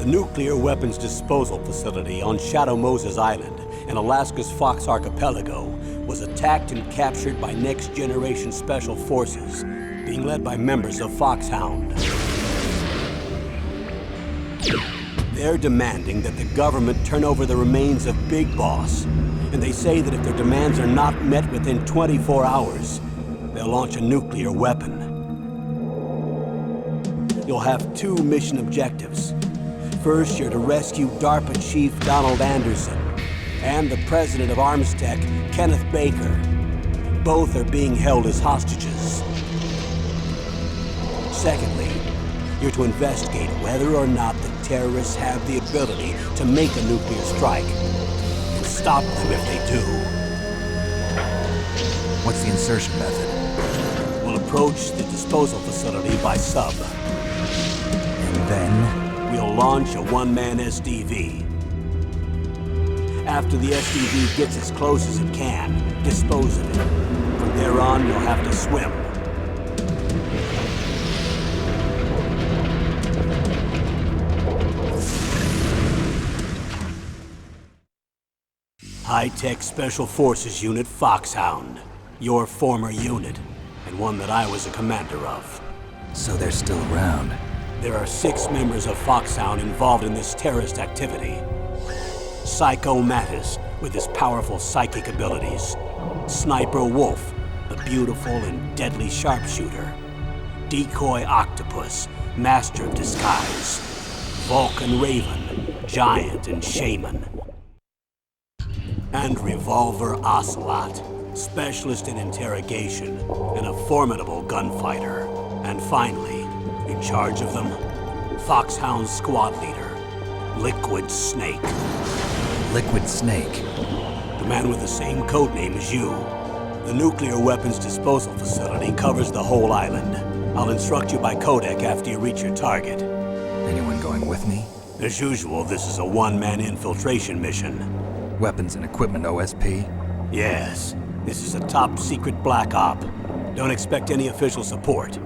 nuclear weapons disposal facility on Shadow Moses Island in Alaska's Fox Archipelago was attacked and captured by next-generation special forces, being led by members of Foxhound. They're demanding that the government turn over the remains of Big Boss, and they say that if their demands are not met within 24 hours, they'll launch a nuclear weapon. You'll have two mission objectives. First, you're to rescue DARPA Chief Donald Anderson and the president of Armstech, Kenneth Baker. Both are being held as hostages. Secondly, you're to investigate whether or not the terrorists have the ability to make a nuclear strike and stop them if they do. What's the insertion method? We'll approach the disposal facility by sub. And then? We'll launch a one-man SDV. After the SDV gets as close as it can, dispose of it. From there on, you'll have to swim. High-Tech Special Forces Unit Foxhound. Your former unit, and one that I was a commander of. So they're still around. There are 6 members of Foxhound involved in this terrorist activity. Psycho Mattis, with his powerful psychic abilities. Sniper Wolf, the beautiful and deadly sharpshooter. Decoy Octopus, master of disguise. Vulcan Raven, giant and shaman. And Revolver Ocelot, specialist in interrogation and a formidable gunfighter. And finally, in charge of them, Foxhound's squad leader, Liquid Snake. Liquid Snake? The man with the same codename as you. The nuclear weapons disposal facility covers the whole island. I'll instruct you by codec after you reach your target. Anyone going with me? As usual, this is a one-man infiltration mission. Weapons and equipment OSP? Yes. This is a top-secret black op. Don't expect any official support.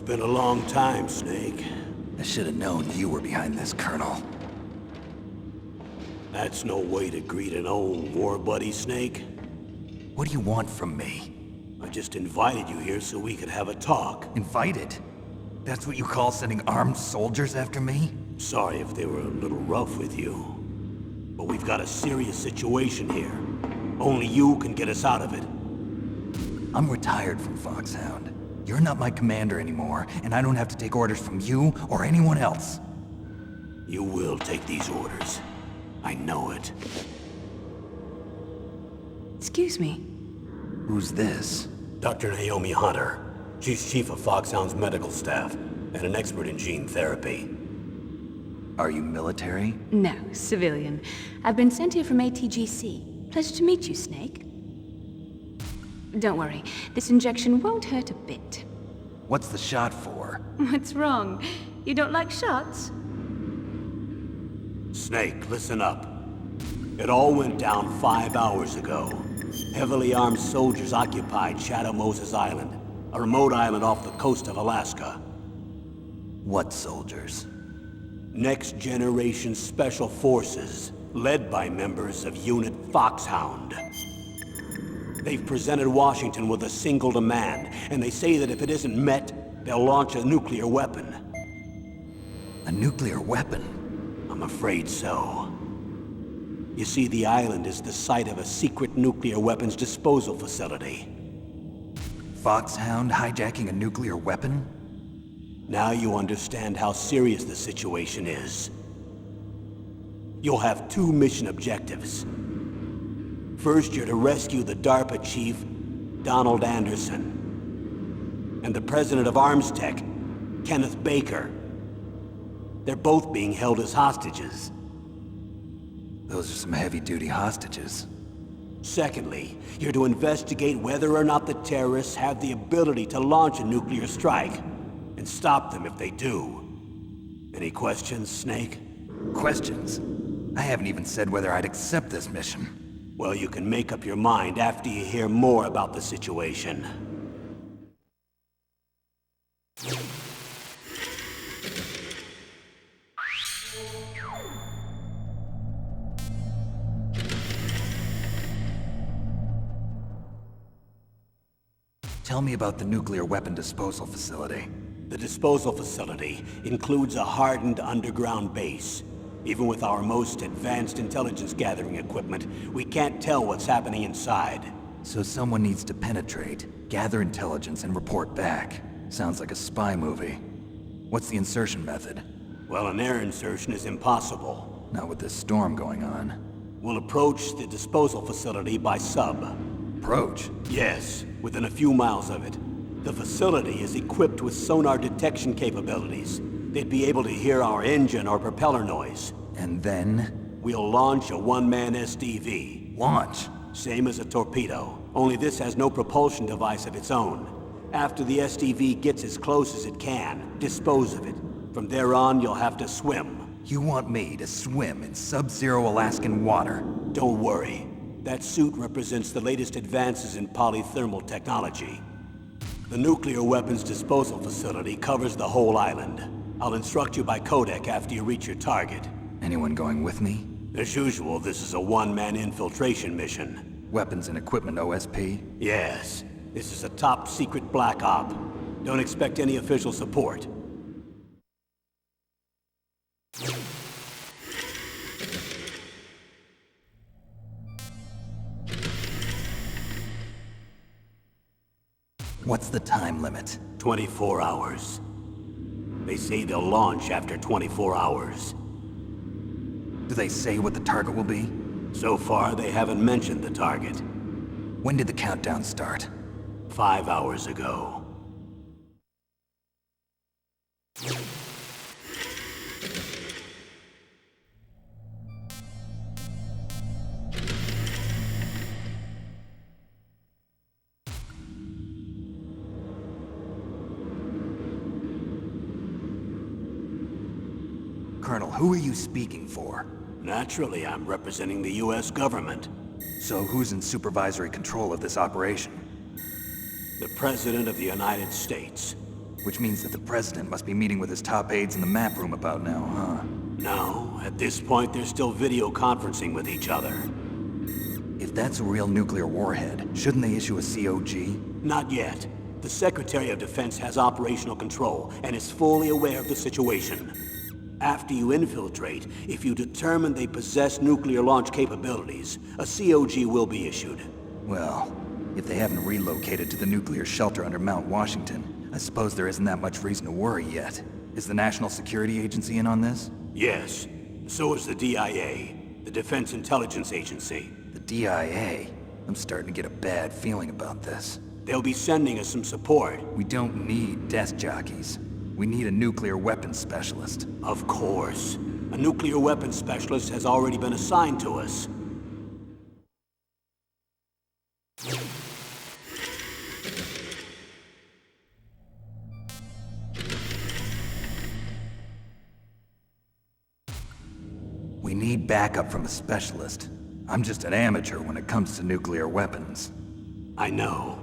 been a long time, Snake. I should have known you were behind this, Colonel. That's no way to greet an old war buddy, Snake. What do you want from me? I just invited you here so we could have a talk. Invited? That's what you call sending armed soldiers after me? Sorry if they were a little rough with you. But we've got a serious situation here. Only you can get us out of it. I'm retired from Foxhound. You're not my commander anymore, and I don't have to take orders from you or anyone else. You will take these orders. I know it. Excuse me. Who's this? Dr. Naomi Hunter. She's chief of Foxhound's medical staff and an expert in gene therapy. Are you military? No, civilian. I've been sent here from ATGC. Pleasure to meet you, Snake. Don't worry, this injection won't hurt a bit. What's the shot for? What's wrong? You don't like shots? Snake, listen up. It all went down 5 hours ago. Heavily armed soldiers occupied Shadow Moses Island, a remote island off the coast of Alaska. What soldiers? Next Generation Special Forces, led by members of Unit Foxhound. They've presented Washington with a single demand, and they say that if it isn't met, they'll launch a nuclear weapon. A nuclear weapon? I'm afraid so. You see, the island is the site of a secret nuclear weapons disposal facility. Foxhound hijacking a nuclear weapon? Now you understand how serious the situation is. You'll have 2 mission objectives. First, you're to rescue the DARPA chief, Donald Anderson, and the president of Armstech, Kenneth Baker. They're both being held as hostages. Those are some heavy-duty hostages. Secondly, you're to investigate whether or not the terrorists have the ability to launch a nuclear strike, and stop them if they do. Any questions, Snake? Questions? I haven't even said whether I'd accept this mission. Well, you can make up your mind after you hear more about the situation. Tell me about the nuclear weapon disposal facility. The disposal facility includes a hardened underground base. Even with our most advanced intelligence gathering equipment, we can't tell what's happening inside. So someone needs to penetrate, gather intelligence, and report back. Sounds like a spy movie. What's the insertion method? Well, an air insertion is impossible. Not with this storm going on. We'll approach the disposal facility by sub. Approach? Yes, within a few miles of it. The facility is equipped with sonar detection capabilities. They'd be able to hear our engine or propeller noise. And then? We'll launch a one-man SDV. Launch? Same as a torpedo, only this has no propulsion device of its own. After the SDV gets as close as it can, dispose of it. From there on, you'll have to swim. You want me to swim in sub-zero Alaskan water? Don't worry. That suit represents the latest advances in polythermal technology. The nuclear weapons disposal facility covers the whole island. I'll instruct you by codec after you reach your target. Anyone going with me? As usual, this is a one-man infiltration mission. Weapons and equipment OSP? Yes, this is a top-secret black op. Don't expect any official support. What's the time limit? 24 hours. They say they'll launch after 24 hours. Do they say what the target will be? So far, they haven't mentioned the target. When did the countdown start? 5 hours ago. Colonel, who are you speaking for? Naturally, I'm representing the U.S. government. So who's in supervisory control of this operation? The President of the United States. Which means that the president must be meeting with his top aides in the map room about now, huh? No, at this point they're still video conferencing with each other. If that's a real nuclear warhead, shouldn't they issue a COG? Not yet. The Secretary of Defense has operational control and is fully aware of the situation. After you infiltrate, if you determine they possess nuclear launch capabilities, a COG will be issued. Well, if they haven't relocated to the nuclear shelter under Mount Washington, I suppose there isn't that much reason to worry yet. Is the National Security Agency in on this? Yes. So is the DIA, the Defense Intelligence Agency. The DIA? I'm starting to get a bad feeling about this. They'll be sending us some support. We don't need desk jockeys. We need a nuclear weapons specialist. Of course. A nuclear weapons specialist has already been assigned to us. We need backup from a specialist. I'm just an amateur when it comes to nuclear weapons. I know.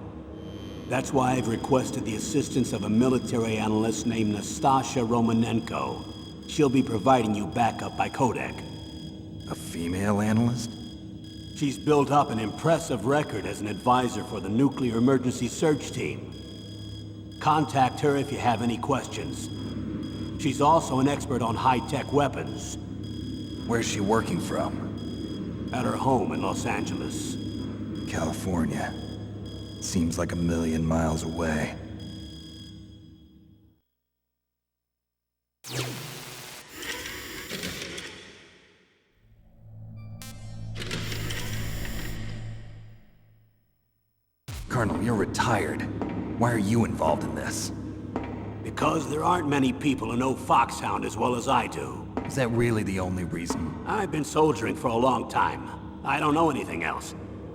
That's why I've requested the assistance of a military analyst named Nastasha Romanenko. She'll be providing you backup by codec. A female analyst? She's built up an impressive record as an advisor for the Nuclear Emergency Search Team. Contact her if you have any questions. She's also an expert on high-tech weapons. Where's she working from? At her home in Los Angeles. California. Seems like 1,000,000 miles away. Colonel, you're retired. Why are you involved in this? Because there aren't many people who know Foxhound as well as I do. Is that really the only reason? I've been soldiering for a long time. I don't know anything else.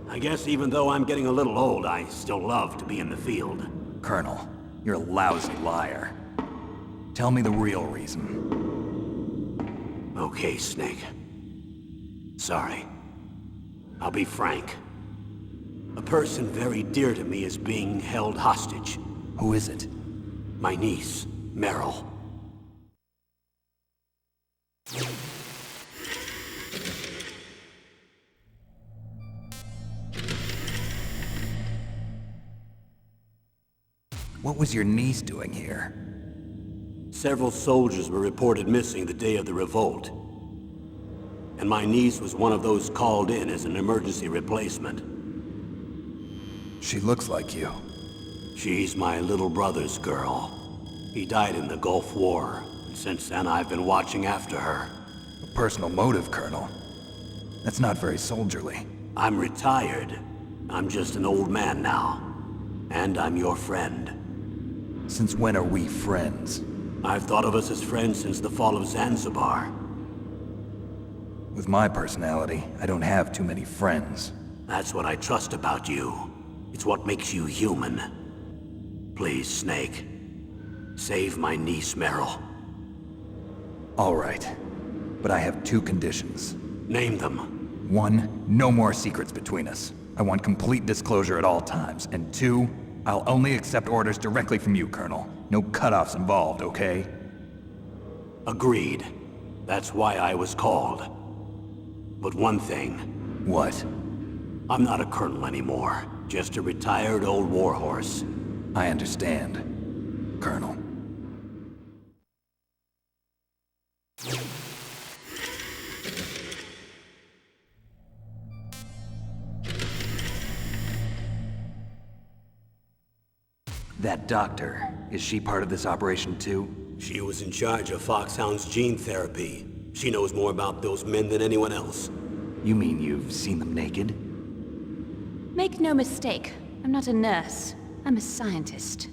I guess even though I'm getting a little old, I still love to be in the field. Colonel, you're a lousy liar. Tell me the real reason. Okay, Snake. Sorry. I'll be frank. A person very dear to me is being held hostage. Who is it? My niece, Meryl. What was your niece doing here? Several soldiers were reported missing the day of the revolt. And my niece was one of those called in as an emergency replacement. She looks like you. She's my little brother's girl. He died in the Gulf War, and since then I've been watching after her. A personal motive, Colonel. That's not very soldierly. I'm retired. I'm just an old man now. And I'm your friend. Since when are we friends? I've thought of us as friends since the fall of Zanzibar. With my personality, I don't have too many friends. That's what I trust about you. It's what makes you human. Please, Snake. Save my niece, Meryl. All right. But I have 2 conditions. Name them. 1, no more secrets between us. I want complete disclosure at all times. And 2, I'll only accept orders directly from you, Colonel. No cutoffs involved, okay? Agreed. That's why I was called. But one thing. What? I'm not a colonel anymore. Just a retired old warhorse. I understand, Colonel. That doctor, is she part of this operation too? She was in charge of Foxhound's gene therapy. She knows more about those men than anyone else. You mean you've seen them naked? Make no mistake, I'm not a nurse. I'm a scientist.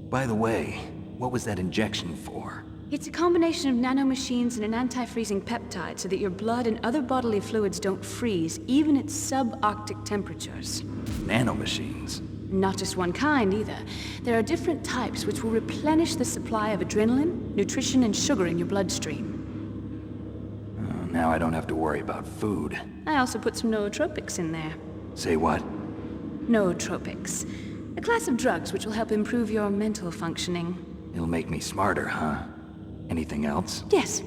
By the way, what was that injection for? It's a combination of nanomachines and an anti-freezing peptide so that your blood and other bodily fluids don't freeze, even at subarctic temperatures. Nanomachines? Not just one kind, either. There are different types which will replenish the supply of adrenaline, nutrition, and sugar in your bloodstream. Oh, now I don't have to worry about food. I also put some nootropics in there. Say what? Nootropics. A class of drugs which will help improve your mental functioning. It'll make me smarter, huh? Anything else? Yes,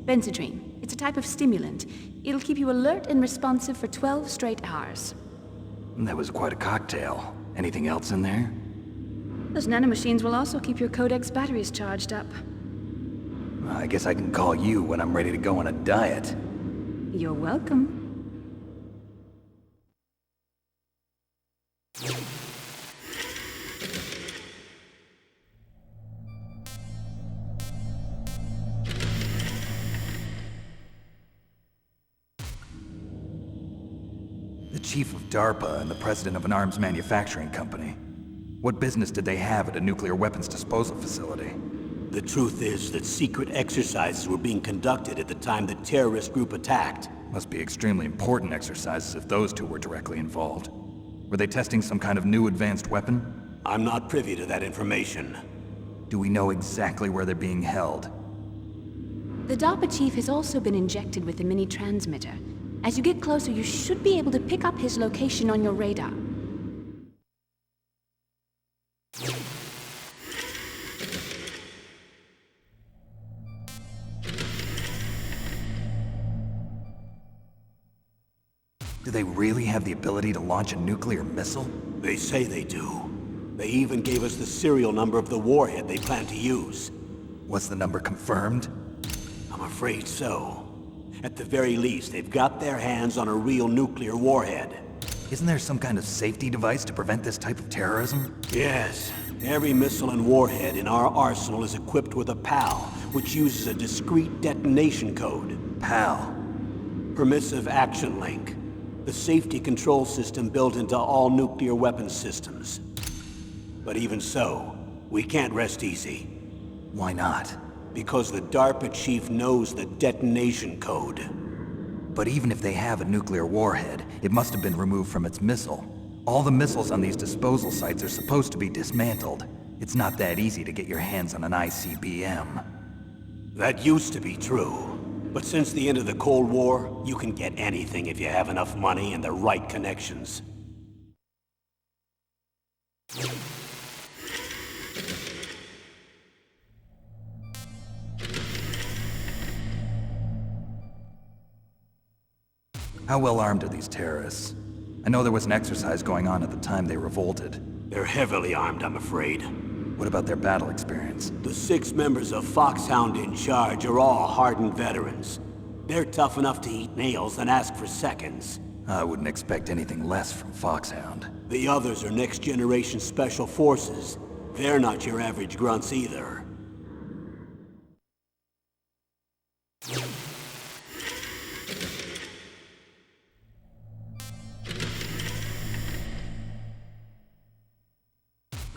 Benzedrine. It's a type of stimulant. It'll keep you alert and responsive for 12 straight hours. That was quite a cocktail. Anything else in there? Those nanomachines will also keep your Codex batteries charged up. I guess I can call you when I'm ready to go on a diet. You're welcome. The chief of DARPA and the president of an arms manufacturing company. What business did they have at a nuclear weapons disposal facility? The truth is that secret exercises were being conducted at the time the terrorist group attacked. Must be extremely important exercises if those two were directly involved. Were they testing some kind of new advanced weapon? I'm not privy to that information. Do we know exactly where they're being held? The DARPA chief has also been injected with a mini transmitter. As you get closer, you should be able to pick up his location on your radar. Do they really have the ability to launch a nuclear missile? They say they do. They even gave us the serial number of the warhead they plan to use. Was the number confirmed? I'm afraid so. At the very least, they've got their hands on a real nuclear warhead. Isn't there some kind of safety device to prevent this type of terrorism? Yes. Every missile and warhead in our arsenal is equipped with a PAL, which uses a discrete detonation code. PAL. Permissive Action Link. The safety control system built into all nuclear weapons systems. But even so, we can't rest easy. Why not? Because the DARPA chief knows the detonation code. But even if they have a nuclear warhead, it must have been removed from its missile. All the missiles on these disposal sites are supposed to be dismantled. It's not that easy to get your hands on an ICBM. That used to be true. But since the end of the Cold War, you can get anything if you have enough money and the right connections. How well armed are these terrorists? I know there was an exercise going on at the time they revolted. They're heavily armed, I'm afraid. What about their battle experience? The 6 members of Foxhound in charge are all hardened veterans. They're tough enough to eat nails and ask for seconds. I wouldn't expect anything less from Foxhound. The others are next-generation special forces. They're not your average grunts either.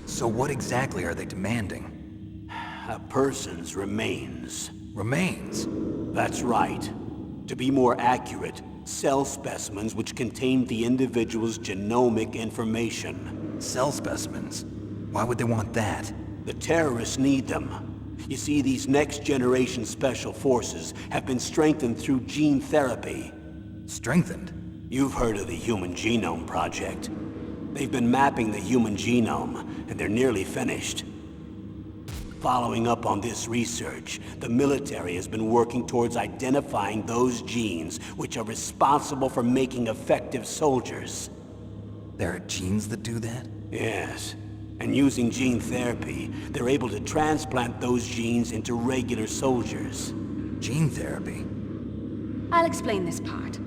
So what exactly are they demanding? A person's remains. Remains? That's right. To be more accurate, cell specimens which contain the individual's genomic information. Cell specimens? Why would they want that? The terrorists need them. You see, these next-generation special forces have been strengthened through gene therapy. Strengthened? You've heard of the Human Genome Project. They've been mapping the human genome, and they're nearly finished. Following up on this research, the military has been working towards identifying those genes which are responsible for making effective soldiers. There are genes that do that? Yes. And using gene therapy, they're able to transplant those genes into regular soldiers. Gene therapy? I'll explain this part.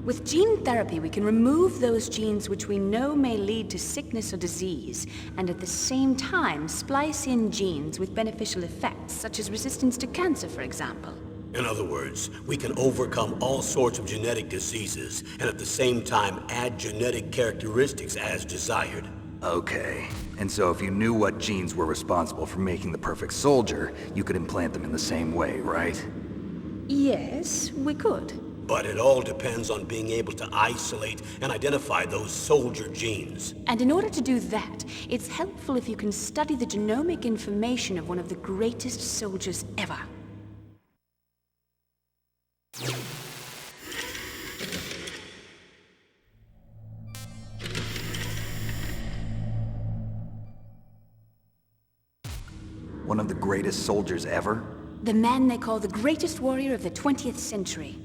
With gene therapy, we can remove those genes which we know may lead to sickness or disease, and at the same time splice in genes with beneficial effects, such as resistance to cancer, for example. In other words, we can overcome all sorts of genetic diseases, and at the same time add genetic characteristics as desired. Okay. And so if you knew what genes were responsible for making the perfect soldier, you could implant them in the same way, right? Yes, we could. But it all depends on being able to isolate and identify those soldier genes. And in order to do that, it's helpful if you can study the genomic information of one of the greatest soldiers ever. One of the greatest soldiers ever? The man they call the greatest warrior of the 20th century.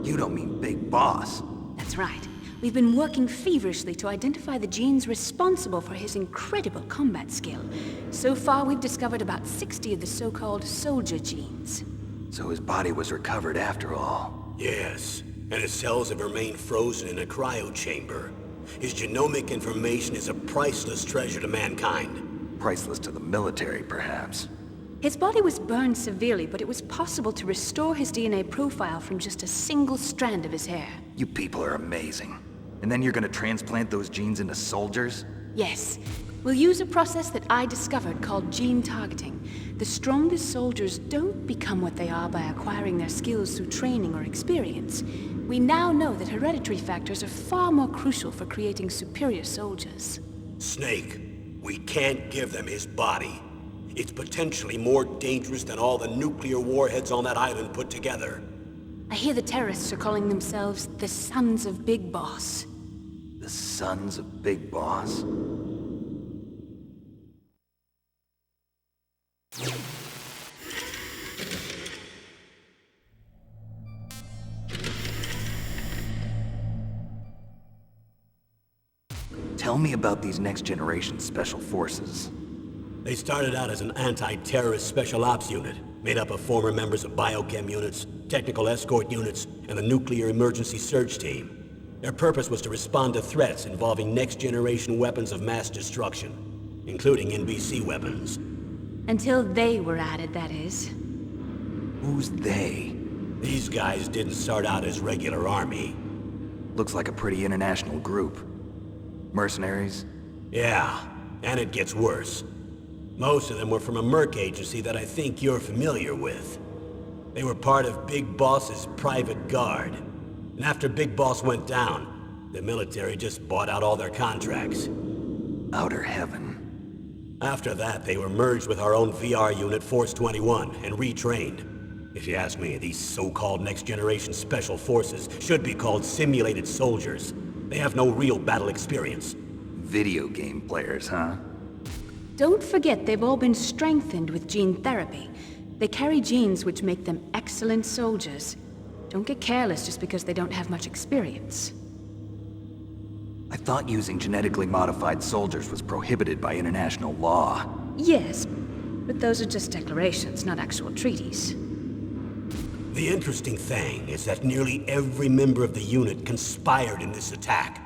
You don't mean Big Boss. That's right. We've been working feverishly to identify the genes responsible for his incredible combat skill. So far, we've discovered about 60 of the so-called soldier genes. So his body was recovered after all. Yes, and his cells have remained frozen in a cryo chamber. His genomic information is a priceless treasure to mankind. Priceless to the military, perhaps. His body was burned severely, but it was possible to restore his DNA profile from just a single strand of his hair. You people are amazing. And then you're gonna transplant those genes into soldiers? Yes. We'll use a process that I discovered called gene targeting. The strongest soldiers don't become what they are by acquiring their skills through training or experience. We now know that hereditary factors are far more crucial for creating superior soldiers. Snake, we can't give them his body. It's potentially more dangerous than all the nuclear warheads on that island put together. I hear the terrorists are calling themselves the Sons of Big Boss. The Sons of Big Boss? Tell me about these next-generation special forces. They started out as an anti-terrorist special ops unit, made up of former members of biochem units, technical escort units, and the nuclear emergency search team. Their purpose was to respond to threats involving next-generation weapons of mass destruction, including NBC weapons. Until they were added, that is. Who's they? These guys didn't start out as regular army. Looks like a pretty international group. Mercenaries? Yeah, and it gets worse. Most of them were from a merc agency that I think you're familiar with. They were part of Big Boss's private guard. And after Big Boss went down, the military just bought out all their contracts. Outer heaven. After that, they were merged with our own VR unit, Force 21, and retrained. If you ask me, these so-called next-generation special forces should be called simulated soldiers. They have no real battle experience. Video game players, huh? Don't forget they've all been strengthened with gene therapy. They carry genes which make them excellent soldiers. Don't get careless just because they don't have much experience. I thought using genetically modified soldiers was prohibited by international law. Yes, but those are just declarations, not actual treaties. The interesting thing is that nearly every member of the unit conspired in this attack.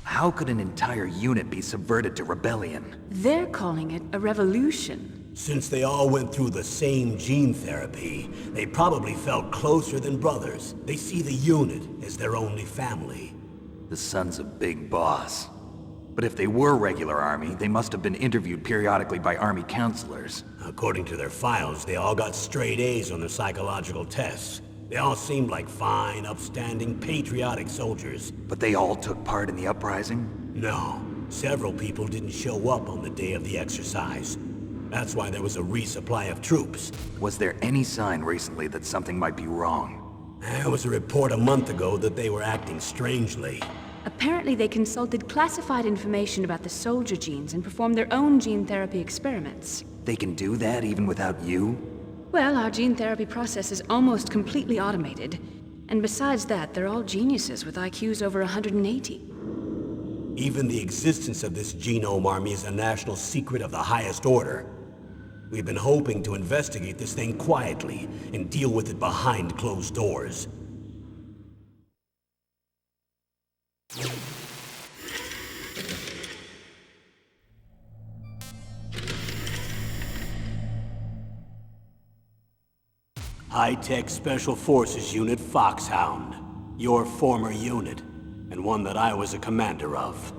How could an entire unit be subverted to rebellion? They're calling it a revolution. Since they all went through the same gene therapy, they probably felt closer than brothers. They see the unit as their only family. The Sons of Big Boss. But if they were regular army, they must have been interviewed periodically by army counselors. According to their files, they all got straight A's on their psychological tests. They all seemed like fine, upstanding, patriotic soldiers. But they all took part in the uprising? No, several people didn't show up on the day of the exercise. That's why there was a resupply of troops. Was there any sign recently that something might be wrong? There was a report a month ago that they were acting strangely. Apparently they consulted classified information about the soldier genes and performed their own gene therapy experiments. They can do that even without you? Well, our gene therapy process is almost completely automated. And besides that, they're all geniuses with IQs over 180. Even the existence of this genome army is a national secret of the highest order. We've been hoping to investigate this thing quietly and deal with it behind closed doors. High-Tech Special Forces Unit Foxhound. Your former unit, and one that I was a commander of.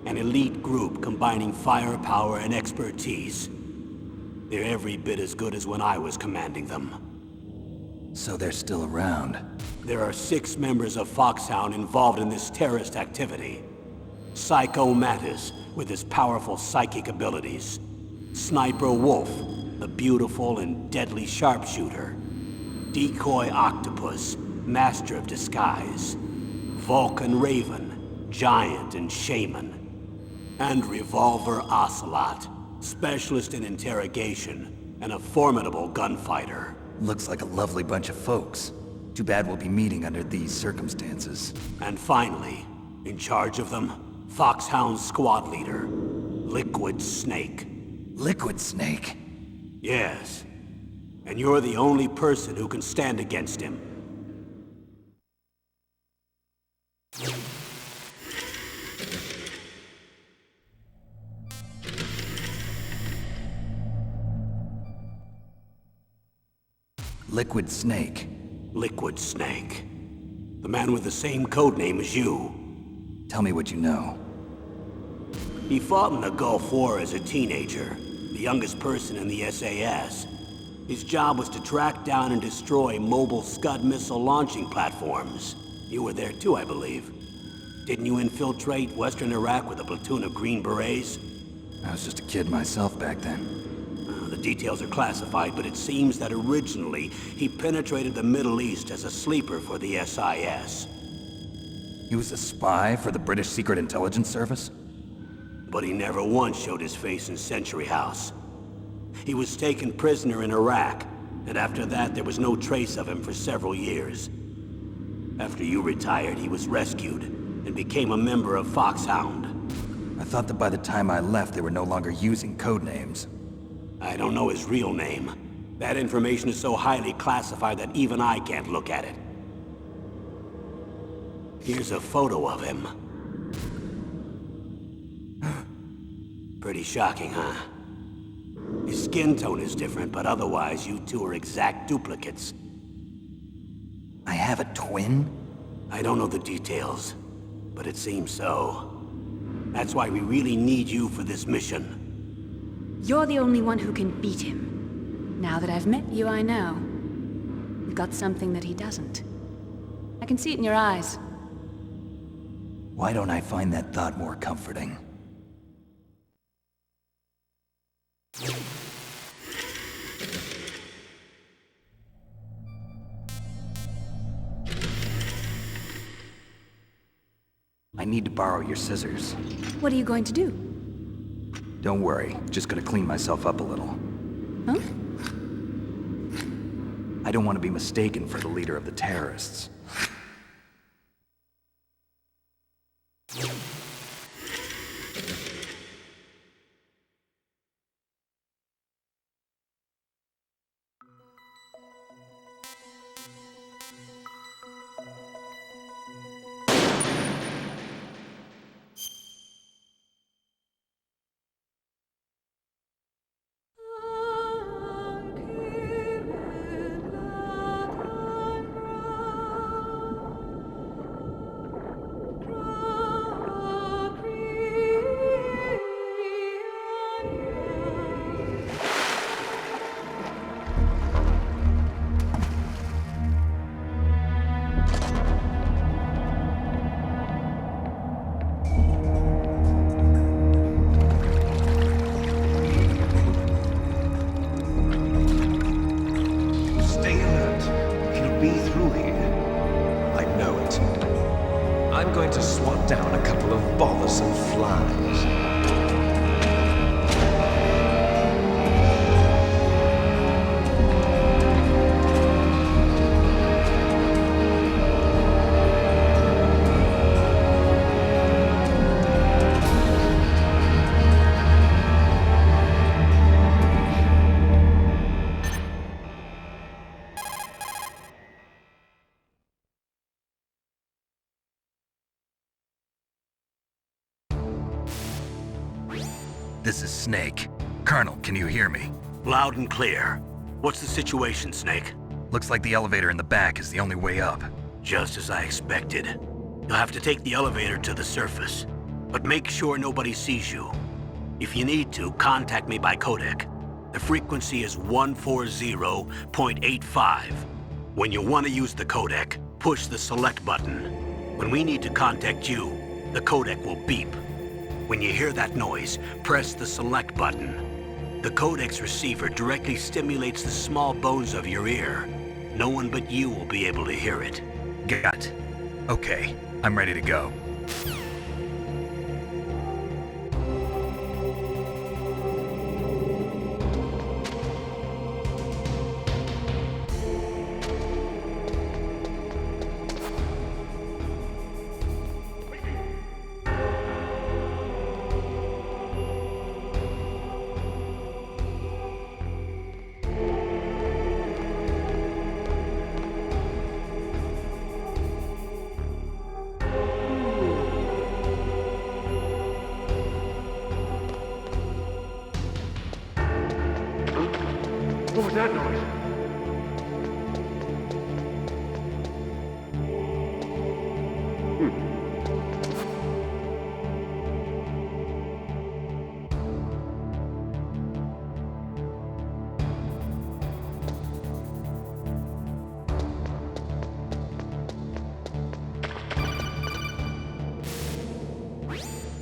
An elite group combining firepower and expertise. They're every bit as good as when I was commanding them. So they're still around. There are 6 members of Foxhound involved in this terrorist activity. Psycho Mattis, with his powerful psychic abilities. Sniper Wolf, the beautiful and deadly sharpshooter. Decoy octopus, master of disguise. Vulcan raven, giant and shaman. And revolver ocelot, specialist in interrogation and a formidable gunfighter. Looks like a lovely bunch of folks. Too bad we'll be meeting under these circumstances. And finally, in charge of them, Foxhound squad leader, Liquid Snake. Liquid Snake? Yes. And you're the only person who can stand against him. Liquid Snake. Liquid Snake. The man with the same codename as you. Tell me what you know. He fought in the Gulf War as a teenager, the youngest person in the SAS. His job was to track down and destroy mobile Scud missile launching platforms. You were there too, I believe. Didn't you infiltrate Western Iraq with a platoon of Green Berets? I was just a kid myself back then. The details are classified, but it seems that originally he penetrated the Middle East as a sleeper for the SIS. He was a spy for the British Secret Intelligence Service? But he never once showed his face in Century House. He was taken prisoner in Iraq, and after that there was no trace of him for several years. After you retired, he was rescued and became a member of Foxhound. I thought that by the time I left, they were no longer using codenames. I don't know his real name. That information is so highly classified that even I can't look at it. Here's a photo of him. Pretty shocking, huh? His skin tone is different, but otherwise you two are exact duplicates. I have a twin? I don't know the details, but it seems so. That's why we really need you for this mission. You're the only one who can beat him. Now that I've met you, I know. You've got something that he doesn't. I can see it in your eyes. Why don't I find that thought more comforting? I need to borrow your scissors. What are you going to do? Don't worry, just gonna clean myself up a little. Huh? I don't want to be mistaken for the leader of the terrorists. I'm going to swat down a couple of bothersome flies. This is Snake. Colonel, can you hear me? Loud and clear. What's the situation, Snake? Looks like the elevator in the back is the only way up. Just as I expected. You'll have to take the elevator to the surface. But make sure nobody sees you. If you need to, contact me by codec. The frequency is 140.85. When you want to use the codec, push the select button. When we need to contact you, the codec will beep. When you hear that noise, press the select button. The codex receiver directly stimulates the small bones of your ear. No one but you will be able to hear it. Got it. Okay, I'm ready to go. What was that noise?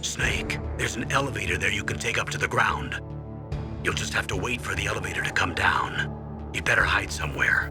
Snake, there's an elevator there you can take up to the ground. You'll just have to wait for the elevator to come down. You better hide somewhere.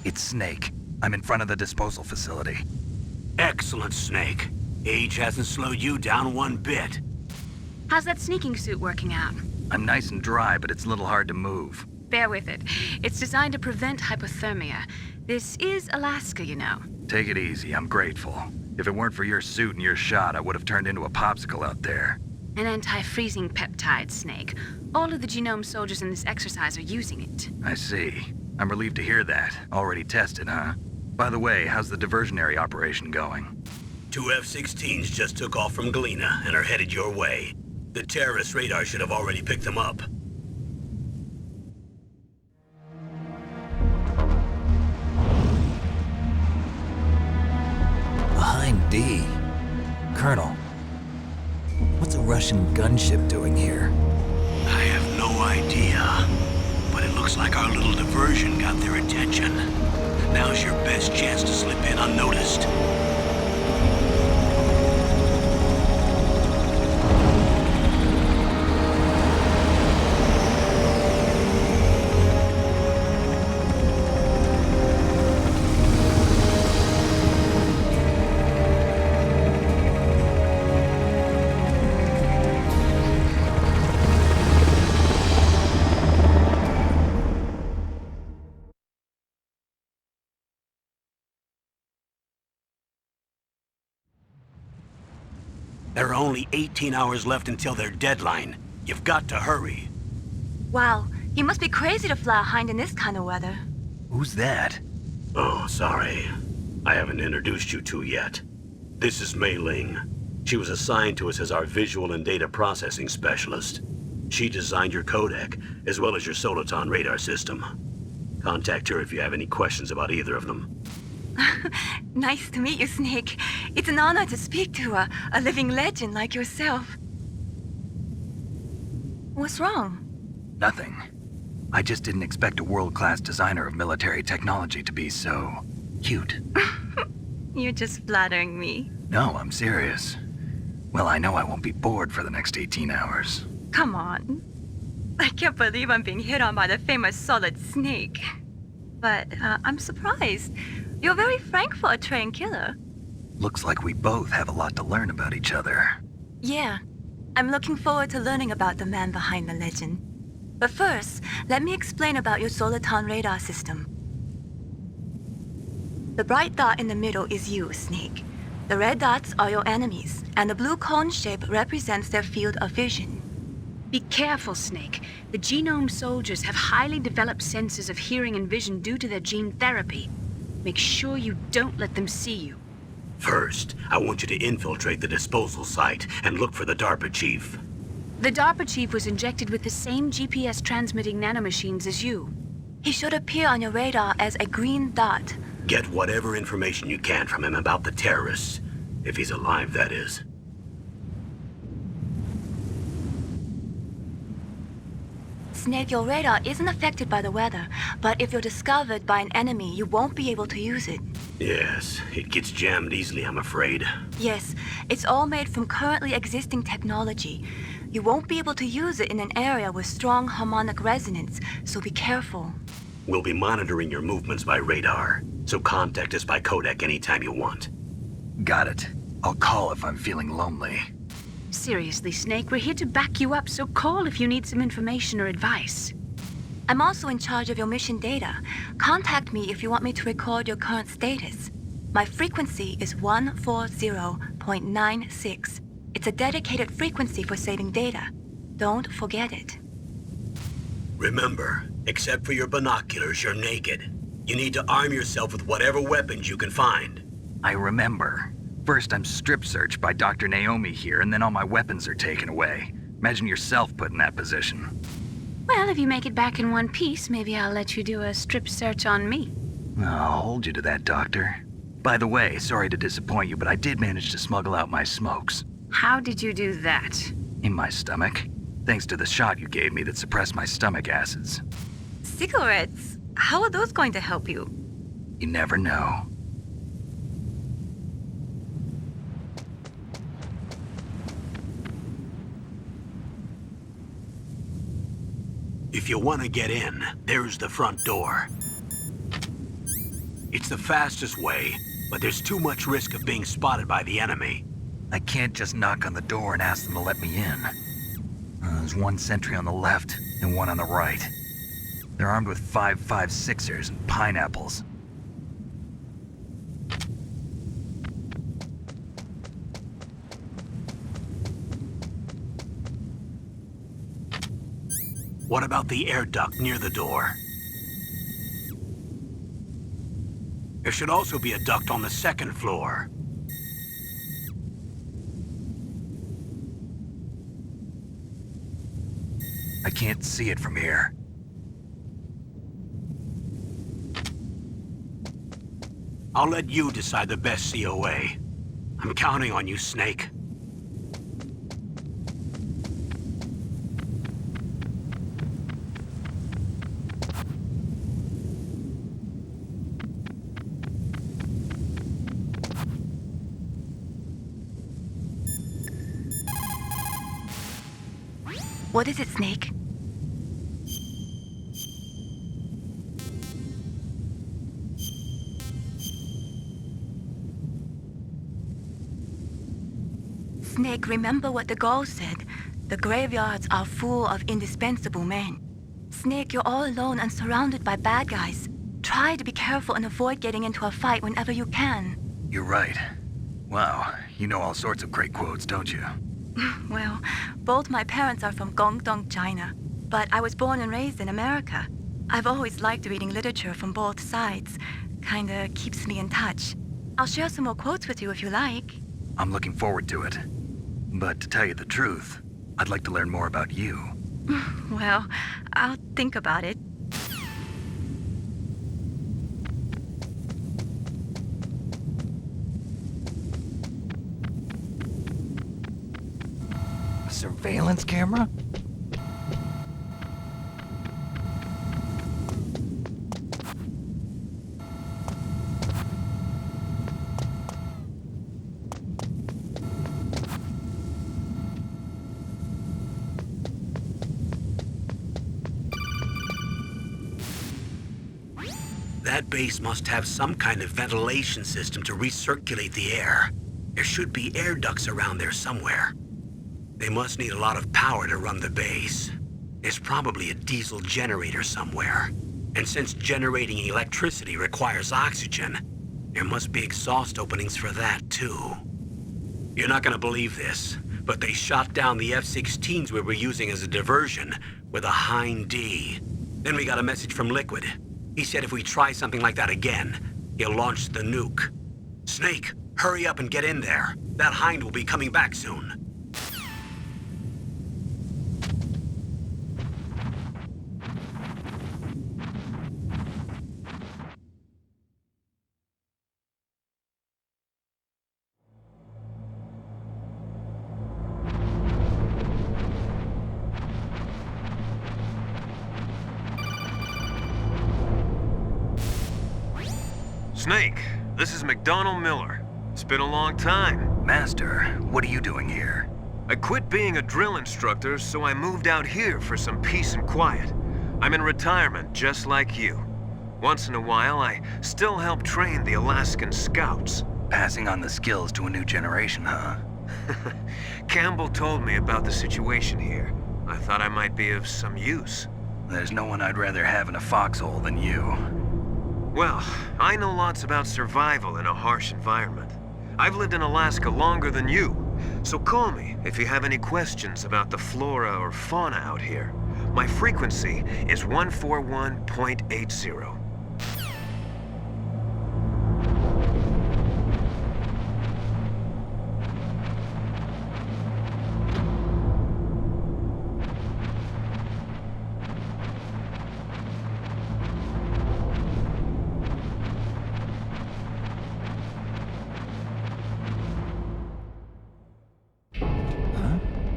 It's Snake. I'm in front of the disposal facility. Excellent, Snake. Age hasn't slowed you down one bit. How's that sneaking suit working out? I'm nice and dry, but it's a little hard to move. Bear with it. It's designed to prevent hypothermia. This is Alaska, you know. Take it easy, I'm grateful. If it weren't for your suit and your shot, I would have turned into a popsicle out there. An anti-freezing peptide, Snake. All of the genome soldiers in this exercise are using it. I see. I'm relieved to hear that. Already tested, huh? By the way, how's the diversionary operation going? 2 F-16s just took off from Galena and are headed your way. The terrorist radar should have already picked them up. Behind D. Colonel, what's a Russian gunship doing here? I have no idea, but it looks like our little diversion got their attention. Now's your best chance to slip in unnoticed. There are only 18 hours left until their deadline. You've got to hurry. Wow, you must be crazy to fly a hind in this kind of weather. Who's that? Oh, sorry. I haven't introduced you to yet. This is Mei Ling. She was assigned to us as our visual and data processing specialist. She designed your codec, as well as your soliton radar system. Contact her if you have any questions about either of them. Nice to meet you, Snake. It's an honor to speak to a living legend like yourself. What's wrong? Nothing. I just didn't expect a world-class designer of military technology to be so cute. You're just flattering me. No, I'm serious. Well, I know I won't be bored for the next 18 hours. Come on. I can't believe I'm being hit on by the famous Solid Snake. But I'm surprised. You're very frank for a trained killer. Looks like we both have a lot to learn about each other. Yeah. I'm looking forward to learning about the man behind the legend. But first, let me explain about your soliton radar system. The bright dot in the middle is you, Snake. The red dots are your enemies, and the blue cone shape represents their field of vision. Be careful, Snake. The genome soldiers have highly developed senses of hearing and vision due to their gene therapy. Make sure you don't let them see you. First, I want you to infiltrate the disposal site and look for the DARPA chief. The DARPA chief was injected with the same GPS-transmitting nanomachines as you. He should appear on your radar as a green dot. Get whatever information you can from him about the terrorists. If he's alive, that is. Snake, your radar isn't affected by the weather, but if you're discovered by an enemy, you won't be able to use it. Yes, it gets jammed easily, I'm afraid. Yes, it's all made from currently existing technology. You won't be able to use it in an area with strong harmonic resonance, so be careful. We'll be monitoring your movements by radar, so contact us by codec anytime you want. Got it. I'll call if I'm feeling lonely. Seriously, Snake, we're here to back you up, so call if you need some information or advice. I'm also in charge of your mission data. Contact me if you want me to record your current status. My frequency is 140.96. It's a dedicated frequency for saving data. Don't forget it. Remember, except for your binoculars, you're naked. You need to arm yourself with whatever weapons you can find. I remember. First, I'm strip searched by Dr. Naomi here, and then all my weapons are taken away. Imagine yourself put in that position. Well, if you make it back in one piece, maybe I'll let you do a strip search on me. I'll hold you to that, Doctor. By the way, sorry to disappoint you, but I did manage to smuggle out my smokes. How did you do that? In my stomach. Thanks to the shot you gave me that suppressed my stomach acids. Cigarettes? How are those going to help you? You never know. If you want to get in, there's the front door. It's the fastest way, but there's too much risk of being spotted by the enemy. I can't just knock on the door and ask them to let me in. There's one sentry on the left and one on the right. They're armed with 5.56ers and pineapples. What about the air duct near the door? There should also be a duct on the second floor. I can't see it from here. I'll let you decide the best COA. I'm counting on you, Snake. What is it, Snake? Snake, remember what the Gaul said. The graveyards are full of indispensable men. Snake, you're all alone and surrounded by bad guys. Try to be careful and avoid getting into a fight whenever you can. You're right. Wow, you know all sorts of great quotes, don't you? Well, both my parents are from Guangdong, China, but I was born and raised in America. I've always liked reading literature from both sides. Kinda keeps me in touch. I'll share some more quotes with you if you like. I'm looking forward to it. But to tell you the truth, I'd like to learn more about you. Well, I'll think about it. A surveillance camera? That base must have some kind of ventilation system to recirculate the air. There should be air ducts around there somewhere. They must need a lot of power to run the base. There's probably a diesel generator somewhere. And since generating electricity requires oxygen, there must be exhaust openings for that too. You're not gonna believe this, but they shot down the F-16s we were using as a diversion with a Hind D. Then we got a message from Liquid. He said if we try something like that again, he'll launch the nuke. Snake, hurry up and get in there. That Hind will be coming back soon. Snake, this is McDonald Miller. It's been a long time. Master, what are you doing here? I quit being a drill instructor, so I moved out here for some peace and quiet. I'm in retirement, just like you. Once in a while, I still help train the Alaskan Scouts. Passing on the skills to a new generation, huh? Campbell told me about the situation here. I thought I might be of some use. There's no one I'd rather have in a foxhole than you. Well, I know lots about survival in a harsh environment. I've lived in Alaska longer than you, so call me if you have any questions about the flora or fauna out here. My frequency is 141.80.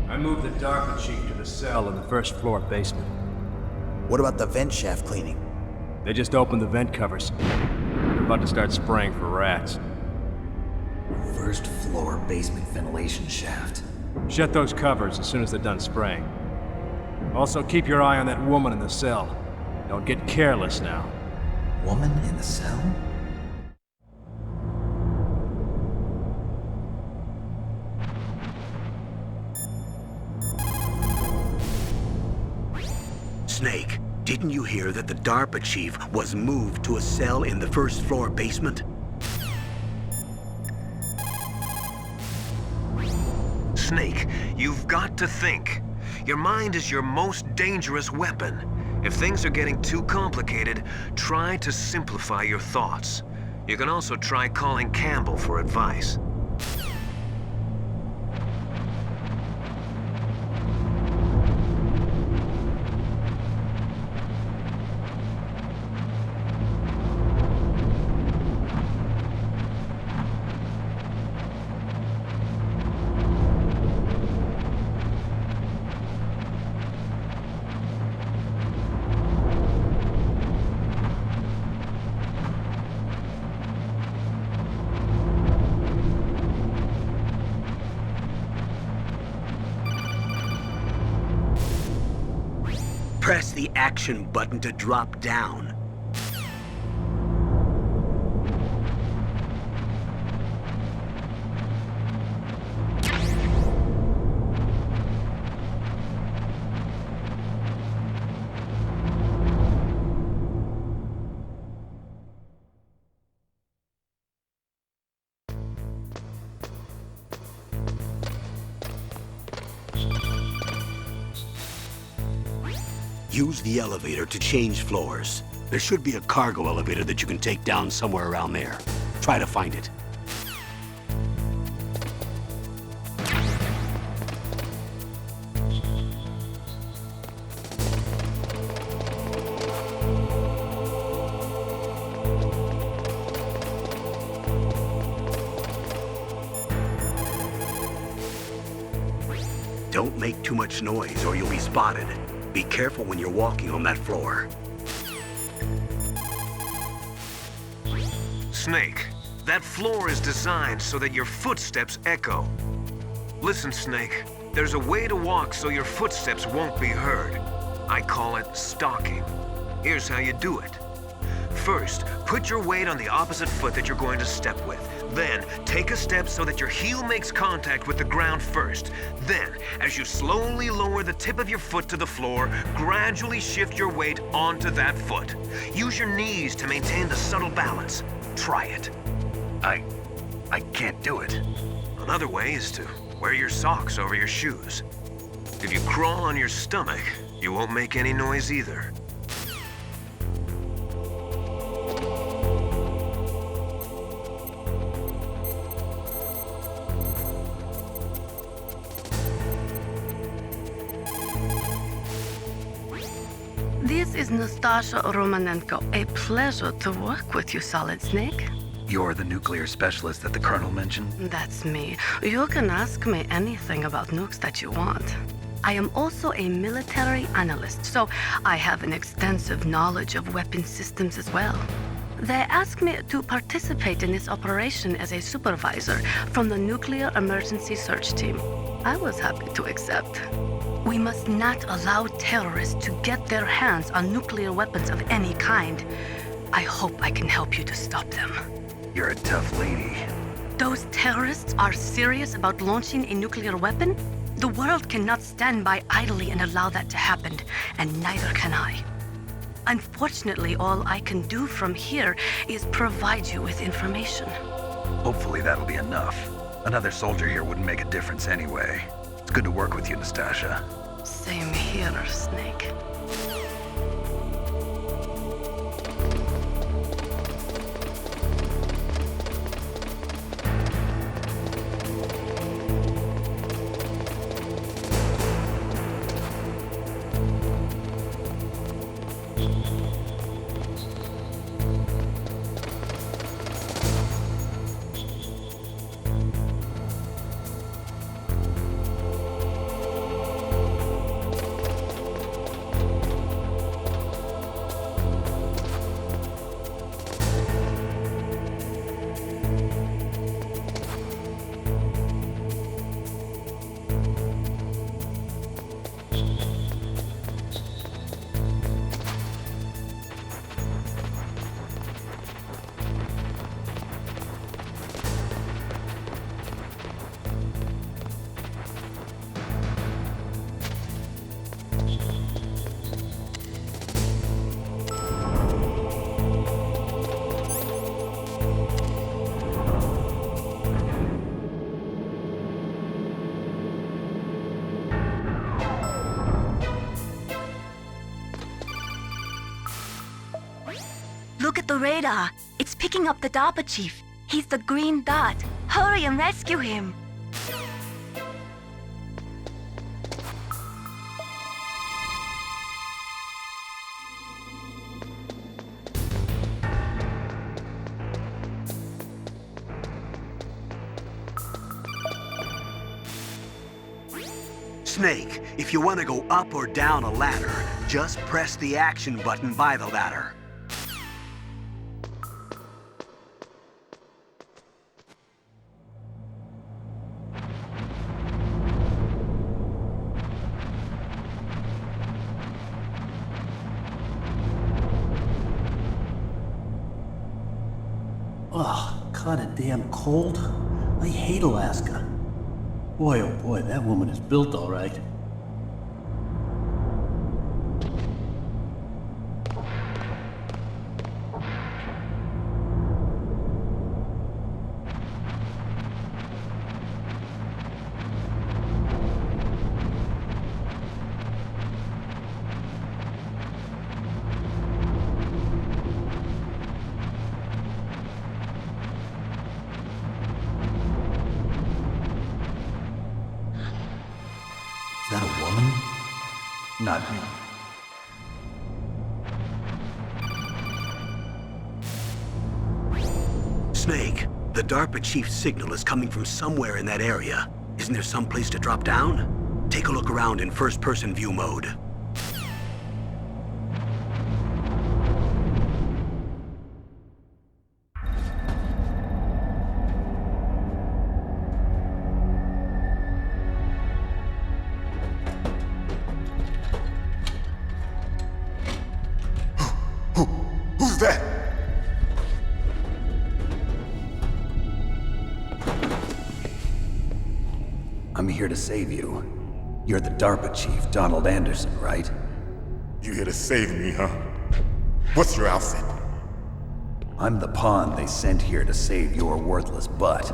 I moved the DARPA chief to the cell in the first floor basement. What about the vent shaft cleaning? They just opened the vent covers. They're about to start spraying for rats. First floor basement ventilation shaft. Shut those covers as soon as they're done spraying. Also, keep your eye on that woman in the cell. Don't get careless now. Woman in the cell? Snake, didn't you hear that the DARPA chief was moved to a cell in the first floor basement? Snake, you've got to think. Your mind is your most dangerous weapon. If things are getting too complicated, try to simplify your thoughts. You can also try calling Campbell for advice. Press the action button to drop down. Use the elevator to change floors. There should be a cargo elevator that you can take down somewhere around there. Try to find it. Don't make too much noise or you'll be spotted. Be careful when you're walking on that floor. Snake, that floor is designed so that your footsteps echo. Listen, Snake, there's a way to walk so your footsteps won't be heard. I call it stalking. Here's how you do it. First, put your weight on the opposite foot that you're going to step with. Then, take a step so that your heel makes contact with the ground first. Then, as you slowly lower the tip of your foot to the floor, gradually shift your weight onto that foot. Use your knees to maintain the subtle balance. Try it. I can't do it. Another way is to wear your socks over your shoes. If you crawl on your stomach, you won't make any noise either. This is Nastasha Romanenko. A pleasure to work with you, Solid Snake. You're the nuclear specialist that the Colonel mentioned? That's me. You can ask me anything about nukes that you want. I am also a military analyst, so I have an extensive knowledge of weapon systems as well. They asked me to participate in this operation as a supervisor from the Nuclear Emergency Search Team. I was happy to accept. We must not allow terrorists to get their hands on nuclear weapons of any kind. I hope I can help you to stop them. You're a tough lady. Those terrorists are serious about launching a nuclear weapon? The world cannot stand by idly and allow that to happen, and neither can I. Unfortunately, all I can do from here is provide you with information. Hopefully that'll be enough. Another soldier here wouldn't make a difference anyway. It's good to work with you, Nastasha. Same here, Snake. at the radar. It's picking up the DARPA chief. He's the green dot. Hurry and rescue him. Snake, if you want to go up or down a ladder, just press the action button by the ladder. Ugh, kinda damn cold. I hate Alaska. Boy, oh boy, that woman is built all right. Is that a woman? Not me. Snake, the DARPA chief's signal is coming from somewhere in that area. Isn't there some place to drop down? Take a look around in first-person view mode. Who's that? I'm here to save you. You're the DARPA chief, Donald Anderson, right? You here to save me, huh? What's your outfit? I'm the pawn they sent here to save your worthless butt.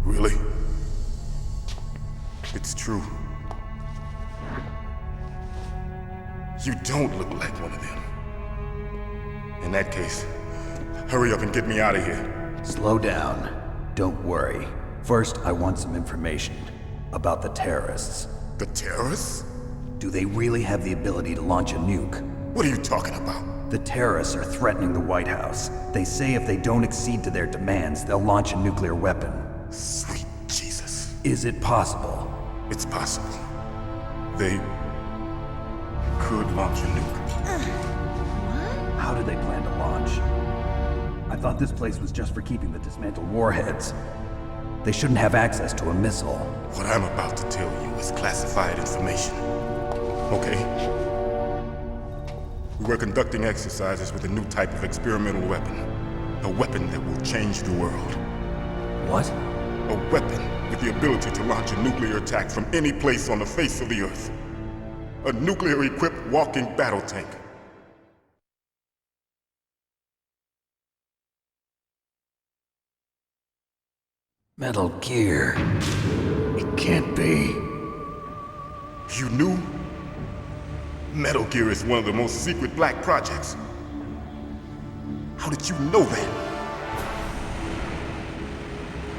Really? It's true. You don't look like one of them. In that case, hurry up and get me out of here. Slow down. Don't worry. First, I want some information about the terrorists. The terrorists? Do they really have the ability to launch a nuke? What are you talking about? The terrorists are threatening the White House. They say if they don't accede to their demands, they'll launch a nuclear weapon. Sweet Jesus. Is it possible? It's possible. They could launch a nuke. How do they plan to launch? I thought this place was just for keeping the dismantled warheads. They shouldn't have access to a missile. What I'm about to tell you is classified information. Okay? We were conducting exercises with a new type of experimental weapon. A weapon that will change the world. What? A weapon with the ability to launch a nuclear attack from any place on the face of the Earth. A nuclear-equipped walking battle tank. Metal Gear. It can't be. You knew? Metal Gear is one of the most secret black projects. How did you know that?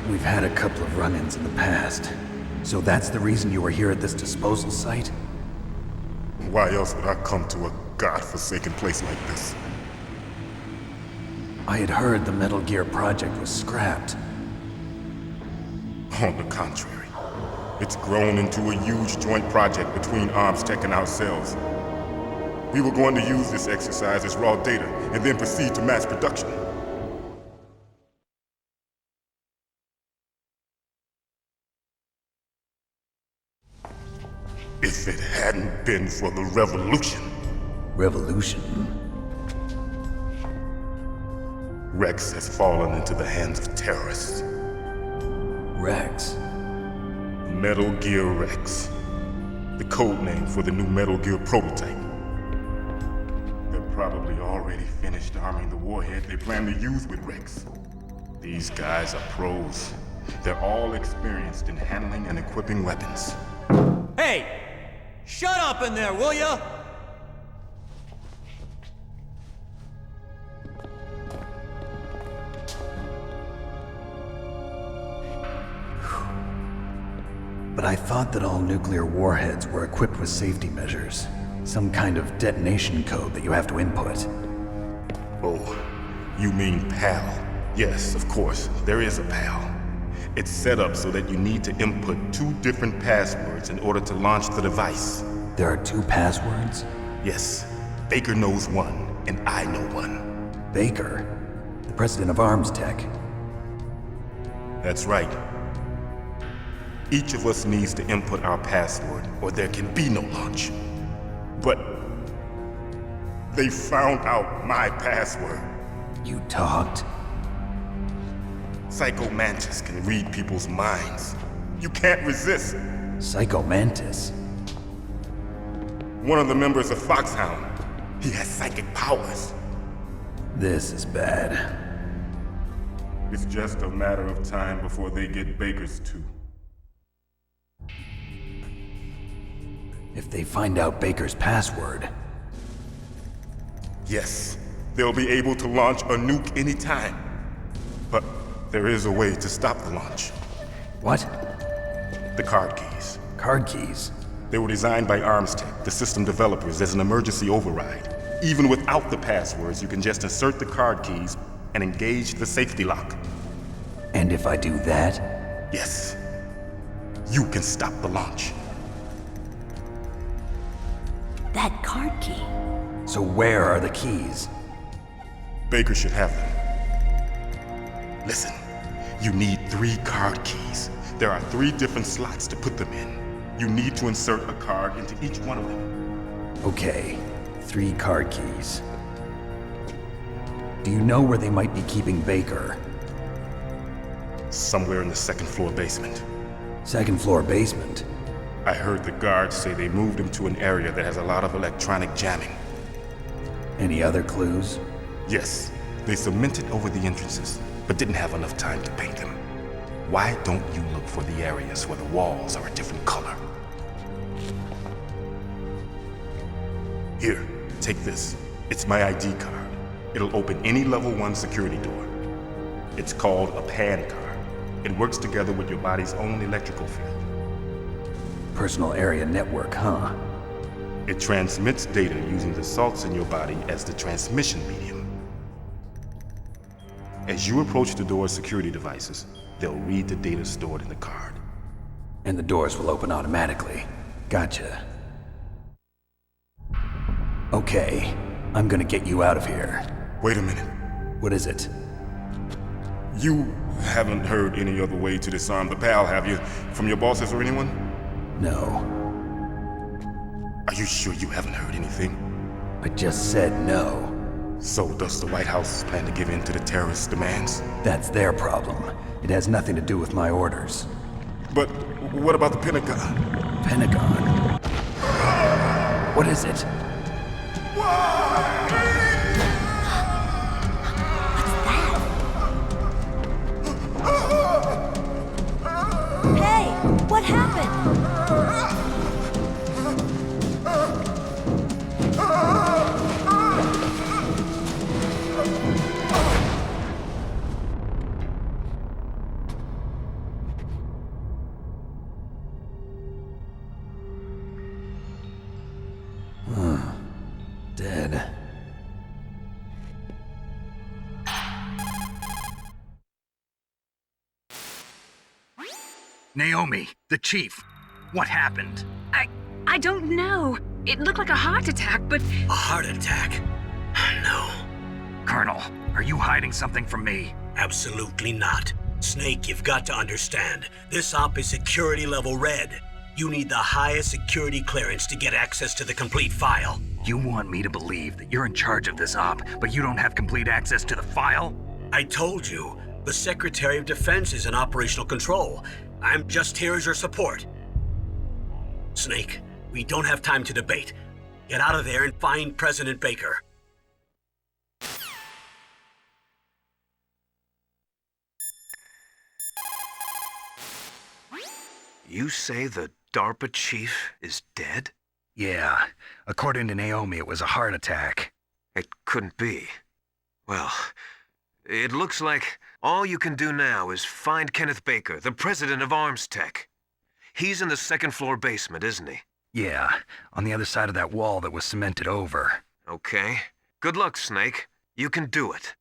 We've had a couple of run-ins in the past. So that's the reason you were here at this disposal site? Why else would I come to a godforsaken place like this? I had heard the Metal Gear project was scrapped. On the contrary, it's grown into a huge joint project between Arms Tech and ourselves. We were going to use this exercise as raw data and then proceed to mass production. If it hadn't been for the revolution. Revolution? Rex has fallen into the hands of terrorists. Rex? Metal Gear Rex. The code name for the new Metal Gear prototype. They're probably already finished arming the warhead they plan to use with Rex. These guys are pros. They're all experienced in handling and equipping weapons. Hey! Shut up in there, will ya? But I thought that all nuclear warheads were equipped with safety measures. Some kind of detonation code that you have to input. Oh, you mean PAL? Yes, of course, there is a PAL. It's set up so that you need to input 2 different passwords in order to launch the device. There are 2 passwords? Yes, Baker knows one, and I know one. Baker? The president of Arms Tech? That's right. Each of us needs to input our password, or there can be no launch. But they found out my password. You talked? Psycho Mantis can read people's minds. You can't resist. Psycho Mantis? One of the members of Foxhound. He has psychic powers. This is bad. It's just a matter of time before they get Baker's too. If they find out Baker's password... Yes, they'll be able to launch a nuke anytime. But there is a way to stop the launch. What? The card keys. Card keys? They were designed by Arms Tech, the system developers, as an emergency override. Even without the passwords, you can just insert the card keys and engage the safety lock. And if I do that? Yes. You can stop the launch. That card key. So where are the keys? Baker should have them. Listen, you need 3 card keys. There are 3 different slots to put them in. You need to insert a card into each one of them. Okay, 3 card keys. Do you know where they might be keeping Baker? Somewhere in the 2nd floor basement. 2nd floor basement? I heard the guards say they moved him to an area that has a lot of electronic jamming. Any other clues? Yes, they cemented over the entrances, but didn't have enough time to paint them. Why don't you look for the areas where the walls are a different color? Here, take this. It's my ID card. It'll open any level 1 security door. It's called a PAN card. It works together with your body's own electrical field. Personal area network, huh? It transmits data using the salts in your body as the transmission medium. As you approach the door's security devices, they'll read the data stored in the card. And the doors will open automatically. Gotcha. Okay, I'm gonna get you out of here. Wait a minute. What is it? You haven't heard any other way to disarm the PAL, have you? From your bosses or anyone? No. Are you sure you haven't heard anything? I just said no. So does the White House plan to give in to the terrorists' demands? That's their problem. It has nothing to do with my orders. But what about the Pentagon? Pentagon? What is it? Hey, what happened? Dead. Naomi, the chief. What happened? I don't know. It looked like a heart attack, but... A heart attack? No, Colonel, are you hiding something from me? absolutely not. Snake, you've got to understand. This op is security level red. You need the highest security clearance to get access to the complete file. You want me to believe that you're in charge of this op, but you don't have complete access to the file? I told you, the Secretary of Defense is in operational control. I'm just here as your support. Snake, we don't have time to debate. Get out of there and find President Baker. You say the DARPA chief is dead? Yeah. According to Naomi, it was a heart attack. It couldn't be. Well, it looks like all you can do now is find Kenneth Baker, the president of Arms Tech. He's in the second-floor basement, isn't he? Yeah, on the other side of that wall that was cemented over. Okay. Good luck, Snake. You can do it.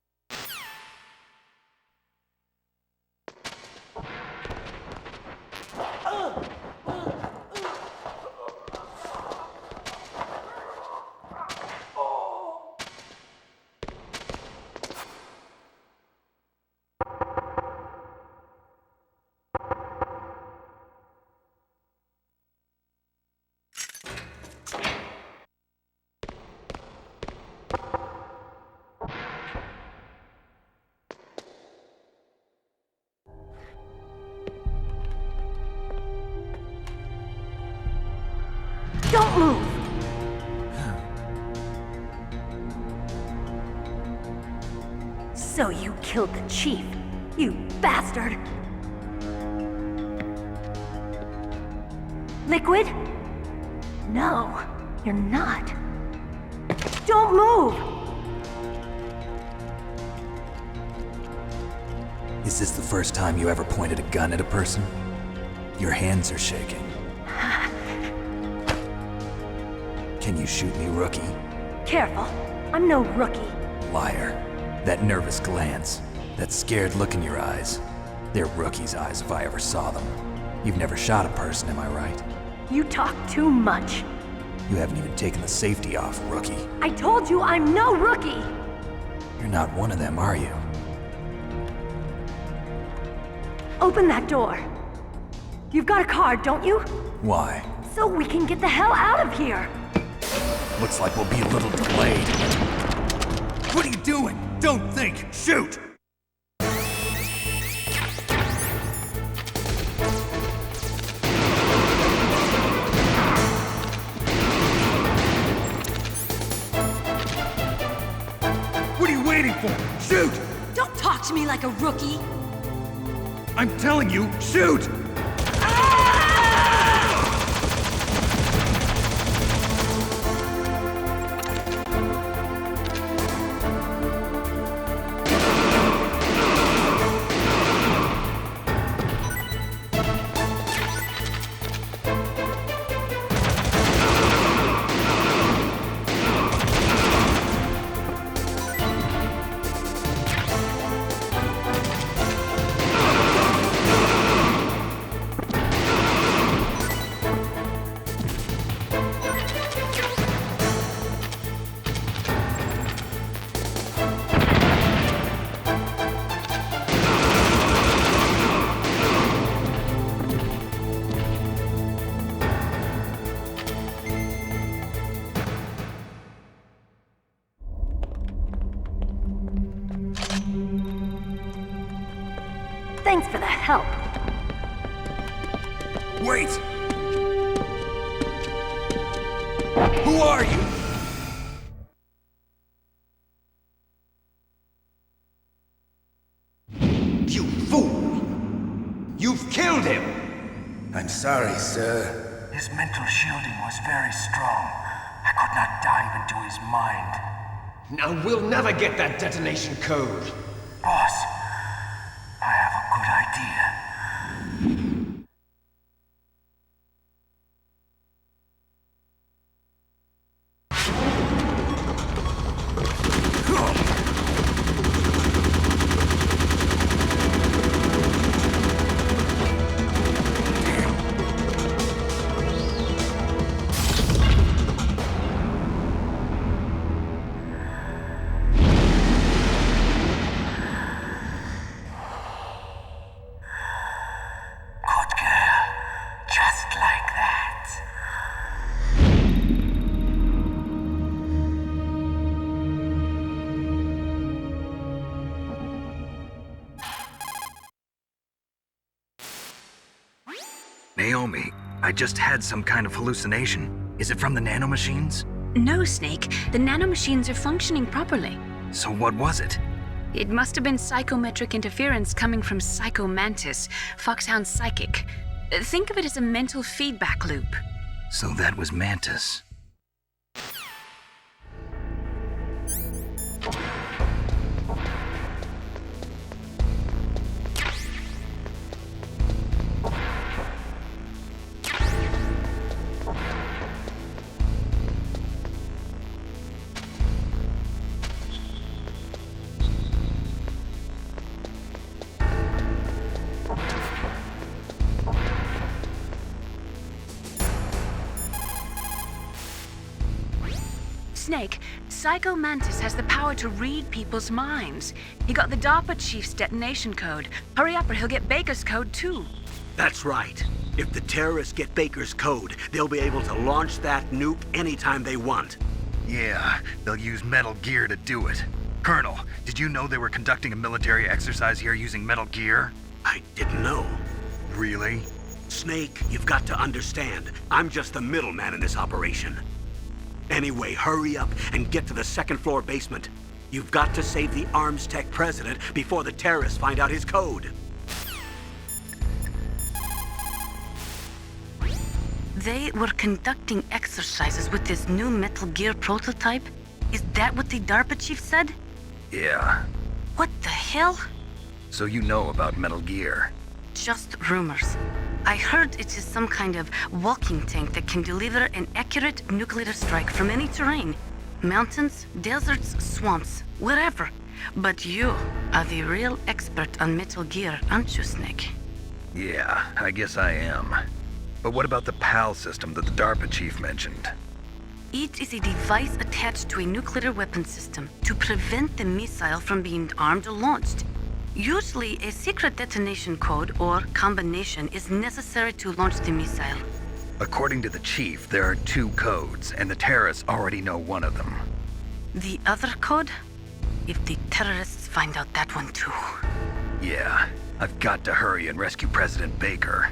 Don't move! So you killed the chief, you bastard! Liquid? No, you're not. Don't move! Is this the first time you ever pointed a gun at a person? Your hands are shaking. Can you shoot me, rookie? Careful, I'm no rookie. Liar. That nervous glance, that scared look in your eyes. They're rookie's eyes if I ever saw them. You've never shot a person, am I right? You talk too much. You haven't even taken the safety off, rookie. I told you I'm no rookie! You're not one of them, are you? Open that door. You've got a card, don't you? Why? So we can get the hell out of here! Looks like we'll be a little delayed. What are you doing? Don't think! Shoot! What are you waiting for? Shoot! Don't talk to me like a rookie! I'm telling you, shoot! Thanks for the help. Wait! Who are you? You fool! You've killed him! I'm sorry, sir. His mental shielding was very strong. I could not dive into his mind. Now we'll never get that detonation code. Boss, I have a good idea. Naomi, I just had some kind of hallucination. Is it from the nanomachines? No, Snake. The nanomachines are functioning properly. So what was it? It must have been psychometric interference coming from Psycho Mantis, Foxhound's psychic. Think of it as a mental feedback loop. So that was Mantis. Snake, Psycho Mantis has the power to read people's minds. He got the DARPA chief's detonation code. Hurry up or he'll get Baker's code too. That's right. If the terrorists get Baker's code, they'll be able to launch that nuke anytime they want. Yeah, they'll use Metal Gear to do it. Colonel, did you know they were conducting a military exercise here using Metal Gear? I didn't know. Really? Snake, you've got to understand. I'm just the middleman in this operation. Anyway, hurry up and get to the second-floor basement. You've got to save the Arms Tech president before the terrorists find out his code. They were conducting exercises with this new Metal Gear prototype? Is that what the DARPA chief said? Yeah. What the hell? So you know about Metal Gear? Just rumors. I heard it is some kind of walking tank that can deliver an accurate nuclear strike from any terrain. Mountains, deserts, swamps, wherever. But you are the real expert on Metal Gear, aren't you, Snake? Yeah, I guess I am. But what about the PAL system that the DARPA chief mentioned? It is a device attached to a nuclear weapon system to prevent the missile from being armed or launched. Usually, a secret detonation code or combination is necessary to launch the missile. According to the chief, there are 2 codes, and the terrorists already know one of them. The other code? If the terrorists find out that one too. Yeah, I've got to hurry and rescue President Baker.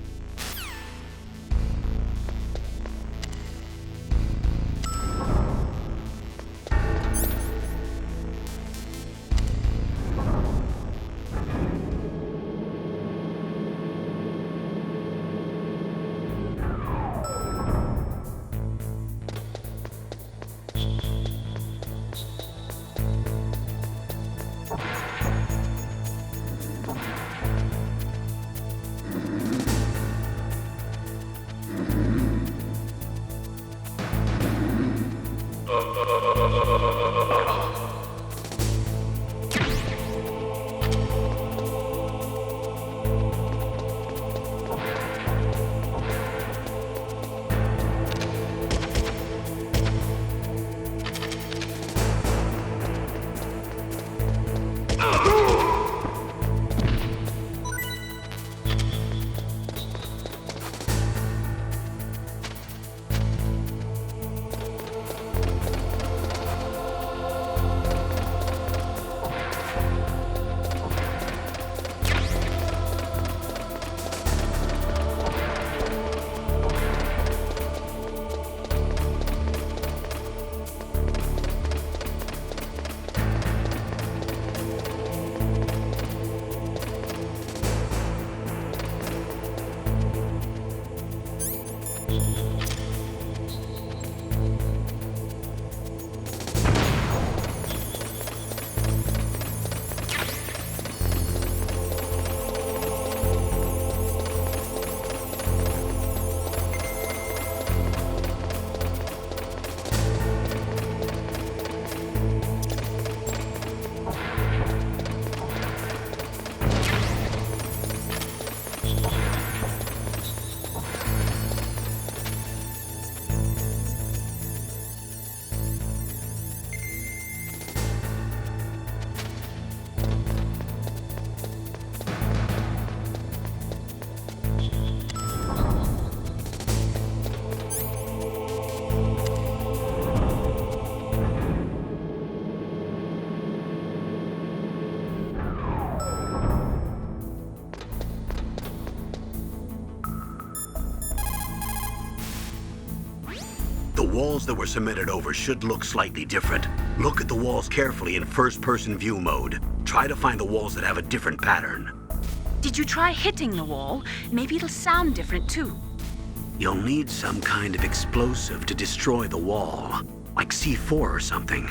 The walls that were cemented over should look slightly different. Look at the walls carefully in first-person view mode. Try to find the walls that have a different pattern. Did you try hitting the wall? Maybe it'll sound different too. You'll need some kind of explosive to destroy the wall, like C4 or something.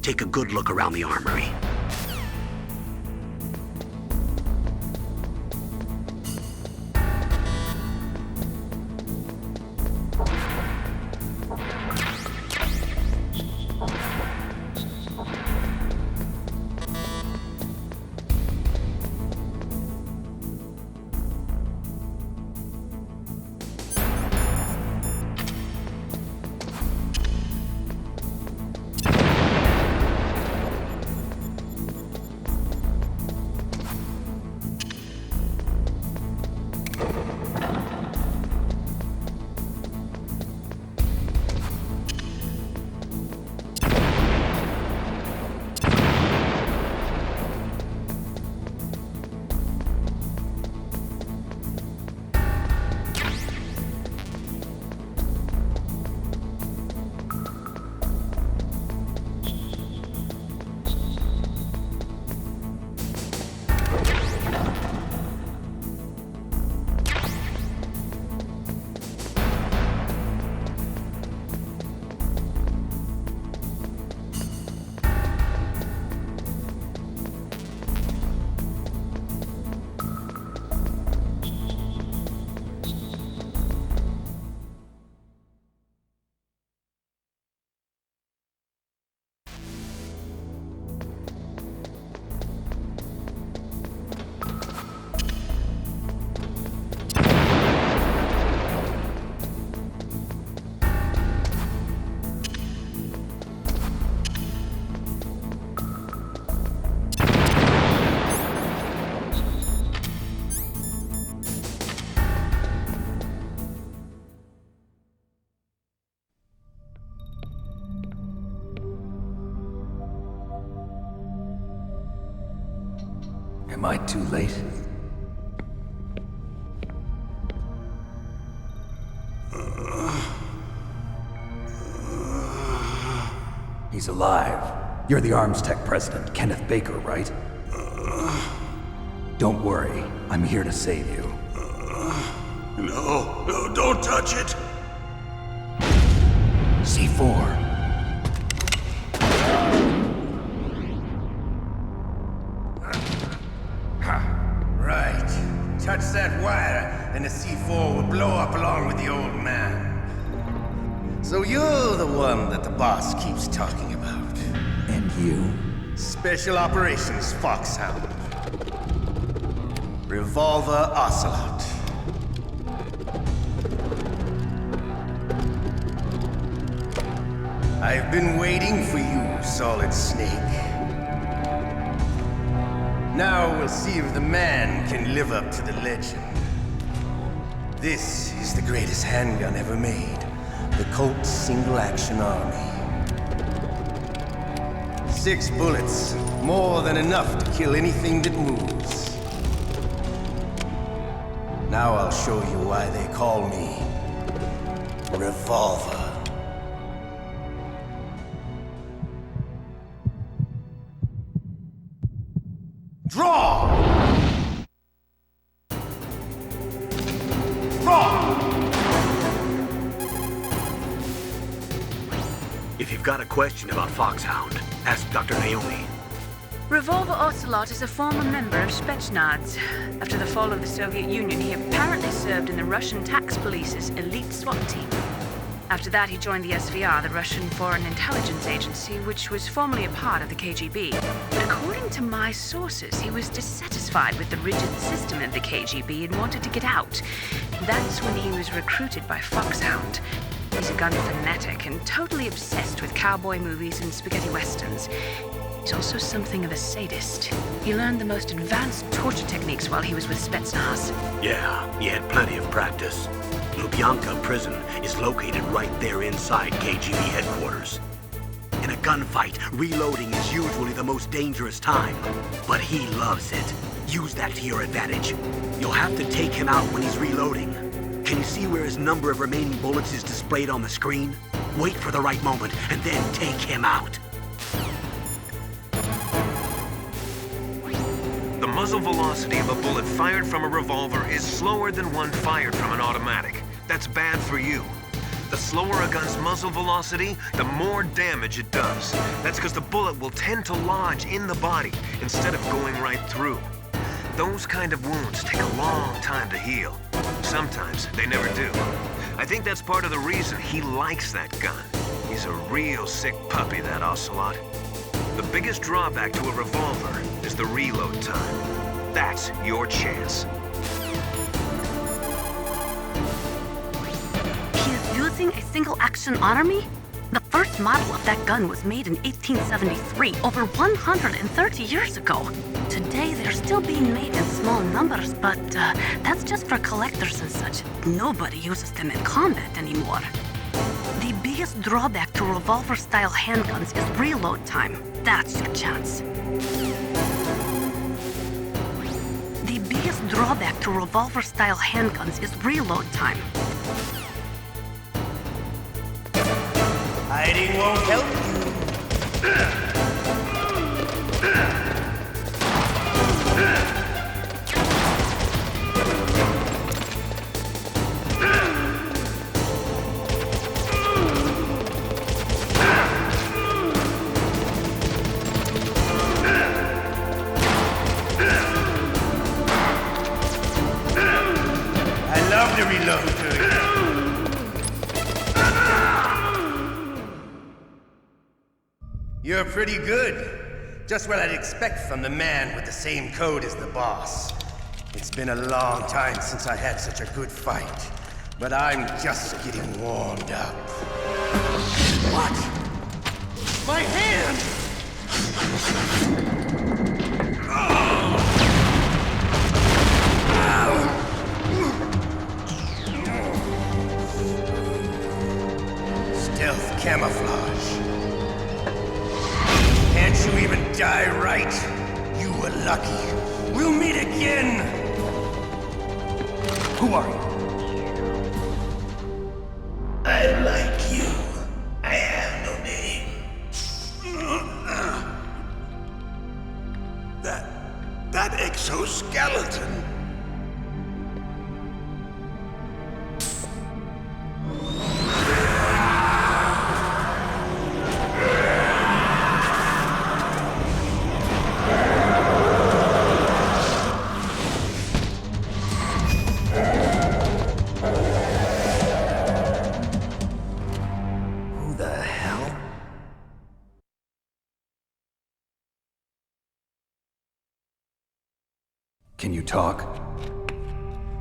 Take a good look around the armory. Am I too late? He's alive. You're the Arms Tech president, Kenneth Baker, right? Don't worry. I'm here to save you. No, don't touch it! C4. Right. Touch that wire, and the C4 will blow up along with the old man. So you're the one that the boss keeps talking about. And you? Special Operations Foxhound. Revolver Ocelot. I've been waiting for you, Solid Snake. Now we'll see if the man can live up to the legend. This is the greatest handgun ever made. The Colt Single Action Army. 6 bullets, more than enough to kill anything that moves. Now I'll show you why they call me Revolver. Draw! Draw! If you've got a question about Foxhound, ask Dr. Naomi. Revolver Ocelot is a former member of Spetsnaz. After the fall of the Soviet Union, he apparently served in the Russian tax police's elite SWAT team. After that, he joined the SVR, the Russian Foreign Intelligence Agency, which was formerly a part of the KGB. But according to my sources, he was dissatisfied with the rigid system of the KGB and wanted to get out. That's when he was recruited by Foxhound. He's a gun fanatic and totally obsessed with cowboy movies and spaghetti westerns. He's also something of a sadist. He learned the most advanced torture techniques while he was with Spetsnaz. Yeah, he had plenty of practice. Lubyanka prison is located right there inside KGB headquarters. In a gunfight, reloading is usually the most dangerous time, but he loves it. Use that to your advantage. You'll have to take him out when he's reloading. Can you see where his number of remaining bullets is displayed on the screen? Wait for the right moment and then take him out. The muzzle velocity of a bullet fired from a revolver is slower than one fired from an automatic. That's bad for you. The slower a gun's muzzle velocity, the more damage it does. That's because the bullet will tend to lodge in the body instead of going right through. Those kind of wounds take a long time to heal. Sometimes they never do. I think that's part of the reason he likes that gun. He's a real sick puppy, that Ocelot. The biggest drawback to a revolver is the reload time. That's your chance. He's using a single-action army? The first model of that gun was made in 1873, over 130 years ago. Today, they're still being made in small numbers, but that's just for collectors and such. Nobody uses them in combat anymore. The biggest drawback to revolver-style handguns is reload time. That's your chance. The biggest drawback to revolver-style handguns is reload time. Hiding won't help you. I love to reload. You're pretty good. Just what I'd expect from the man with the same code as the boss. It's been a long time since I had such a good fight, but I'm just getting warmed up. What? My hand! Stealth camouflage. Can't you even die right? You were lucky. We'll meet again! Who are you? I like you. I have no name. That exoskeleton? Who the hell? Can you talk?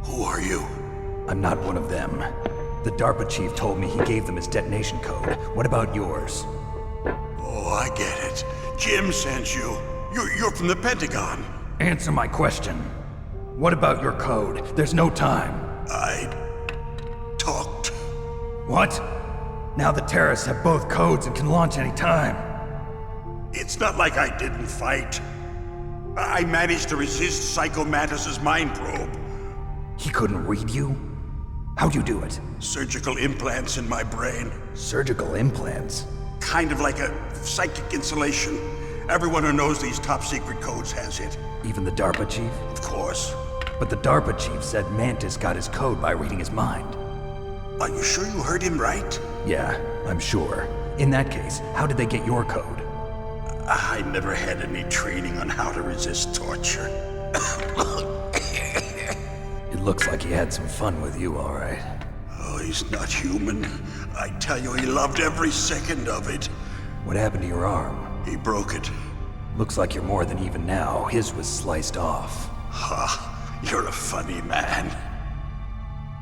Who are you? I'm not one of them. The DARPA chief told me he gave them his detonation code. What about yours? Oh, I get it. Jim sent you. You're from the Pentagon. Answer my question. What about your code? There's no time. I talked. What? Now the terrorists have both codes and can launch any time. It's not like I didn't fight. I managed to resist Psycho Mantis's mind probe. He couldn't read you? How'd you do it? Surgical implants in my brain. Surgical implants? Kind of like a psychic insulation. Everyone who knows these top secret codes has it. Even the DARPA chief? Of course. But the DARPA chief said Mantis got his code by reading his mind. Are you sure you heard him right? Yeah, I'm sure. In that case, how did they get your code? I never had any training on how to resist torture. It looks like he had some fun with you, all right. Oh, he's not human. I tell you, he loved every second of it. What happened to your arm? He broke it. Looks like you're more than even now. His was sliced off. Ha, you're a funny man.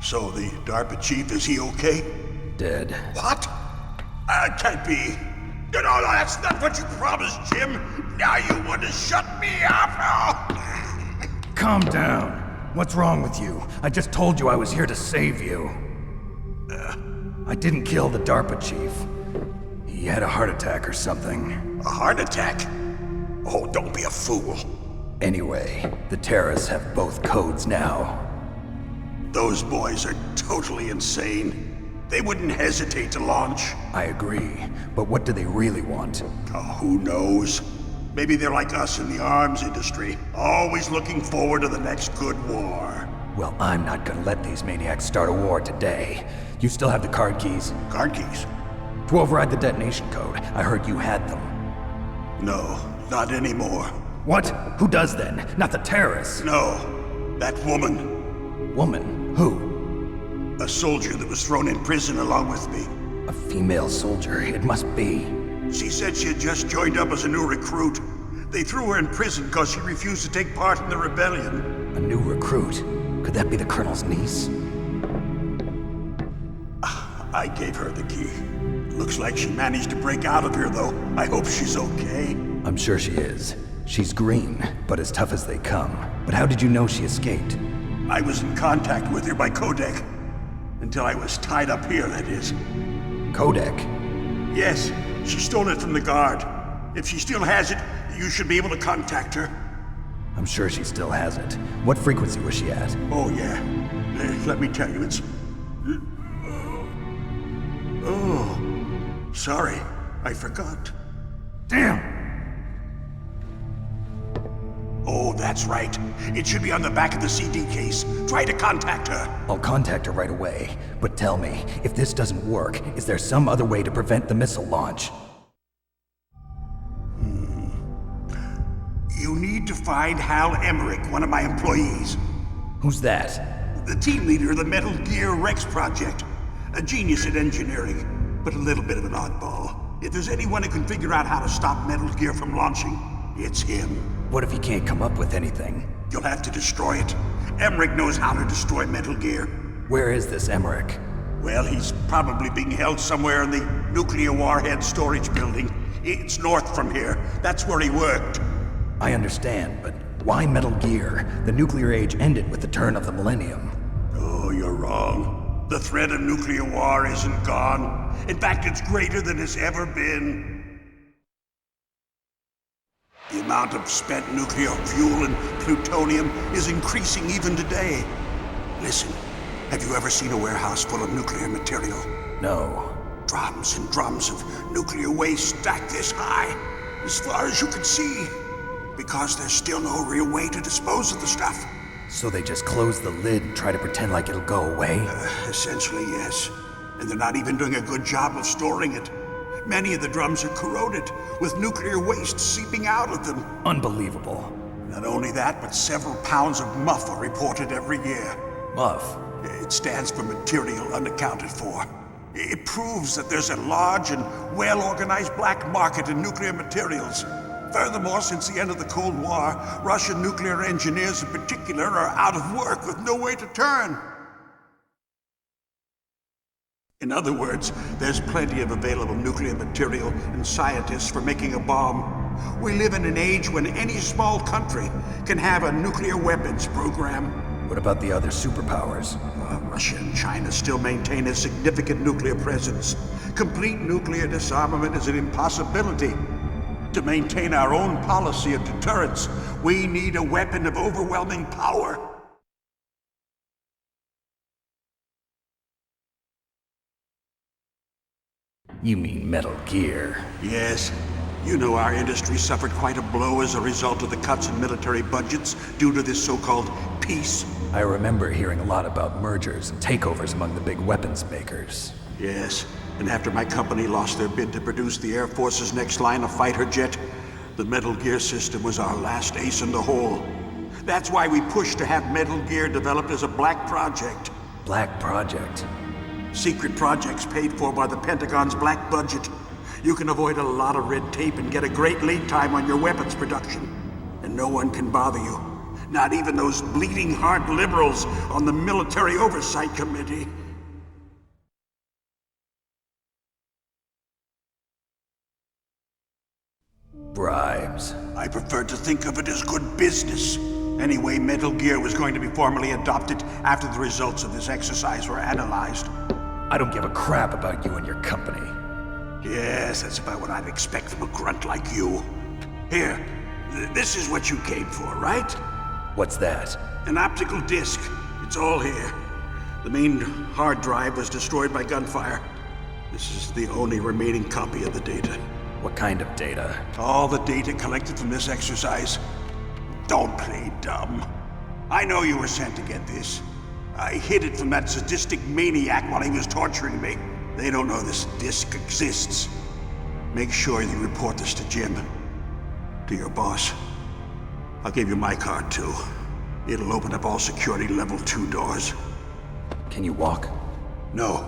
So the DARPA chief, is he okay? Dead. What? Can't be. No, that's not what you promised, Jim. Now you want to shut me up? Calm down. What's wrong with you? I just told you I was here to save you. I didn't kill the DARPA chief. He had a heart attack or something. A heart attack? Oh, don't be a fool. Anyway, the terrorists have both codes now. Those boys are totally insane. They wouldn't hesitate to launch. I agree, but what do they really want? Oh, who knows? Maybe they're like us in the arms industry, always looking forward to the next good war. Well, I'm not gonna let these maniacs start a war today. You still have the card keys? Card keys? To override the detonation code. I heard you had them. No, not anymore. What? Who does then? Not the terrorists? No, that woman. Woman? Who? A soldier that was thrown in prison along with me. A female soldier, it must be. She said she had just joined up as a new recruit. They threw her in prison because she refused to take part in the rebellion. A new recruit? Could that be the Colonel's niece? I gave her the key. Looks like she managed to break out of here, though. I hope she's okay. I'm sure she is. She's green, but as tough as they come. But how did you know she escaped? I was in contact with her by codec. Until I was tied up here, that is. Codec? Yes, she stole it from the guard. If she still has it, you should be able to contact her. I'm sure she still has it. What frequency was she at? Oh, yeah. Let me tell you, it's... Oh, sorry. I forgot. Damn! Oh, that's right. It should be on the back of the CD case. Try to contact her. I'll contact her right away. But tell me, if this doesn't work, is there some other way to prevent the missile launch? You need to find Hal Emmerich, one of my employees. Who's that? The team leader of the Metal Gear Rex project. A genius at engineering, but a little bit of an oddball. If there's anyone who can figure out how to stop Metal Gear from launching, it's him. What if he can't come up with anything? You'll have to destroy it. Emmerich knows how to destroy Metal Gear. Where is this Emmerich? Well, he's probably being held somewhere in the nuclear warhead storage building. It's north from here. That's where he worked. I understand, but why Metal Gear? The nuclear age ended with the turn of the millennium. Oh, you're wrong. The threat of nuclear war isn't gone. In fact, it's greater than it's ever been. The amount of spent nuclear fuel and plutonium is increasing even today. Listen, have you ever seen a warehouse full of nuclear material? No. Drums and drums of nuclear waste stacked this high, as far as you can see, because there's still no real way to dispose of the stuff. So they just close the lid and try to pretend like it'll go away? Essentially, yes. And they're not even doing a good job of storing it. Many of the drums are corroded, with nuclear waste seeping out of them. Unbelievable. Not only that, but several pounds of MUF are reported every year. MUF? It stands for material unaccounted for. It proves that there's a large and well-organized black market in nuclear materials. Furthermore, since the end of the Cold War, Russian nuclear engineers in particular are out of work with no way to turn. In other words, there's plenty of available nuclear material and scientists for making a bomb. We live in an age when any small country can have a nuclear weapons program. What about the other superpowers? Russia and China still maintain a significant nuclear presence. Complete nuclear disarmament is an impossibility. To maintain our own policy of deterrence, we need a weapon of overwhelming power. You mean Metal Gear? Yes. You know our industry suffered quite a blow as a result of the cuts in military budgets due to this so-called peace. I remember hearing a lot about mergers and takeovers among the big weapons makers. Yes, and after my company lost their bid to produce the Air Force's next line of fighter jet, the Metal Gear system was our last ace in the hole. That's why we pushed to have Metal Gear developed as a black project. Black project? Secret projects paid for by the Pentagon's black budget. You can avoid a lot of red tape and get a great lead time on your weapons production. And no one can bother you. Not even those bleeding heart liberals on the Military Oversight Committee. Bribes. I prefer to think of it as good business. Anyway, Metal Gear was going to be formally adopted after the results of this exercise were analyzed. I don't give a crap about you and your company. Yes, that's about what I'd expect from a grunt like you. Here, this is what you came for, right? What's that? An optical disc. It's all here. The main hard drive was destroyed by gunfire. This is the only remaining copy of the data. What kind of data? All the data collected from this exercise. Don't play dumb. I know you were sent to get this. I hid it from that sadistic maniac while he was torturing me. They don't know this disc exists. Make sure you report this to Jim. To your boss. I'll give you my card too. It'll open up all security level 2 doors. Can you walk? No.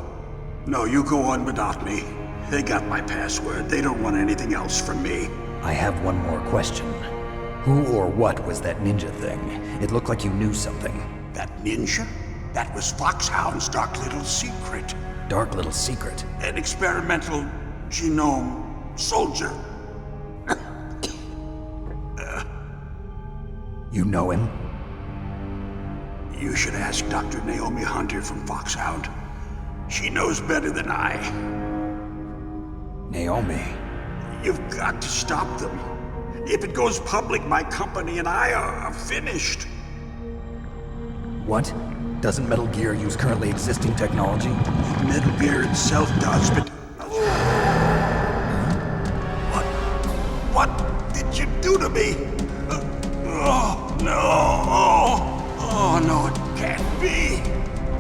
No, you go on without me. They got my password. They don't want anything else from me. I have one more question. Who or what was that ninja thing? It looked like you knew something. That ninja? That was Foxhound's dark little secret. Dark little secret? An experimental genome soldier. You know him? You should ask Dr. Naomi Hunter from Foxhound. She knows better than I. Naomi? You've got to stop them. If it goes public, my company and I are finished. What? Doesn't Metal Gear use currently existing technology? Metal Gear itself does, but... What did you do to me? Oh, no. Oh, no, it can't be.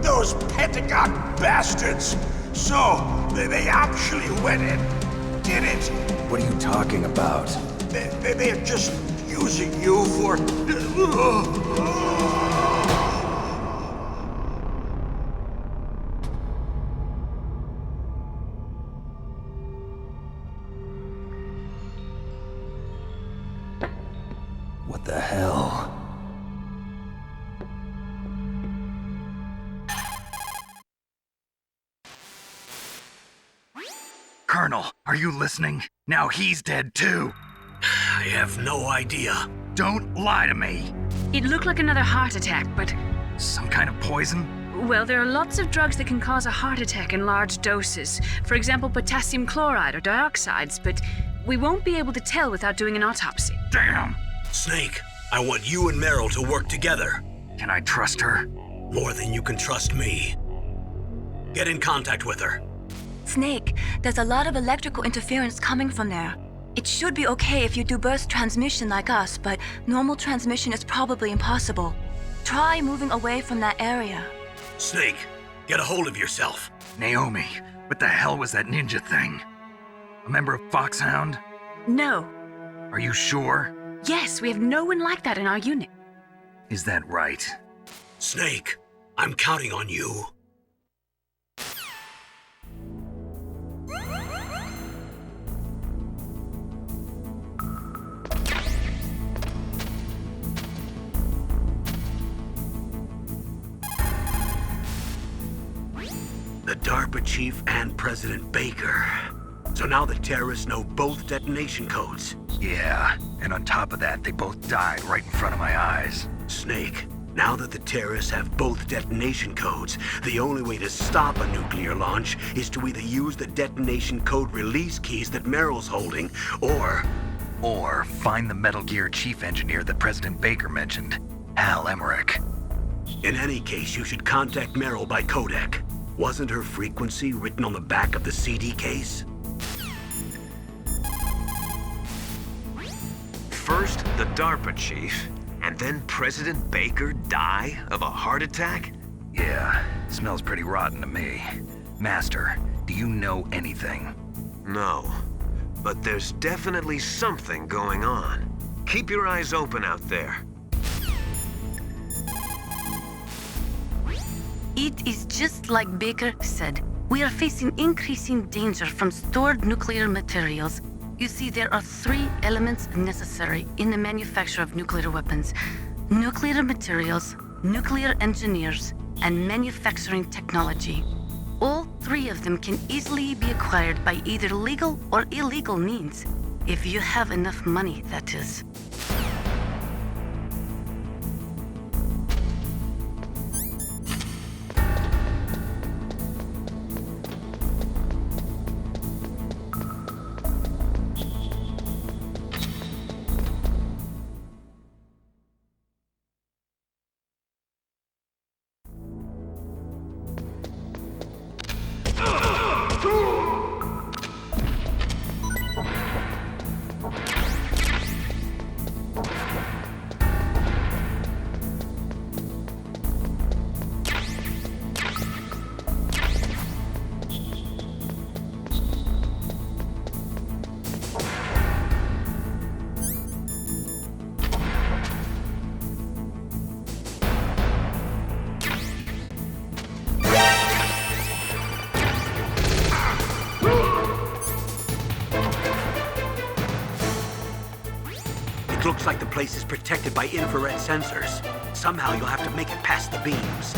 Those Pentagon bastards. So, they actually went and did it. What are you talking about? They're just using you for... What the hell? Colonel, are you listening? Now he's dead too. I have no idea. Don't lie to me. It looked like another heart attack, but... Some kind of poison? Well, there are lots of drugs that can cause a heart attack in large doses. For example, potassium chloride or dioxides, but We won't be able to tell without doing an autopsy. Damn! Snake, I want you and Meryl to work together. Can I trust her? More than you can trust me. Get in contact with her. Snake, there's a lot of electrical interference coming from there. It should be okay if you do burst transmission like us, but normal transmission is probably impossible. Try moving away from that area. Snake, get a hold of yourself. Naomi, what the hell was that ninja thing? A member of Foxhound? No. Are you sure? Yes, we have no one like that in our unit. Is that right? Snake, I'm counting on you. The DARPA chief and President Baker. So now the terrorists know both detonation codes. Yeah, and on top of that, they both died right in front of my eyes. Snake, now that the terrorists have both detonation codes, the only way to stop a nuclear launch is to either use the detonation code release keys that Meryl's holding, or find the Metal Gear chief engineer that President Baker mentioned, Hal Emmerich. In any case, you should contact Meryl by codec. Wasn't her frequency written on the back of the CD case? First, the DARPA chief, and then President Baker die of a heart attack? Yeah, smells pretty rotten to me. Master, do you know anything? No, but there's definitely something going on. Keep your eyes open out there. It is just like Baker said. We are facing increasing danger from stored nuclear materials. You see, there are 3 elements necessary in the manufacture of nuclear weapons: nuclear materials, nuclear engineers, and manufacturing technology. All 3 of them can easily be acquired by either legal or illegal means. If you have enough money, that is. Looks like the place is protected by infrared sensors. Somehow you'll have to make it past the beams.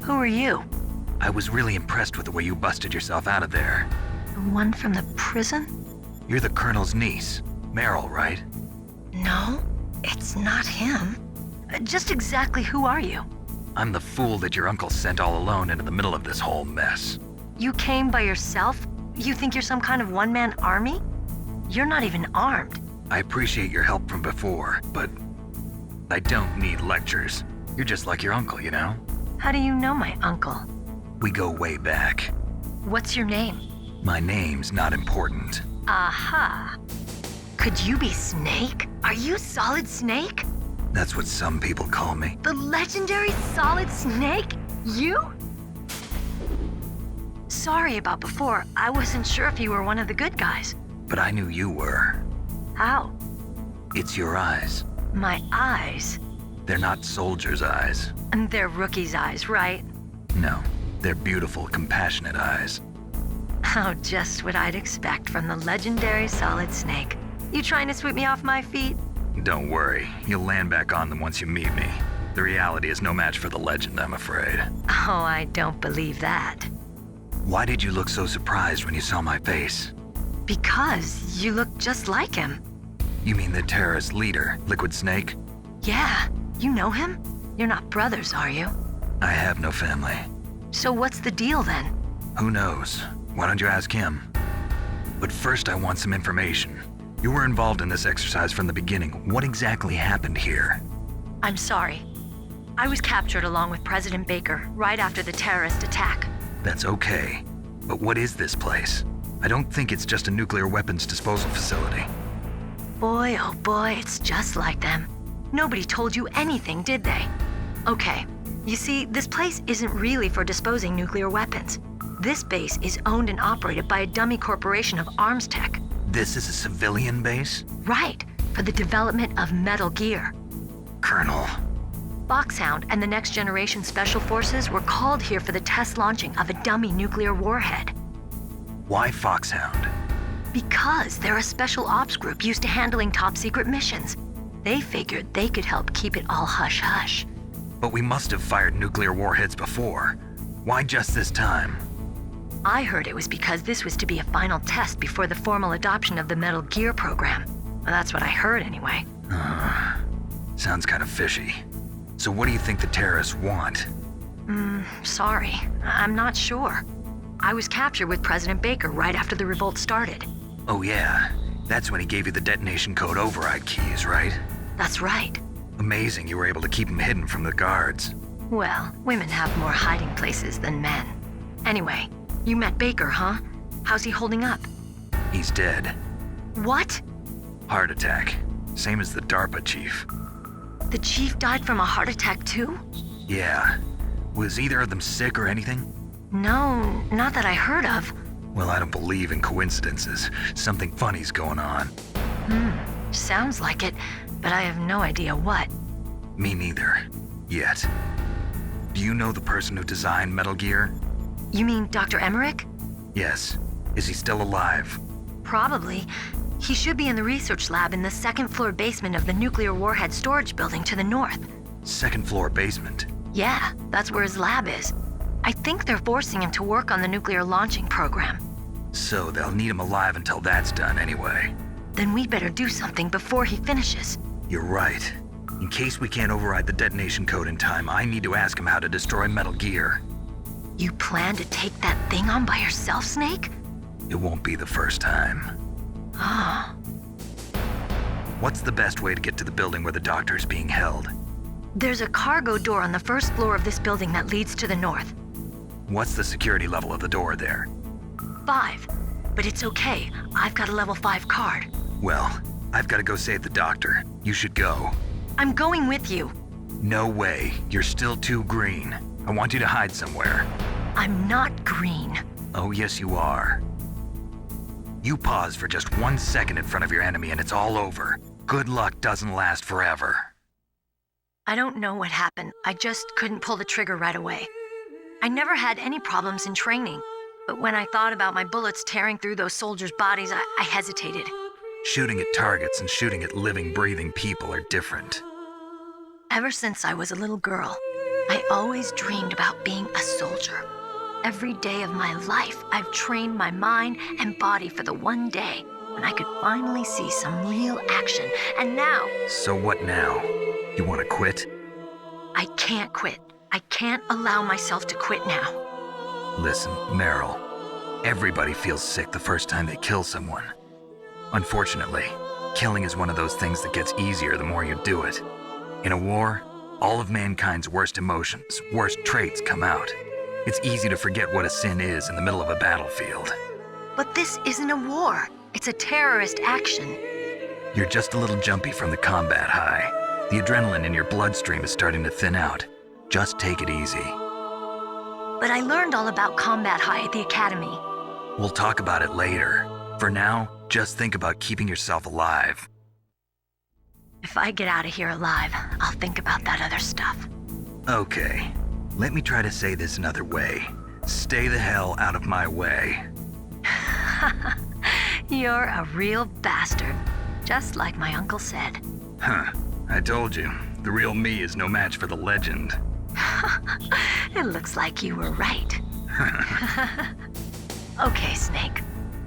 Who are you? I was really impressed with the way you busted yourself out of there. The one from the prison? You're the Colonel's niece, Meryl, right? No, it's not him. Just exactly who are you? I'm the fool that your uncle sent all alone into the middle of this whole mess. You came by yourself? You think you're some kind of one-man army? You're not even armed. I appreciate your help from before, but I don't need lectures. You're just like your uncle, you know? How do you know my uncle? We go way back. What's your name? My name's not important. Aha. Could you be Snake? Are you Solid Snake? That's what some people call me. The legendary Solid Snake? You? Sorry about before. I wasn't sure if you were one of the good guys. But I knew you were. How? It's your eyes. My eyes? They're not soldiers' eyes. And they're rookies' eyes, right? No, they're beautiful, compassionate eyes. Oh, just what I'd expect from the legendary Solid Snake. You trying to sweep me off my feet? Don't worry, you'll land back on them once you meet me. The reality is no match for the legend, I'm afraid. Oh, I don't believe that. Why did you look so surprised when you saw my face? Because you look just like him. You mean the terrorist leader, Liquid Snake? Yeah, you know him? You're not brothers, are you? I have no family. So what's the deal then? Who knows? Why don't you ask him? But first I want some information. You were involved in this exercise from the beginning. What exactly happened here? I'm sorry. I was captured along with President Baker right after the terrorist attack. That's okay. But what is this place? I don't think it's just a nuclear weapons disposal facility. Boy, oh boy, it's just like them. Nobody told you anything, did they? Okay, you see, this place isn't really for disposing nuclear weapons. This base is owned and operated by a dummy corporation of arms tech. This is a civilian base? Right, for the development of Metal Gear. Colonel. Foxhound and the Next Generation Special Forces were called here for the test launching of a dummy nuclear warhead. Why Foxhound? Because they're a special ops group used to handling top-secret missions. They figured they could help keep it all hush-hush. But we must have fired nuclear warheads before. Why just this time? I heard it was because this was to be a final test before the formal adoption of the Metal Gear program. Well, that's what I heard anyway. Sounds kind of fishy. So what do you think the terrorists want? Sorry. I'm not sure. I was captured with President Baker right after the revolt started. Oh yeah, that's when he gave you the detonation code override keys, right? That's right. Amazing you were able to keep him hidden from the guards. Well, women have more hiding places than men. Anyway, you met Baker, huh? How's he holding up? He's dead. What? Heart attack. Same as the DARPA chief. The chief died from a heart attack too? Yeah. Was either of them sick or anything? No, not that I heard of. Well, I don't believe in coincidences. Something funny's going on. Sounds like it, but I have no idea what. Me neither. Yet. Do you know the person who designed Metal Gear? You mean Dr. Emmerich? Yes. Is he still alive? Probably. He should be in the research lab in the second-floor basement of the nuclear warhead storage building to the north. Second-floor basement? Yeah, that's where his lab is. I think they're forcing him to work on the nuclear launching program. So they'll need him alive until that's done anyway. Then we better do something before he finishes. You're right. In case we can't override the detonation code in time, I need to ask him how to destroy Metal Gear. You plan to take that thing on by yourself, Snake? It won't be the first time. Ah. What's the best way to get to the building where the doctor is being held? There's a cargo door on the first floor of this building that leads to the north. What's the security level of the door there? 5. But it's okay. I've got a level 5 card. Well, I've got to go save the doctor. You should go. I'm going with you. No way. You're still too green. I want you to hide somewhere. I'm not green. Oh, yes, you are. You pause for just 1 second in front of your enemy and it's all over. Good luck doesn't last forever. I don't know what happened. I just couldn't pull the trigger right away. I never had any problems in training, but when I thought about my bullets tearing through those soldiers' bodies, I hesitated. Shooting at targets and shooting at living, breathing people are different. Ever since I was a little girl, I always dreamed about being a soldier. Every day of my life, I've trained my mind and body for the one day when I could finally see some real action, and now... So what now? You want to quit? I can't quit. I can't allow myself to quit now. Listen, Meryl. Everybody feels sick the first time they kill someone. Unfortunately, killing is one of those things that gets easier the more you do it. In a war, all of mankind's worst emotions, worst traits come out. It's easy to forget what a sin is in the middle of a battlefield. But this isn't a war. It's a terrorist action. You're just a little jumpy from the combat high. The adrenaline in your bloodstream is starting to thin out. Just take it easy. But I learned all about combat high at the academy. We'll talk about it later. For now, just think about keeping yourself alive. If I get out of here alive, I'll think about that other stuff. Okay, let me try to say this another way. Stay the hell out of my way. You're a real bastard, just like my uncle said. Huh, I told you, the real me is no match for the legend. It looks like you were right. Okay, Snake.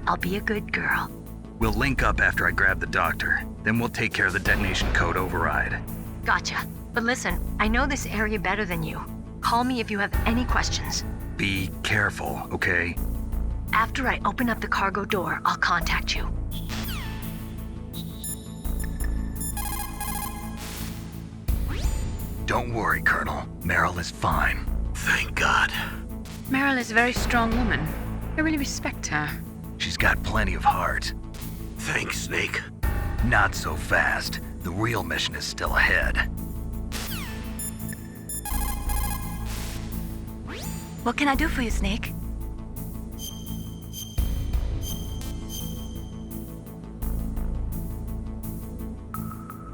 I'll be a good girl. We'll link up after I grab the doctor. Then we'll take care of the detonation code override. Gotcha. But listen, I know this area better than you. Call me if you have any questions. Be careful, okay? After I open up the cargo door, I'll contact you. Don't worry, Colonel. Meryl is fine. Thank God. Meryl is a very strong woman. I really respect her. She's got plenty of heart. Thanks, Snake. Not so fast. The real mission is still ahead. What can I do for you, Snake?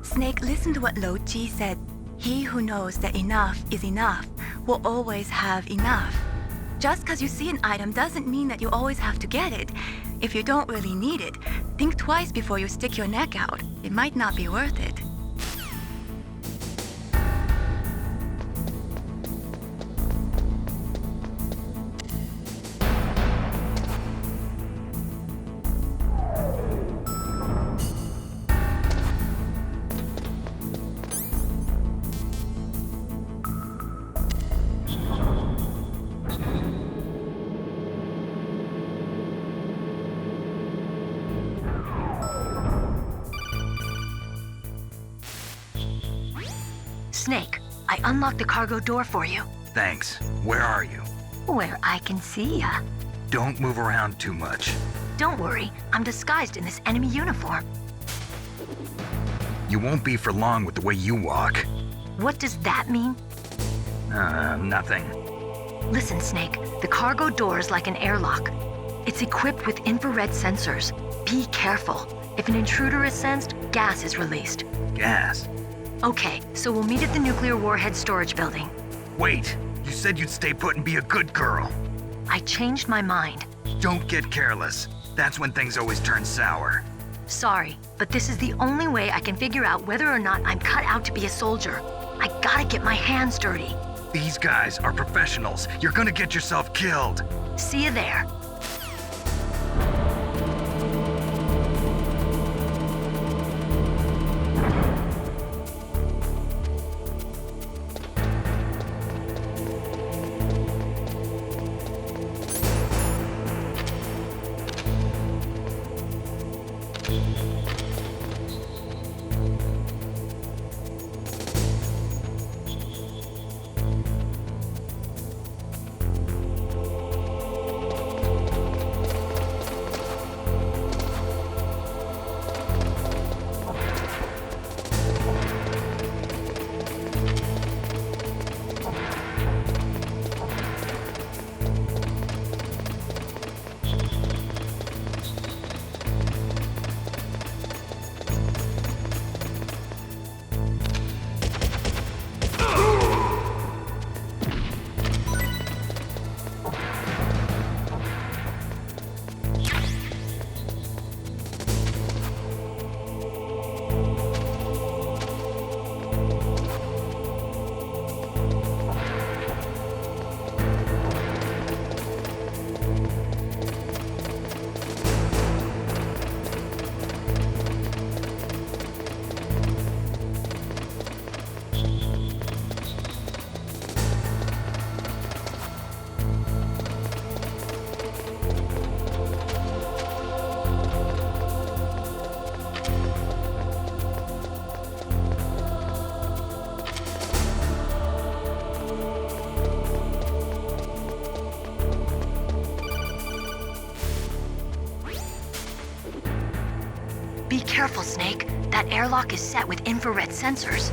Snake, listen to what Lo Ji said. He who knows that enough is enough will always have enough. Just because you see an item doesn't mean that you always have to get it. If you don't really need it, think twice before you stick your neck out. It might not be worth it. Snake, I unlocked the cargo door for you. Thanks. Where are you? Where I can see ya. Don't move around too much. Don't worry, I'm disguised in this enemy uniform. You won't be for long with the way you walk. What does that mean? Nothing. Listen, Snake, the cargo door is like an airlock. It's equipped with infrared sensors. Be careful. If an intruder is sensed, gas is released. Gas? Okay, so we'll meet at the nuclear warhead storage building. Wait, you said you'd stay put and be a good girl. I changed my mind. Don't get careless. That's when things always turn sour. Sorry, but this is the only way I can figure out whether or not I'm cut out to be a soldier. I gotta get my hands dirty. These guys are professionals. You're gonna get yourself killed. See you there. Be careful, Snake. That airlock is set with infrared sensors.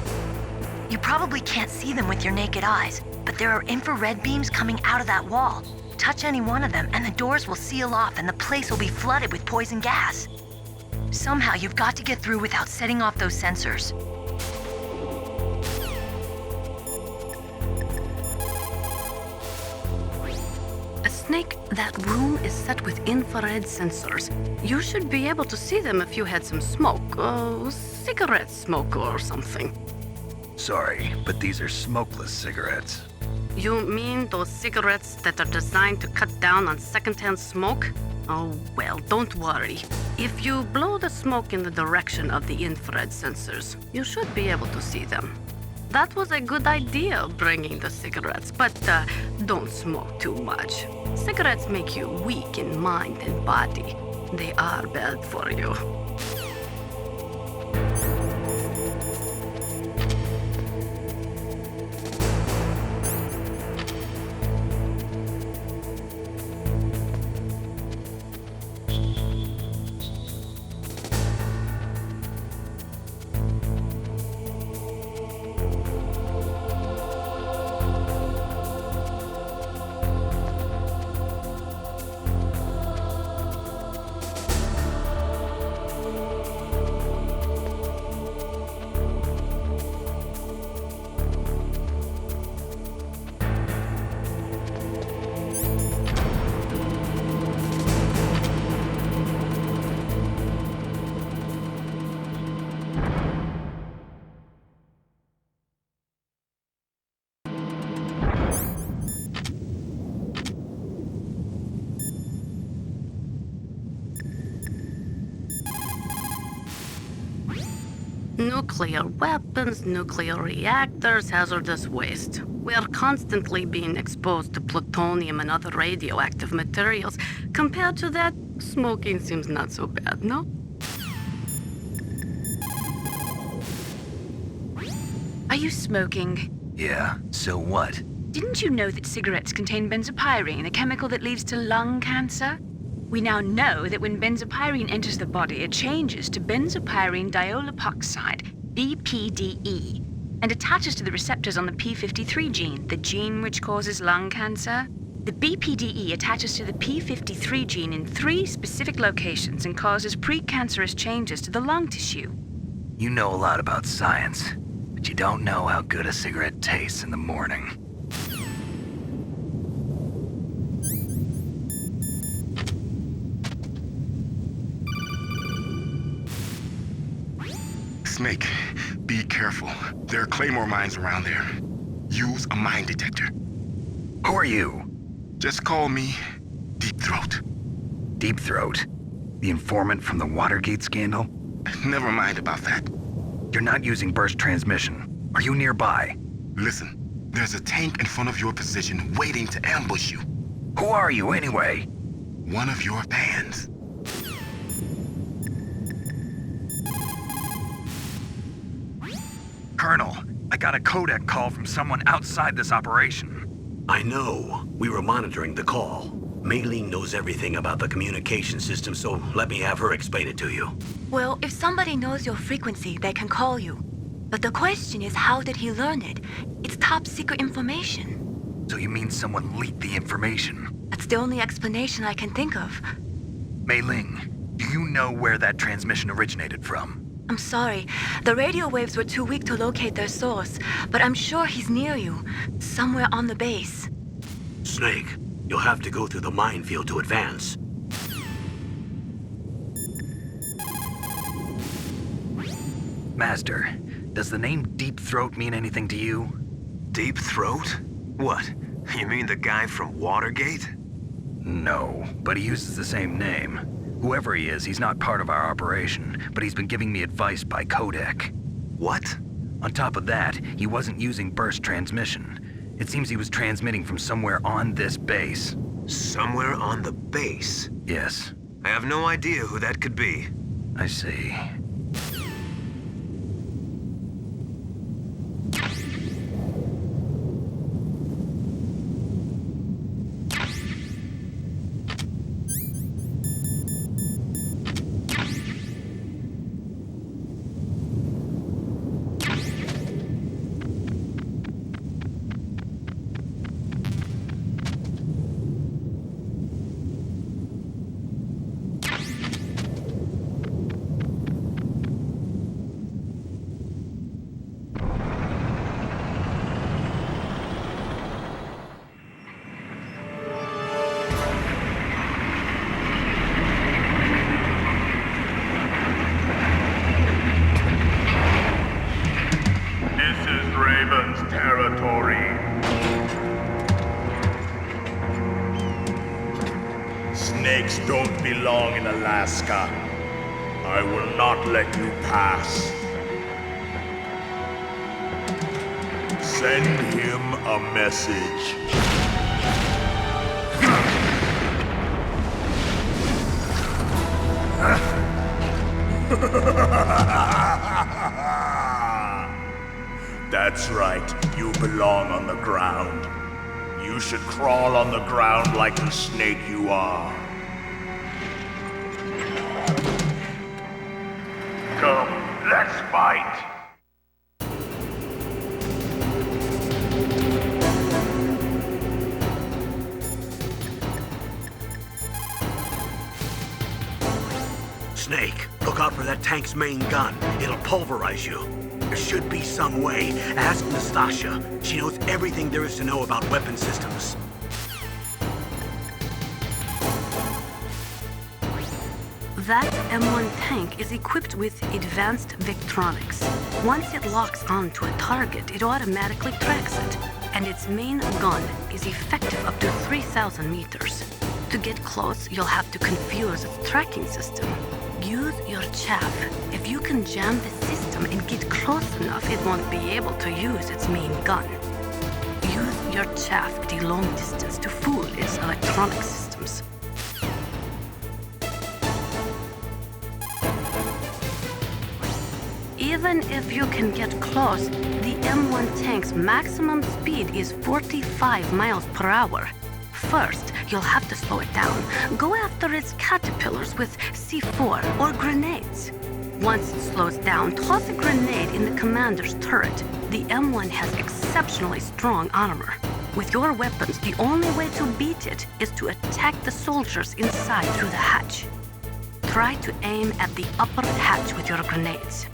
You probably can't see them with your naked eyes, but there are infrared beams coming out of that wall. Touch any one of them and the doors will seal off and the place will be flooded with poison gas. Somehow you've got to get through without setting off those sensors. Snake, that room is set with infrared sensors. You should be able to see them if you had some smoke, cigarette smoke or something. Sorry, but these are smokeless cigarettes. You mean those cigarettes that are designed to cut down on secondhand smoke? Oh, well, don't worry. If you blow the smoke in the direction of the infrared sensors, you should be able to see them. That was a good idea, bringing the cigarettes, but don't smoke too much. Cigarettes make you weak in mind and body. They are bad for you. Nuclear weapons, nuclear reactors, hazardous waste. We are constantly being exposed to plutonium and other radioactive materials. Compared to that, smoking seems not so bad, no? Are you smoking? Yeah, so what? Didn't you know that cigarettes contain benzopyrene, a chemical that leads to lung cancer? We now know that when benzopyrene enters the body, it changes to benzopyrene diolipoxide, BPDE, and attaches to the receptors on the p53 gene, the gene which causes lung cancer. The BPDE attaches to the p53 gene in 3 specific locations and causes precancerous changes to the lung tissue. You know a lot about science, but you don't know how good a cigarette tastes in the morning. Snake, be careful. There are claymore mines around there. Use a mine detector. Who are you? Just call me Deep Throat. Deep Throat? The informant from the Watergate scandal? Never mind about that. You're not using burst transmission. Are you nearby? Listen, there's a tank in front of your position waiting to ambush you. Who are you anyway? One of your fans. Colonel, I got a codec call from someone outside this operation. I know. We were monitoring the call. Mei Ling knows everything about the communication system, so let me have her explain it to you. Well, if somebody knows your frequency, they can call you. But the question is, how did he learn it? It's top secret information. So you mean someone leaked the information? That's the only explanation I can think of. Mei Ling, do you know where that transmission originated from? I'm sorry. The radio waves were too weak to locate their source, but I'm sure he's near you, somewhere on the base. Snake, you'll have to go through the minefield to advance. Master, does the name Deep Throat mean anything to you? Deep Throat? What? You mean the guy from Watergate? No, but he uses the same name. Whoever he is, he's not part of our operation, but he's been giving me advice by codec. What? On top of that, he wasn't using burst transmission. It seems he was transmitting from somewhere on this base. Somewhere on the base? Yes. I have no idea who that could be. I see. don't belong in Alaska. I will not let you pass. Send him a message. That's right, you belong on the ground. You should crawl on the ground like the snake you are. Come, let's fight! Snake, look out for that tank's main gun. It'll pulverize you. There should be some way. Ask Nastasha. She knows everything there is to know about weapon systems. That M1 tank is equipped with advanced Victronics. Once it locks onto a target, it automatically tracks it. And its main gun is effective up to 3,000 meters. To get close, you'll have to confuse its tracking system. Use your chaff. If you can jam the system and get close enough, it won't be able to use its main gun. Use your chaff at a long distance to fool its electronic systems. Even if you can get close, the M1 tank's maximum speed is 45 miles per hour. First, you'll have to slow it down. Go after its caterpillars with C4 or grenades. Once it slows down, toss a grenade in the commander's turret. The M1 has exceptionally strong armor. With your weapons, the only way to beat it is to attack the soldiers inside through the hatch. Try to aim at the upper hatch with your grenades.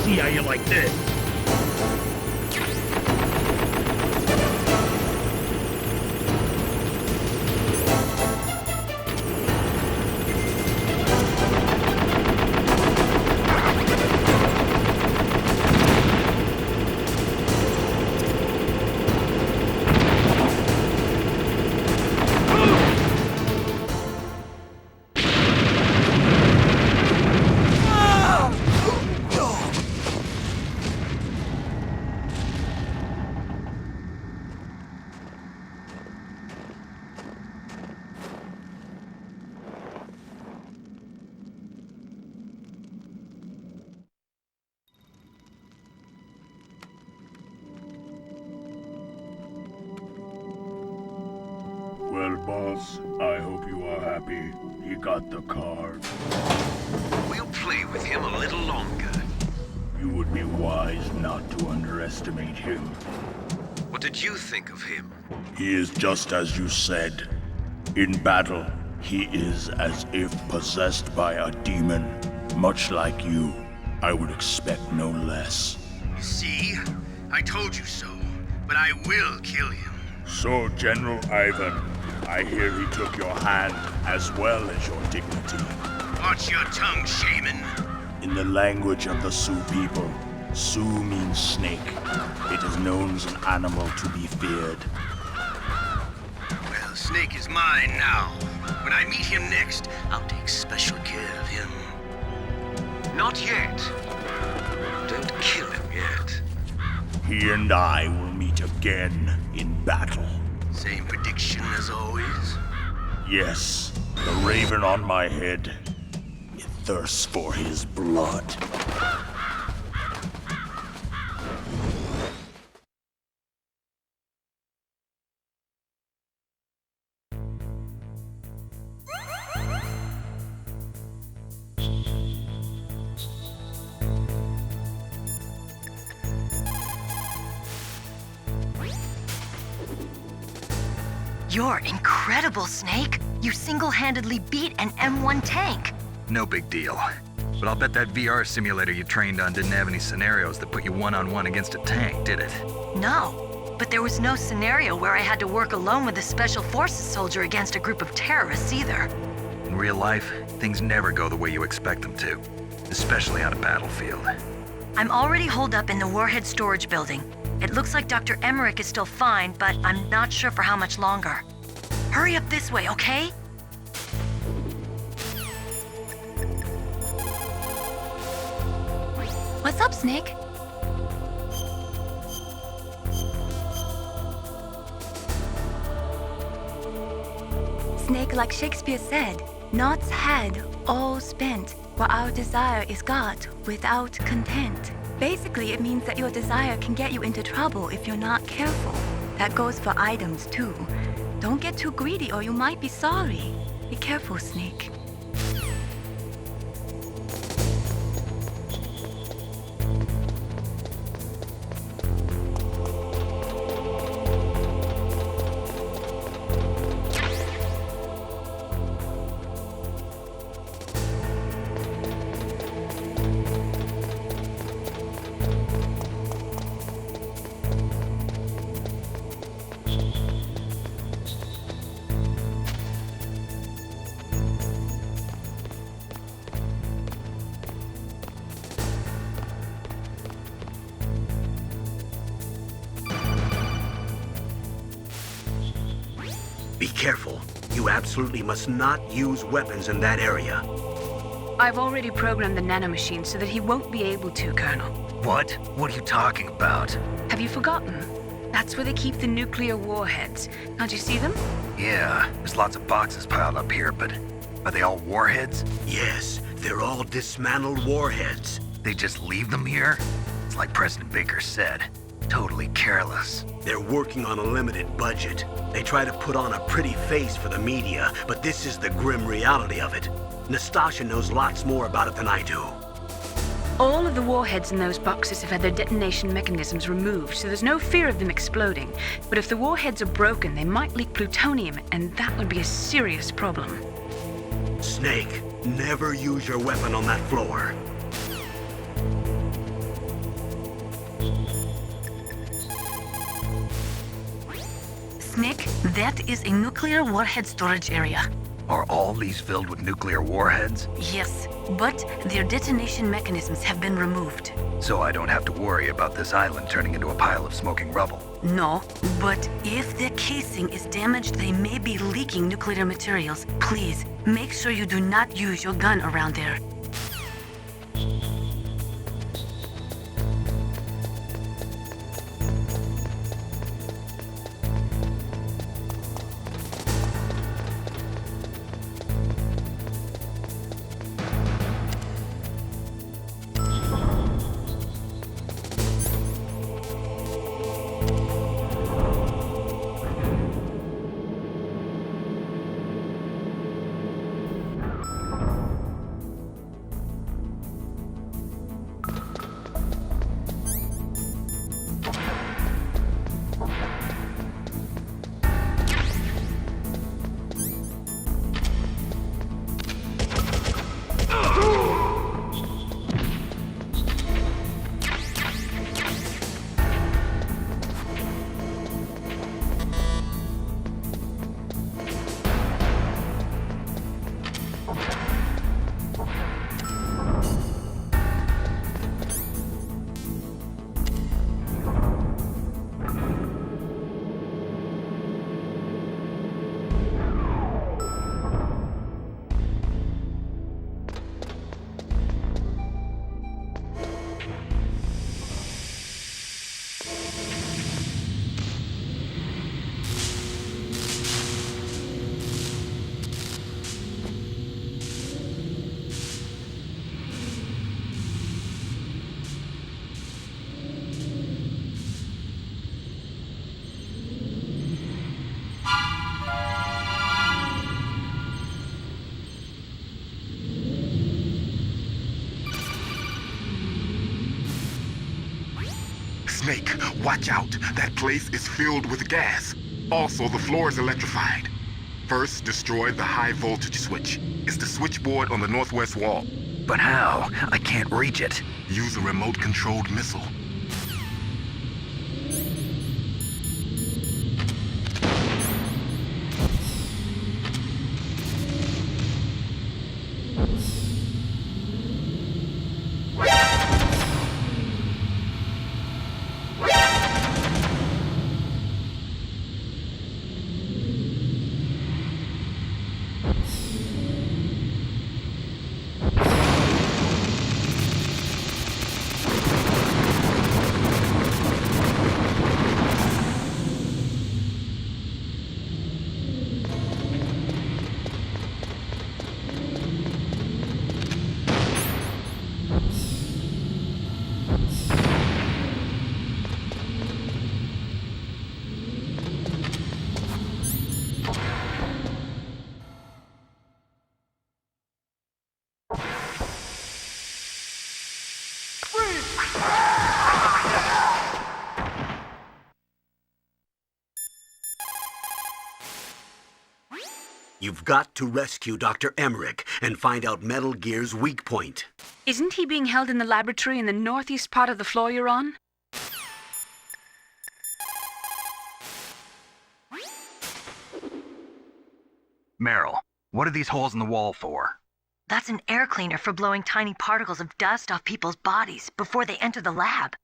See how you like this? Well, boss, I hope you are happy. He got the card. We'll play with him a little longer. You would be wise not to underestimate him. What did you think of him? He is just as you said. In battle, He is as if possessed by a demon, much like you. I would expect no less. See? I told you so. But I will kill him. So, General Ivan, I hear he took your hand as well as your dignity. Watch your tongue, shaman. In the language of the Sioux people, Sioux means snake. It is known as an animal to be feared. Well, Snake is mine now. When I meet him next, I'll take special care of him. Not yet. Don't kill him yet. He and I will meet again in battle. Same prediction as always? Yes, the raven on my head. It thirsts for his blood. You're incredible, Snake. You single-handedly beat an M1 tank. No big deal. But I'll bet that VR simulator you trained on didn't have any scenarios that put you one-on-one against a tank, did it? No, but there was no scenario where I had to work alone with a Special Forces soldier against a group of terrorists either. In real life, things never go the way you expect them to, especially on a battlefield. I'm already holed up in the Warhead storage building. It looks like Dr. Emmerich is still fine, but I'm not sure for how much longer. Hurry up this way, okay? What's up, Snake? Snake, like Shakespeare said, naught's had, all spent, while our desire is got without content. Basically, it means that your desire can get you into trouble if you're not careful. That goes for items, too. Don't get too greedy or you might be sorry. Be careful, Snake. Be careful. You absolutely must not use weapons in that area. I've already programmed the nanomachine so that he won't be able to, Colonel. What? What are you talking about? Have you forgotten? That's where they keep the nuclear warheads. Can't you see them? Yeah, there's lots of boxes piled up here, but are they all warheads? Yes, they're all dismantled warheads. They just leave them here? It's like President Baker said. Totally careless. They're working on a limited budget. They try to put on a pretty face for the media, but this is the grim reality of it. Nastasha knows lots more about it than I do. All of the warheads in those boxes have had their detonation mechanisms removed, so there's no fear of them exploding. But if the warheads are broken, they might leak plutonium, and that would be a serious problem. Snake, never use your weapon on that floor. Snake, that is a nuclear warhead storage area. Are all these filled with nuclear warheads? Yes, but their detonation mechanisms have been removed. So I don't have to worry about this island turning into a pile of smoking rubble. No, but if the casing is damaged, they may be leaking nuclear materials. Please, make sure you do not use your gun around there. Snake, watch out. That place is filled with gas. Also, the floor is electrified. First, destroy the high voltage switch. It's the switchboard on the northwest wall. But how? I can't reach it. Use a remote-controlled missile. You've got to rescue Dr. Emmerich and find out Metal Gear's weak point. Isn't he being held in the laboratory in the northeast part of the floor you're on? Meryl, what are these holes in the wall for? That's an air cleaner for blowing tiny particles of dust off people's bodies before they enter the lab.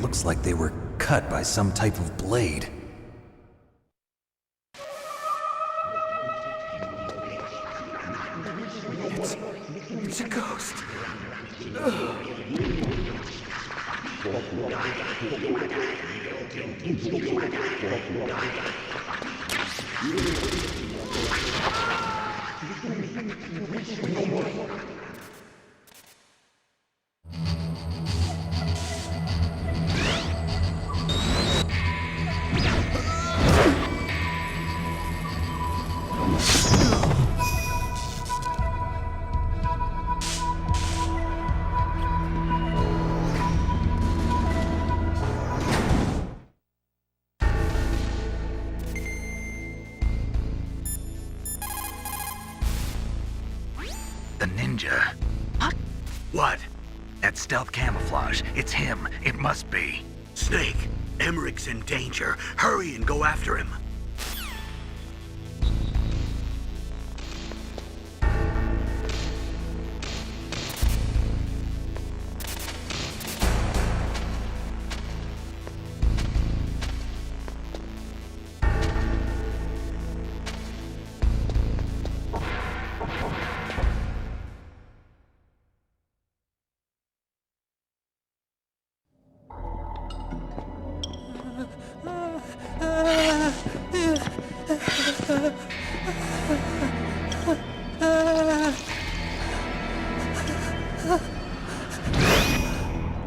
Looks like they were cut by some type of blade. It's a ghost. The ninja. What? That stealth camouflage. It's him. It must be. Snake, Emmerich's in danger. Hurry and go after him.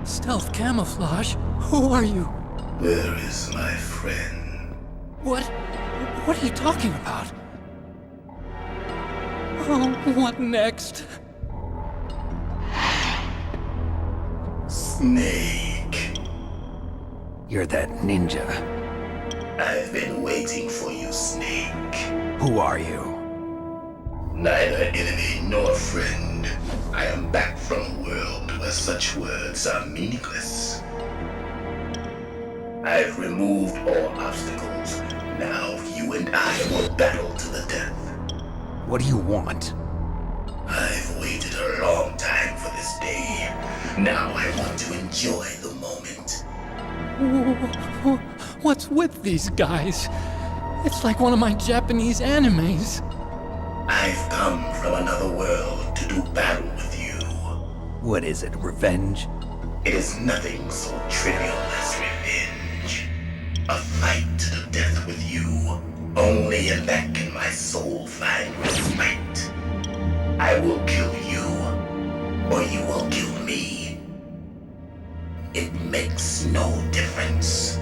Stealth camouflage? Who are you? Where is my friend? What are you talking about? Oh, what next? Snake. You're that ninja. I've been waiting for you, Snake. Who are you? Neither enemy nor friend. I am back from a world where such words are meaningless. I've removed all obstacles. Now you and I will battle to the death. What do you want? I've waited a long time for this day. Now I want to enjoy the moment. What's with these guys? It's like one of my Japanese animes. I've come from another world to do battle with you. What is it, revenge? It is nothing so trivial as revenge. A fight to the death with you. Only in that can my soul find respite. I will kill you, or you will kill me. It makes no difference.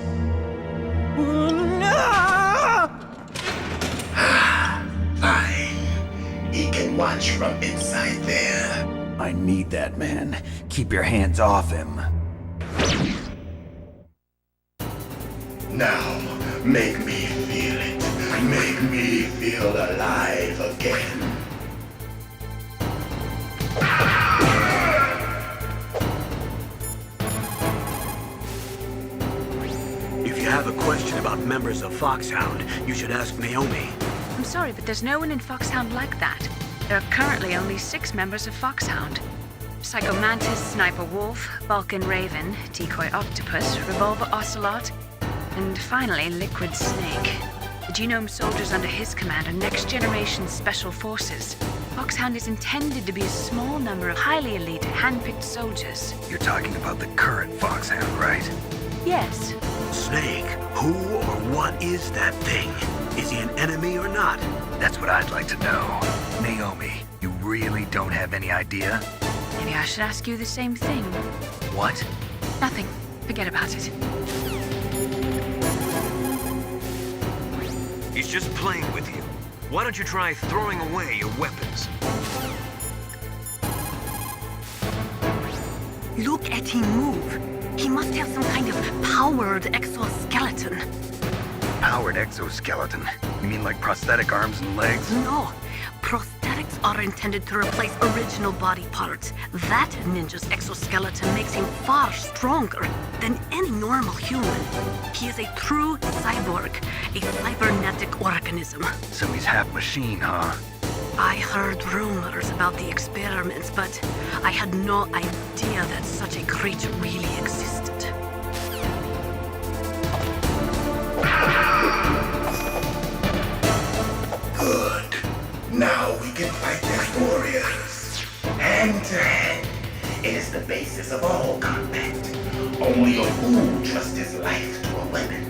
Fine. He can watch from inside there. I need that man. Keep your hands off him. Now, make me feel it. Make me feel alive again. If you have a question about members of Foxhound, you should ask Naomi. I'm sorry, but there's no one in Foxhound like that. There are currently only 6 members of Foxhound. Psycho Mantis, Sniper Wolf, Vulcan Raven, Decoy Octopus, Revolver Ocelot, and finally Liquid Snake. The genome soldiers under his command are next-generation special forces. Foxhound is intended to be a small number of highly elite, hand-picked soldiers. You're talking about the current Foxhound, right? Yes. Snake, who or what is that thing? Is he an enemy or not? That's what I'd like to know. Naomi, you really don't have any idea? Maybe I should ask you the same thing. What? Nothing. Forget about it. He's just playing with you. Why don't you try throwing away your weapons? Look at him move. He must have some kind of powered exoskeleton. Powered exoskeleton? You mean like prosthetic arms and legs? No. Prosthetics are intended to replace original body parts. That ninja's exoskeleton makes him far stronger than any normal human. He is a true cyborg, a cybernetic organism. So he's half machine, huh? I heard rumors about the experiments, but I had no idea that such a creature really existed. Good. Now we can fight as warriors. Hand to hand. It is the basis of all combat. Only a fool trusts his life to a weapon.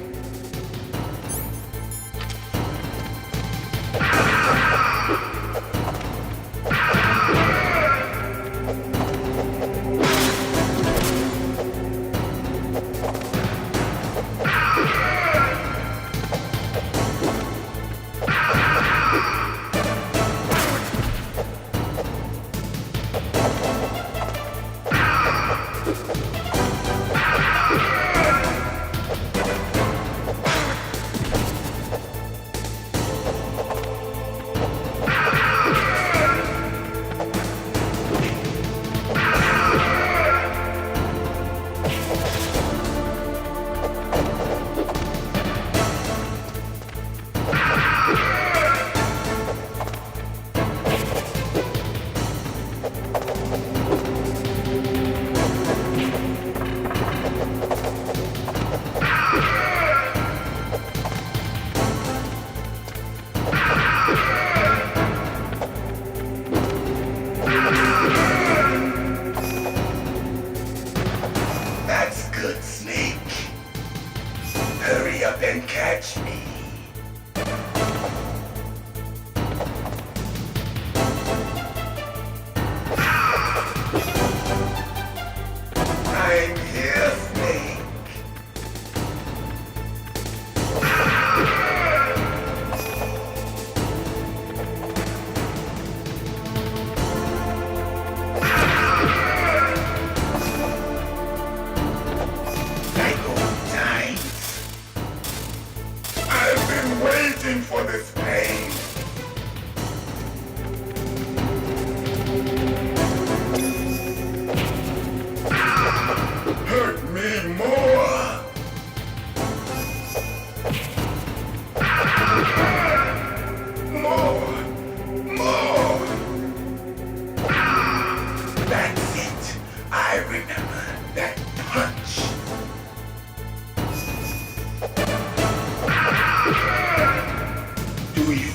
Do you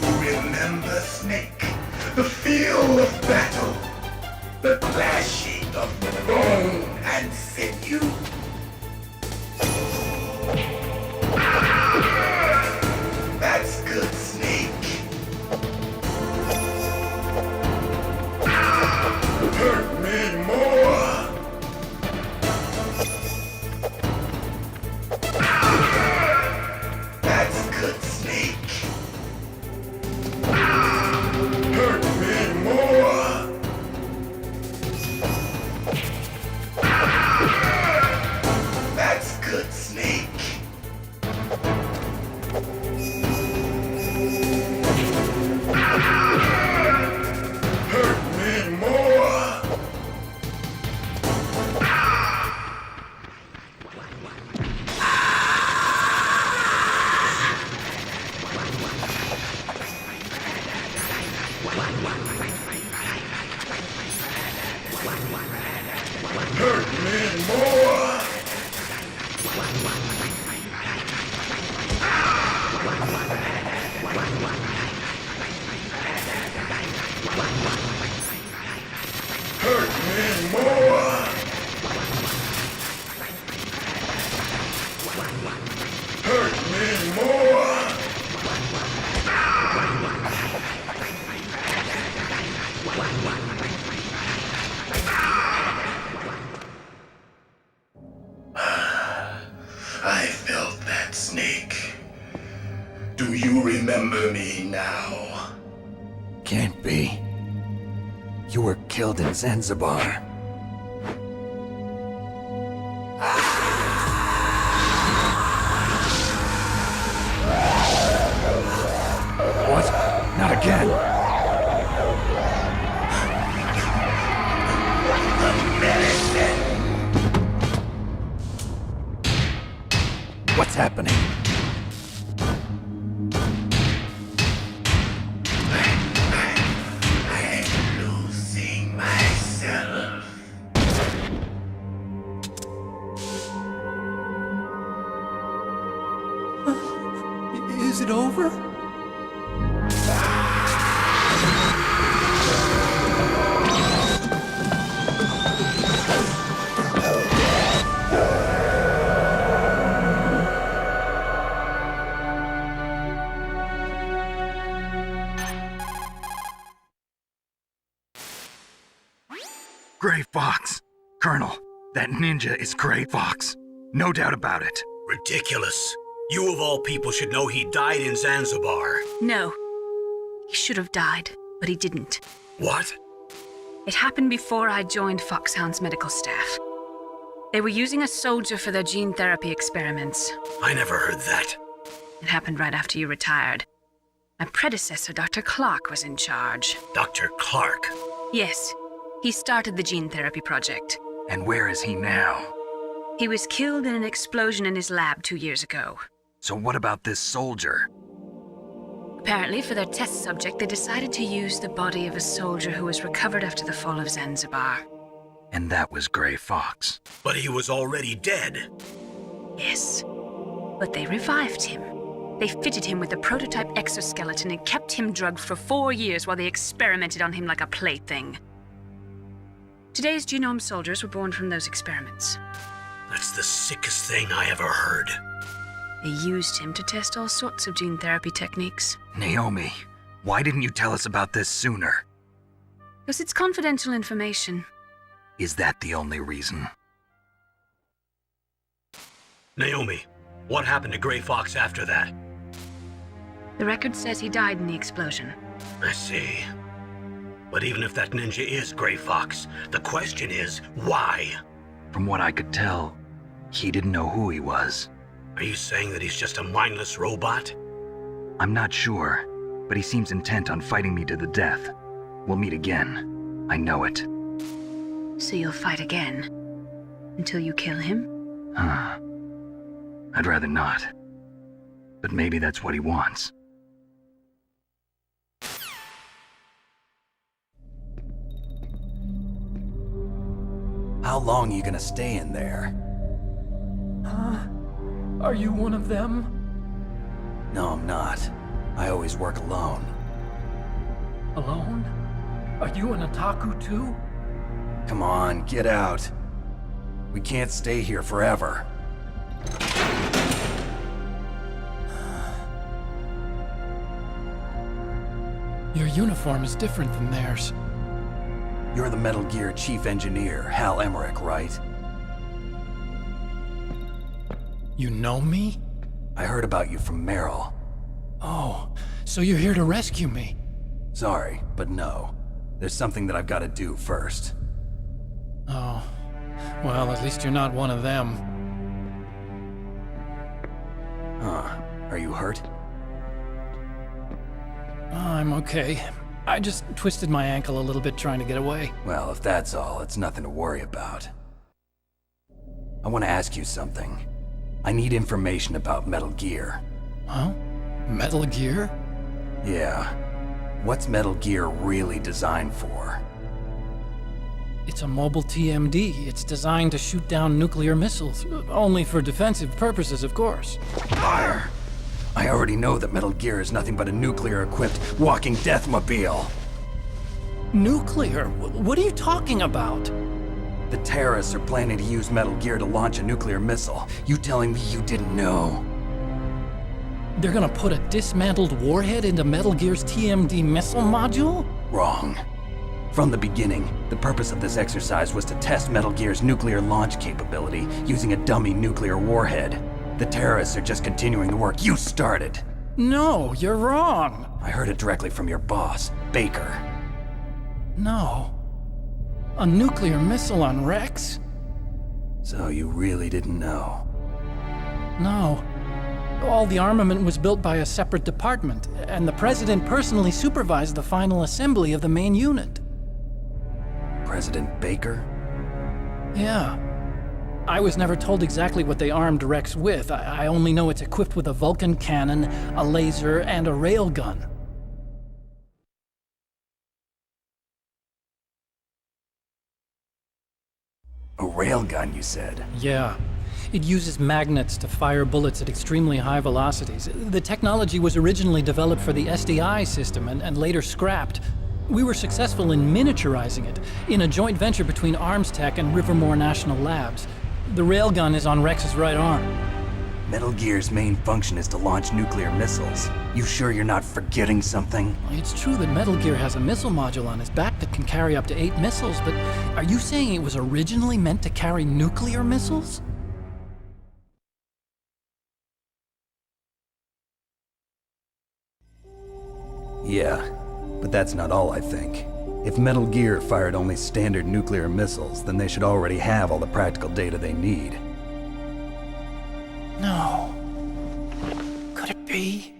good, Snake. Hurt me more. That's good, Snake. Hurt me more. Hurt me more. Hurt me more. Hurt me more. I felt that, Snake. Do you remember me now? Can't be. You were killed in Zanzibar. What? Not again! What's happening? I'm losing myself. Is it over? Gray Fox! Colonel, that ninja is Gray Fox. No doubt about it. Ridiculous. You of all people should know he died in Zanzibar. No. He should have died, but he didn't. What? It happened before I joined Foxhound's medical staff. They were using a soldier for their gene therapy experiments. I never heard that. It happened right after you retired. My predecessor, Dr. Clark, was in charge. Dr. Clark? Yes. He started the gene therapy project. And where is he now? He was killed in an explosion in his lab 2 years ago. So what about this soldier? Apparently, for their test subject, they decided to use the body of a soldier who was recovered after the fall of Zanzibar. And that was Gray Fox. But he was already dead. Yes. But they revived him. They fitted him with a prototype exoskeleton and kept him drugged for 4 years while they experimented on him like a plaything. Today's genome soldiers were born from those experiments. That's the sickest thing I ever heard. They used him to test all sorts of gene therapy techniques. Naomi, why didn't you tell us about this sooner? Because it's confidential information. Is that the only reason? Naomi, what happened to Gray Fox after that? The record says he died in the explosion. I see. But even if that ninja is Gray Fox, the question is, why? From what I could tell, he didn't know who he was. Are you saying that he's just a mindless robot? I'm not sure, but he seems intent on fighting me to the death. We'll meet again. I know it. So you'll fight again? Until you kill him? I'd rather not. But maybe that's what he wants. How long are you gonna stay in there? Huh? Are you one of them? No, I'm not. I always work alone. Alone? Are you an otaku too? Come on, get out. We can't stay here forever. Your uniform is different than theirs. You're the Metal Gear Chief Engineer, Hal Emmerich, right? You know me? I heard about you from Meryl. Oh, so you're here to rescue me? Sorry, but no. There's something that I've got to do first. Oh. Well, at least you're not one of them. Huh. Are you hurt? I'm okay. I just twisted my ankle a little bit trying to get away. Well, if that's all, it's nothing to worry about. I want to ask you something. I need information about Metal Gear. Huh? Metal Gear? Yeah. What's Metal Gear really designed for? It's a mobile TMD. It's designed to shoot down nuclear missiles. Only for defensive purposes, of course. Liar! I already know that Metal Gear is nothing but a nuclear-equipped walking deathmobile. Nuclear? What are you talking about? The terrorists are planning to use Metal Gear to launch a nuclear missile. You telling me you didn't know? They're gonna put a dismantled warhead into Metal Gear's TMD missile module? Wrong. From the beginning, the purpose of this exercise was to test Metal Gear's nuclear launch capability using a dummy nuclear warhead. The terrorists are just continuing the work you started. No, you're wrong. I heard it directly from your boss, Baker. No. A nuclear missile on Rex? So you really didn't know? No. All the armament was built by a separate department, and the President personally supervised the final assembly of the main unit. President Baker? Yeah. I was never told exactly what they armed Rex with. I only know it's equipped with a Vulcan cannon, a laser, and a railgun. A railgun, you said? Yeah. It uses magnets to fire bullets at extremely high velocities. The technology was originally developed for the SDI system and later scrapped. We were successful in miniaturizing it, in a joint venture between Arms Tech and Rivermore National Labs. The railgun is on Rex's right arm. Metal Gear's main function is to launch nuclear missiles. You sure you're not forgetting something? It's true that Metal Gear has a missile module on his back that can carry up to 8 missiles, but are you saying it was originally meant to carry nuclear missiles? Yeah, but that's not all I think. If Metal Gear fired only standard nuclear missiles, then they should already have all the practical data they need. No. Could it be?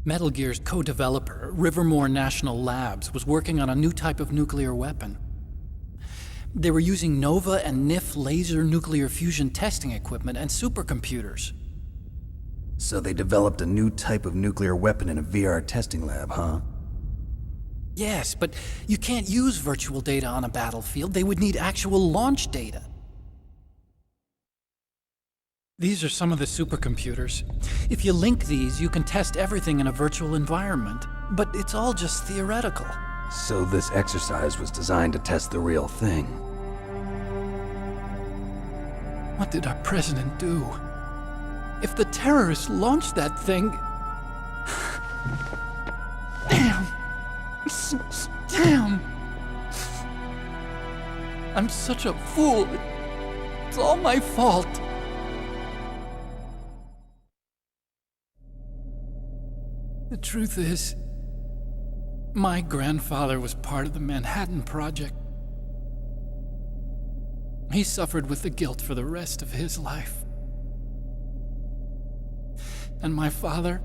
Metal Gear's co-developer, Rivermore National Labs, was working on a new type of nuclear weapon. They were using NOVA and NIF laser nuclear fusion testing equipment and supercomputers. So they developed a new type of nuclear weapon in a VR testing lab, huh? Yes, but you can't use virtual data on a battlefield. They would need actual launch data. These are some of the supercomputers. If you link these, you can test everything in a virtual environment. But it's all just theoretical. So this exercise was designed to test the real thing. What did our president do? If the terrorists launched that thing... Damn! Damn! I'm such a fool. It's all my fault. The truth is, my grandfather was part of the Manhattan Project. He suffered with the guilt for the rest of his life. And my father,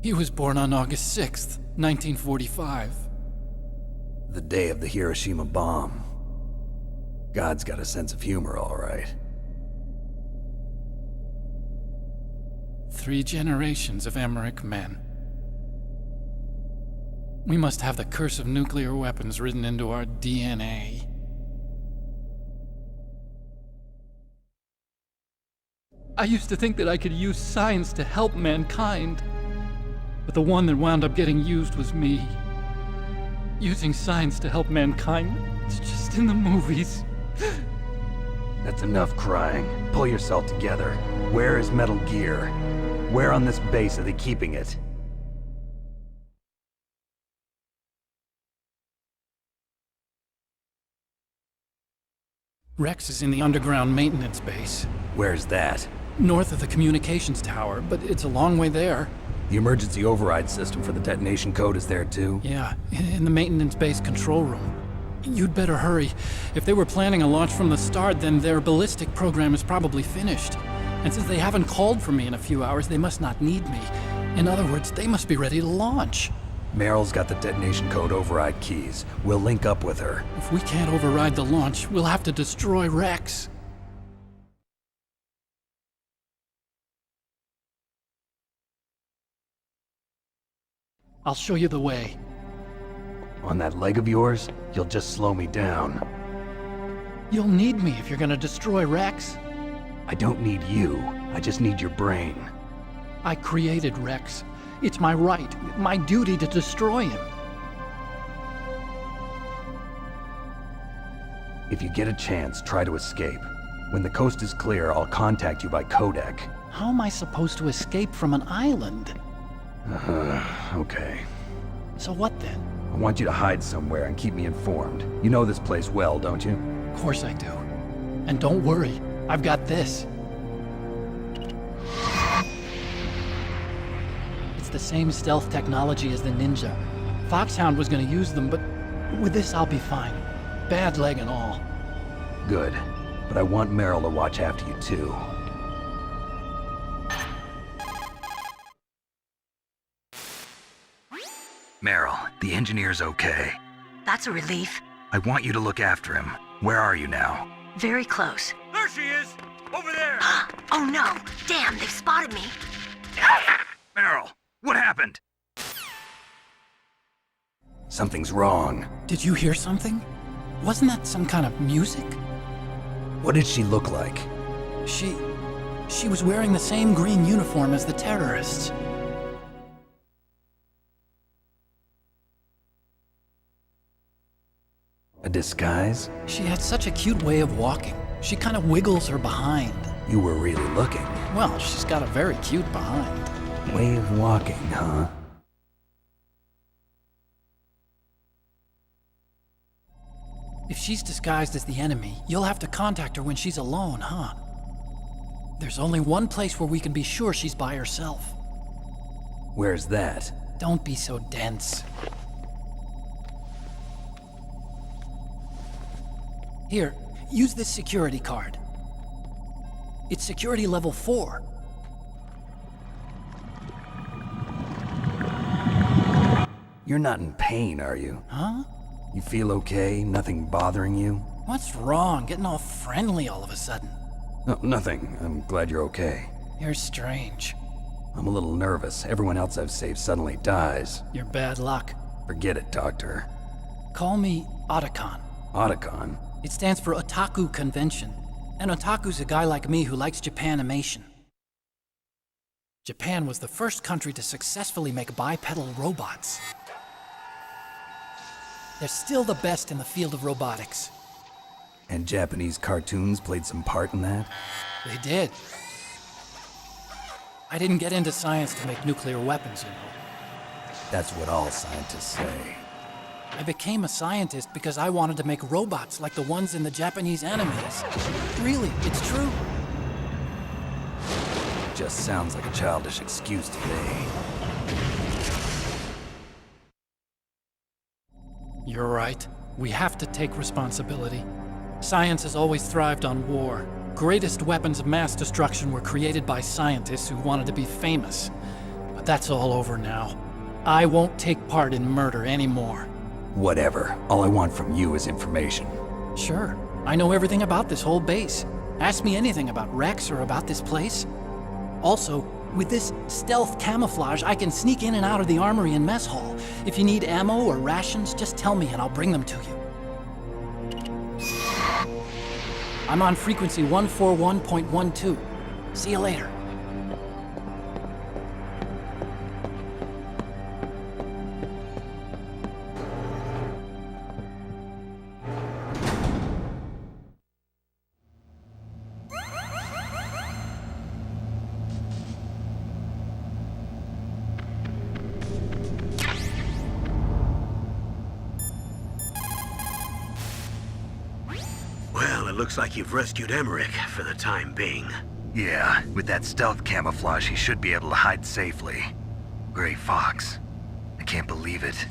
he was born on August 6th, 1945. The day of the Hiroshima bomb. God's got a sense of humor, all right. 3 generations of Emmerich men. We must have the curse of nuclear weapons written into our DNA. I used to think that I could use science to help mankind, but the one that wound up getting used was me. Using science to help mankind, it's just in the movies. That's enough crying. Pull yourself together. Where is Metal Gear? Where on this base are they keeping it? Rex is in the underground maintenance base. Where's that? north of the communications tower, but it's a long way there. The emergency override system for the detonation code is there too? Yeah, in the maintenance base control room. You'd better hurry. If they were planning a launch from the start, then their ballistic program is probably finished. And since they haven't called for me in a few hours, they must not need me. In other words, they must be ready to launch. Meryl's got the detonation code override keys. We'll link up with her. If we can't override the launch, we'll have to destroy Rex. I'll show you the way. On that leg of yours, you'll just slow me down. You'll need me if you're gonna destroy Rex. I don't need you. I just need your brain. I created Rex. It's my right, my duty to destroy him. If you get a chance, try to escape. When the coast is clear, I'll contact you by codec. How am I supposed to escape from an island? Okay. So what then? I want you to hide somewhere and keep me informed. You know this place well, don't you? Of course I do. And don't worry, I've got this. It's the same stealth technology as the Ninja. Foxhound was gonna use them, but with this I'll be fine. Bad leg and all. Good. But I want Meryl to watch after you too. Meryl, the engineer's okay. That's a relief. I want you to look after him. Where are you now? Very close. There she is! Over there! Oh no! Damn, they've spotted me! Meryl, what happened? Something's wrong. Did you hear something? Wasn't that some kind of music? What did she look like? She was wearing the same green uniform as the terrorists. A disguise? She had such a cute way of walking. She kind of wiggles her behind. You were really looking. Well, she's got a very cute behind. Way of walking, huh? If she's disguised as the enemy, you'll have to contact her when she's alone, huh? There's only one place where we can be sure she's by herself. Where's that? Don't be so dense. Here, use this security card. It's security level 4. You're not in pain, are you? Huh? You feel okay? Nothing bothering you? What's wrong? Getting all friendly all of a sudden. No, nothing. I'm glad you're okay. You're strange. I'm a little nervous. Everyone else I've saved suddenly dies. You're bad luck. Forget it, Doctor. Call me Otacon. Otacon? It stands for Otaku Convention. And Otaku's a guy like me who likes Japanimation. Japan was the first country to successfully make bipedal robots. They're still the best in the field of robotics. And Japanese cartoons played some part in that? They did. I didn't get into science to make nuclear weapons, you know. That's what all scientists say. I became a scientist because I wanted to make robots like the ones in the Japanese animes. Really, it's true. Just sounds like a childish excuse to me. You're right. We have to take responsibility. Science has always thrived on war. Greatest weapons of mass destruction were created by scientists who wanted to be famous. But that's all over now. I won't take part in murder anymore. Whatever. All I want from you is information. Sure. I know everything about this whole base. Ask me anything about Rex or about this place. Also, with this stealth camouflage, I can sneak in and out of the armory and mess hall. If you need ammo or rations, just tell me and I'll bring them to you. I'm on frequency 141.12. See you later. Well, it looks like you've rescued Emmerich for the time being. Yeah, with that stealth camouflage, he should be able to hide safely. Gray Fox. I can't believe it.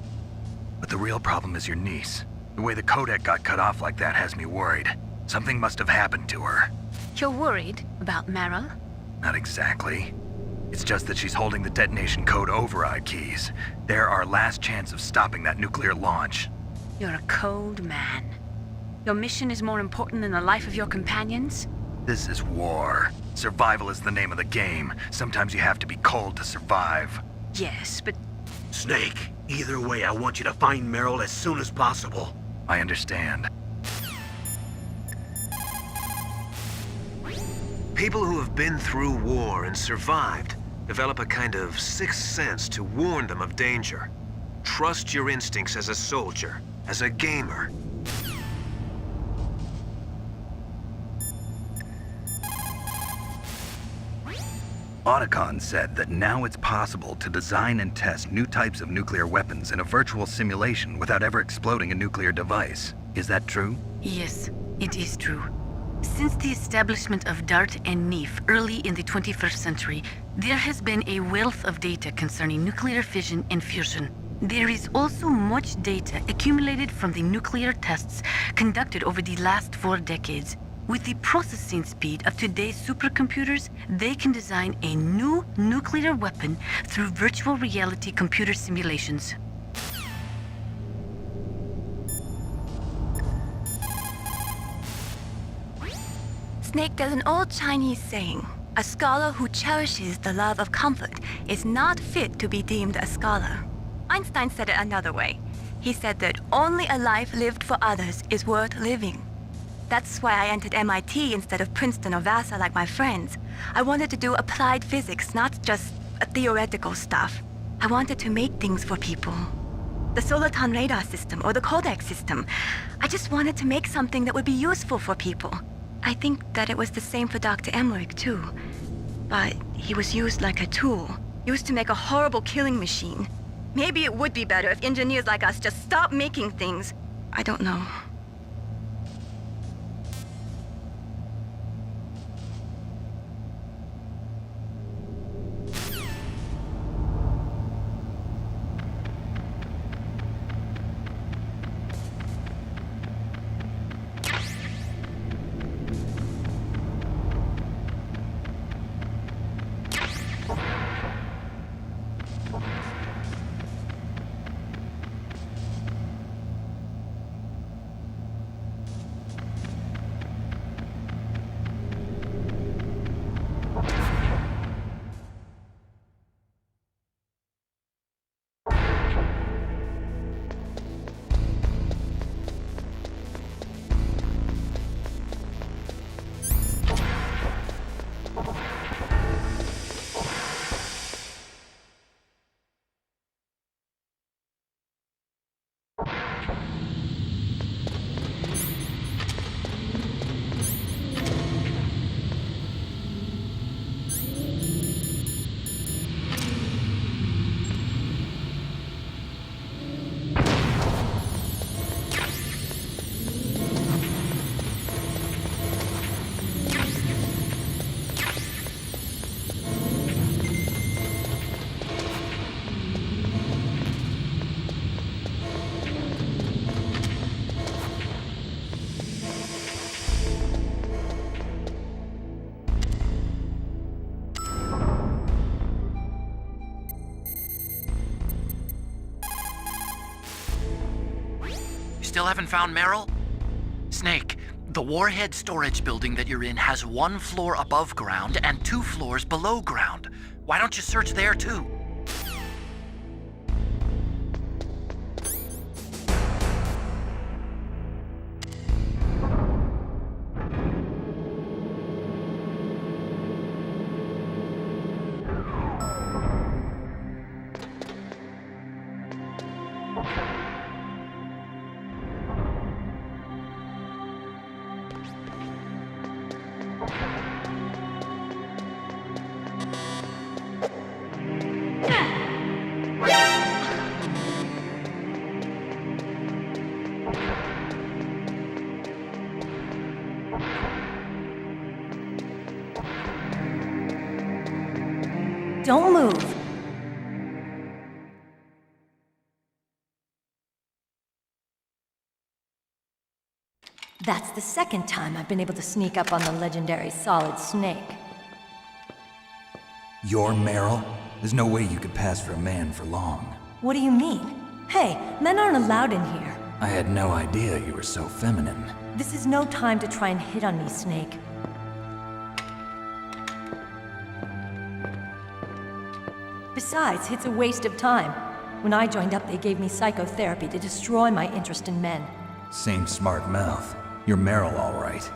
But the real problem is your niece. The way the codec got cut off like that has me worried. Something must have happened to her. You're worried about Meryl? Not exactly. It's just that she's holding the detonation code override keys. They're our last chance of stopping that nuclear launch. You're a cold man. Your mission is more important than the life of your companions? This is war. Survival is the name of the game. Sometimes you have to be cold to survive. Yes, but... Snake, either way, I want you to find Meryl as soon as possible. I understand. People who have been through war and survived develop a kind of sixth sense to warn them of danger. Trust your instincts as a soldier, as a gamer. Otacon said that now it's possible to design and test new types of nuclear weapons in a virtual simulation without ever exploding a nuclear device. Is that true? Yes, it is true. Since the establishment of DART and NEEF early in the 21st century, there has been a wealth of data concerning nuclear fission and fusion. There is also much data accumulated from the nuclear tests conducted over the last 4 decades. With the processing speed of today's supercomputers, they can design a new nuclear weapon through virtual reality computer simulations. Snake, there's an old Chinese saying, a scholar who cherishes the love of comfort is not fit to be deemed a scholar. Einstein said it another way. He said that only a life lived for others is worth living. That's why I entered MIT instead of Princeton or Vassar like my friends. I wanted to do applied physics, not just theoretical stuff. I wanted to make things for people. The Soliton radar system or the codec system. I just wanted to make something that would be useful for people. I think that it was the same for Dr. Emmerich too. But he was used like a tool, used to make a horrible killing machine. Maybe it would be better if engineers like us just stopped making things. I don't know. Still haven't found Meryl? Snake, the warhead storage building that you're in has 1 floor above ground and 2 floors below ground. Why don't you search there too? Don't move. That's the second time I've been able to sneak up on the legendary Solid Snake. You're Meryl? There's no way you could pass for a man for long. What do you mean? Hey, men aren't allowed in here. I had no idea you were so feminine. This is no time to try and hit on me, Snake. Besides, it's a waste of time. When I joined up, they gave me psychotherapy to destroy my interest in men. Same smart mouth. You're Meryl, all right.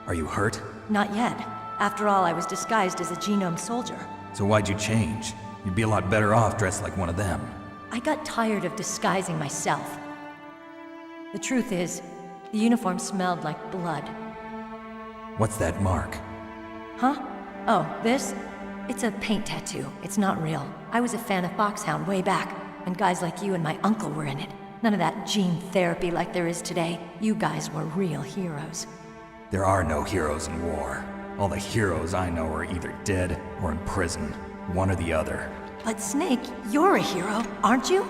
Are you hurt? Not yet. After all, I was disguised as a genome soldier. So why'd you change? You'd be a lot better off dressed like one of them. I got tired of disguising myself. The truth is, the uniform smelled like blood. What's that mark? Huh? Oh, this? It's a paint tattoo. It's not real. I was a fan of Foxhound way back, and guys like you and my uncle were in it. None of that gene therapy like there is today. You guys were real heroes. There are no heroes in war. All the heroes I know are either dead or in prison. One or the other. But Snake, you're a hero, aren't you?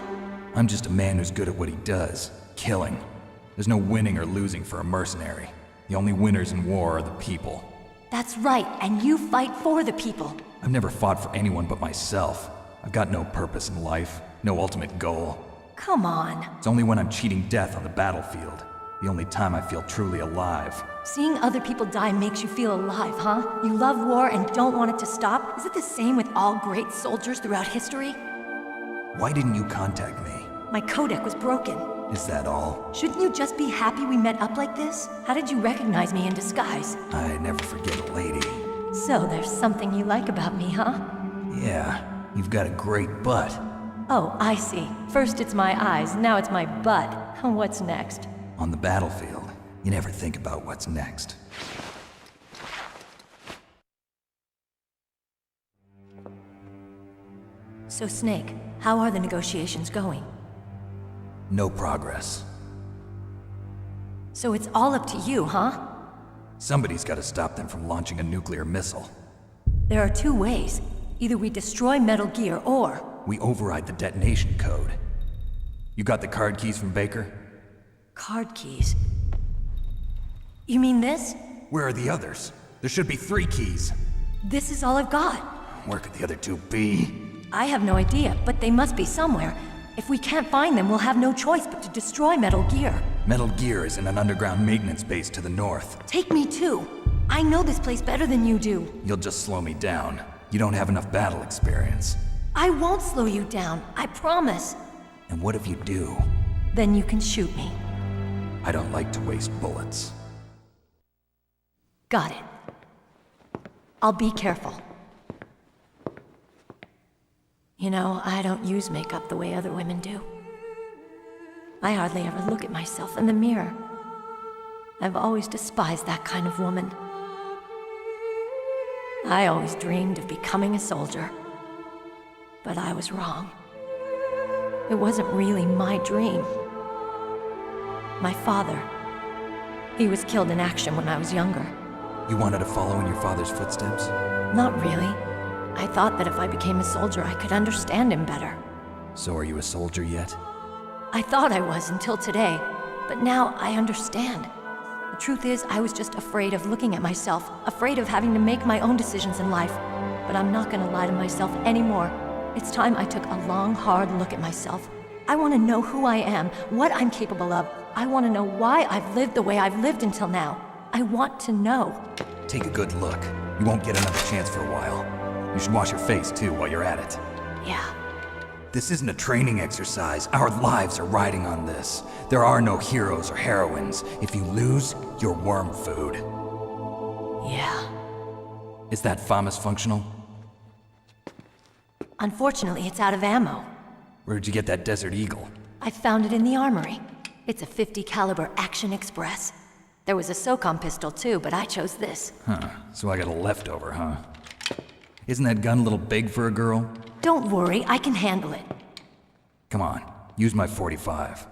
I'm just a man who's good at what he does. Killing. There's no winning or losing for a mercenary. The only winners in war are the people. That's right, and you fight for the people. I've never fought for anyone but myself. I've got no purpose in life, no ultimate goal. Come on. It's only when I'm cheating death on the battlefield. The only time I feel truly alive. Seeing other people die makes you feel alive, huh? You love war and don't want it to stop? Is it the same with all great soldiers throughout history? Why didn't you contact me? My codec was broken. Is that all? Shouldn't you just be happy we met up like this? How did you recognize me in disguise? I never forget a lady. So there's something you like about me, huh? Yeah, you've got a great butt. Oh, I see. First it's my eyes, now it's my butt. What's next? On the battlefield, you never think about what's next. So Snake, how are the negotiations going? No progress. So it's all up to you, huh? Somebody's got to stop them from launching a nuclear missile. There are two ways. Either we destroy Metal Gear, or... we override the detonation code. You got the card keys from Baker? Card keys? You mean this? Where are the others? There should be 3 keys. This is all I've got. Where could the other 2 be? I have no idea, but they must be somewhere. If we can't find them, we'll have no choice but to destroy Metal Gear. Metal Gear is in an underground maintenance base to the north. Take me too. I know this place better than you do. You'll just slow me down. You don't have enough battle experience. I won't slow you down, I promise. And what if you do? Then you can shoot me. I don't like to waste bullets. Got it. I'll be careful. You know, I don't use makeup the way other women do. I hardly ever look at myself in the mirror. I've always despised that kind of woman. I always dreamed of becoming a soldier. But I was wrong. It wasn't really my dream. My father, he was killed in action when I was younger. You wanted to follow in your father's footsteps? Not really. I thought that if I became a soldier, I could understand him better. So are you a soldier yet? I thought I was until today, but now I understand. The truth is, I was just afraid of looking at myself, afraid of having to make my own decisions in life. But I'm not gonna lie to myself anymore. It's time I took a long, hard look at myself. I want to know who I am, what I'm capable of. I want to know why I've lived the way I've lived until now. I want to know. Take a good look. You won't get another chance for a while. You should wash your face, too, while you're at it. Yeah. This isn't a training exercise. Our lives are riding on this. There are no heroes or heroines. If you lose, you're worm food. Yeah. Is that FAMAS functional? Unfortunately, it's out of ammo. Where'd you get that Desert Eagle? I found it in the armory. It's a .50 caliber Action Express. There was a SOCOM pistol too, but I chose this. Huh, so I got a leftover, huh? Isn't that gun a little big for a girl? Don't worry, I can handle it. Come on, use my .45.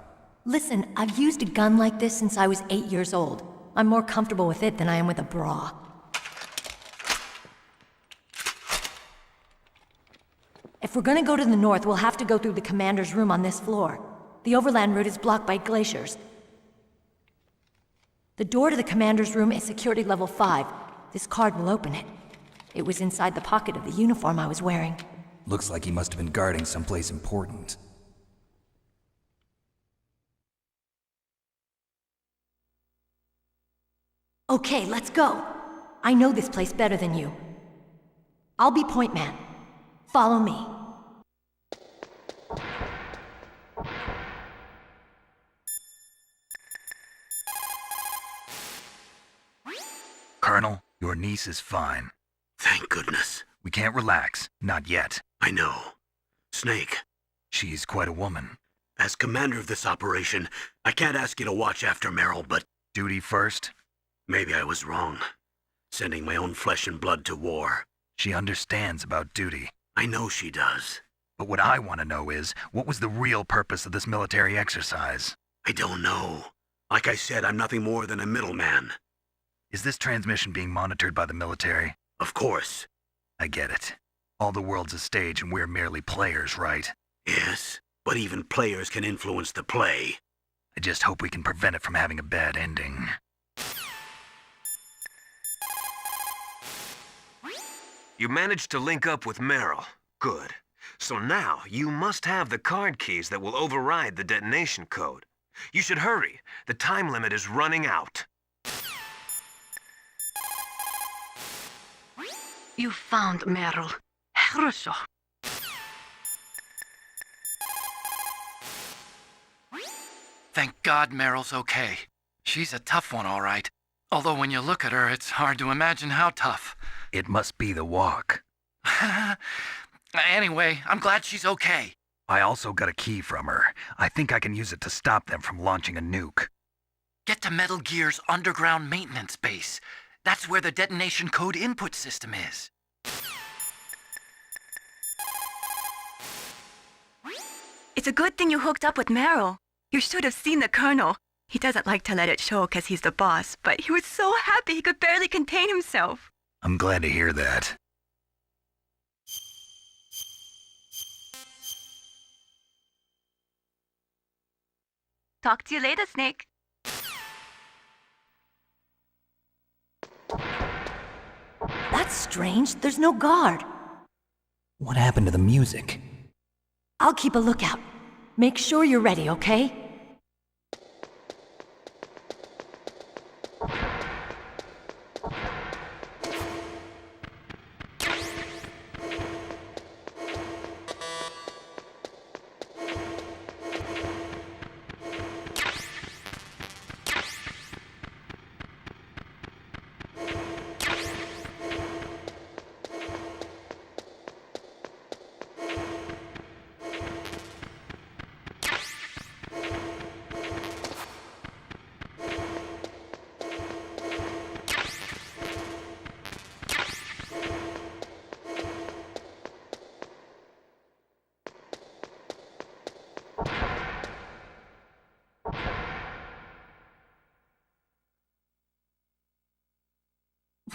Listen, I've used a gun like this since I was 8 years old. I'm more comfortable with it than I am with a bra. If we're gonna go to the north, we'll have to go through the commander's room on this floor. The overland route is blocked by glaciers. The door to the commander's room is security level 5. This card will open it. It was inside the pocket of the uniform I was wearing. Looks like he must have been guarding someplace important. Okay, let's go. I know this place better than you. I'll be point man. Follow me. Colonel, your niece is fine. Thank goodness. We can't relax. Not yet. I know. Snake. She's quite a woman. As commander of this operation, I can't ask you to watch after Meryl, but... Duty first? Maybe I was wrong. Sending my own flesh and blood to war. She understands about duty. I know she does. But what I want to know is, what was the real purpose of this military exercise? I don't know. Like I said, I'm nothing more than a middleman. Is this transmission being monitored by the military? Of course. I get it. All the world's a stage and we're merely players, right? Yes, but even players can influence the play. I just hope we can prevent it from having a bad ending. You managed to link up with Meryl. Good. So now, you must have the card keys that will override the detonation code. You should hurry. The time limit is running out. You found Meryl. Хорошо. Thank God Meryl's okay. She's a tough one, all right. Although when you look at her, it's hard to imagine how tough. It must be the walk. Anyway, I'm glad she's okay. I also got a key from her. I think I can use it to stop them from launching a nuke. Get to Metal Gear's underground maintenance base. That's where the detonation code input system is. It's a good thing you hooked up with Meryl. You should have seen the Colonel. He doesn't like to let it show because he's the boss, but he was so happy he could barely contain himself. I'm glad to hear that. Talk to you later, Snake. That's strange. There's no guard. What happened to the music? I'll keep a lookout. Make sure you're ready, okay?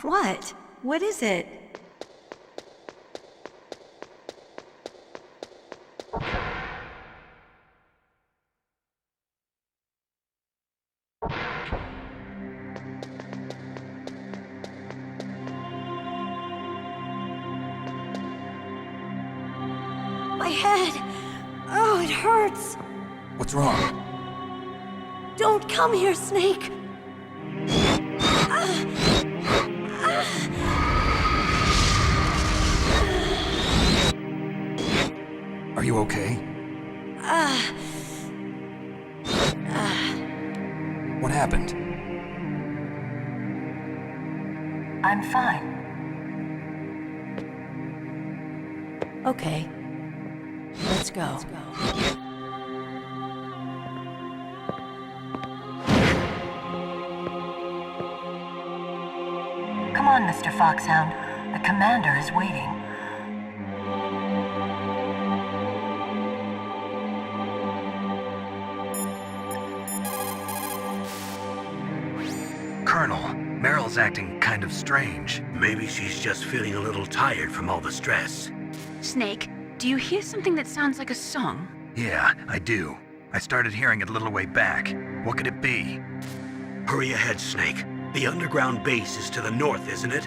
What? What is it? My head! Oh, it hurts! What's wrong? Don't come here, Snake! Are you okay? What happened? I'm fine. Okay. Let's go. Come on, Mr. Foxhound. The commander is waiting. Colonel, Meryl's acting kind of strange. Maybe she's just feeling a little tired from all the stress. Snake, Do you hear something that sounds like a song? Yeah, I do. I started hearing it a little way back. What could it be? Hurry ahead, Snake. The underground base is to the north, isn't it?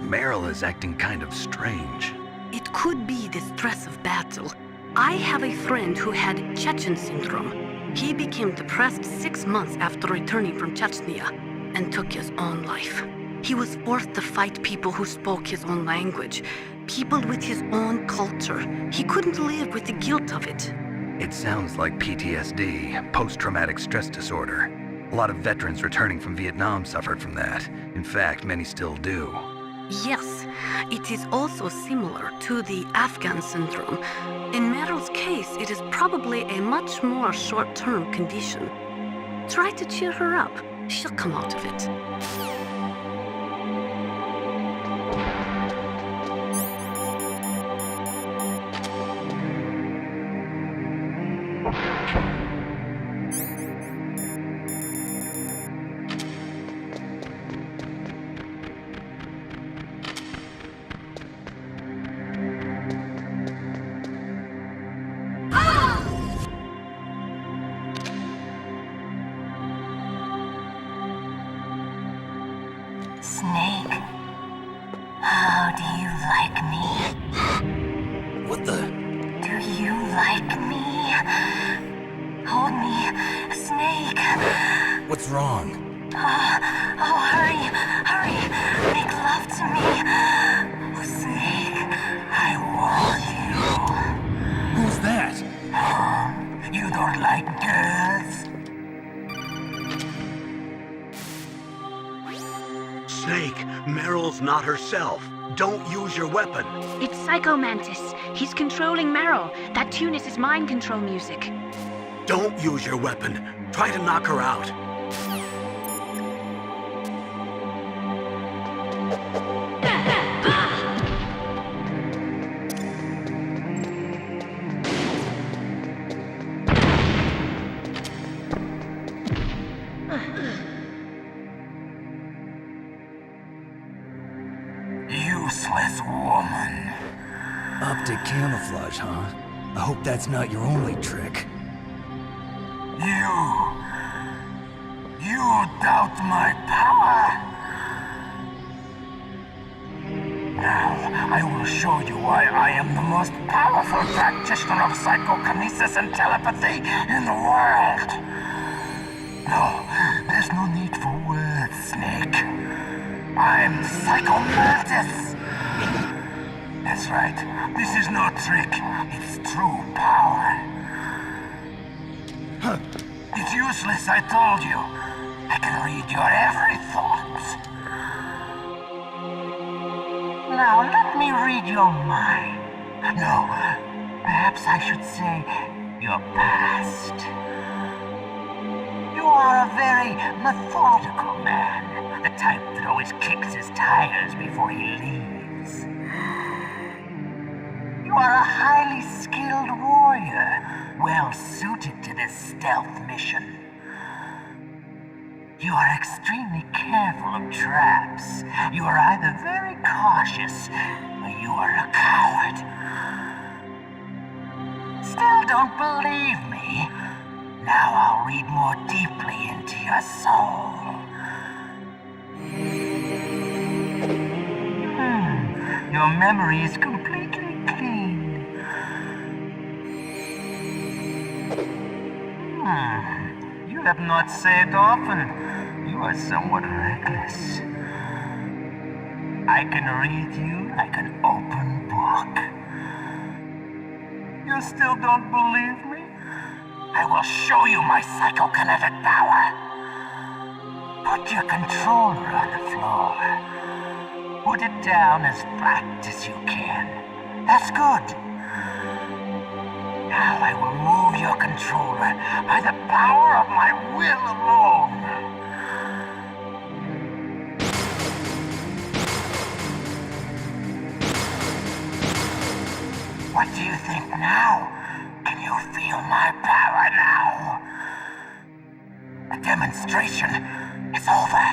Meryl is acting kind of strange. It could be the stress of battle. I have a friend who had Chechen syndrome. He became depressed 6 months after returning from Chechnya and took his own life. He was forced to fight people who spoke his own language, people with his own culture. He couldn't live with the guilt of it. It sounds like PTSD, post-traumatic stress disorder. A lot of veterans returning from Vietnam suffered from that. In fact, many still do. Yes, it is also similar to the Afghan syndrome. In Meryl's case, it is probably a much more short-term condition. Try to cheer her up. She'll come out of it. Snake, how do you like me? What the? Do you like me? Hold me, Snake. What's wrong? Oh, hurry, hurry, make love to me. Oh, Snake, I want you. Who's that? Oh, you don't like girls? Snake, Meryl's not herself. Don't use your weapon. It's Psycho Mantis. He's controlling Meryl. That tune is his mind control music. Don't use your weapon. Try to knock her out. Useless woman. Optic camouflage, huh? I hope that's not your only trick. You doubt my power? Now, I will show you why I am the most powerful practitioner of psychokinesis and telepathy in the world. No, there's no need for words, Snake. I'm Psycho Mantis. That's right. This is no trick. It's true power. It's useless, I told you. I can read your every thought. Now, let me read your mind. No, perhaps I should say your past. You are a very methodical man. The type that always kicks his tires before he leaves. You are a highly skilled warrior, well suited to this stealth mission. You are extremely careful of traps. You are either very cautious, or you are a coward. Still don't believe me? Now I'll read more deeply into your soul. Your memory is completely clean. You have not saved often. You are somewhat reckless. I can read you like an open book. You still don't believe me? I will show you my psychokinetic power. Put your controller on the floor. Put it down as flat as you can. That's good. Now I will move your controller by the power of my will alone. What do you think now? Can you feel my power now? The demonstration is over.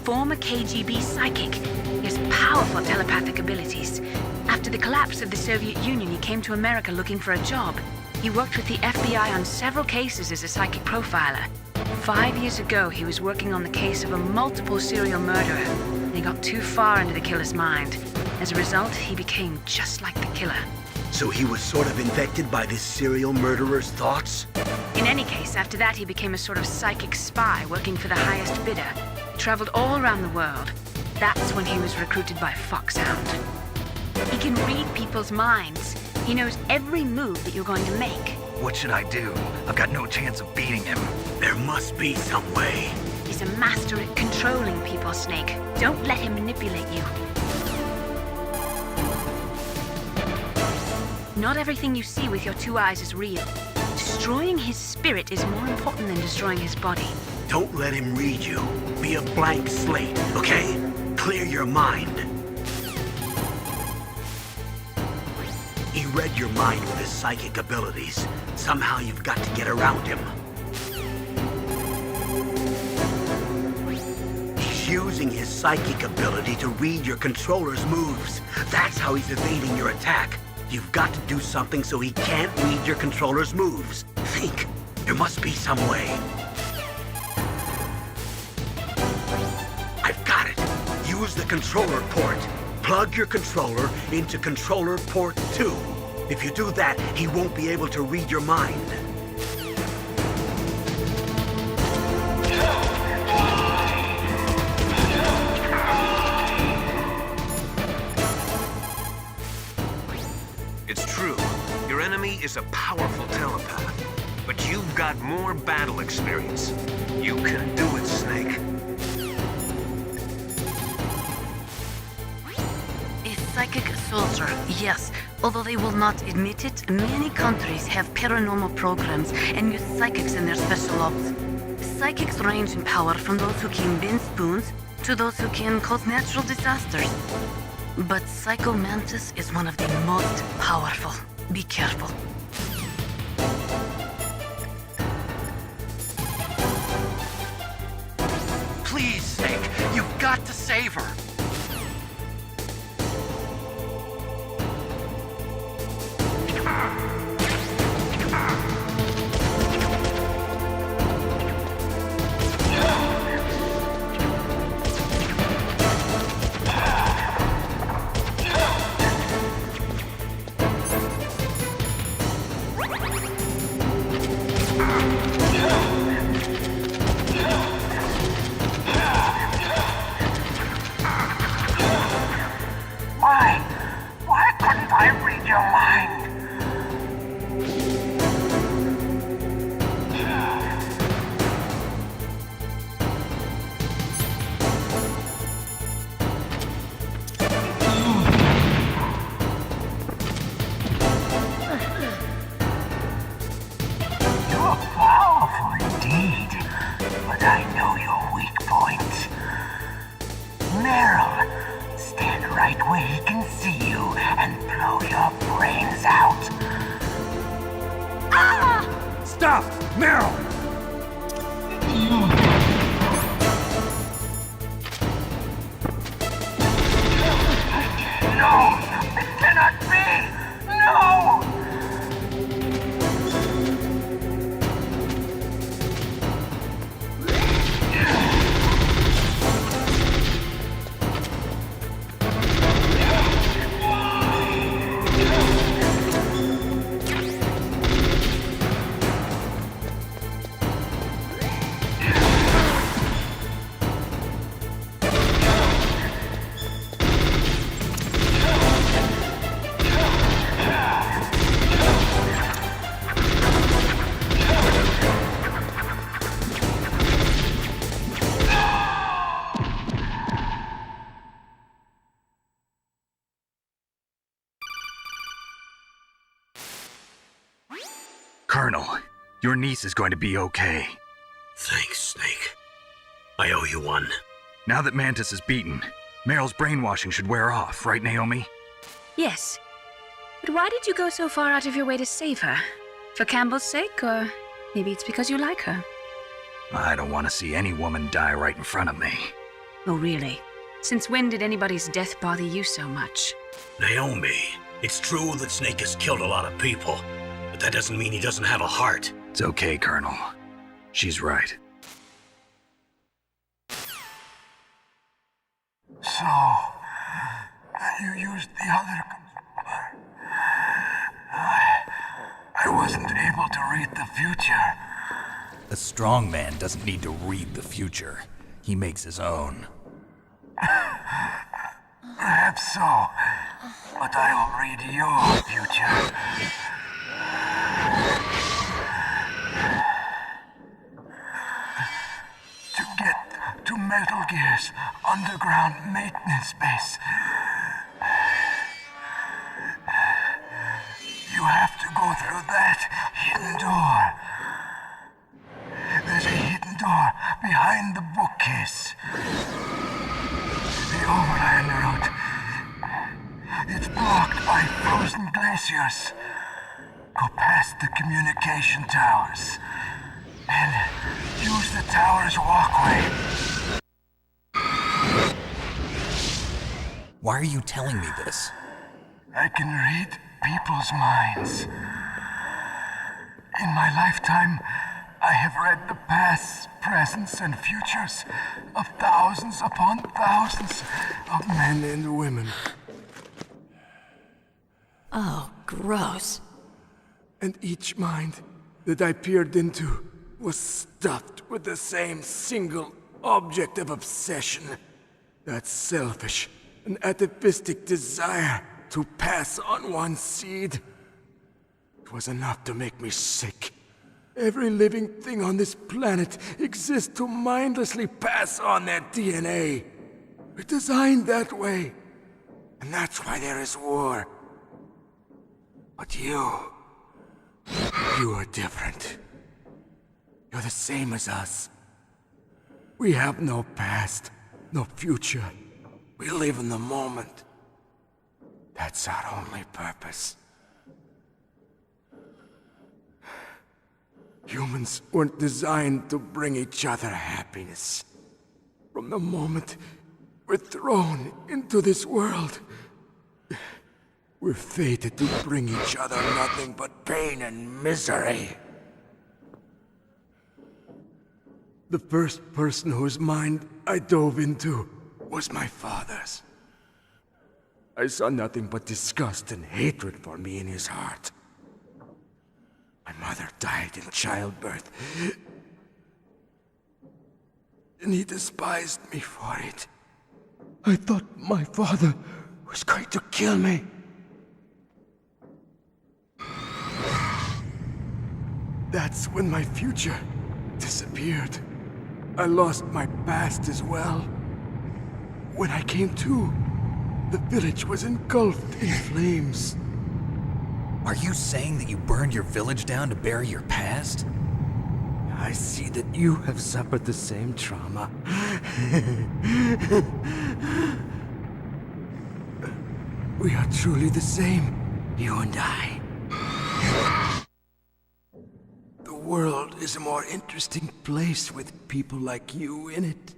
former KGB psychic. He has powerful telepathic abilities. After the collapse of the Soviet Union, he came to America looking for a job. He worked with the FBI on several cases as a psychic profiler. 5 years ago, he was working on the case of a multiple serial murderer. He got too far into the killer's mind. As a result, he became just like the killer. So he was sort of infected by this serial murderer's thoughts? In any case, after that, he became a sort of psychic spy working for the highest bidder. He traveled all around the world. That's when he was recruited by Foxhound. He can read people's minds. He knows every move that you're going to make. What should I do? I've got no chance of beating him. There must be some way. He's a master at controlling people, Snake. Don't let him manipulate you. Not everything you see with your 2 eyes is real. Destroying his spirit is more important than destroying his body. Don't let him read you. Be a blank slate, okay? Clear your mind. He read your mind with his psychic abilities. Somehow you've got to get around him. He's using his psychic ability to read your controller's moves. That's how he's evading your attack. You've got to do something so he can't read your controller's moves. Think. There must be some way. I've got it. Use the controller port. Plug your controller into controller port 2. If you do that, he won't be able to read your mind. It's true. Your enemy is a powerful telepath. But you've got more battle experience. You can do it, Snake. A psychic soldier, yes. Although they will not admit it, many countries have paranormal programs and use psychics in their special ops. Psychics range in power from those who can bend spoons to those who can cause natural disasters. But Psycho Mantis is one of the most powerful. Be careful. Please, Snake, you've got to save her. Why couldn't I read your mind? You're powerful indeed, but I know your weak point. Meryl, stand right where he can see you and blow your brains out. Ah! Stop! Meryl! No! It cannot be! No! Colonel, your niece is going to be okay. Thanks, Snake. I owe you one. Now that Mantis is beaten, Meryl's brainwashing should wear off, right, Naomi? Yes. But why did you go so far out of your way to save her? For Campbell's sake, or maybe it's because you like her? I don't want to see any woman die right in front of me. Oh, really? Since when did anybody's death bother you so much? Naomi, it's true that Snake has killed a lot of people, but that doesn't mean he doesn't have a heart. It's okay, Colonel. She's right. So, you used the other... I wasn't able to read the future. A strong man doesn't need to read the future. He makes his own. Perhaps so, but I'll read your future. To get to Metal Gear's underground maintenance base, you have to go through that hidden door. There's a hidden door behind the bookcase. The overland route. It's blocked by frozen glaciers. Go past the communication towers. And use the tower's walkway. Why are you telling me this? I can read people's minds. In my lifetime, I have read the pasts, presents, and futures of thousands upon thousands of men and women. Oh, gross. And each mind that I peered into was stuffed with the same single object of obsession. That selfish and atavistic desire to pass on one seed. It was enough to make me sick. Every living thing on this planet exists to mindlessly pass on their DNA. We're designed that way. And that's why there is war. But you are different. You're the same as us. We have no past, no future. We live in the moment. That's our only purpose. Humans weren't designed to bring each other happiness. From the moment we're thrown into this world, we're fated to bring each other nothing but pain and misery. The first person whose mind I dove into was my father's. I saw nothing but disgust and hatred for me in his heart. My mother died in childbirth, and he despised me for it. I thought my father was going to kill me. That's when my future disappeared. I lost my past as well. When I came to, the village was engulfed in flames. Are you saying that you burned your village down to bury your past? I see that you have suffered the same trauma. We are truly the same, you and I. The world is a more interesting place with people like you in it.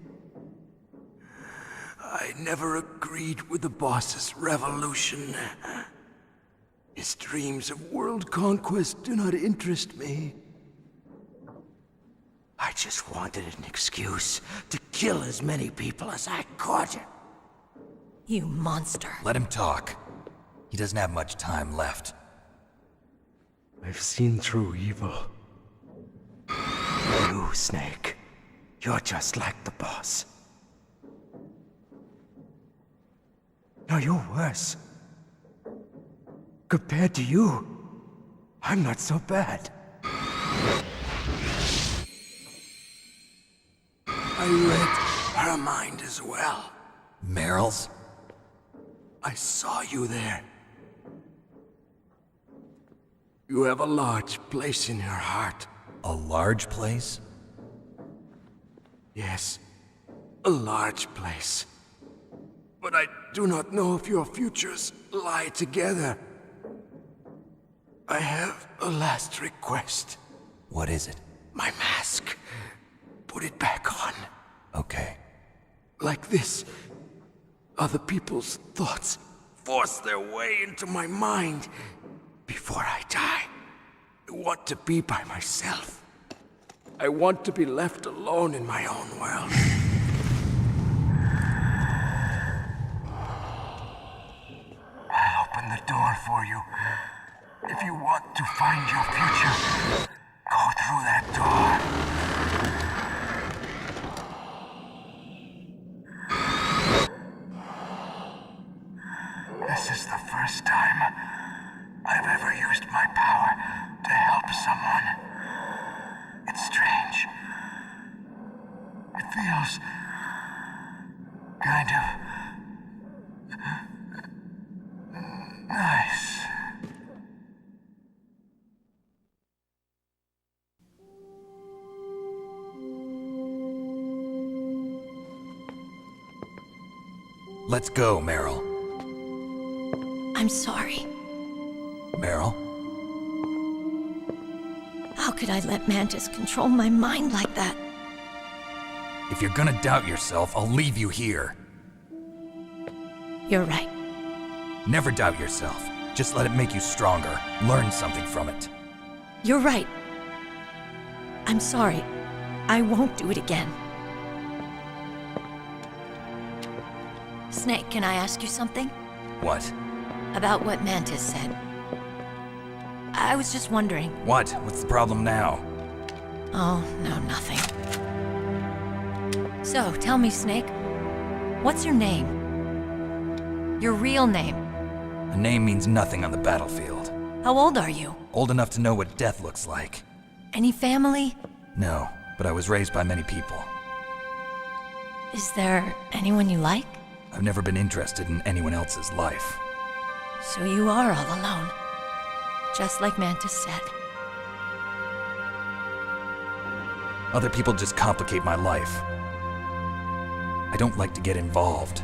I never agreed with the boss's revolution. His dreams of world conquest do not interest me. I just wanted an excuse to kill as many people as I could. You monster. Let him talk. He doesn't have much time left. I've seen through evil. You, Snake, you're just like the boss. No, you're worse. Compared to you, I'm not so bad. I read her mind as well. Meryl's? I saw you there. You have a large place in her heart. A large place? Yes, a large place. But I do not know if your futures lie together. I have a last request. What is it? My mask. Put it back on. Okay. like this, other people's thoughts force their way into my mind. Before I die, I want to be by myself. I want to be left alone in my own world. I'll open the door for you. If you want to find your future, go through that door. This is the first time I've ever used my power to help someone. It's strange. It feels kind of nice. Let's go, Meryl. I'm sorry. Meryl? How could I let Mantis control my mind like that? If you're gonna doubt yourself, I'll leave you here. You're right. Never doubt yourself. Just let it make you stronger. Learn something from it. You're right. I'm sorry. I won't do it again. Snake, can I ask you something? What? About what Mantis said. I was just wondering. What? What's the problem now? Oh, no, nothing. So, tell me, Snake. What's your name? Your real name? A name means nothing on the battlefield. How old are you? Old enough to know what death looks like. Any family? No, but I was raised by many people. Is there anyone you like? I've never been interested in anyone else's life. So you are all alone. Just like Mantis said. Other people just complicate my life. I don't like to get involved.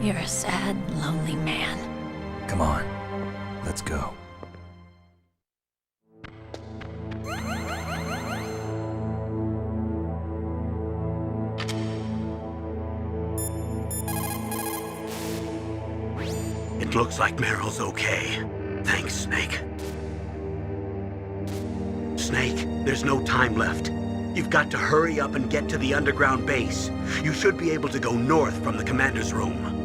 You're a sad, lonely man. Come on, let's go. It looks like Meryl's okay. Thanks, Snake. Snake, there's no time left. You've got to hurry up and get to the underground base. You should be able to go north from the commander's room.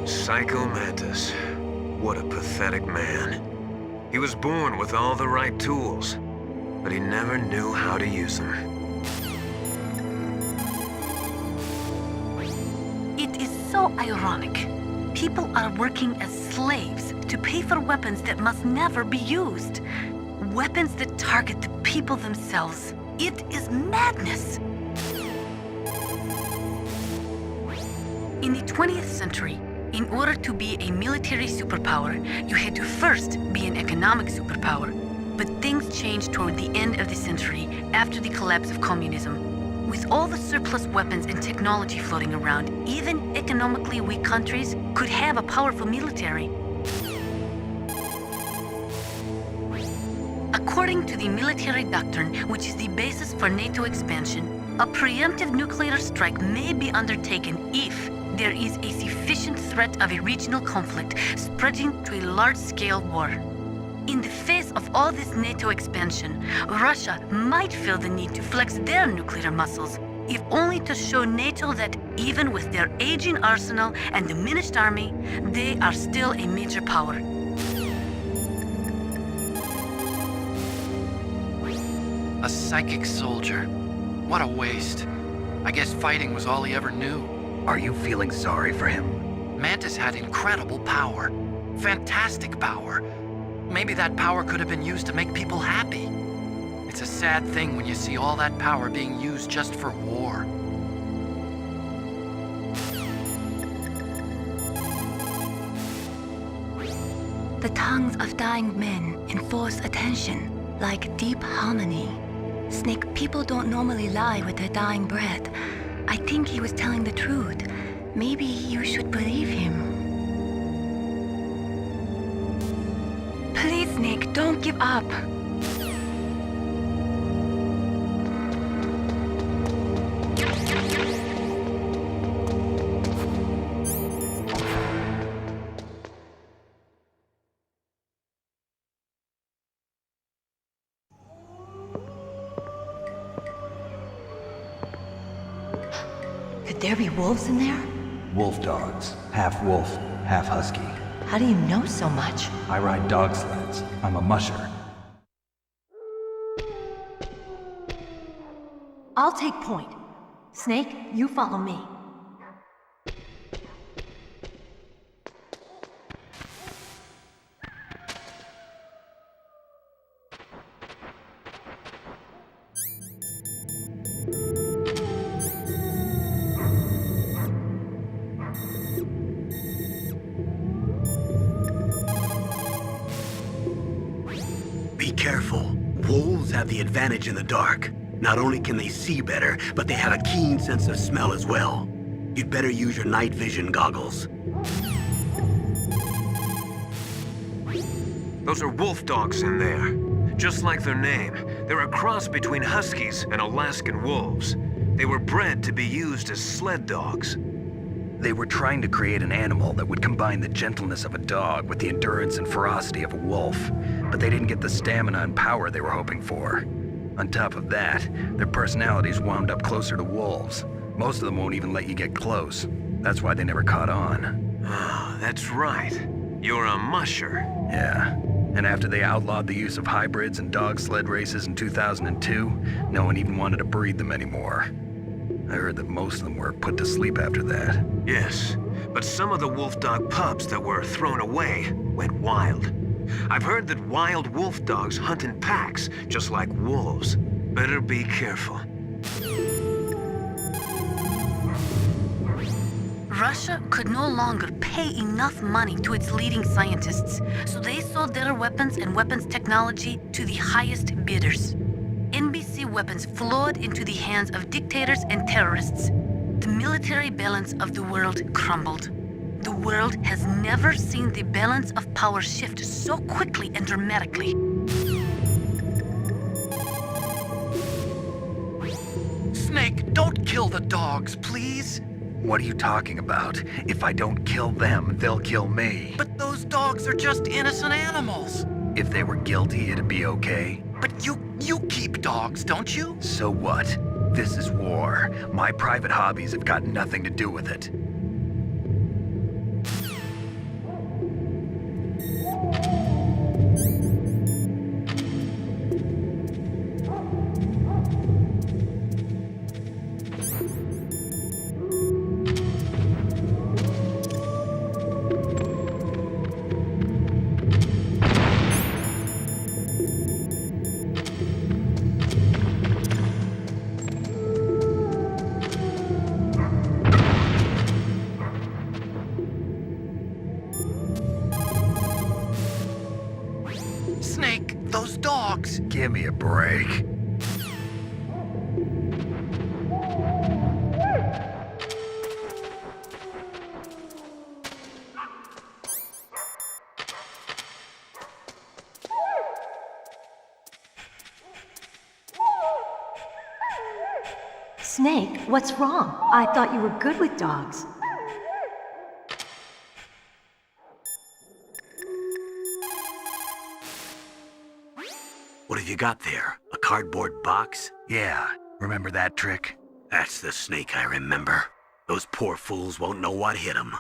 Psycho Mantis. What a pathetic man. He was born with all the right tools, but he never knew how to use them. It is so ironic. People are working as slaves to pay for weapons that must never be used. Weapons that target the people themselves. It is madness. In the 20th century, in order to be a military superpower, you had to first be an economic superpower. But things changed toward the end of the century, after the collapse of communism. With all the surplus weapons and technology floating around, even economically weak countries could have a powerful military. According to the military doctrine, which is the basis for NATO expansion, a preemptive nuclear strike may be undertaken if there is a sufficient threat of a regional conflict spreading to a large-scale war. In the face of all this NATO expansion, Russia might feel the need to flex their nuclear muscles, if only to show NATO that even with their aging arsenal and diminished army, they are still a major power. A psychic soldier. What a waste. I guess fighting was all he ever knew. Are you feeling sorry for him? Mantis had incredible power. Fantastic power. Maybe that power could have been used to make people happy. It's a sad thing when you see all that power being used just for war. The tongues of dying men enforce attention, like deep harmony. Snake, people don't normally lie with their dying breath. I think he was telling the truth. Maybe you should believe him. Please, Snake, don't give up. Could there be wolves in there? Wolf dogs. Half wolf, half husky. How do you know so much? I ride dog sleds. I'm a musher. I'll take point. Snake, you follow me. Be careful. Wolves have the advantage in the dark. Not only can they see better, but they have a keen sense of smell as well. You'd better use your night vision goggles. Those are wolf dogs in there. Just like their name, they're a cross between huskies and Alaskan wolves. They were bred to be used as sled dogs. They were trying to create an animal that would combine the gentleness of a dog with the endurance and ferocity of a wolf, but they didn't get the stamina and power they were hoping for. On top of that, their personalities wound up closer to wolves. Most of them won't even let you get close. That's why they never caught on. Ah, that's right. You're a musher. Yeah. And after they outlawed the use of hybrids and dog sled races in 2002, no one even wanted to breed them anymore. I heard that most of them were put to sleep after that. Yes, but some of the wolf dog pups that were thrown away went wild. I've heard that wild wolf dogs hunt in packs, just like wolves. Better be careful. Russia could no longer pay enough money to its leading scientists, so they sold their weapons and weapons technology to the highest bidders. NBC weapons flowed into the hands of dictators and terrorists. The military balance of the world crumbled. The world has never seen the balance of power shift so quickly and dramatically. Snake, don't kill the dogs, please. What are you talking about? If I don't kill them, they'll kill me. But those dogs are just innocent animals. If they were guilty, it'd be okay. But you keep dogs, don't you? So what? This is war. My private hobbies have got nothing to do with it. Snake, those dogs. Give me a break. Snake, what's wrong? I thought you were good with dogs. What have you got there? A cardboard box? Yeah, remember that trick? That's the Snake I remember. Those poor fools won't know what hit them.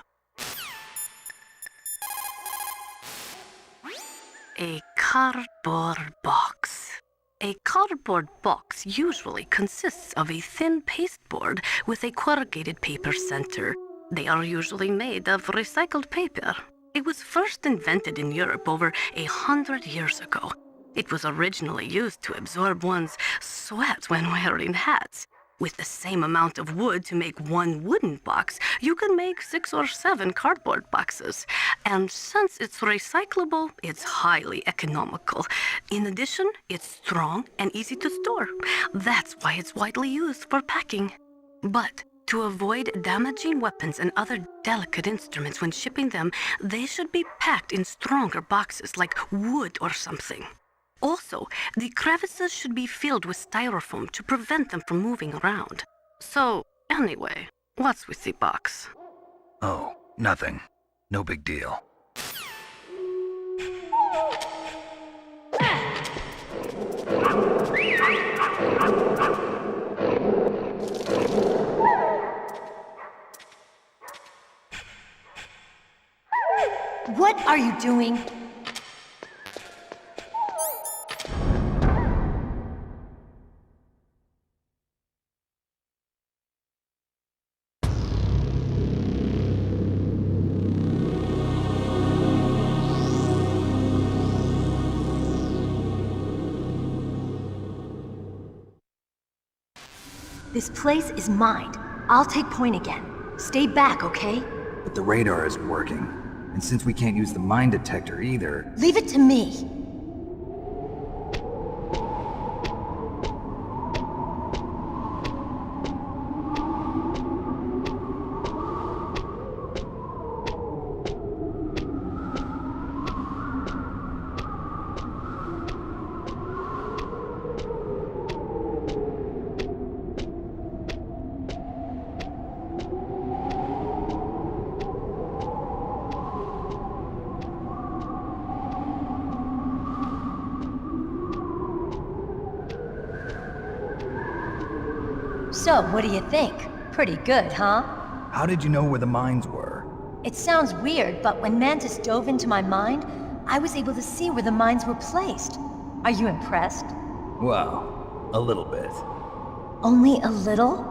A cardboard box. A cardboard box usually consists of a thin pasteboard with a corrugated paper center. They are usually made of recycled paper. It was first invented in Europe over 100 years ago. It was originally used to absorb one's sweat when wearing hats. With the same amount of wood to make one wooden box, you can make 6 or 7 cardboard boxes. And since it's recyclable, it's highly economical. In addition, it's strong and easy to store. That's why it's widely used for packing. But to avoid damaging weapons and other delicate instruments when shipping them, they should be packed in stronger boxes like wood or something. Also, the crevices should be filled with styrofoam to prevent them from moving around. So, anyway, what's with the box? Oh, nothing. No big deal. are you doing? This place is mined. I'll take point again. Stay back, okay? But the radar isn't working. And since we can't use the mine detector either... Leave it to me. So, what do you think? Pretty good, huh? How did you know where the mines were? It sounds weird, but when Mantis dove into my mind, I was able to see where the mines were placed. Are you impressed? Well, a little bit. Only a little?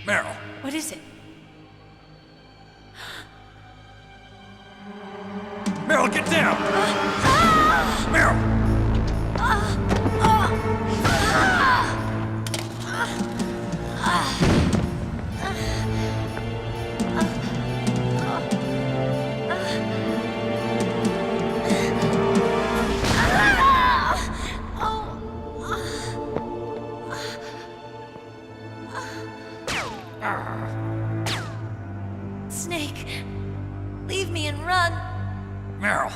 Meryl. What is it? Meryl, get down! Meryl! Snake, leave me and run. Meryl!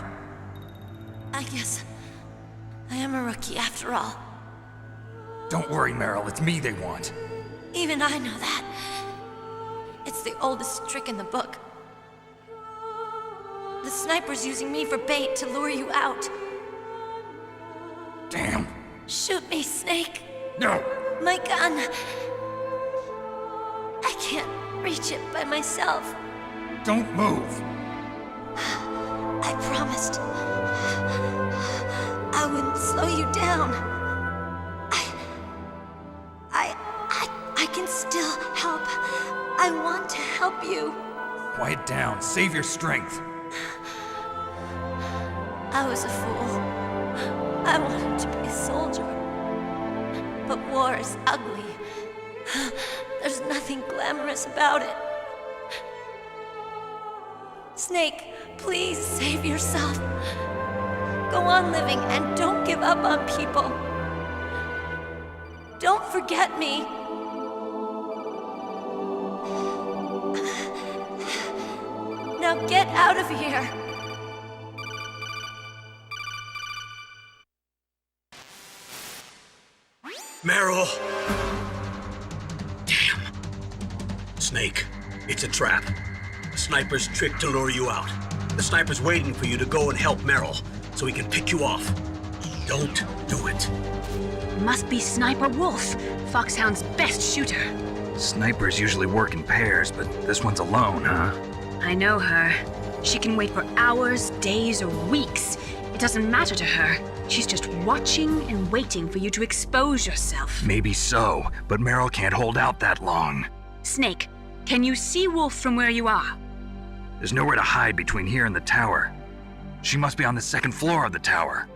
I guess I am a rookie after all. Don't worry, Meryl. It's me they want. Even I know that. It's the oldest trick in the book. The sniper's using me for bait to lure you out. Damn. Shoot me, Snake. No. My gun. I can't reach it by myself. Don't move. I promised. I wouldn't slow you down. I can still help. I want to help you. Quiet down. Save your strength. I was a fool. I wanted to be a soldier. But war is ugly. There's nothing glamorous about it. Snake, please save yourself. Go on living and don't give up on people. Don't forget me. Now get out of here. Meryl! Damn. Snake, it's a trap. The sniper's trick to lure you out. The sniper's waiting for you to go and help Meryl, so he can pick you off. Don't do it. Must be Sniper Wolf, Foxhound's best shooter. Snipers usually work in pairs, but this one's alone, huh? I know her. She can wait for hours, days, or weeks. It doesn't matter to her. She's just watching and waiting for you to expose yourself. Maybe so, but Meryl can't hold out that long. Snake, can you see Wolf from where you are? There's nowhere to hide between here and the tower. She must be on the second floor of the tower.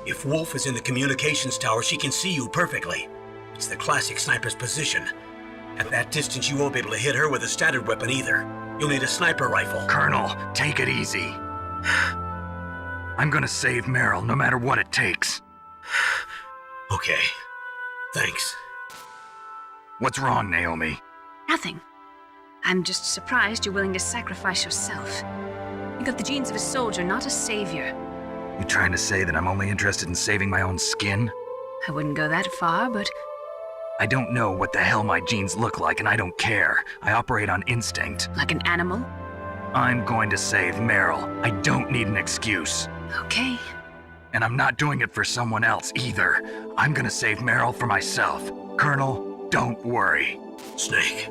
If Wolf is in the communications tower, she can see you perfectly. It's the classic sniper's position. At that distance, you won't be able to hit her with a standard weapon either. You'll need a sniper rifle. Colonel, take it easy. I'm gonna save Meryl, no matter what it takes. Okay. Thanks. What's wrong, Naomi? Nothing. I'm just surprised you're willing to sacrifice yourself. You got the genes of a soldier, not a savior. You trying to say that I'm only interested in saving my own skin? I wouldn't go that far, but I don't know what the hell my genes look like, and I don't care. I operate on instinct. like an animal? I'm going to save Meryl. I don't need an excuse. Okay. And I'm not doing it for someone else either. I'm gonna save Meryl for myself. Colonel, don't worry. Snake,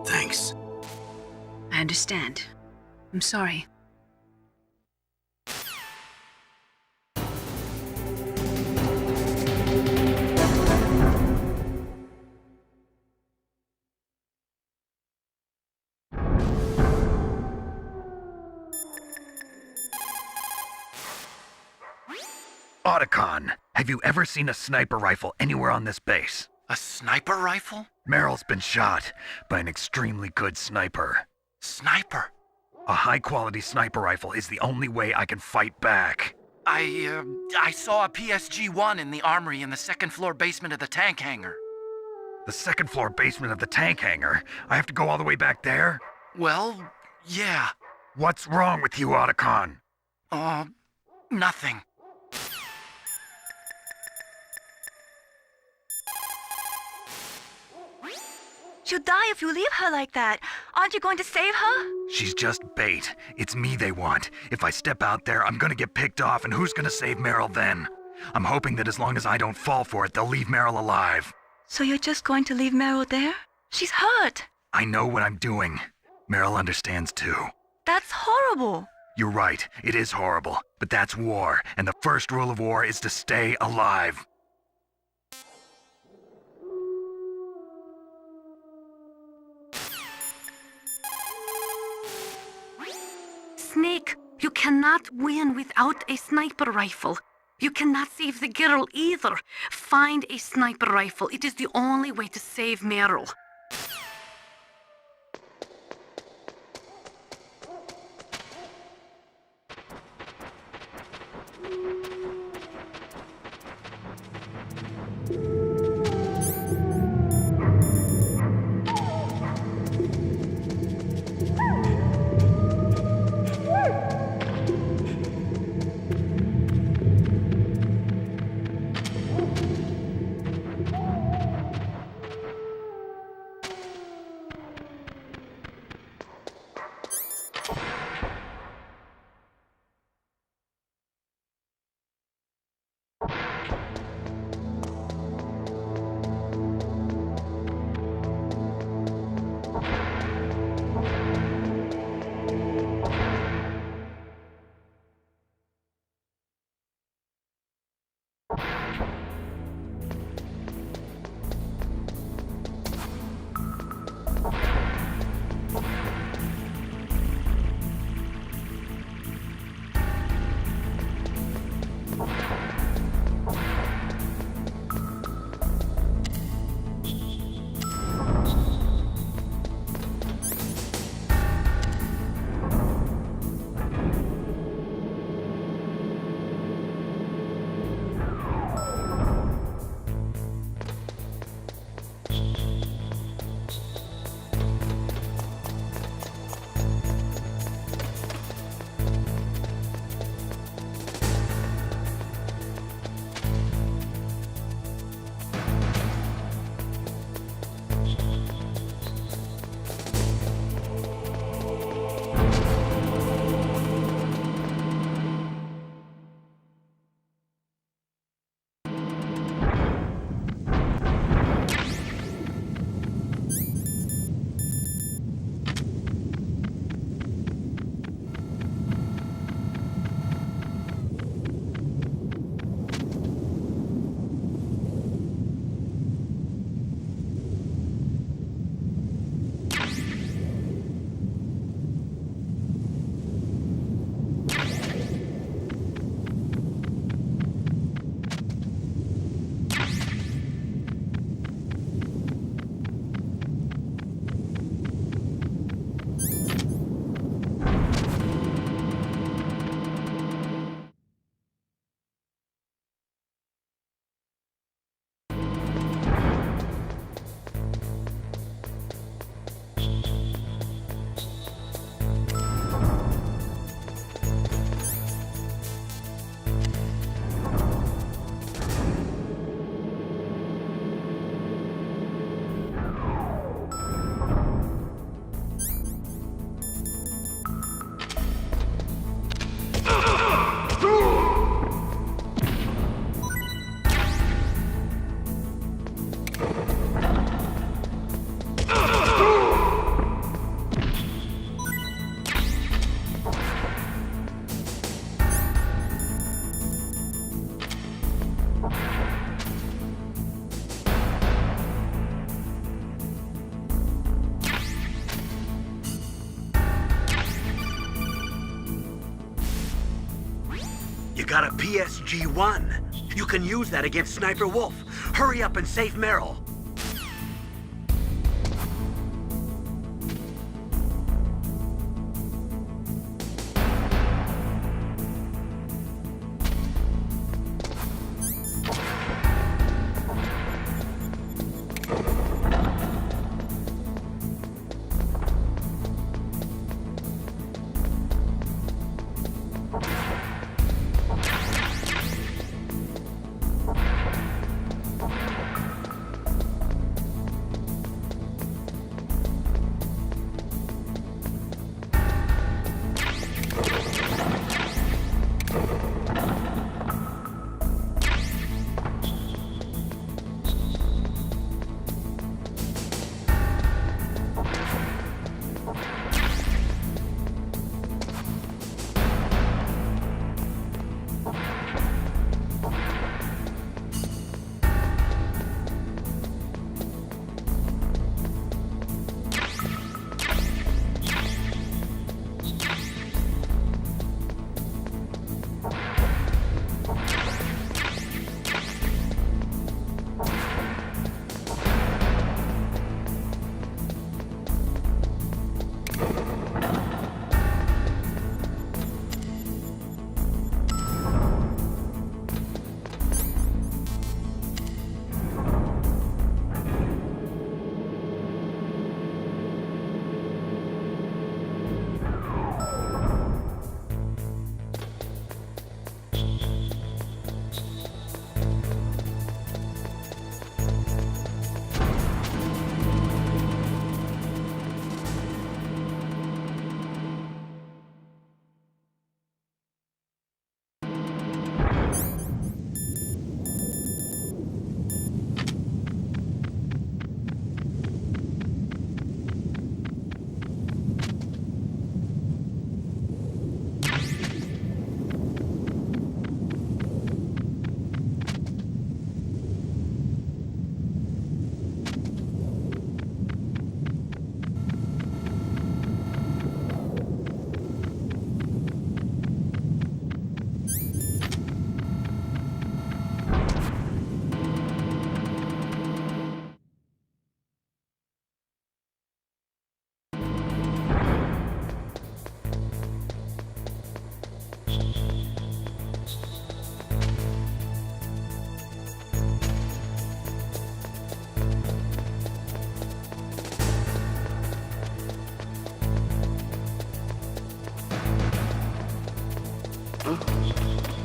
thanks. I understand. I'm sorry. Otacon, have you ever seen a sniper rifle anywhere on this base? A sniper rifle? Meryl's been shot by an extremely good sniper. Sniper? A high-quality sniper rifle is the only way I can fight back. I saw a PSG-1 in the armory in the second-floor basement of the tank hangar. The second-floor basement of the tank hangar? I have to go all the way back there? Well, yeah. What's wrong with you, Otacon? Nothing. She'll die if you leave her like that. Aren't you going to save her? She's just bait. It's me they want. If I step out there, I'm gonna get picked off, and who's gonna save Meryl then? I'm hoping that as long as I don't fall for it, they'll leave Meryl alive. So you're just going to leave Meryl there? She's hurt. I know what I'm doing. Meryl understands too. That's horrible. You're right, it is horrible, but that's war, and the first rule of war is to stay alive. Snake, you cannot win without a sniper rifle. You cannot save the girl either. Find a sniper rifle. It is the only way to save Meryl. PSG-1. You can use that against Sniper Wolf. Hurry up and save Meryl.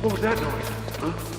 What was that noise? Huh?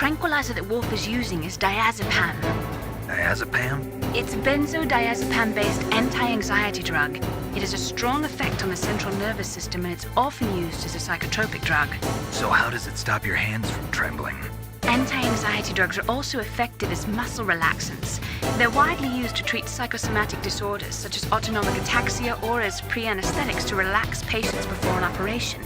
tranquilizer that Wolf is using is diazepam. Diazepam? It's a benzodiazepam-based anti-anxiety drug. It has a strong effect on the central nervous system, and it's often used as a psychotropic drug. So how does it stop your hands from trembling? Anti-anxiety drugs are also effective as muscle relaxants. They're widely used to treat psychosomatic disorders, such as autonomic ataxia, or as pre-anesthetics to relax patients before an operation.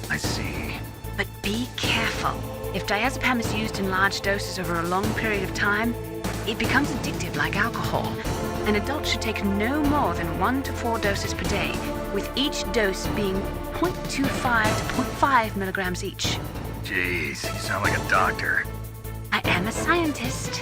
I see. But be careful. If diazepam is used in large doses over a long period of time, it becomes addictive like alcohol. An adult should take no more than 1 to 4 doses per day, with each dose being 0.25 to 0.5 milligrams each. Jeez, you sound like a doctor. I am a scientist.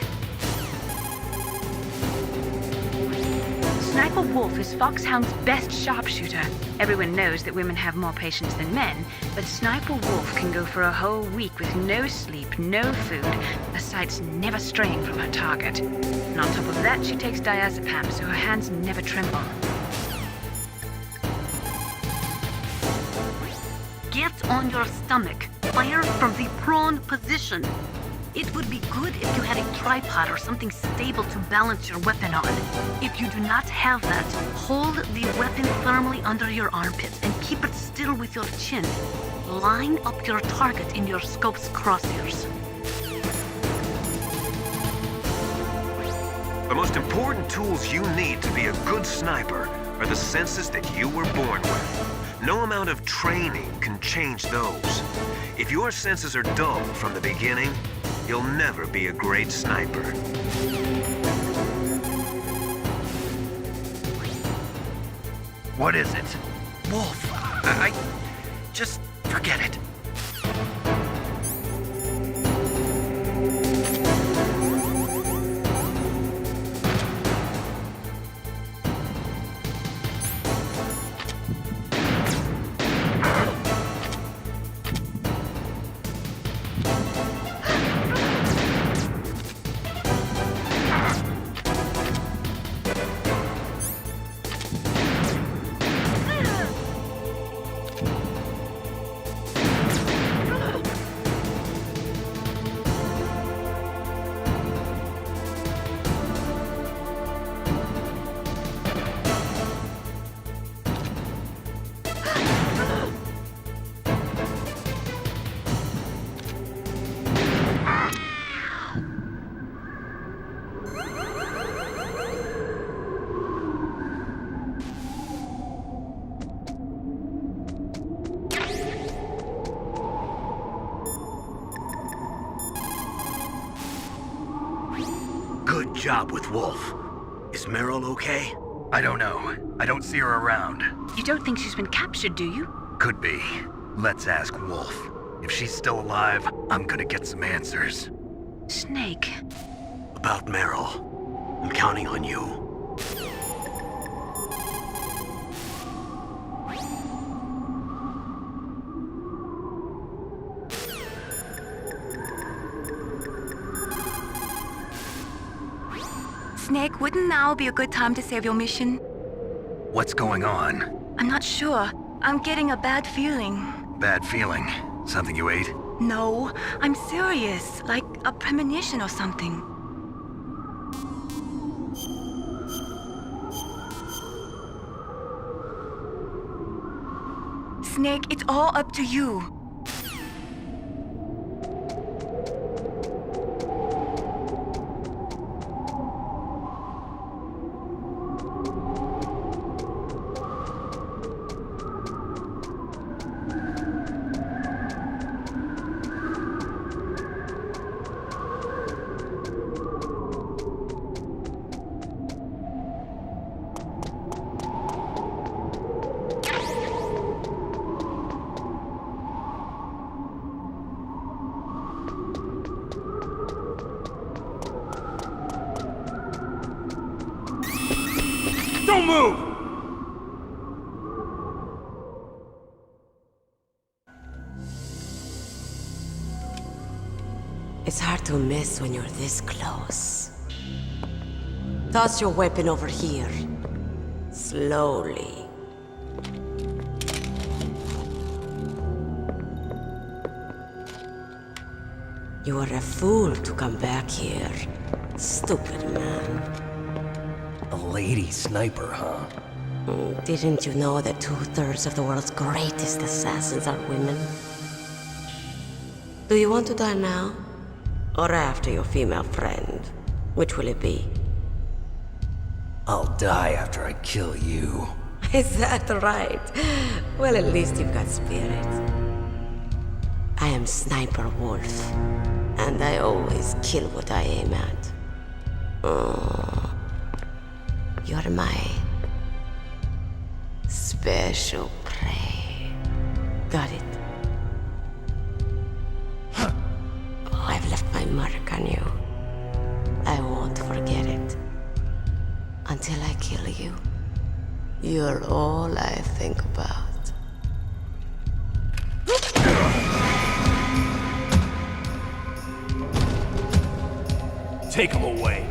Sniper Wolf is Foxhound's best sharpshooter. Everyone knows that women have more patience than men, but Sniper Wolf can go for a whole week with no sleep, no food, her sights never straying from her target. And on top of that, she takes diazepam, so her hands never tremble. Get on your stomach. Fire from the prone position. It would be good if you had a tripod or something stable to balance your weapon on. If you do not have that, hold the weapon firmly under your armpits and keep it still with your chin. Line up your target in your scope's crosshairs. The most important tools you need to be a good sniper are the senses that you were born with. No amount of training can change those. If your senses are dull from the beginning, you'll never be a great sniper. What is it? Wolf, I just forget it. Good job with Wolf. Is Meryl okay? I don't know. I don't see her around. You don't think she's been captured, do you? Could be. Let's ask Wolf. If she's still alive, I'm gonna get some answers. Snake. About Meryl. I'm counting on you. Snake, wouldn't now be a good time to save your mission? What's going on? I'm not sure. I'm getting a bad feeling. Bad feeling? Something you ate? No, I'm serious. Like a premonition or something. Snake, it's all up to you. Don't move! It's hard to miss when you're this close. Toss your weapon over here. Slowly. You were a fool to come back here. Stupid man. A lady sniper, huh? Didn't you know that 2/3 of the world's greatest assassins are women? Do you want to die now? Or after your female friend? Which will it be? I'll die after I kill you. Is that right? Well, at least you've got spirit. I am Sniper Wolf, and I always kill what I aim at. Oh, you're my special prey. Got it. I've left my mark on you. I won't forget it. Until I kill you. You're all I think about. Take him away.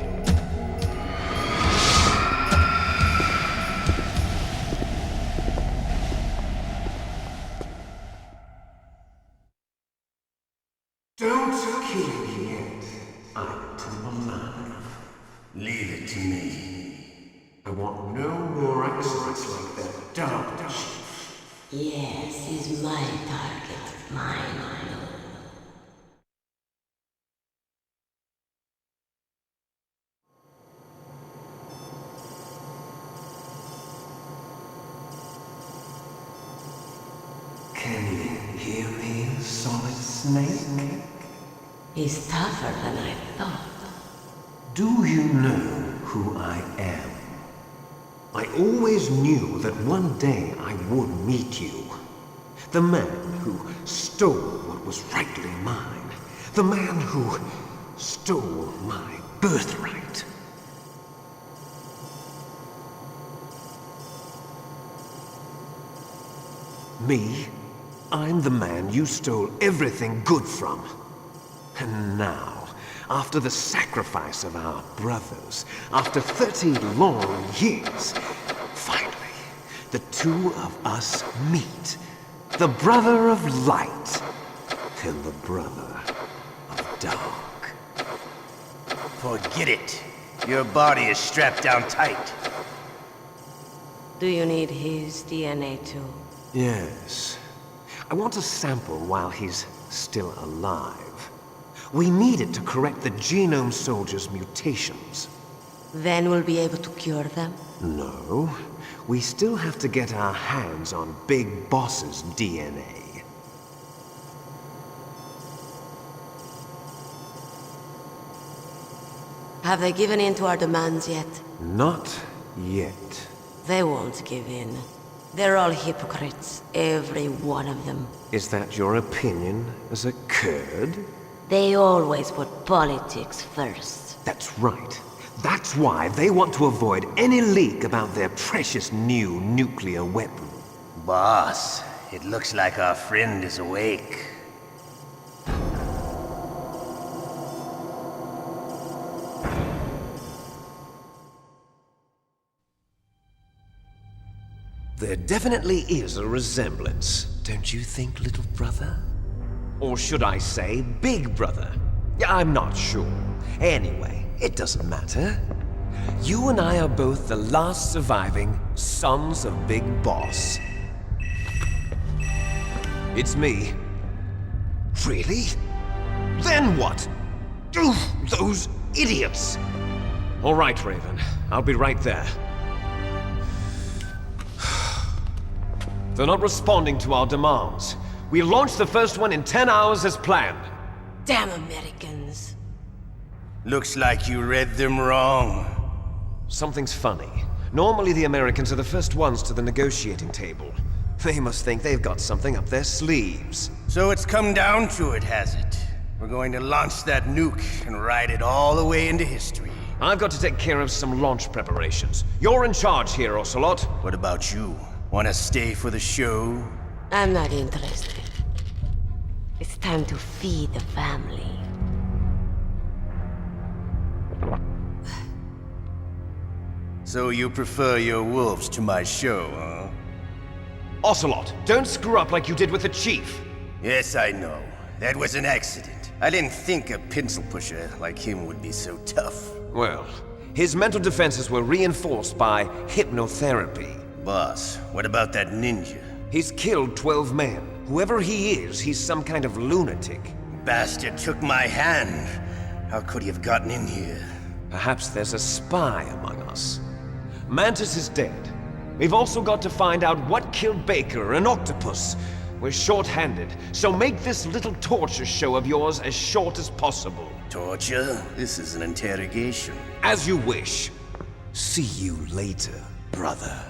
Don't kill me yet. I'm too alive. Leave it to me. I want no more accidents like that dumb chief. Yes, he's my target. Mine. Can you hear me, Solid Snake? He's tougher than I thought. Do you know who I am? I always knew that one day I would meet you. The man who stole what was rightly mine. The man who stole my birthright. Me? I'm the man you stole everything good from. And now, after the sacrifice of our brothers, after 30 long years, finally, the two of us meet. The brother of light and the brother of dark. Forget it. Your body is strapped down tight. Do you need his DNA too? Yes. I want a sample while he's still alive. We need it to correct the Genome Soldier's mutations. Then we'll be able to cure them? No. We still have to get our hands on Big Boss's DNA. Have they given in to our demands yet? Not yet. They won't give in. They're all hypocrites, every one of them. Is that your opinion as a Kurd? They always put politics first. That's right. That's why they want to avoid any leak about their precious new nuclear weapon. Boss, it looks like our friend is awake. There definitely is a resemblance, don't you think, little brother? Or should I say, big brother? I'm not sure. Anyway, it doesn't matter. You and I are both the last surviving sons of Big Boss. It's me. Really? Then what? Those idiots! All right, Raven. I'll be right there. They're not responding to our demands. We launched the first one in 10 hours as planned. Damn Americans. Looks like you read them wrong. Something's funny. Normally the Americans are the first ones to the negotiating table. They must think they've got something up their sleeves. So it's come down to it, has it? We're going to launch that nuke and ride it all the way into history. I've got to take care of some launch preparations. You're in charge here, Ocelot. What about you? Want to stay for the show? I'm not interested. It's time to feed the family. So you prefer your wolves to my show, huh? Ocelot, don't screw up like you did with the Chief. Yes, I know. That was an accident. I didn't think a pencil pusher like him would be so tough. Well, his mental defenses were reinforced by hypnotherapy. Boss, what about that ninja? He's killed 12 men. Whoever he is, he's some kind of lunatic. Bastard took my hand. How could he have gotten in here? Perhaps there's a spy among us. Mantis is dead. We've also got to find out what killed Baker and Octopus. We're short-handed, so make this little torture show of yours as short as possible. Torture? This is an interrogation. As you wish. See you later, brother.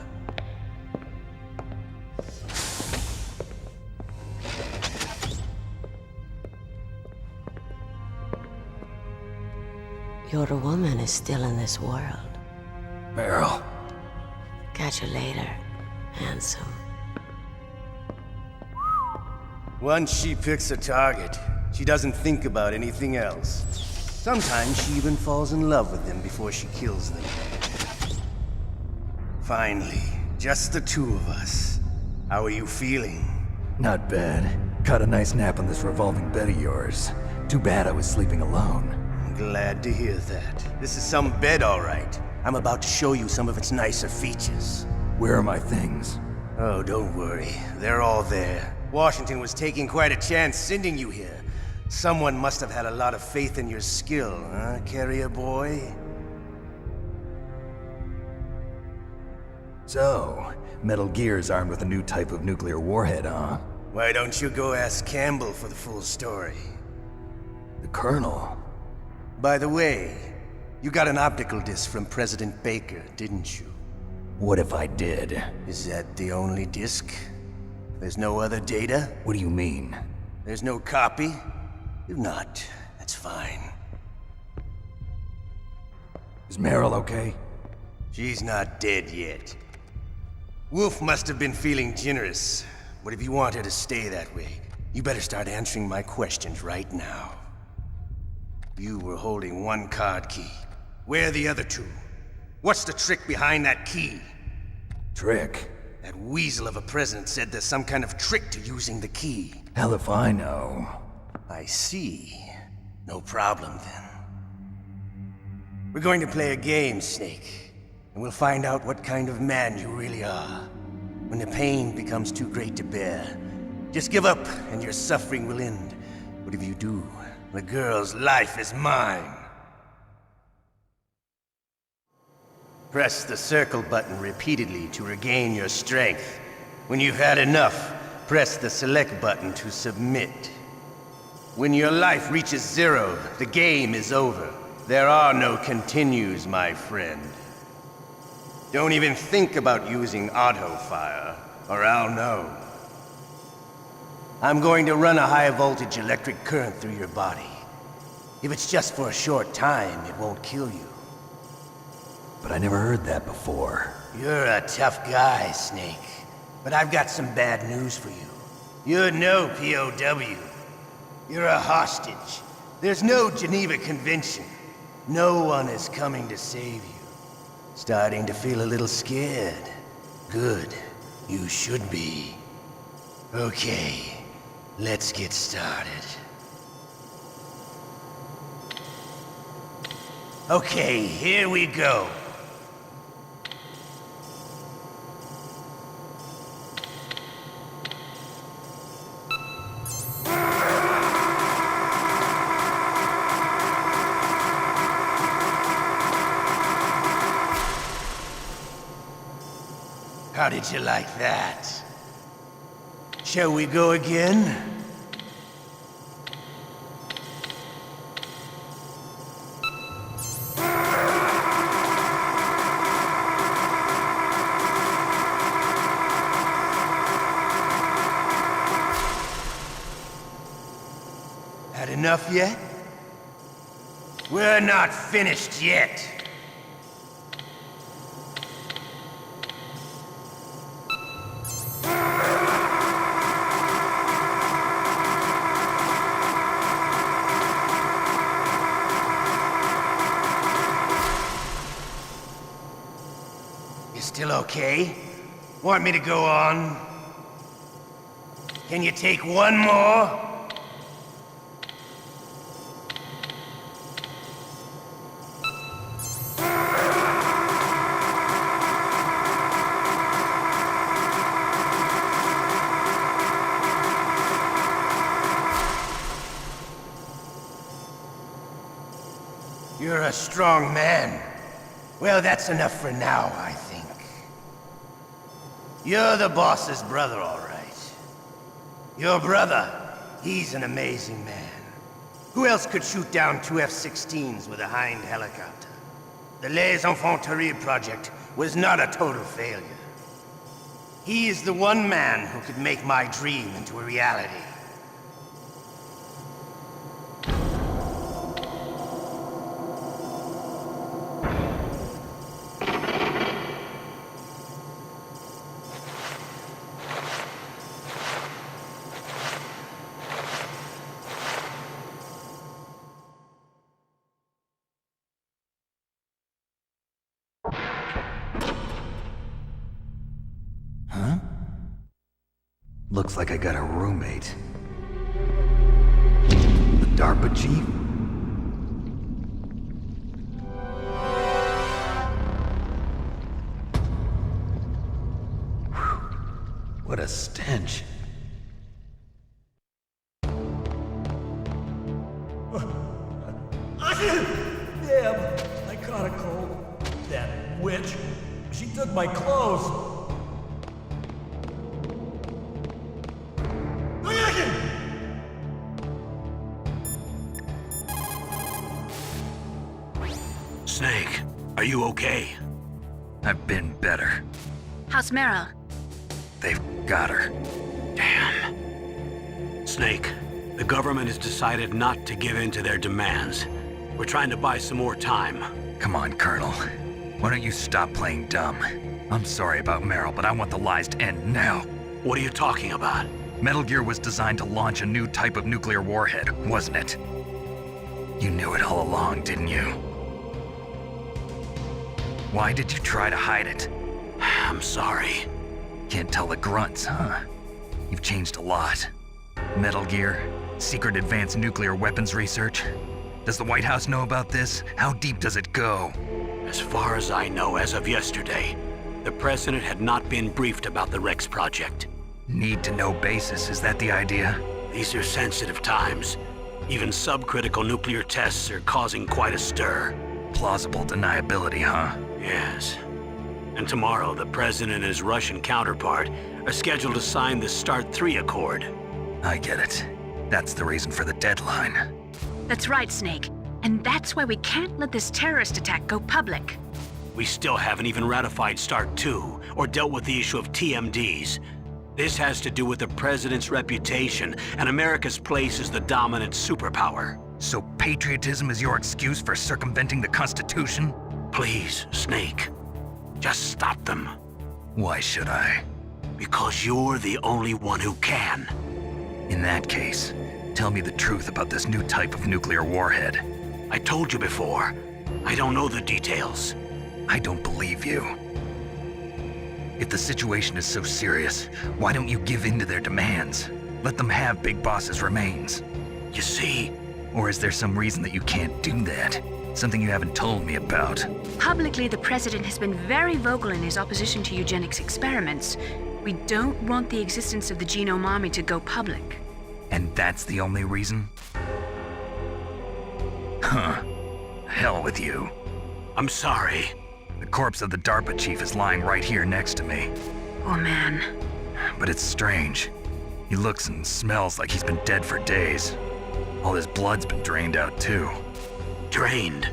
Your woman is still in this world. Meryl. Catch you later, handsome. Once she picks a target, she doesn't think about anything else. Sometimes she even falls in love with them before she kills them. Finally, just the two of us. How are you feeling? Not bad. Caught a nice nap on this revolving bed of yours. Too bad I was sleeping alone. Glad to hear that. This is some bed, all right. I'm about to show you some of its nicer features. Where are my things? Oh, don't worry. They're all there. Washington was taking quite a chance sending you here. Someone must have had a lot of faith in your skill, huh, carrier boy? So, Metal Gear's armed with a new type of nuclear warhead, huh? Why don't you go ask Campbell for the full story? The Colonel? By the way, you got an optical disc from President Baker, didn't you? What if I did? Is that the only disc? There's no other data? What do you mean? There's no copy? If not, that's fine. Is Meryl okay? She's not dead yet. Wolf must have been feeling generous. But if you want her to stay that way, you better start answering my questions right now. You were holding one card key. Where are the other two? What's the trick behind that key? Trick? That weasel of a president said there's some kind of trick to using the key. Hell if I know. I see. No problem then. We're going to play a game, Snake. And we'll find out what kind of man you really are. When the pain becomes too great to bear, just give up and your suffering will end. But if you do, the girl's life is mine. Press the circle button repeatedly to regain your strength. When you've had enough, press the select button to submit. When your life reaches 0, the game is over. There are no continues, my friend. Don't even think about using auto-fire, or I'll know. I'm going to run a high-voltage electric current through your body. If it's just for a short time, it won't kill you. But I never heard that before. You're a tough guy, Snake. But I've got some bad news for you. You're no POW. You're a hostage. There's no Geneva Convention. No one is coming to save you. Starting to feel a little scared. Good. You should be. Okay. Let's get started. Okay, here we go. How did you like that? Shall we go again? Had enough yet? We're not finished yet. You still okay? Want me to go on? Can you take one more? a strong man. Well, that's enough for now, I think. You're the boss's brother, all right. Your brother, he's an amazing man. Who else could shoot down 2 F-16s with a Hind helicopter? The Les Enfants Terribles project was not a total failure. He is the one man who could make my dream into a reality. Looks like I got a roommate. The DARPA chief? Whew. What a stench. Damn, I caught a cold. That witch. She took my clothes. Snake, are you okay? I've been better. How's Meryl? They've got her. Damn. Snake, the government has decided not to give in to their demands. We're trying to buy some more time. Come on, Colonel. Why don't you stop playing dumb? I'm sorry about Meryl, but I want the lies to end now. What are you talking about? Metal Gear was designed to launch a new type of nuclear warhead, wasn't it? You knew it all along, didn't you? Why did you try to hide it? I'm sorry. Can't tell the grunts, huh? You've changed a lot. Metal Gear, secret advanced nuclear weapons research. Does the White House know about this? How deep does it go? As far as I know, as of yesterday, the president had not been briefed about the Rex project. Need to know basis, is that the idea? These are sensitive times. Even subcritical nuclear tests are causing quite a stir. Plausible deniability, huh? Yes. And tomorrow, the president and his Russian counterpart are scheduled to sign the START 3 Accord. I get it. That's the reason for the deadline. That's right, Snake. And that's why we can't let this terrorist attack go public. We still haven't even ratified START 2 or dealt with the issue of TMDs. This has to do with the president's reputation and America's place as the dominant superpower. So patriotism is your excuse for circumventing the Constitution? Please, Snake. Just stop them. Why should I? Because you're the only one who can. In that case, tell me the truth about this new type of nuclear warhead. I told you before. I don't know the details. I don't believe you. If the situation is so serious, why don't you give in to their demands? Let them have Big Boss's remains. You see? Or is there some reason that you can't do that? Something you haven't told me about. Publicly, the president has been very vocal in his opposition to eugenics experiments. We don't want the existence of the genome army to go public. And that's the only reason? Huh. Hell with you. I'm sorry. The corpse of the DARPA chief is lying right here next to me. Oh, man. But it's strange. He looks and smells like he's been dead for days. All his blood's been drained out, too. Drained?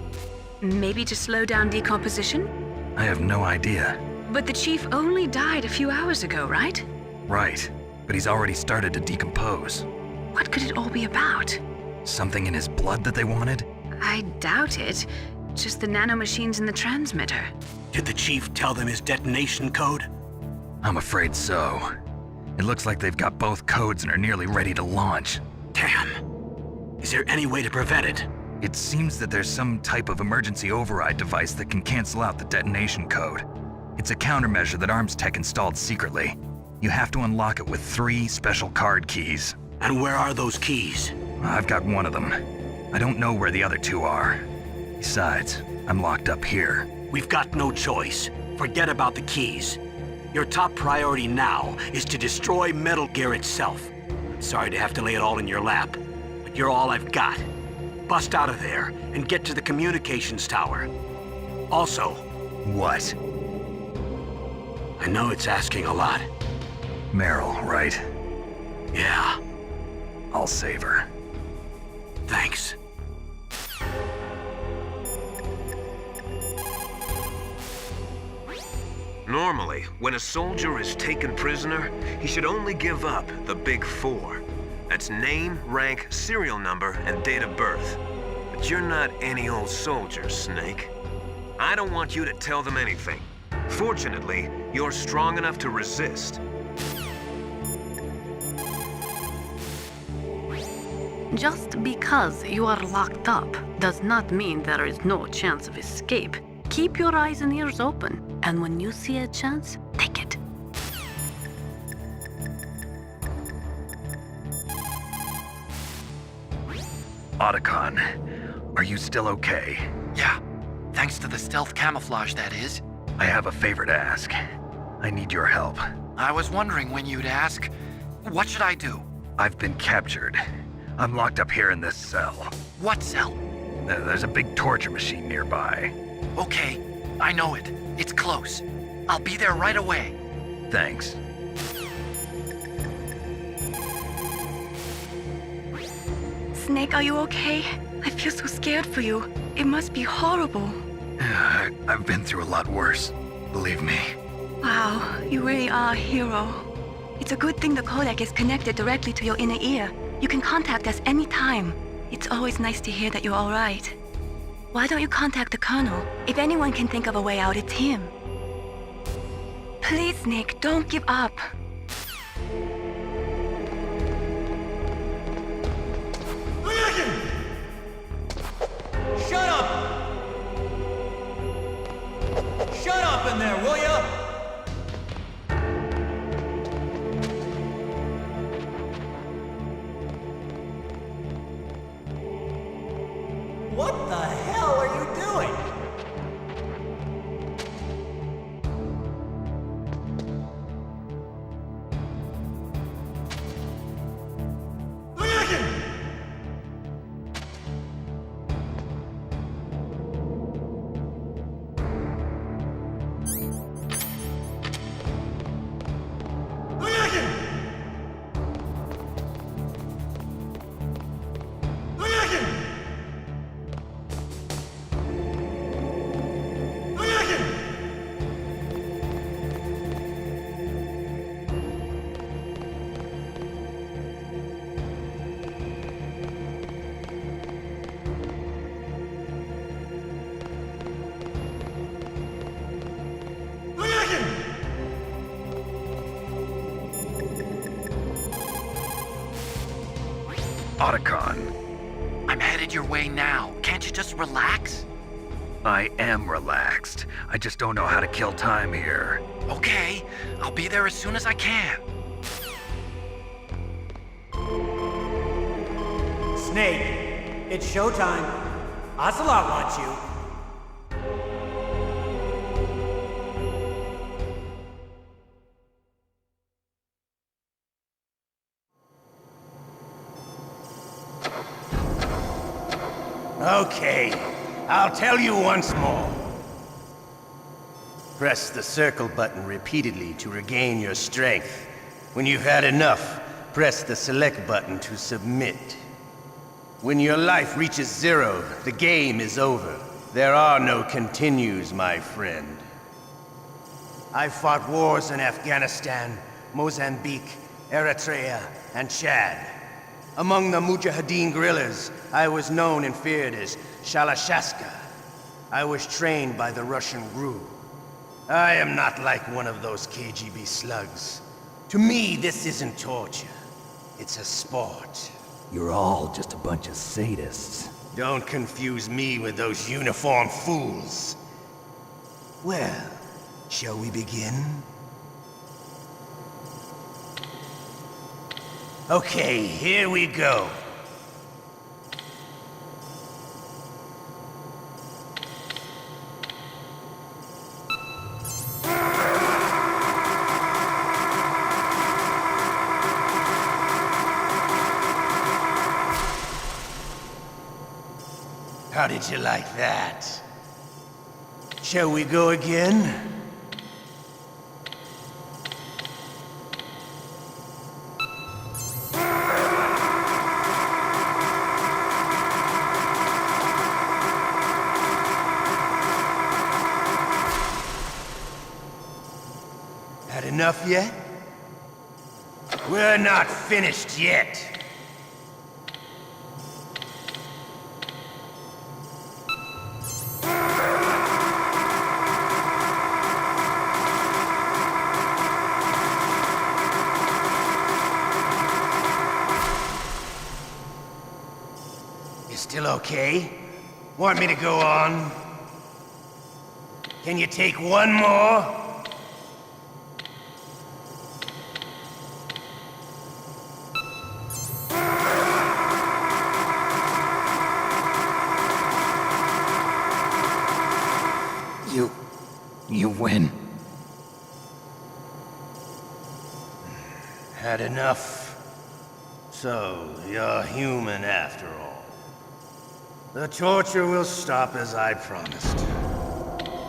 Maybe to slow down decomposition? I have no idea. But the chief only died a few hours ago, right? Right. But he's already started to decompose. What could it all be about? Something in his blood that they wanted? I doubt it. Just the nanomachines in the transmitter. Did the chief tell them his detonation code? I'm afraid so. It looks like they've got both codes and are nearly ready to launch. Damn. Is there any way to prevent it? It seems that there's some type of emergency override device that can cancel out the detonation code. It's a countermeasure that Arms Tech installed secretly. You have to unlock it with 3 special card keys. And where are those keys? I've got one of them. I don't know where the other 2 are. Besides, I'm locked up here. We've got no choice. Forget about the keys. Your top priority now is to destroy Metal Gear itself. I'm sorry to have to lay it all in your lap, but you're all I've got. Bust out of there and get to the communications tower. Also... What? I know it's asking a lot. Meryl, right? Yeah. I'll save her. Thanks. Normally, when a soldier is taken prisoner, he should only give up the big four. That's name, rank, serial number, and date of birth. But you're not any old soldier, Snake. I don't want you to tell them anything. Fortunately, you're strong enough to resist. Just because you are locked up does not mean there is no chance of escape. Keep your eyes and ears open, and when you see a chance, take it. Otacon, are you still okay? Yeah, thanks to the stealth camouflage, that is. I have a favor to ask. I need your help. I was wondering when you'd ask. What should I do? I've been captured. I'm locked up here in this cell. What cell? There's a big torture machine nearby. Okay, I know it. It's close. I'll be there right away. Thanks. Snake, are you okay? I feel so scared for you. It must be horrible. I've been through a lot worse. Believe me. Wow, you really are a hero. It's a good thing the codec is connected directly to your inner ear. You can contact us anytime. It's always nice to hear that you're all right. Why don't you contact the Colonel? If anyone can think of a way out, it's him. Please, Snake, don't give up. Shut up! Shut up in there, will ya? What the hell are you doing? Otacon. I'm headed your way now. Can't you just relax? I am relaxed. I just don't know how to kill time here. Okay, I'll be there as soon as I can. Snake, it's showtime. Ocelot wants you. Okay, I'll tell you once more. Press the circle button repeatedly to regain your strength. When you've had enough, press the select button to submit. When your life reaches 0, the game is over. There are no continues, my friend. I fought wars in Afghanistan, Mozambique, Eritrea, and Chad. Among the Mujahideen guerrillas, I was known and feared as Shalashaska. I was trained by the Russian GRU. I am not like one of those KGB slugs. To me, this isn't torture. It's a sport. You're all just a bunch of sadists. Don't confuse me with those uniformed fools. Well, shall we begin? Okay, here we go. How did you like that? Shall we go again? Had enough yet? We're not finished yet. You still okay? Want me to go on? Can you take one more? You win. Had enough. So, you're human after all. The torture will stop as I promised.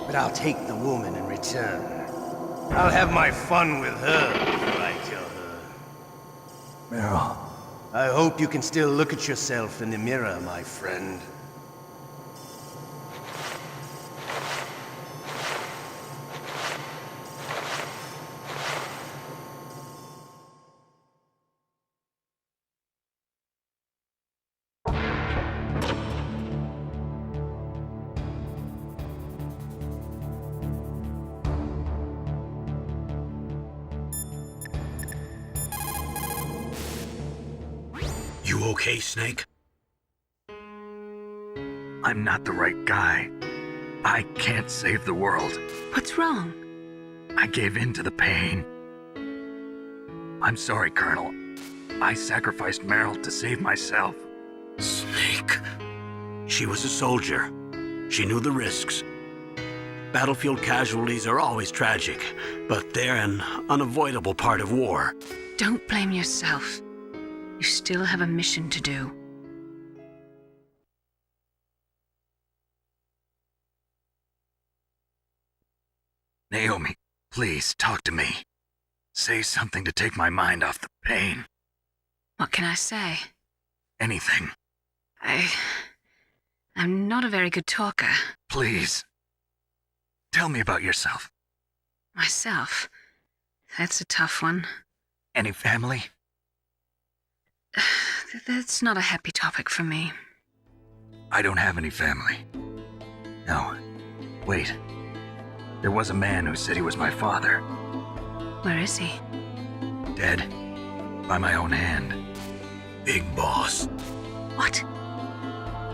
But I'll take the woman in return. I'll have my fun with her before I kill her. Meryl. I hope you can still look at yourself in the mirror, my friend. You okay, Snake? I'm not the right guy. I can't save the world. What's wrong? I gave in to the pain. I'm sorry, Colonel. I sacrificed Meryl to save myself. Snake. She was a soldier. She knew the risks. Battlefield casualties are always tragic, but they're an unavoidable part of war. Don't blame yourself. You still have a mission to do. Naomi, please talk to me. Say something to take my mind off the pain. What can I say? Anything. I'm not a very good talker. Please. Tell me about yourself. Myself? That's a tough one. Any family? That's not a happy topic for me. I don't have any family. No. Wait. There was a man who said he was my father. Where is he? Dead. By my own hand. Big Boss. What?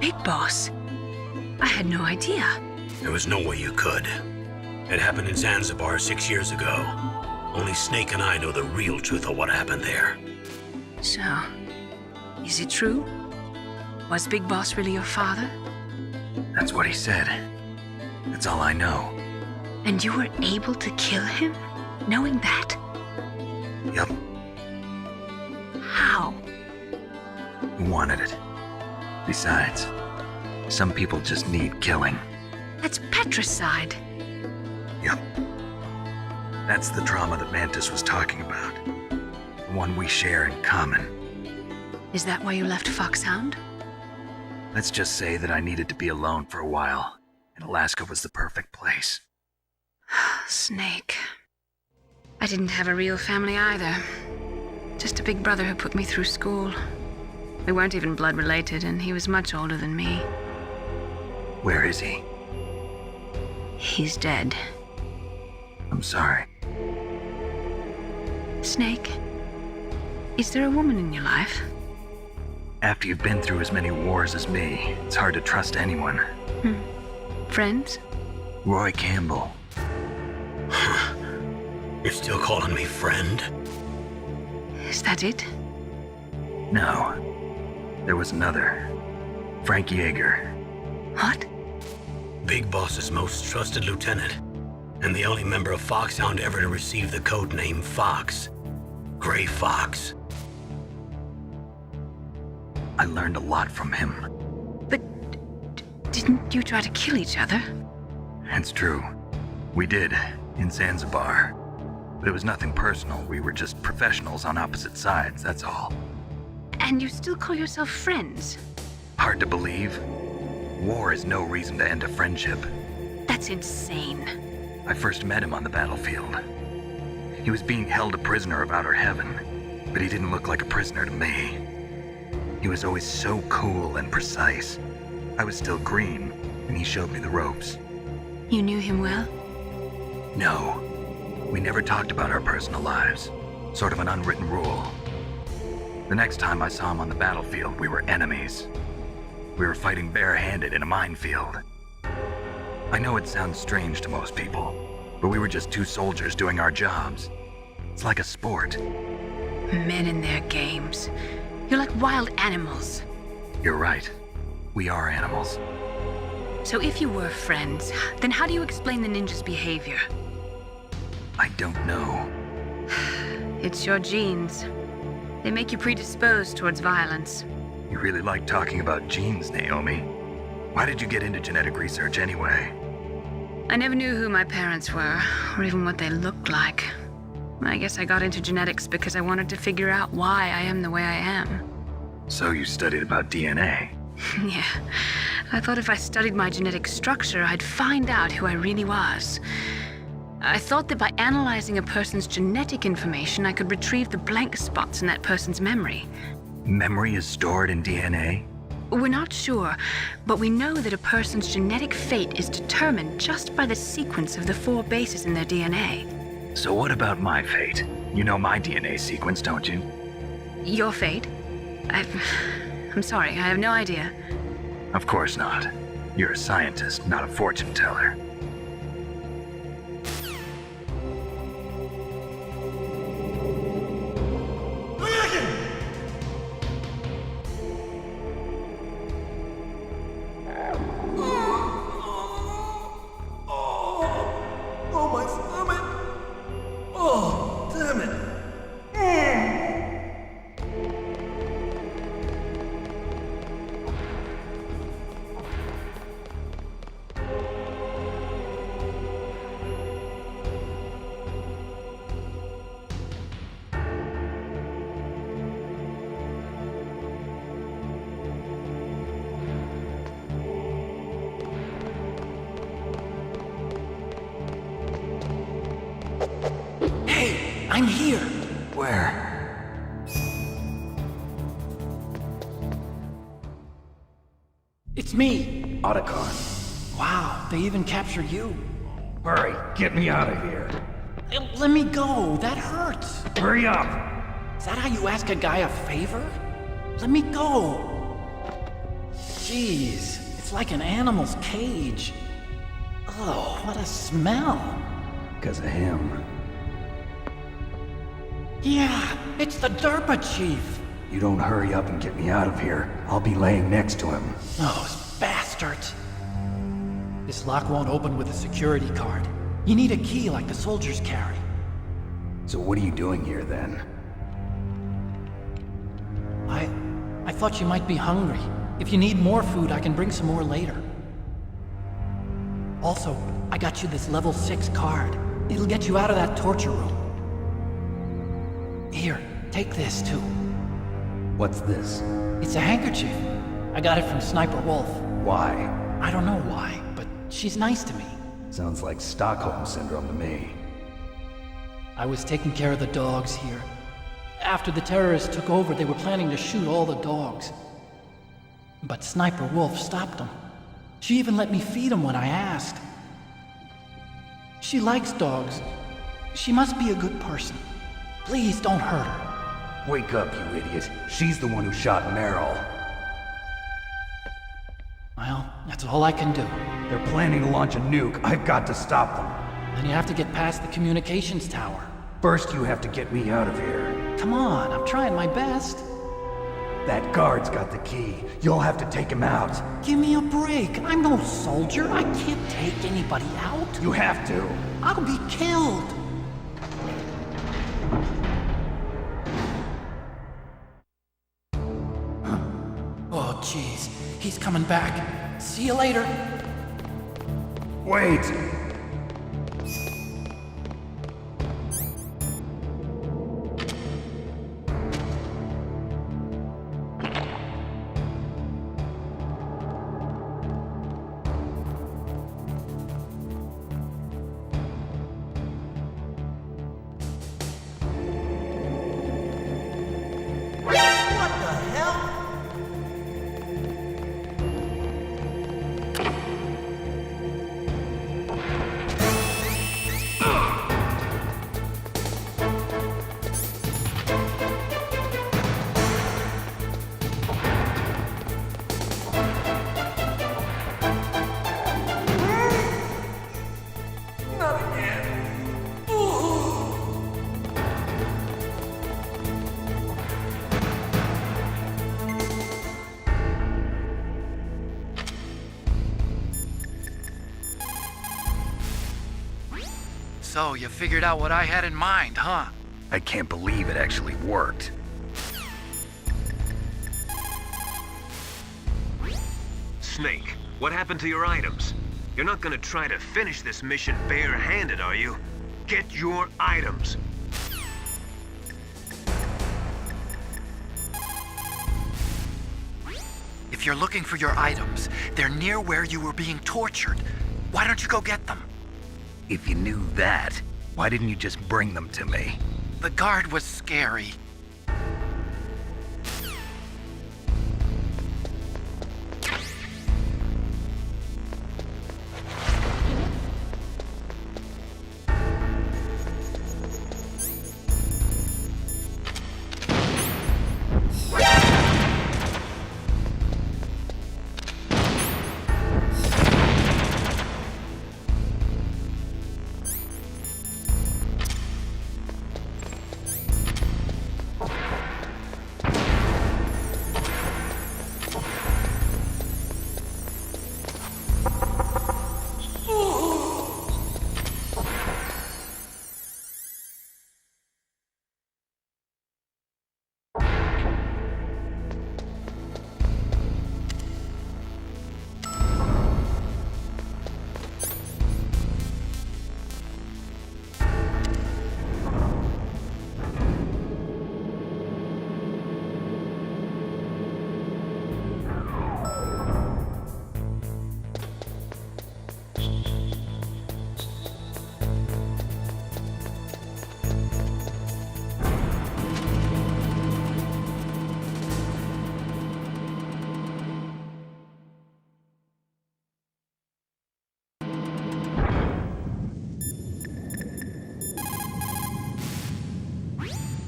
Big Boss? I had no idea. There was no way you could. It happened in Zanzibar 6 years ago. Only Snake and I know the real truth of what happened there. So, is it true? Was Big Boss really your father? That's what he said. That's all I know. And you were able to kill him, knowing that? Yup. How? He wanted it. Besides, some people just need killing. That's patricide. Yup. That's the trauma that Mantis was talking about. The one we share in common. Is that why you left Foxhound? Let's just say that I needed to be alone for a while, and Alaska was the perfect place. Snake. I didn't have a real family either. Just a big brother who put me through school. We weren't even blood related, and he was much older than me. Where is he? He's dead. I'm sorry. Snake, is there a woman in your life? After you've been through as many wars as me, it's hard to trust anyone. Friends? Roy Campbell. You're still calling me friend? Is that it? No. There was another. Frank Yeager. What? Big Boss's most trusted lieutenant, and the only member of Foxhound ever to receive the code name Fox. Gray Fox. I learned a lot from him. But Didn't you try to kill each other? It's true. We did, in Zanzibar. But it was nothing personal. We were just professionals on opposite sides, that's all. And you still call yourself friends? Hard to believe. War is no reason to end a friendship. That's insane. I first met him on the battlefield. He was being held a prisoner of outer heaven, but he didn't look like a prisoner to me. He was always so cool and precise. I was still green, and he showed me the ropes. You knew him well? No. We never talked about our personal lives. Sort of an unwritten rule. The next time I saw him on the battlefield, we were enemies. We were fighting barehanded in a minefield. I know it sounds strange to most people, but we were just two soldiers doing our jobs. It's like a sport. Men and their games. You're like wild animals. You're right. We are animals. So if you were friends, then how do you explain the ninja's behavior? I don't know. It's your genes. They make you predisposed towards violence. You really like talking about genes, Naomi. Why did you get into genetic research anyway? I never knew who my parents were, or even what they looked like. I guess I got into genetics because I wanted to figure out why I am the way I am. So you studied about DNA? Yeah. I thought if I studied my genetic structure, I'd find out who I really was. I thought that by analyzing a person's genetic information, I could retrieve the blank spots in that person's memory. Memory is stored in DNA? We're not sure, but we know that a person's genetic fate is determined just by the sequence of the 4 bases in their DNA. So what about my fate? You know my DNA sequence, don't you? Your fate? I'm sorry, I have no idea. Of course not. You're a scientist, not a fortune teller. I'm here. Where? It's me. Otacon. Wow, they even captured you. Hurry, get me out of here. Let me go, that hurts. Hurry up. Is that how you ask a guy a favor? Let me go. Jeez, it's like an animal's cage. Oh, what a smell. Because of him. Yeah, it's the Derpa Chief. You don't hurry up and get me out of here, I'll be laying next to him. Those bastards. This lock won't open with a security card. You need a key like the soldiers carry. So what are you doing here then? I thought you might be hungry. If you need more food, I can bring some more later. Also, I got you this level 6 card. It'll get you out of that torture room. Here, take this too. What's this? It's a handkerchief. I got it from Sniper Wolf. Why? I don't know why, but she's nice to me. Sounds like Stockholm Syndrome to me. I was taking care of the dogs here. After the terrorists took over, they were planning to shoot all the dogs. But Sniper Wolf stopped them. She even let me feed them when I asked. She likes dogs. She must be a good person. Please don't hurt her. Wake up, you idiot. She's the one who shot Meryl. Well, that's all I can do. They're planning to launch a nuke. I've got to stop them. Then you have to get past the communications tower. First, you have to get me out of here. Come on, I'm trying my best. That guard's got the key. You'll have to take him out. Give me a break. I'm no soldier. I can't take anybody out. You have to. I'll be killed. Oh, jeez. He's coming back. See you later. Wait! What the hell? Not again. Ooh. So, you figured out what I had in mind, huh? I can't believe it actually worked. Snake, what happened to your items? You're not gonna try to finish this mission bare-handed, are you? Get your items. If you're looking for your items, they're near where you were being tortured. Why don't you go get them? If you knew that, why didn't you just bring them to me? The guard was scary.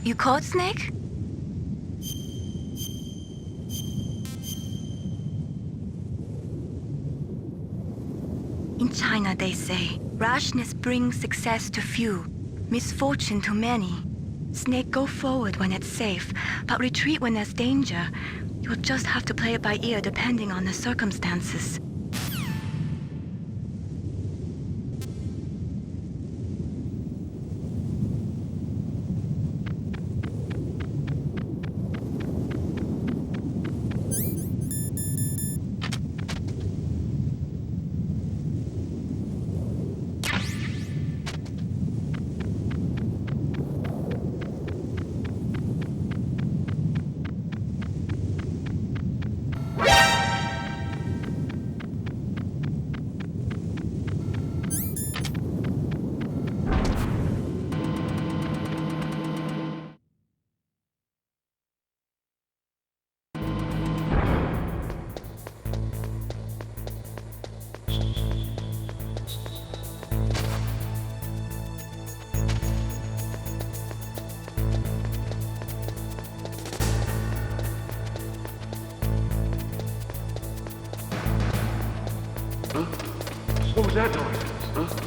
You caught Snake? In China, they say, rashness brings success to few, misfortune to many. Snake, go forward when it's safe, but retreat when there's danger. You'll just have to play it by ear depending on the circumstances. What was that noise? Huh?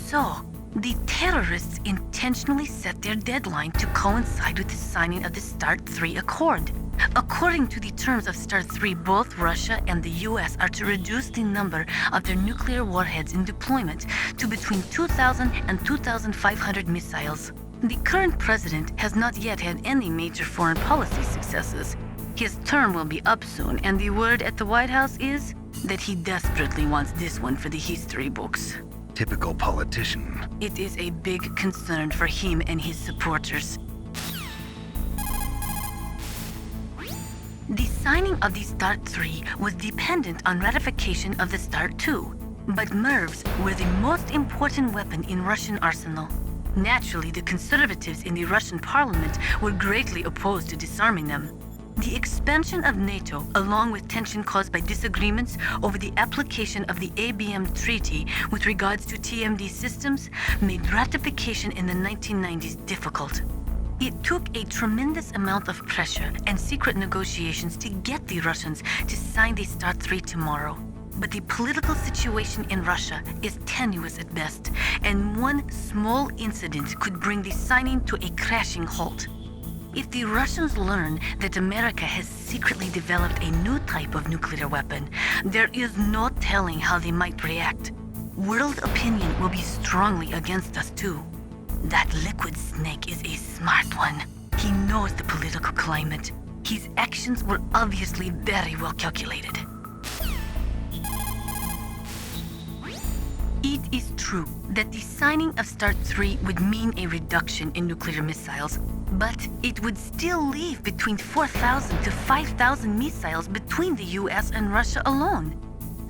So, the terrorists intentionally set their deadline to coincide with the signing of the START 3 Accord. According to the terms of START 3, both Russia and the US are to reduce the number of their nuclear warheads in deployment to between 2,000 and 2,500 missiles. The current president has not yet had any major foreign policy successes. His term will be up soon, and the word at the White House is that he desperately wants this one for the history books. Typical politician. It is a big concern for him and his supporters. The signing of the START 3 was dependent on ratification of the START 2, but MIRVs were the most important weapon in Russian arsenal. Naturally, the conservatives in the Russian parliament were greatly opposed to disarming them. The expansion of NATO, along with tension caused by disagreements over the application of the ABM Treaty with regards to TMD systems, made ratification in the 1990s difficult. It took a tremendous amount of pressure and secret negotiations to get the Russians to sign the START 3 tomorrow. But the political situation in Russia is tenuous at best, and one small incident could bring the signing to a crashing halt. If the Russians learn that America has secretly developed a new type of nuclear weapon, there is no telling how they might react. World opinion will be strongly against us too. That liquid snake is a smart one. He knows the political climate. His actions were obviously very well calculated. It is true that the signing of START 3 would mean a reduction in nuclear missiles, but it would still leave between 4,000 to 5,000 missiles between the US and Russia alone.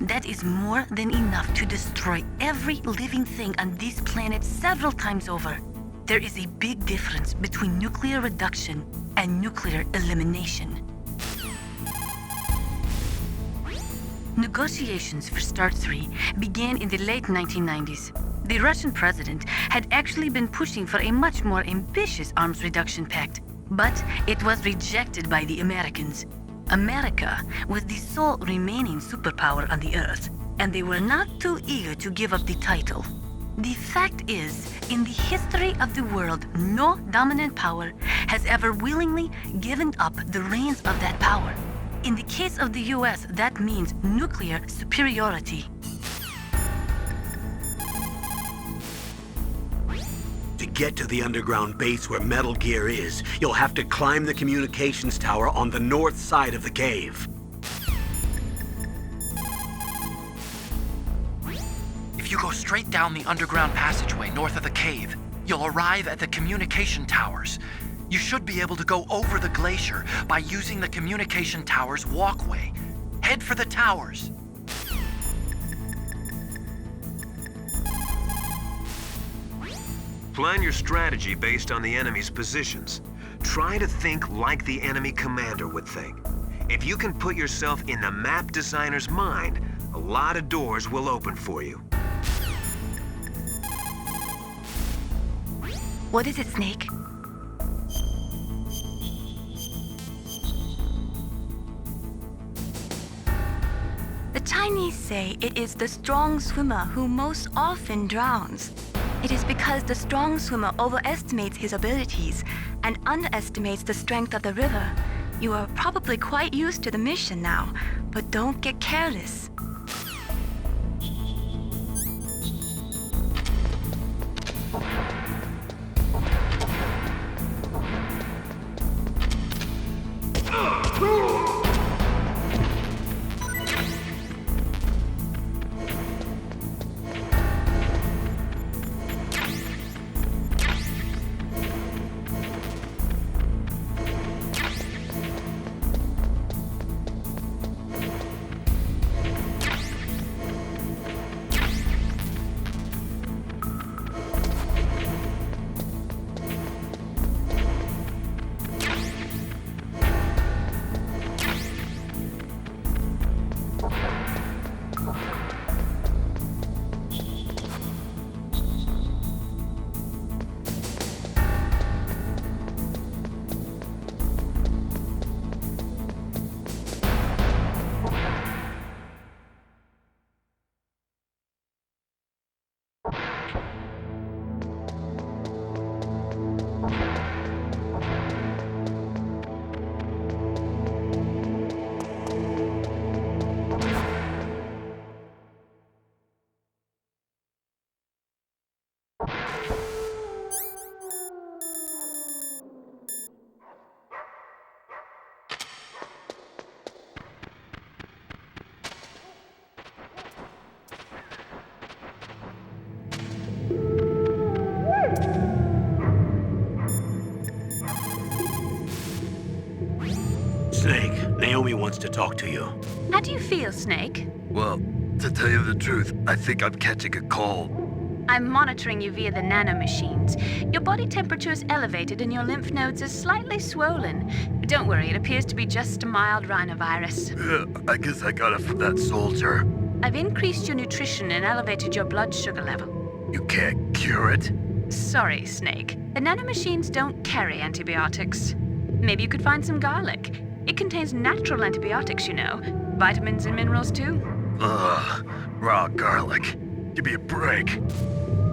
That is more than enough to destroy every living thing on this planet several times over. There is a big difference between nuclear reduction and nuclear elimination. Negotiations for START 3 began in the late 1990s. The Russian president had actually been pushing for a much more ambitious arms reduction pact, but it was rejected by the Americans. America was the sole remaining superpower on the Earth, and they were not too eager to give up the title. The fact is, in the history of the world, no dominant power has ever willingly given up the reins of that power. In the case of the US, that means nuclear superiority. To get to the underground base where Metal Gear is, you'll have to climb the communications tower on the north side of the cave. If you go straight down the underground passageway north of the cave, you'll arrive at the communication towers. You should be able to go over the glacier by using the communication tower's walkway. Head for the towers. Plan your strategy based on the enemy's positions. Try to think like the enemy commander would think. If you can put yourself in the map designer's mind, a lot of doors will open for you. What is it, Snake? The Chinese say it is the strong swimmer who most often drowns. It is because the strong swimmer overestimates his abilities and underestimates the strength of the river. You are probably quite used to the mission now, but don't get careless. talk to you. How do you feel, Snake? Well, to tell you the truth, I think I'm catching a cold. I'm monitoring you via the nanomachines. Your body temperature is elevated and your lymph nodes are slightly swollen. But don't worry, it appears to be just a mild rhinovirus. I guess I got it from that soldier. I've increased your nutrition and elevated your blood sugar level. You can't cure it? Sorry, Snake. The nanomachines don't carry antibiotics. Maybe you could find some garlic. It contains natural antibiotics, you know. Vitamins and minerals, too. Ugh, raw garlic. Give me a break.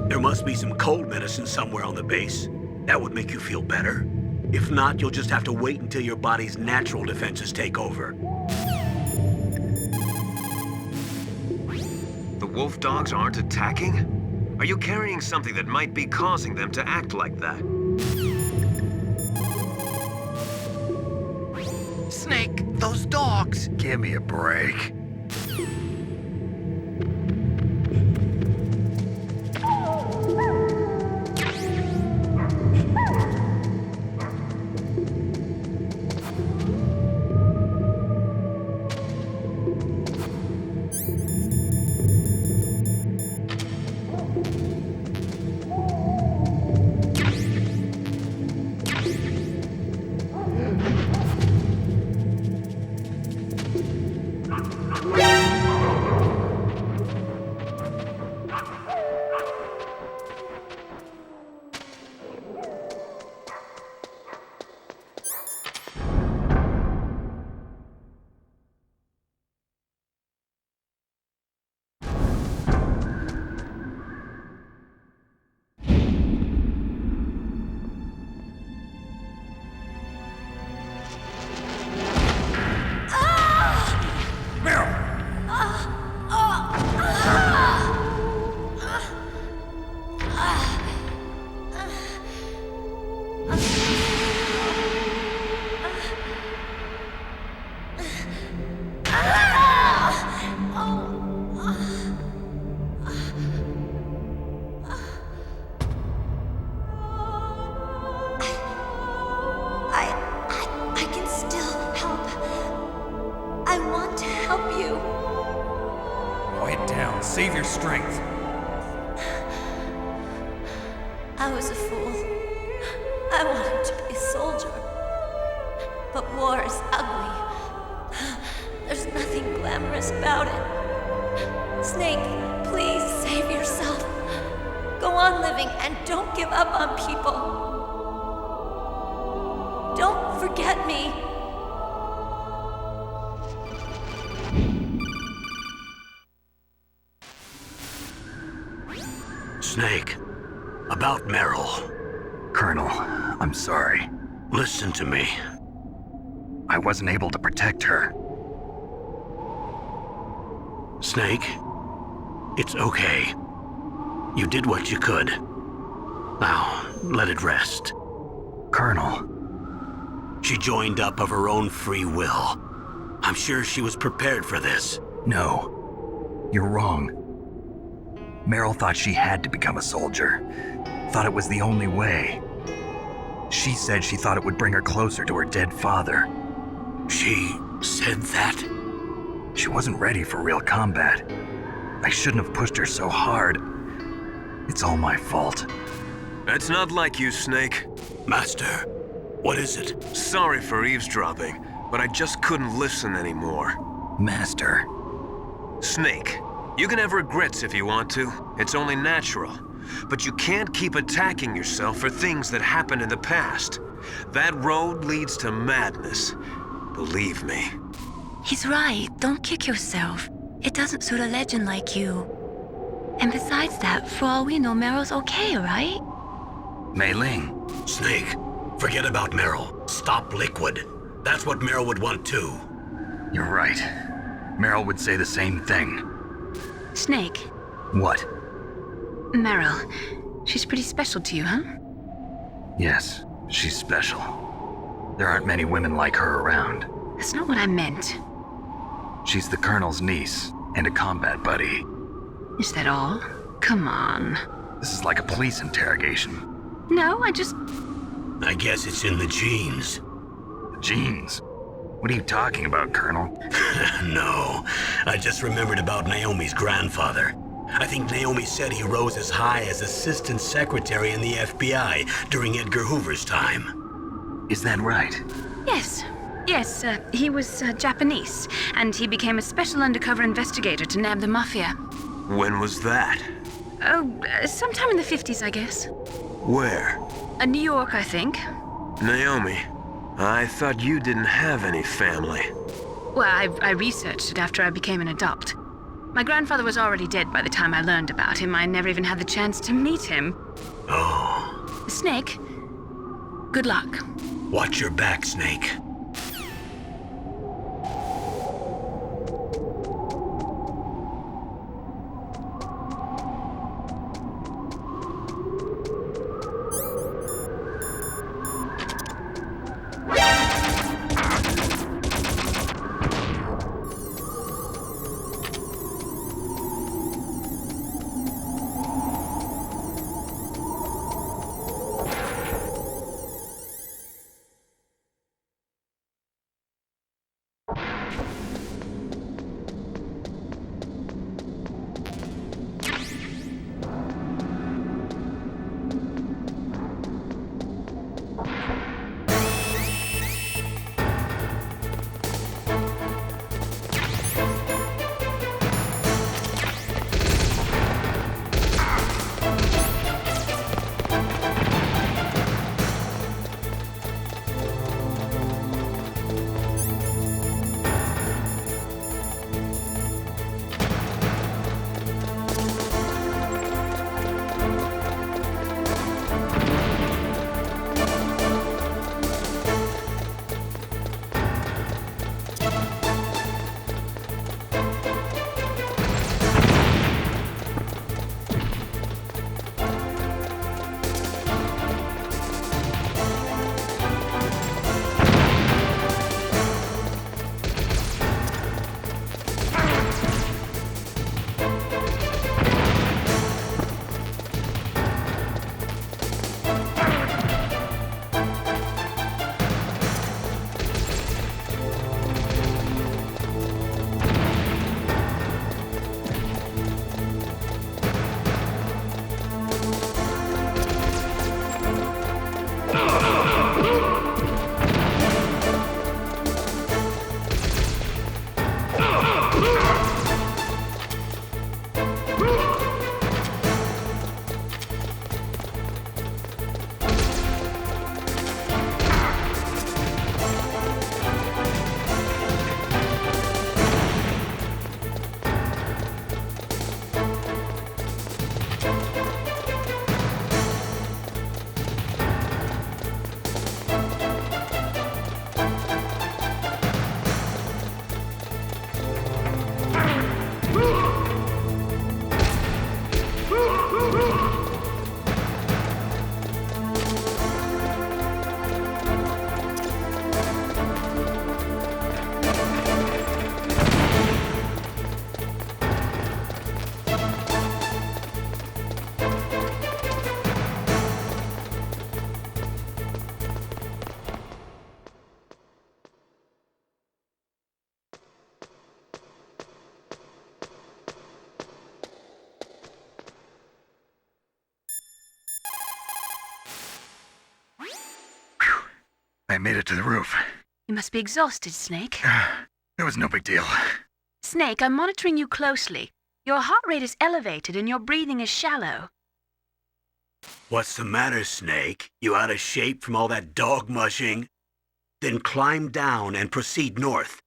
There must be some cold medicine somewhere on the base. That would make you feel better. If not, you'll just have to wait until your body's natural defenses take over. The wolf dogs aren't attacking? Are you carrying something that might be causing them to act like that? Snake, those dogs! Give me a break. Save your strength. I was a fool. I wanted to be a soldier. But war is ugly. There's nothing glamorous about it. Snake, please save yourself. Go on living and don't give up on people. Don't forget me. Snake, about Meryl. Colonel, I'm sorry. Listen to me. I wasn't able to protect her. Snake, it's okay. You did what you could. Now, let it rest. Colonel. She joined up of her own free will. I'm sure she was prepared for this. No, you're wrong. Meryl thought she had to become a soldier. Thought it was the only way. She said she thought it would bring her closer to her dead father. She said that? She wasn't ready for real combat. I shouldn't have pushed her so hard. It's all my fault. That's not like you, Snake. Master, what is it? Sorry for eavesdropping, but I just couldn't listen anymore. Master. Snake, you can have regrets if you want to. It's only natural. But you can't keep attacking yourself for things that happened in the past. That road leads to madness. Believe me. He's right. Don't kick yourself. It doesn't suit a legend like you. And besides that, for all we know, Meryl's okay, right? Mei Ling. Snake, forget about Meryl. Stop Liquid. That's what Meryl would want too. You're right. Meryl would say the same thing. Snake. What? Meryl. She's pretty special to you, huh? Yes, she's special. There aren't many women like her around. That's not what I meant. She's the Colonel's niece and a combat buddy. Is that all? Come on. This is like a police interrogation. No, I guess it's in the genes. The genes? What are you talking about, Colonel? No, I just remembered about Naomi's grandfather. I think Naomi said he rose as high as assistant secretary in the FBI during Edgar Hoover's time. Is that right? Yes. Yes, he was Japanese, and he became a special undercover investigator to nab the mafia. When was that? Oh, sometime in the 50s, I guess. Where? New York, I think. Naomi, I thought you didn't have any family. Well, I researched it after I became an adult. My grandfather was already dead by the time I learned about him. I never even had the chance to meet him. Oh. Snake, good luck. Watch your back, Snake. I made it to the roof. You must be exhausted, Snake. It was no big deal. Snake, I'm monitoring you closely. Your heart rate is elevated and your breathing is shallow. What's the matter, Snake? You out of shape from all that dog mushing? Then climb down and proceed north.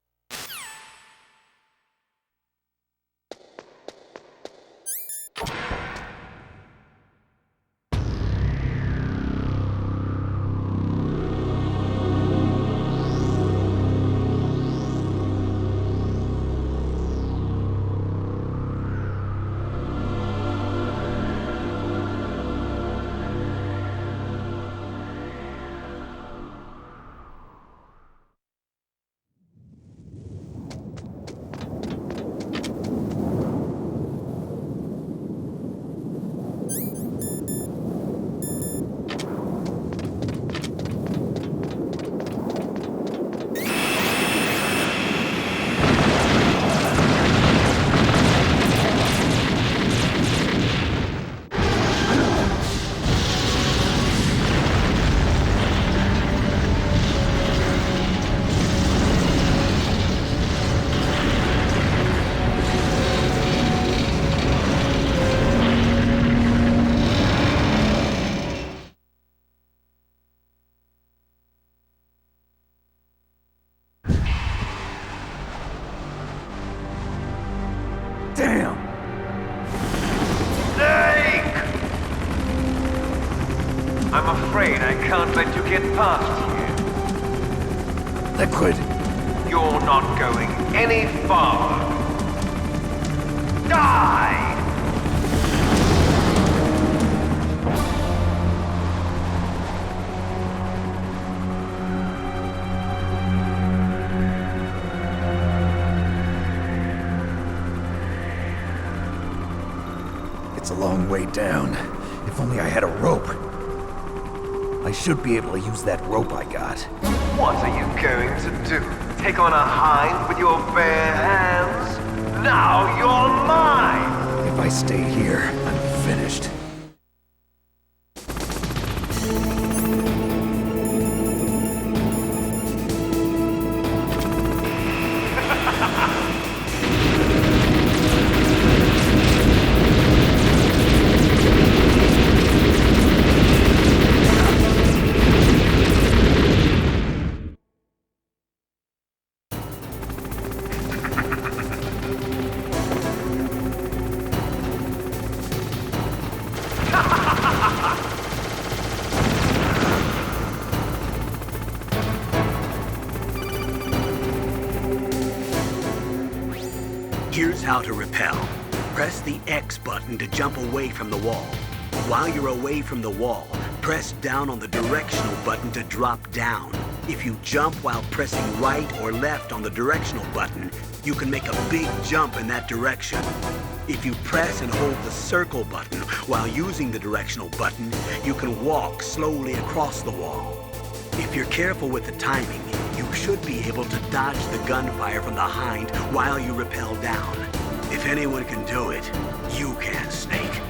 I'm afraid I can't let you get past here. Liquid. You're not going any farther. Die! It's a long way down. If only I had a rope. I should be able to use that rope I got. What are you going to do? Take on a hind with your bare hands? Now you're mine! If I stay here, I'm finished. Here's how to repel. Press the X button to jump away from the wall. While you're away from the wall, press down on the directional button to drop down. If you jump while pressing right or left on the directional button, you can make a big jump in that direction. If you press and hold the circle button while using the directional button, you can walk slowly across the wall. If you're careful with the timing, you should be able to dodge the gunfire from the hind while you rappel down. If anyone can do it, you can, Snake.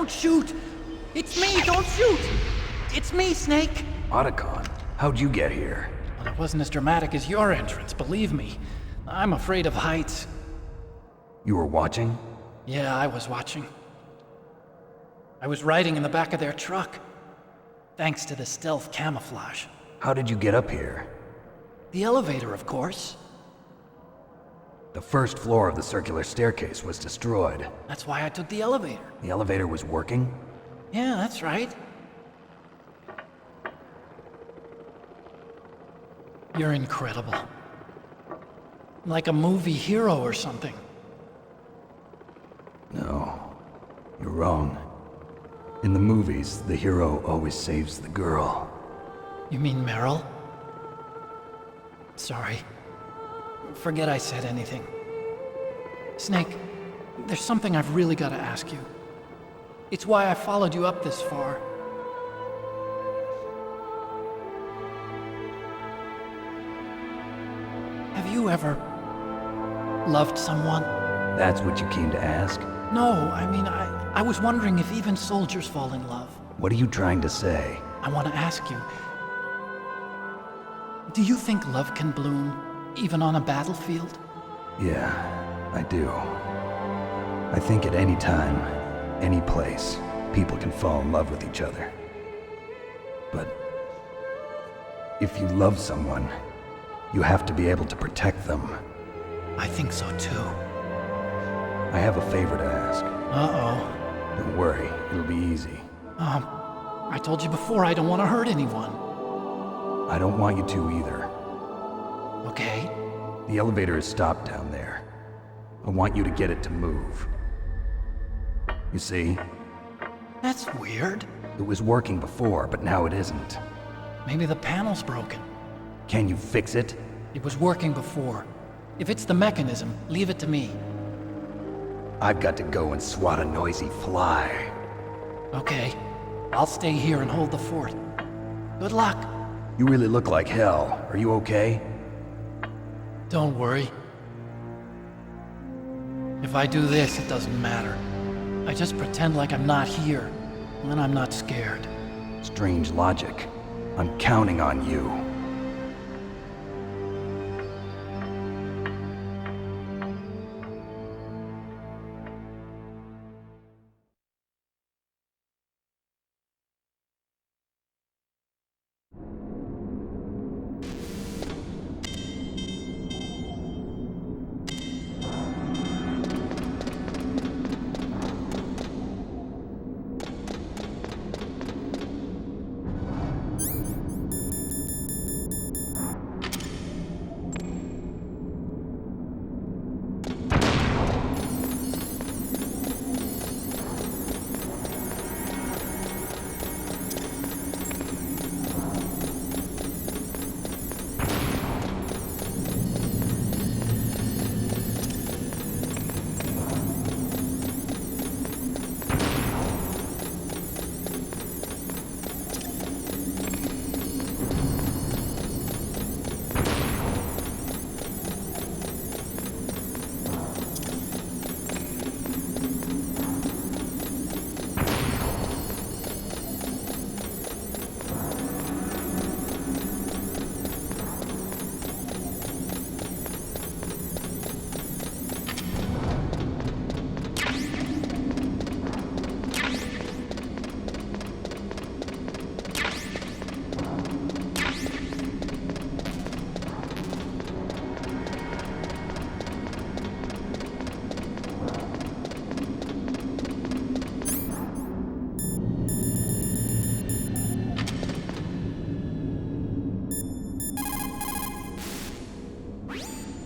Don't shoot! It's me! Don't shoot! It's me, Snake! Otacon, how'd you get here? Well, it wasn't as dramatic as your entrance, believe me. I'm afraid of heights. You were watching? Yeah, I was watching. I was riding in the back of their truck. Thanks to the stealth camouflage. How did you get up here? The elevator, of course. The first floor of the circular staircase was destroyed. That's why I took the elevator. The elevator was working? Yeah, that's right. You're incredible. Like a movie hero or something. No, you're wrong. In the movies, the hero always saves the girl. You mean Meryl? Sorry. Forget I said anything. Snake, there's something I've really got to ask you. It's why I followed you up this far. Have you ever loved someone? That's what you came to ask? No, I mean, I was wondering if even soldiers fall in love. What are you trying to say? I want to ask you, do you think love can bloom, even on a battlefield? Yeah, I do. I think at any time, any place, people can fall in love with each other. But if you love someone, you have to be able to protect them. I think so too. I have a favor to ask. Uh-oh. Don't worry, it'll be easy. I told you before I don't want to hurt anyone. I don't want you to either. Okay. The elevator is stopped down there. I want you to get it to move. You see? That's weird. It was working before, but now it isn't. Maybe the panel's broken. Can you fix it? It was working before. If it's the mechanism, leave it to me. I've got to go and swat a noisy fly. Okay. I'll stay here and hold the fort. Good luck. You really look like hell. Are you okay? Don't worry. If I do this, it doesn't matter. I just pretend like I'm not here, and then I'm not scared. Strange logic. I'm counting on you.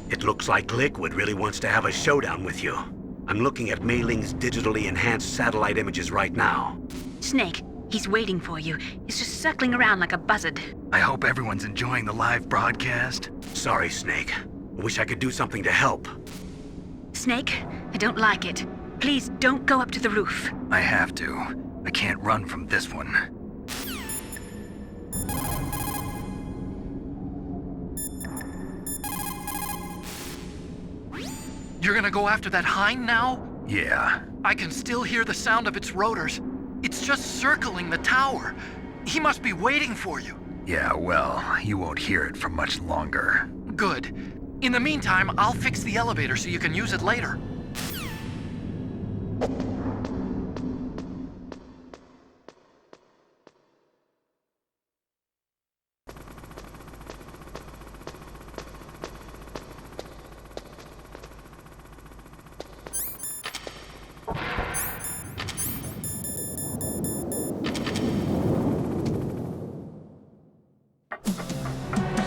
It looks like Liquid really wants to have a showdown with you. I'm looking at Mei Ling's digitally enhanced satellite images right now. Snake, he's waiting for you. He's just circling around like a buzzard. I hope everyone's enjoying the live broadcast. Sorry, Snake. I wish I could do something to help. Snake, I don't like it. Please don't go up to the roof. I have to. I can't run from this one. You're gonna go after that hind now? Yeah, I can still hear the sound of its rotors. It's just circling the tower. He must be waiting for you. Yeah, well, you won't hear it for much longer. Good. In the meantime, I'll fix the elevator so you can use it later.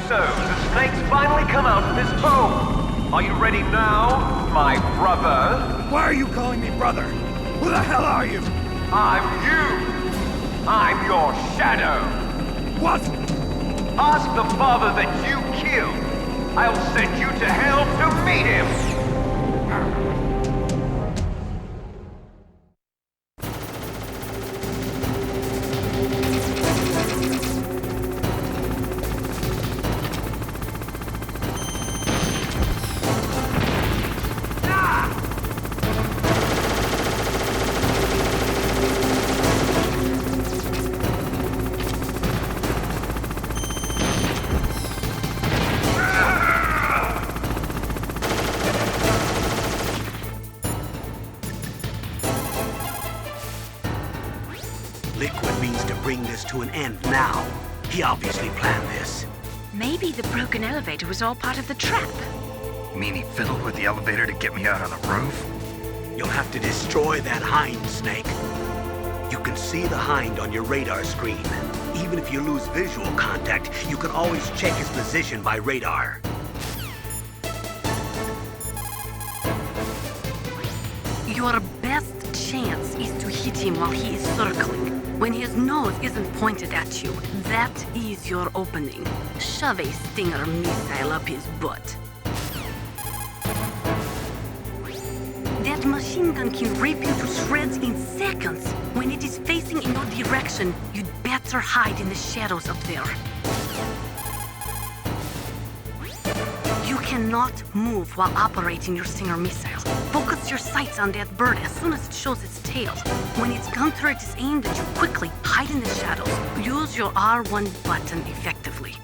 So, the snakes finally come out of this hole. Are you ready now, my brother? Why are you calling me brother? Who the hell are you? I'm you. I'm your shadow. What? Ask the father that you killed. I'll send you to hell to meet him. Liquid means to bring this to an end now. He obviously planned this. Maybe the broken elevator was all part of the trap. You mean he fiddled with the elevator to get me out on the roof? You'll have to destroy that hind, Snake. You can see the hind on your radar screen. Even if you lose visual contact, you can always check his position by radar. Your best chance is to hit him while he is circling. When his nose isn't pointed at you, that is your opening. Shove a Stinger missile up his butt. That machine gun can rip you to shreds in seconds. When it is facing in your direction, you'd better hide in the shadows up there. You cannot move while operating your Stinger missile. Focus your sights on that bird as soon as it shows its tail. When its gun turret is aimed at you, quickly hide in the shadows. Use your R1 button effectively.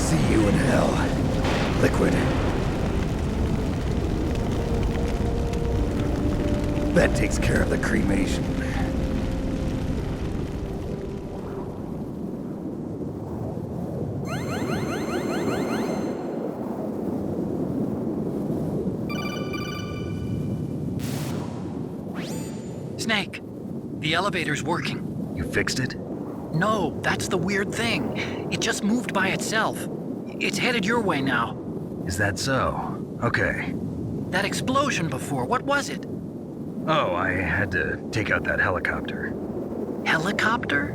See you in hell, Liquid. That takes care of the cremation. Snake, the elevator's working. You fixed it? No, that's the weird thing. It just moved by itself. It's headed your way now. Is that so? Okay. That explosion before, what was it? Oh, I had to take out that helicopter. Helicopter?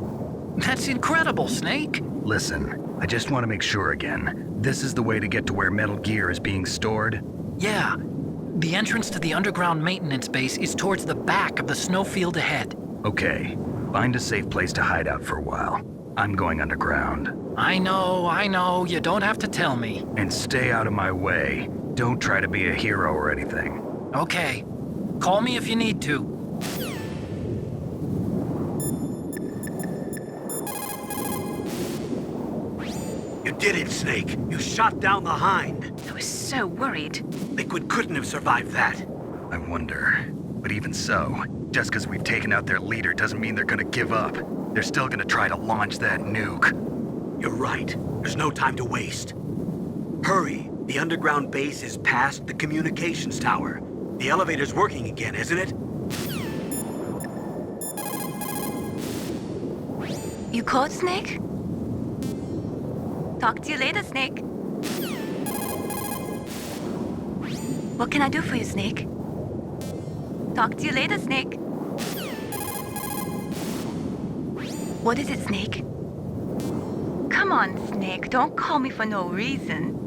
That's incredible, Snake. Listen, I just want to make sure again. This is the way to get to where Metal Gear is being stored? Yeah. The entrance to the underground maintenance base is towards the back of the snowfield ahead. Okay. Find a safe place to hide out for a while. I'm going underground. I know. You don't have to tell me. And stay out of my way. Don't try to be a hero or anything. Okay. Call me if you need to. You did it, Snake. You shot down the Hind. I was so worried. Liquid couldn't have survived that. I wonder. But even so, just because we've taken out their leader doesn't mean they're gonna give up. They're still gonna try to launch that nuke. You're right. There's no time to waste. Hurry. The underground base is past the communications tower. The elevator's working again, isn't it? You called, Snake? Talk to you later, Snake. What can I do for you, Snake? Talk to you later, Snake. What is it, Snake? Come on, Snake. Don't call me for no reason.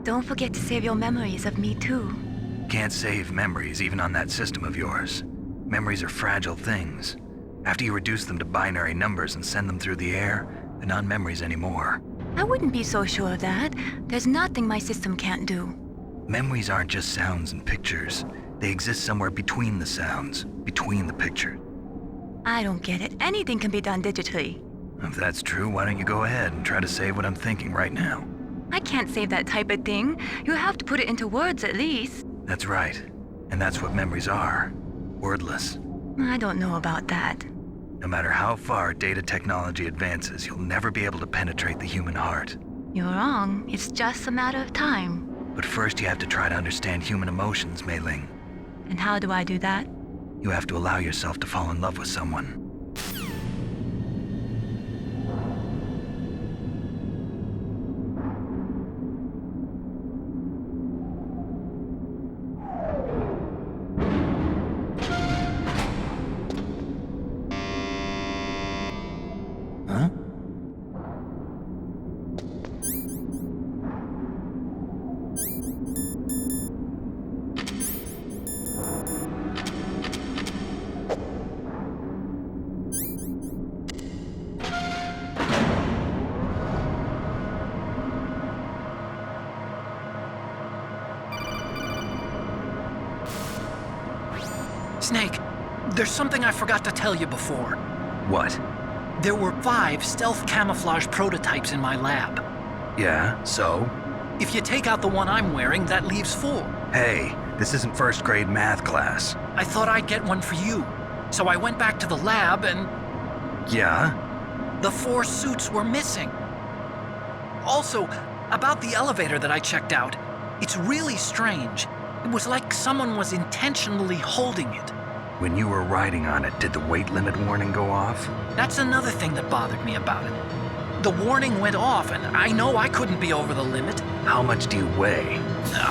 Don't forget to save your memories of me, too. Can't save memories even on that system of yours. Memories are fragile things. After you reduce them to binary numbers and send them through the air, they're not memories anymore. I wouldn't be so sure of that. There's nothing my system can't do. Memories aren't just sounds and pictures. They exist somewhere between the sounds, between the pictures. I don't get it. Anything can be done digitally. If that's true, why don't you go ahead and try to save what I'm thinking right now? I can't save that type of thing. You have to put it into words at least. That's right. And that's what memories are. Wordless. I don't know about that. No matter how far data technology advances, you'll never be able to penetrate the human heart. You're wrong. It's just a matter of time. But first you have to try to understand human emotions, Mei Ling. And how do I do that? You have to allow yourself to fall in love with someone. Huh? Snake, there's something I forgot to tell you before. What? There were 5 stealth camouflage prototypes in my lab. Yeah, so? If you take out the one I'm wearing, that leaves 4. Hey, this isn't first grade math class. I thought I'd get one for you. So I went back to the lab and... Yeah? The 4 suits were missing. Also, about the elevator that I checked out, it's really strange. It was like someone was intentionally holding it. When you were riding on it, did the weight limit warning go off? That's another thing that bothered me about it. The warning went off, and I know I couldn't be over the limit. How much do you weigh?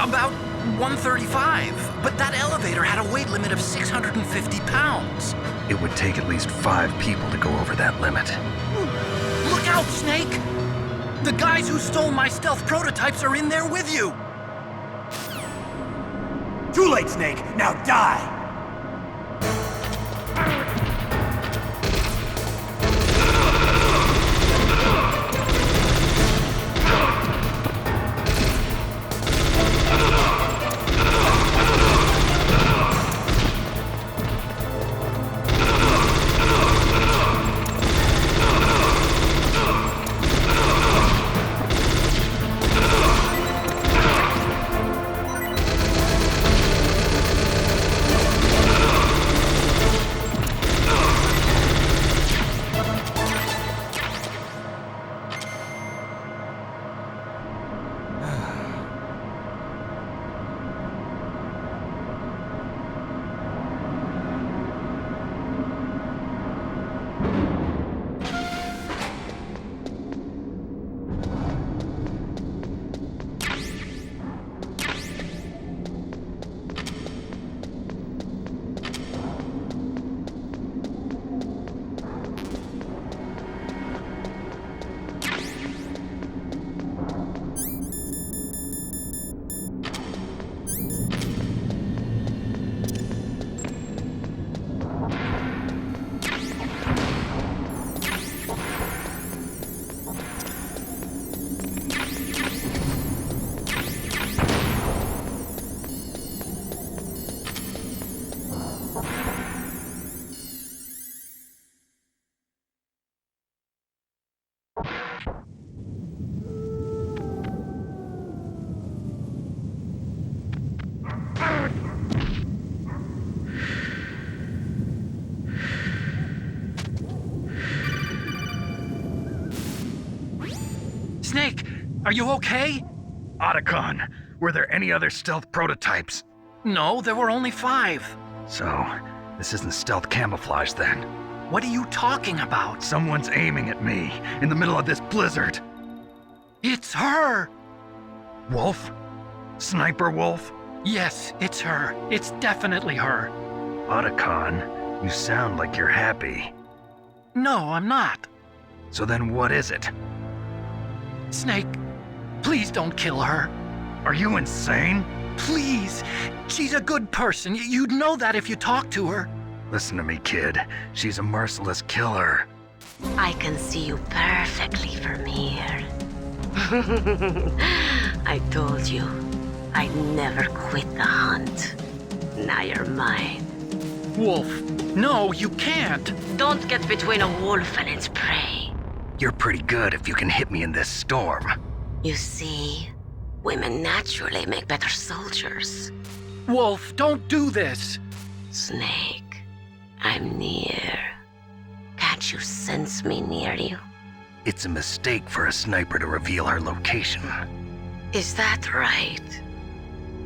About 135, but that elevator had a weight limit of 650 pounds. It would take at least 5 people to go over that limit. Look out, Snake! The guys who stole my stealth prototypes are in there with you! Too late, Snake! Now die! Snake, are you okay? Otacon, were there any other stealth prototypes? No, there were only 5. So, this isn't stealth camouflage then. What are you talking about? Someone's aiming at me in the middle of this blizzard. It's her! Wolf? Sniper Wolf? Yes, it's her. It's definitely her. Otacon, you sound like you're happy. No, I'm not. So then what is it? Snake, please don't kill her. Are you insane? Please! She's a good person. You'd know that if you talked to her. Listen to me, kid. She's a merciless killer. I can see you perfectly from here. I told you, I'd never quit the hunt. Now you're mine. Wolf, no, you can't. Don't get between a wolf and its prey. You're pretty good if you can hit me in this storm. You see, women naturally make better soldiers. Wolf, don't do this. Snake, I'm near. Can't you sense me near you? It's a mistake for a sniper to reveal her location. Is that right?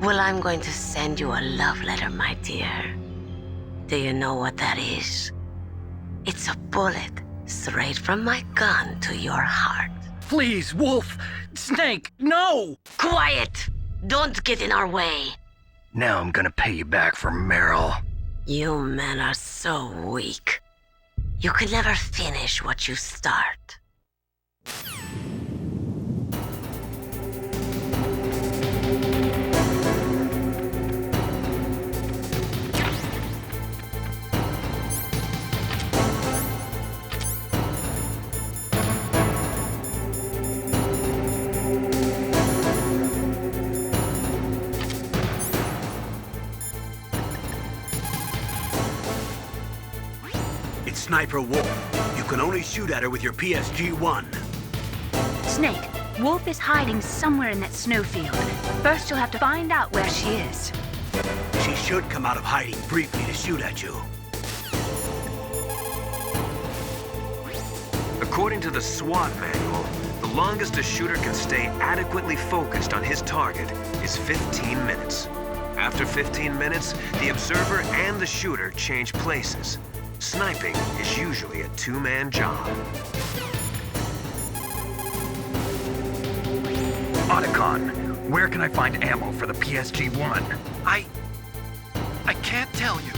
Well, I'm going to send you a love letter, my dear. Do you know what that is? It's a bullet straight from my gun to your heart. Please, Wolf! Snake, no! Quiet! Don't get in our way. Now I'm gonna pay you back for Meryl. You men are so weak. You can never finish what you start. It's Sniper Wolf. You can only shoot at her with your PSG-1. Snake, Wolf is hiding somewhere in that snowfield. First you'll have to find out where she is. She should come out of hiding briefly to shoot at you. According to the SWAT manual, the longest a shooter can stay adequately focused on his target is 15 minutes. After 15 minutes, the observer and the shooter change places. Sniping is usually a two-man job. Otacon, where can I find ammo for the PSG-1? I can't tell you.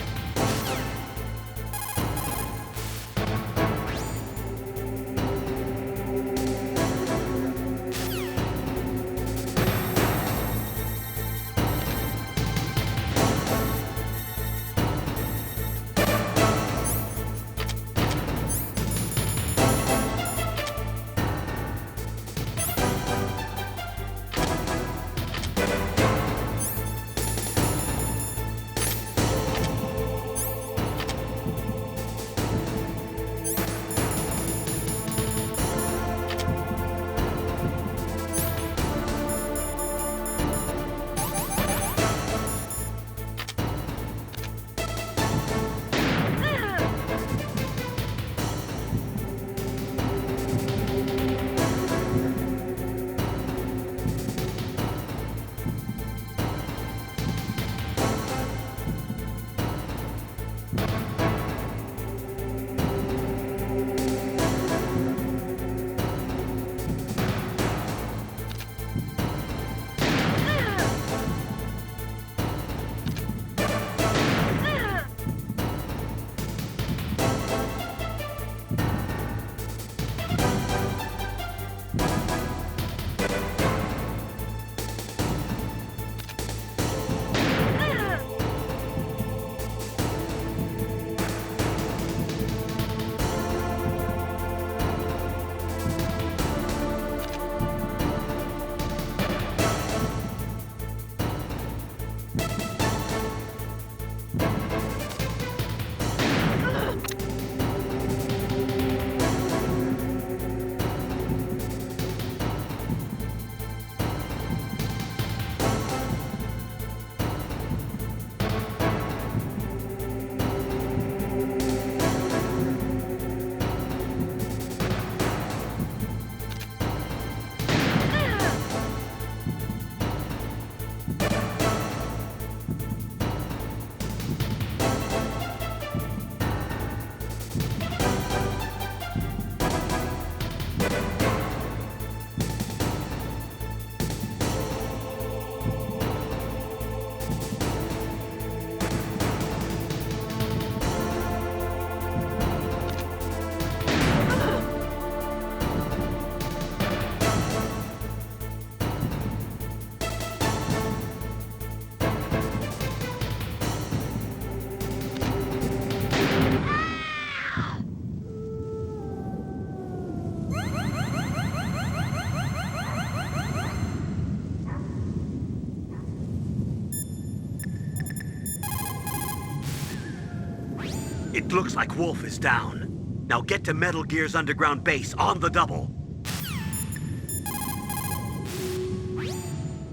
Looks like Wolf is down. Now get to Metal Gear's underground base on the double.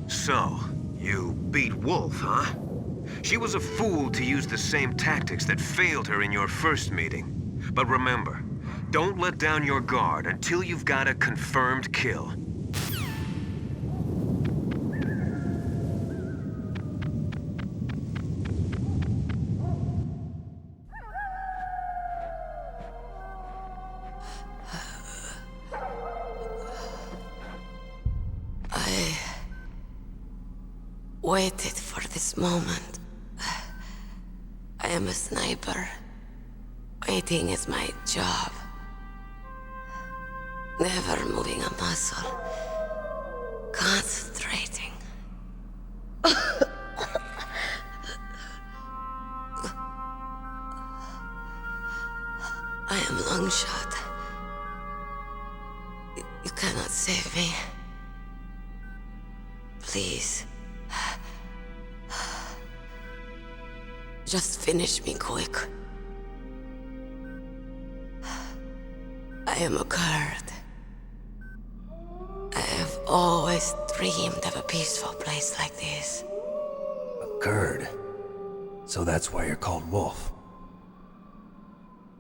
So, you beat Wolf, huh? She was a fool to use the same tactics that failed her in your first meeting. But remember, don't let down your guard until you've got a confirmed kill. I waited for this moment. I am a sniper. Waiting is my job. Never moving a muscle. Concentrating. I am Longshot. You cannot save me. Please. Just finish me quick. I am a Kurd. I have always dreamed of a peaceful place like this. A Kurd? So that's why you're called Wolf.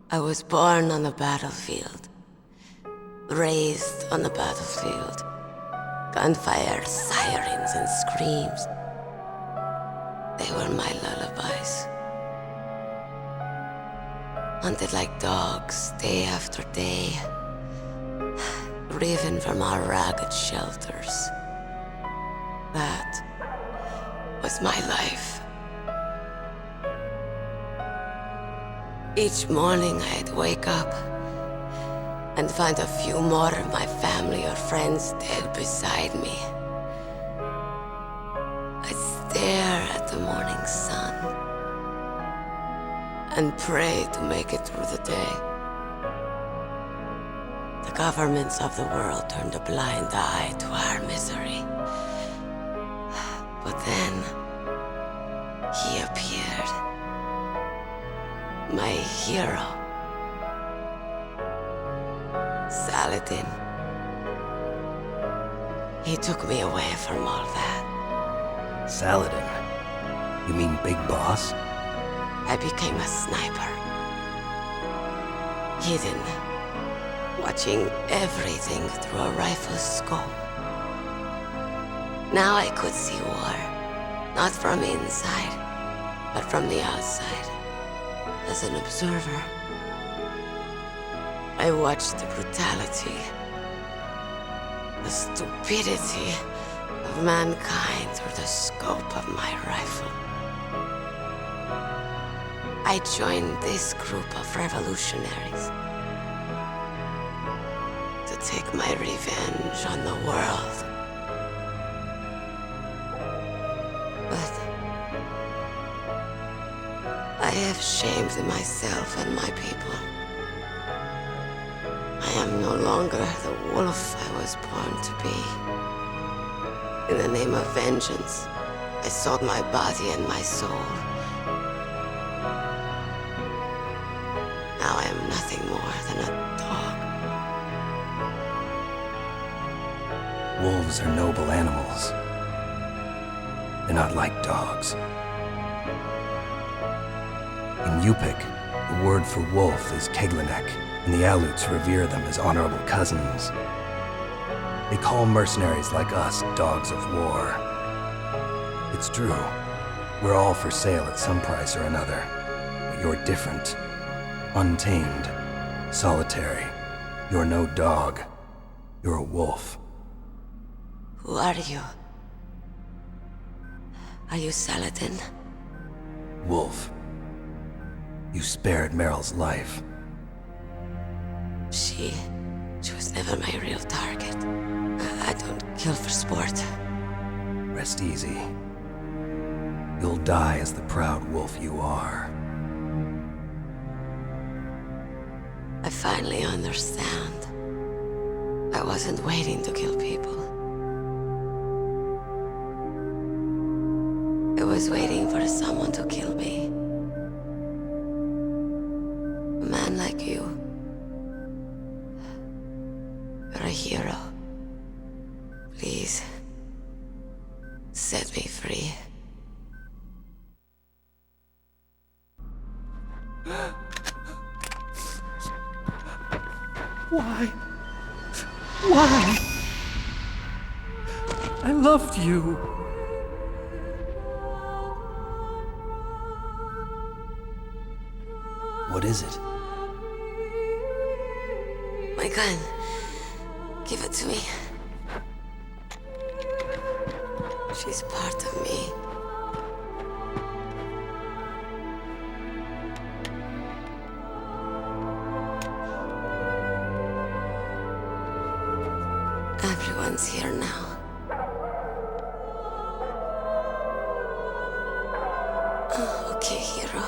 I was born on the battlefield. Raised on the battlefield. Gunfire, sirens, and screams. They were my lullabies. Hunted like dogs, day after day. Driven from our ragged shelters. That was my life. Each morning I'd wake up and find a few more of my family or friends dead beside me. I'd stare at the morning sun and pray to make it through the day. The governments of the world turned a blind eye to our misery. But then, he appeared. My hero. Saladin. He took me away from all that. Saladin? You mean Big Boss? I became a sniper. Hidden. Watching everything through a rifle's scope. Now I could see war. Not from inside, but from the outside. As an observer. I watched the brutality, the stupidity of mankind through the scope of my rifle. I joined this group of revolutionaries to take my revenge on the world. But I have shamed myself and my people. I am no longer the wolf I was born to be. In the name of vengeance, I sold my body and my soul. Now I am nothing more than a dog. Wolves are noble animals. They're not like dogs. In Yupik, the word for wolf is Keglanek, and the Aleuts revere them as honorable cousins. They call mercenaries like us dogs of war. It's true. We're all for sale at some price or another. But you're different. Untamed. Solitary. You're no dog. You're a wolf. Who are you? Are you Saladin? Wolf. You spared Meryl's life. She was never my real target. I don't kill for sport. Rest easy. You'll die as the proud wolf you are. I finally understand. I wasn't waiting to kill people. I was waiting for someone to kill me. you. You're a hero. Please, set me free. Why? Why? I loved you. What is it? My gun. Give it to me. She's part of me. Everyone's here now. Oh, okay, hero.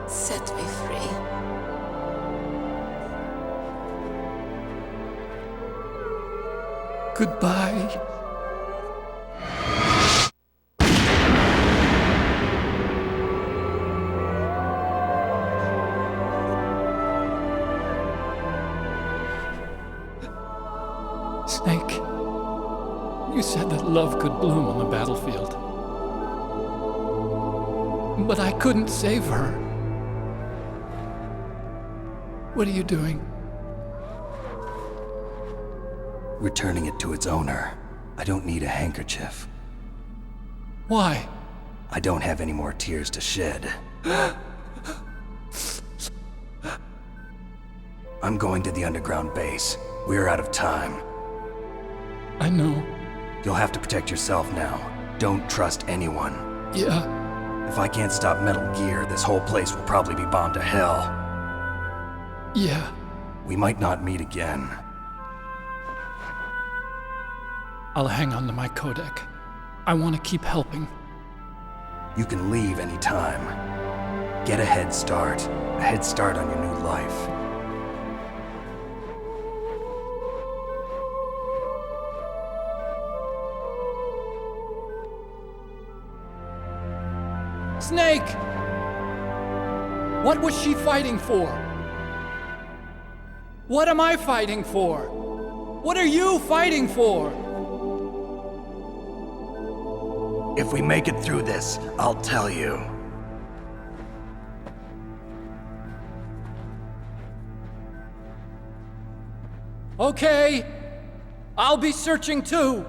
Set me free. Goodbye. Snake, you said that love could bloom on the battlefield. But I couldn't save her. What are you doing? Returning it to its owner. I don't need a handkerchief. Why? I don't have any more tears to shed. I'm going to the underground base. We're out of time. I know. You'll have to protect yourself now. Don't trust anyone. Yeah. If I can't stop Metal Gear, this whole place will probably be bombed to hell. Yeah. We might not meet again. I'll hang on to my codec. I want to keep helping. You can leave anytime. Get a head start. A head start on your new life. Snake! What was she fighting for? What am I fighting for? What are you fighting for? If we make it through this, I'll tell you. Okay. I'll be searching too.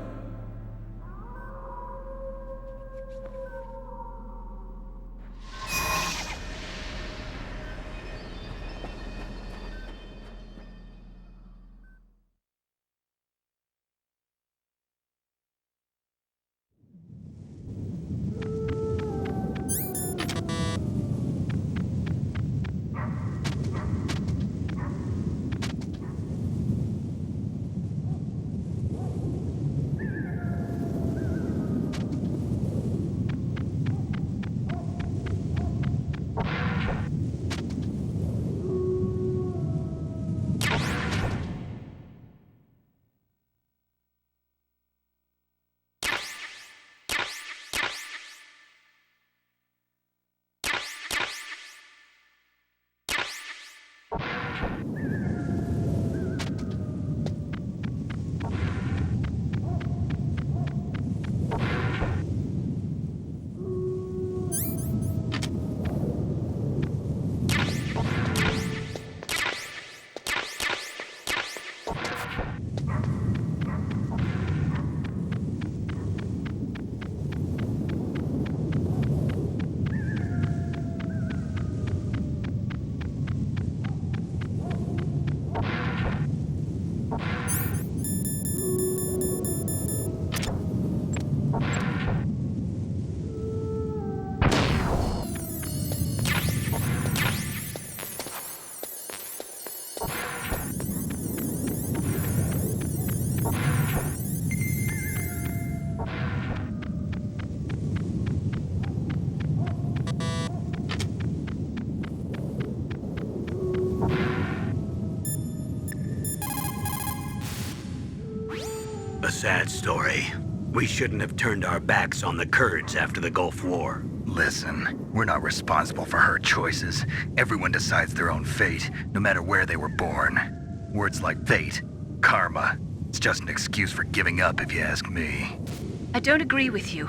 A sad story. We shouldn't have turned our backs on the Kurds after the Gulf War. Listen, we're not responsible for her choices. Everyone decides their own fate, no matter where they were born. Words like fate, karma, it's just an excuse for giving up if you ask me. I don't agree with you.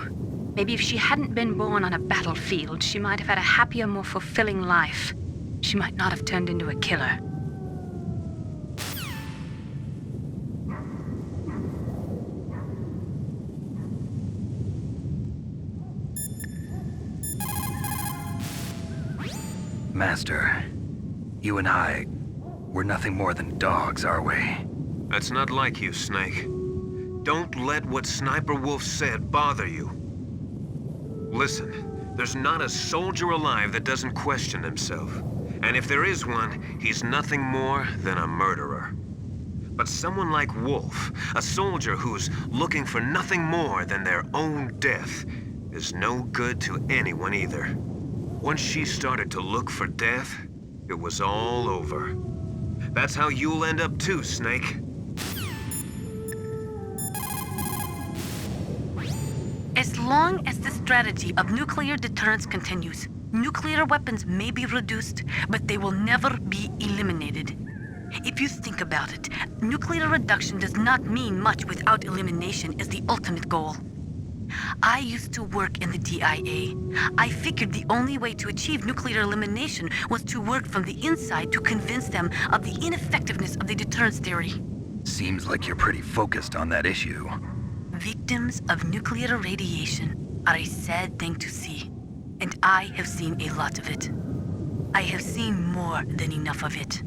Maybe if she hadn't been born on a battlefield, she might have had a happier, more fulfilling life. She might not have turned into a killer. Master, you and I, we're nothing more than dogs, are we? That's not like you, Snake. Don't let what Sniper Wolf said bother you. Listen, there's not a soldier alive that doesn't question himself. And if there is one, he's nothing more than a murderer. But someone like Wolf, a soldier who's looking for nothing more than their own death, is no good to anyone either. Once she started to look for death, it was all over. That's how you'll end up too, Snake. As long as the strategy of nuclear deterrence continues, nuclear weapons may be reduced, but they will never be eliminated. If you think about it, nuclear reduction does not mean much without elimination as the ultimate goal. I used to work in the DIA. I figured the only way to achieve nuclear elimination was to work from the inside to convince them of the ineffectiveness of the deterrence theory. Seems like you're pretty focused on that issue. Victims of nuclear radiation are a sad thing to see, and I have seen a lot of it. I have seen more than enough of it.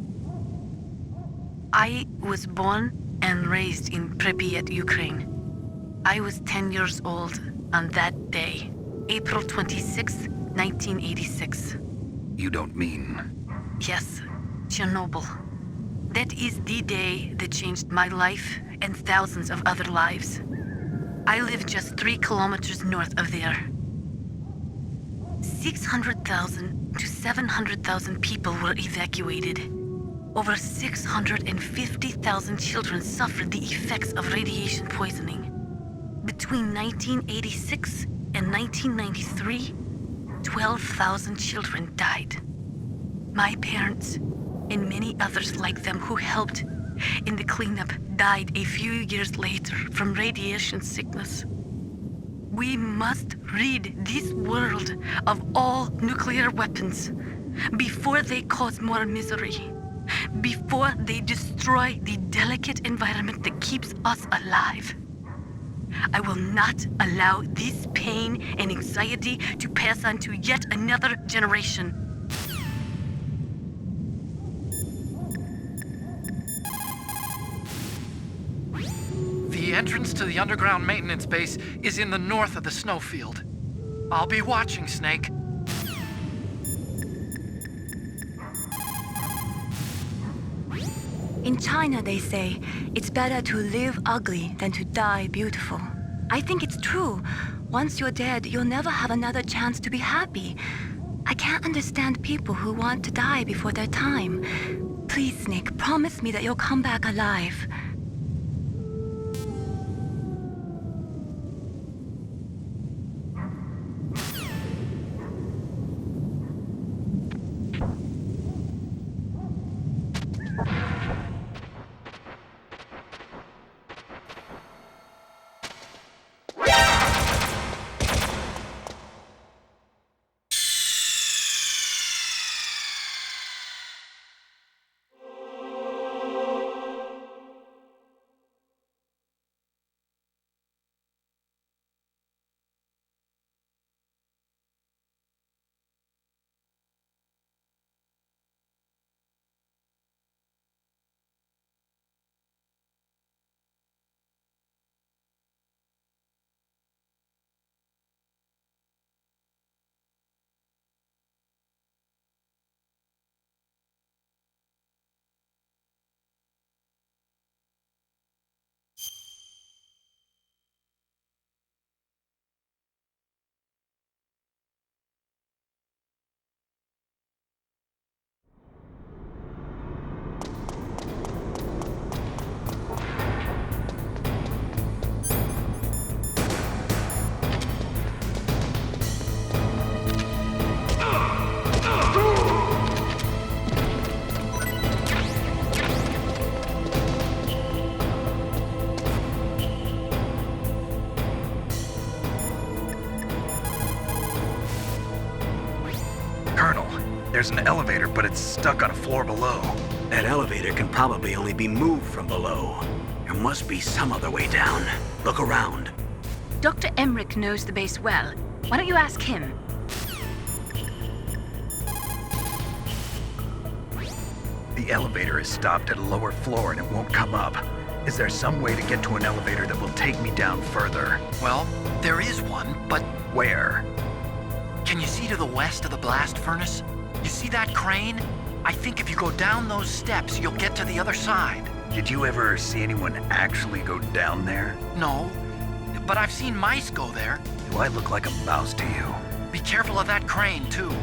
I was born and raised in Pripyat, Ukraine. I was 10 years old on that day, April 26, 1986. You don't mean... Yes, Chernobyl. That is the day that changed my life and thousands of other lives. I live just 3 kilometers north of there. 600,000 to 700,000 people were evacuated. Over 650,000 children suffered the effects of radiation poisoning. Between 1986 and 1993, 12,000 children died. My parents, and many others like them who helped in the cleanup, died a few years later from radiation sickness. We must rid this world of all nuclear weapons before they cause more misery, before they destroy the delicate environment that keeps us alive. I will not allow this pain and anxiety to pass on to yet another generation. The entrance to the underground maintenance base is in the north of the snowfield. I'll be watching, Snake. In China, they say, it's better to live ugly than to die beautiful. I think it's true. Once you're dead, you'll never have another chance to be happy. I can't understand people who want to die before their time. Please, Snake, promise me that you'll come back alive. There's an elevator, but it's stuck on a floor below. That elevator can probably only be moved from below. There must be some other way down. Look around. Dr. Emmerich knows the base well. Why don't you ask him? The elevator is stopped at a lower floor and it won't come up. Is there some way to get to an elevator that will take me down further? Well, there is one, but where? Can you see to the west of the blast furnace? You see that crane? I think if you go down those steps, you'll get to the other side. Did you ever see anyone actually go down there? No, but I've seen mice go there. Do I look like a mouse to you? Be careful of that crane, too.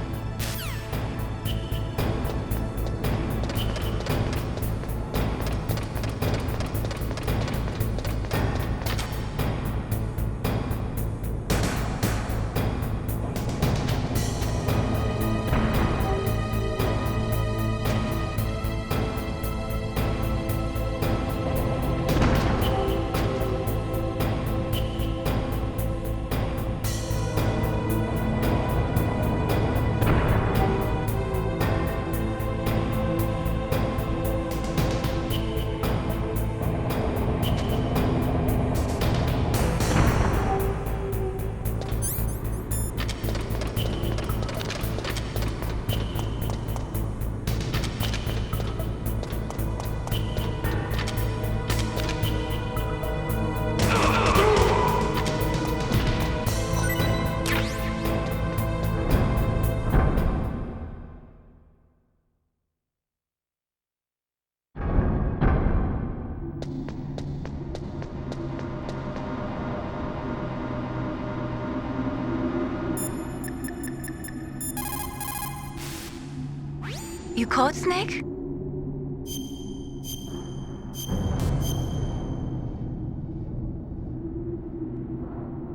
You caught Snake?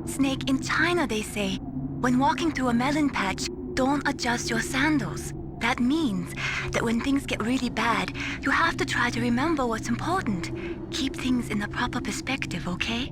Snake, in China they say, when walking through a melon patch, don't adjust your sandals. That means that when things get really bad, you have to try to remember what's important. Keep things in the proper perspective, okay?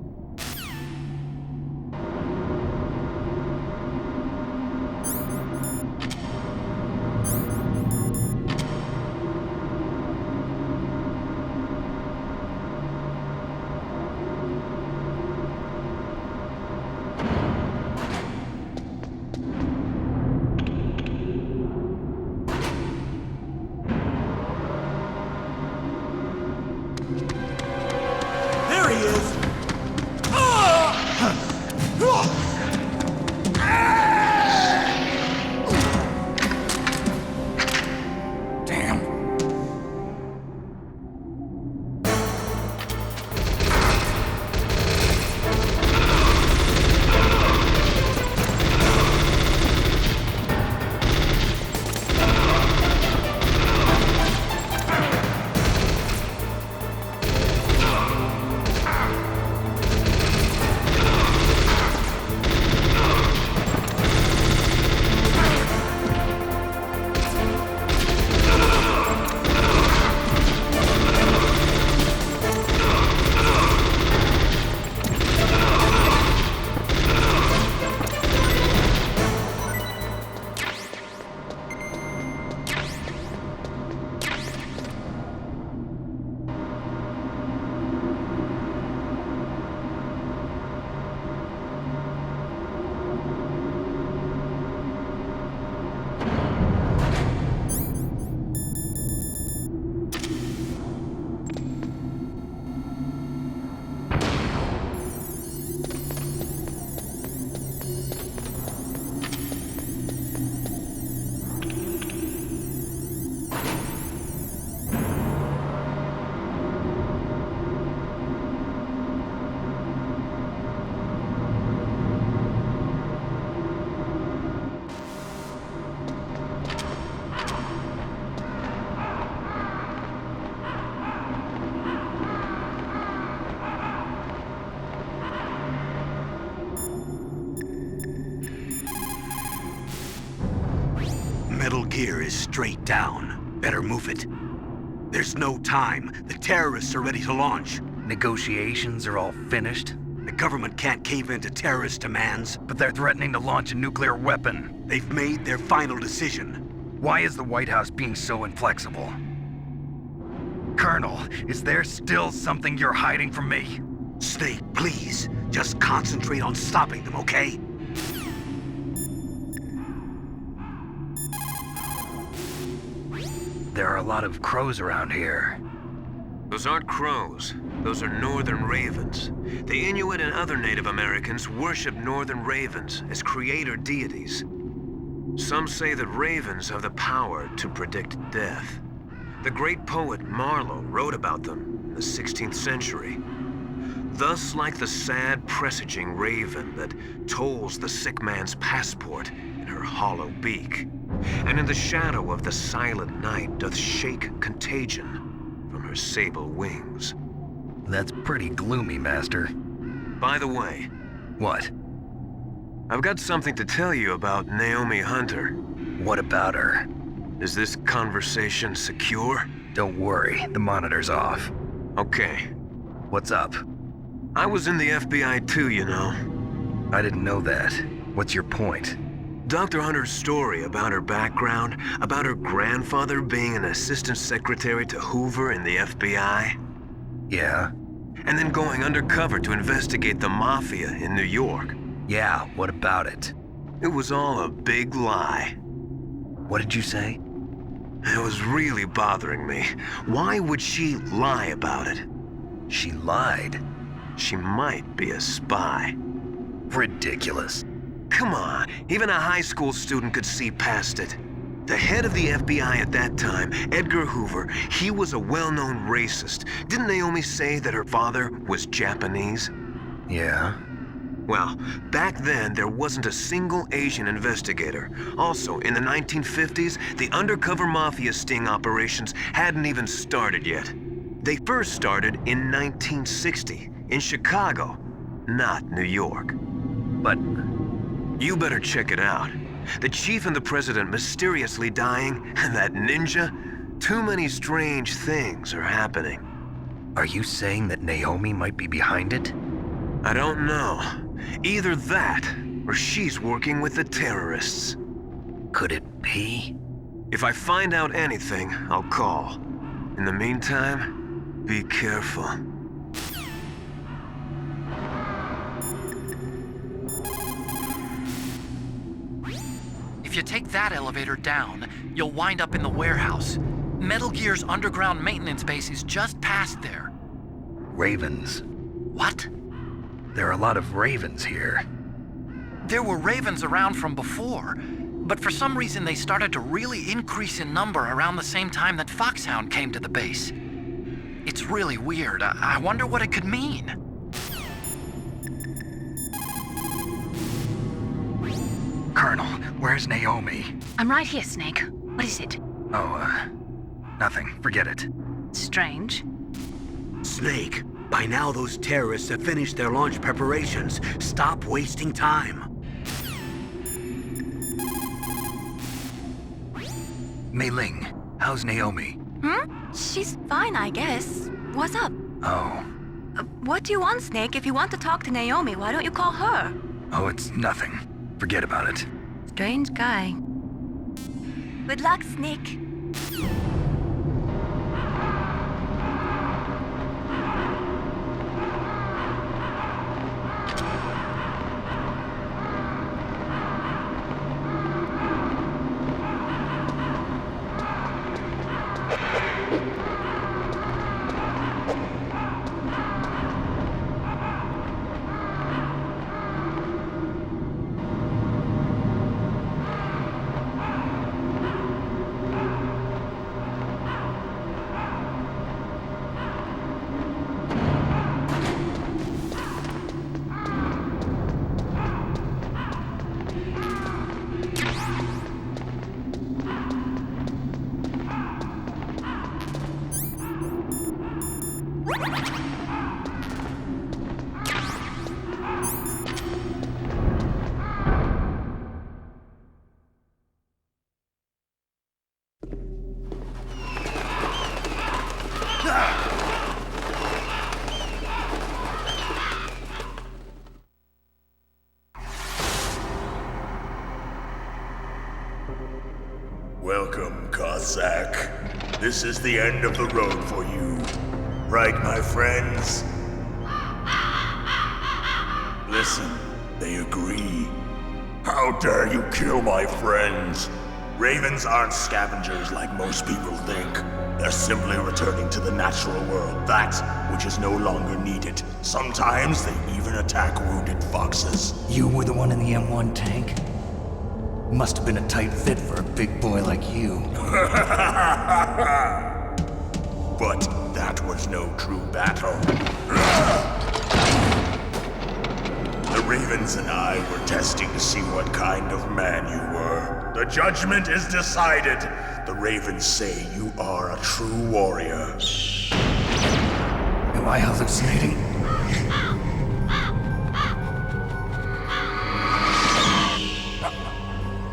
Metal gear is straight down. Better move it. There's no time. The terrorists are ready to launch. Negotiations are all finished? The government can't cave into terrorist demands. But they're threatening to launch a nuclear weapon. They've made their final decision. Why is the White House being so inflexible? Colonel, is there still something you're hiding from me? Snake, please. Just concentrate on stopping them, okay? There are a lot of crows around here. Those aren't crows. Those are northern ravens. The Inuit and other Native Americans worship northern ravens as creator deities. Some say that ravens have the power to predict death. The great poet Marlowe wrote about them in the 16th century. Thus, like the sad presaging raven that tolls the sick man's passport in her hollow beak, and in the shadow of the silent night doth shake contagion from her sable wings. That's pretty gloomy, Master. By the way... What? I've got something to tell you about Naomi Hunter. What about her? Is this conversation secure? Don't worry, the monitor's off. Okay. What's up? I was in the FBI too, you know. I didn't know that. What's your point? Dr. Hunter's story about her background, about her grandfather being an assistant secretary to Hoover in the FBI. Yeah? And then going undercover to investigate the mafia in New York. Yeah, what about it? It was all a big lie. What did you say? It was really bothering me. Why would she lie about it? She lied? She might be a spy. Ridiculous. Come on, even a high school student could see past it. The head of the FBI at that time, Edgar Hoover, he was a well-known racist. Didn't Naomi say that her father was Japanese? Yeah. Well, back then, there wasn't a single Asian investigator. Also, in the 1950s, the undercover mafia sting operations hadn't even started yet. They first started in 1960, in Chicago, not New York. But... You better check it out. The chief and the president mysteriously dying, and that ninja? Too many strange things are happening. Are you saying that Naomi might be behind it? I don't know. Either that, or she's working with the terrorists. Could it be? If I find out anything, I'll call. In the meantime, be careful. If you take that elevator down, you'll wind up in the warehouse. Metal Gear's underground maintenance base is just past there. Ravens. What? There are a lot of ravens here. There were ravens around from before, but for some reason they started to really increase in number around the same time that Foxhound came to the base. It's really weird. I wonder what it could mean. Colonel, where's Naomi? I'm right here, Snake. What is it? Oh, nothing. Forget it. Strange. Snake, by now those terrorists have finished their launch preparations. Stop wasting time. Mei Ling, how's Naomi? She's fine, I guess. What's up? Oh. What do you want, Snake? If you want to talk to Naomi, why don't you call her? Oh, it's nothing. Forget about it. Strange guy. Good luck, Snake. Welcome, Cossack. This is the end of the road for you. Right, my friends? Listen, they agree. How dare you kill my friends? Ravens aren't scavengers like most people think. They're simply returning to the natural world, that which is no longer needed. Sometimes they even attack wounded foxes. You were the one in the M1 tank? Must have been a tight fit for a big boy like you. But that was no true battle. The Ravens and I were testing to see what kind of man you were. The judgment is decided. The Ravens say you are a true warrior. Am I hallucinating?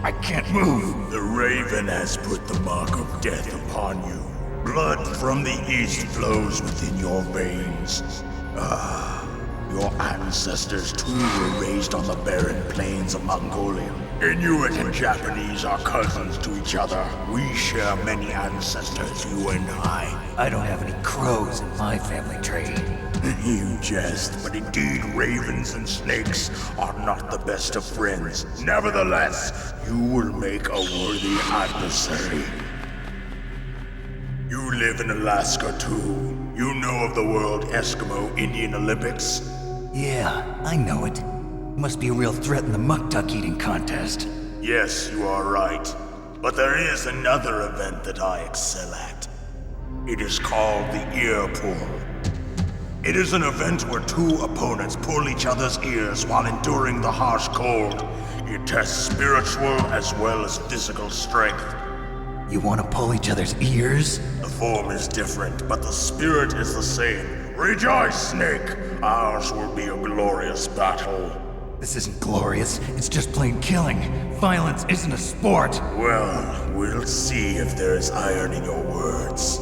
I can't move. The Raven has put the mark of death upon you. Blood from the east flows within your veins. Your ancestors too were raised on the barren plains of Mongolia. Inuit and Japanese are cousins to each other. We share many ancestors, you and I. I don't have any crows in my family tree. You jest, but indeed ravens and snakes are not the best of friends. Nevertheless, you will make a worthy adversary. You live in Alaska too. You know of the World Eskimo Indian Olympics? Yeah, I know it. Must be a real threat in the muck duck eating contest. Yes, you are right. But there is another event that I excel at. It is called the ear pull. It is an event where two opponents pull each other's ears while enduring the harsh cold. It tests spiritual as well as physical strength. You want to pull each other's ears? The form is different, but the spirit is the same. Rejoice, Snake! Ours will be a glorious battle. This isn't glorious, it's just plain killing. Violence isn't a sport. Well, we'll see if there is iron in your words.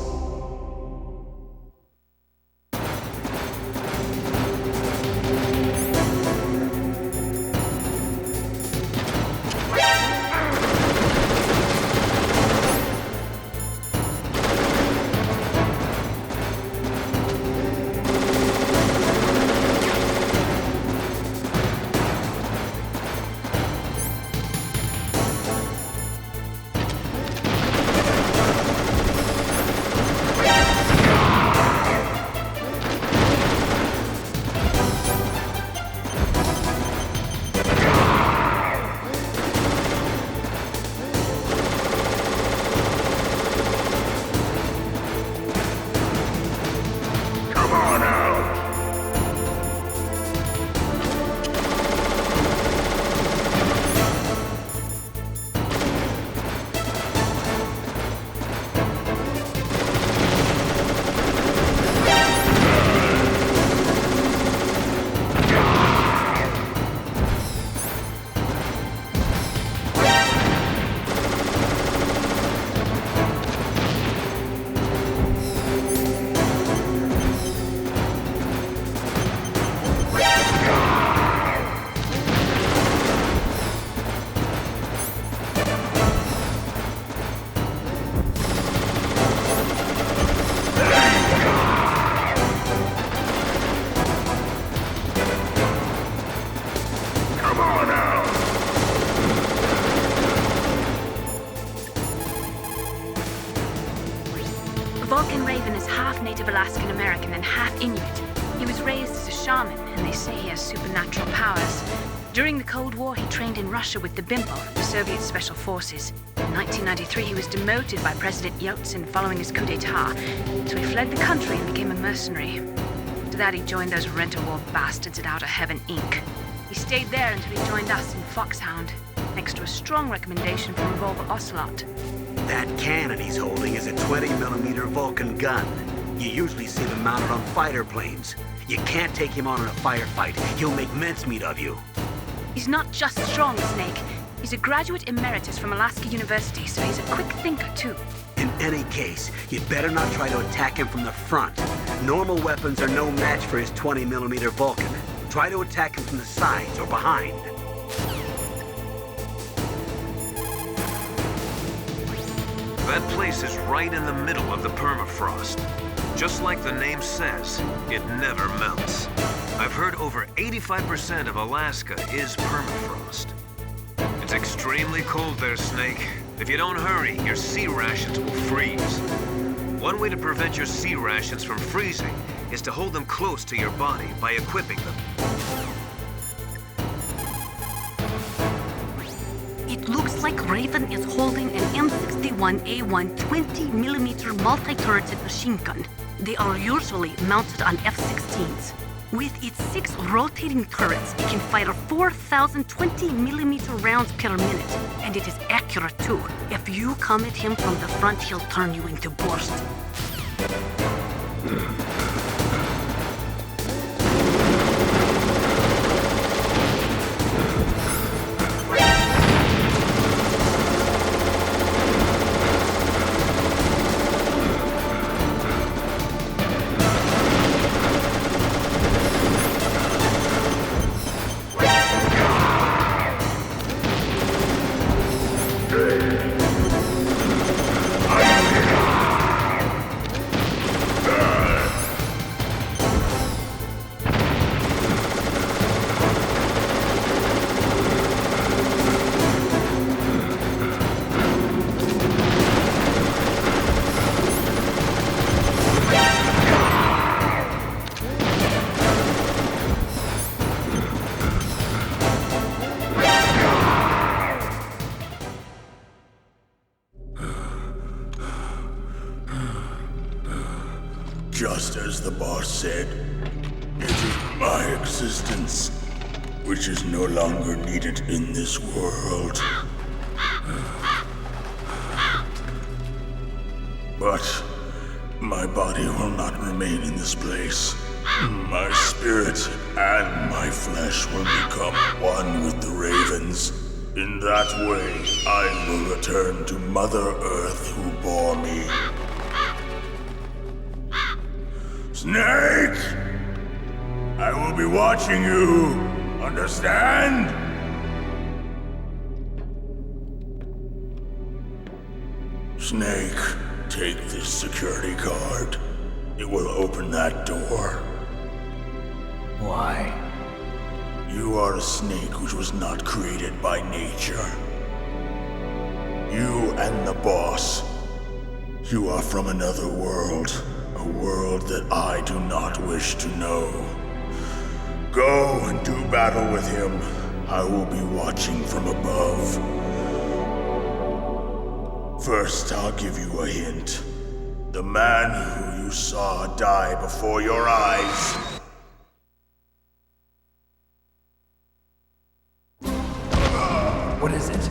Vulcan Raven is half Native Alaskan American and half Inuit. He was raised as a shaman, and they say he has supernatural powers. During the Cold War, he trained in Russia with the BIMPO, the Soviet Special Forces. In 1993, he was demoted by President Yeltsin following his coup d'etat, so he fled the country and became a mercenary. After that, he joined those rent-a-war bastards at Outer Heaven, Inc. He stayed there until he joined us in Foxhound, thanks to a strong recommendation from Revolver Ocelot. That cannon he's holding is a 20mm Vulcan gun. You usually see them mounted on fighter planes. You can't take him on in a firefight. He'll make mincemeat of you. He's not just strong, Snake. He's a graduate emeritus from Alaska University, so he's a quick thinker, too. In any case, you'd better not try to attack him from the front. Normal weapons are no match for his 20mm Vulcan. Try to attack him from the sides or behind. That place is right in the middle of the permafrost. Just like the name says, it never melts. I've heard over 85% of Alaska is permafrost. It's extremely cold there, Snake. If you don't hurry, your sea rations will freeze. One way to prevent your sea rations from freezing is to hold them close to your body by equipping them. It looks like Raven is holding an M61A1 20mm multi-turreted machine gun. They are usually mounted on F-16s. With its 6 rotating turrets, it can fire 4,000 20mm rounds per minute, and it is accurate too. If you come at him from the front, he'll turn you into borscht. Just as the boss said, it is my existence which is no longer needed in this world. But my body will not remain in this place. My spirit and my flesh will become one with the ravens. In that way, I will return to Mother Earth who bore me. Snake! I will be watching you. Understand? Snake, take this security card. It will open that door. Why? You are a snake which was not created by nature. You and the boss. You are from another world. A world that I do not wish to know. Go and do battle with him. I will be watching from above. First, I'll give you a hint. The man who you saw die before your eyes. What is it?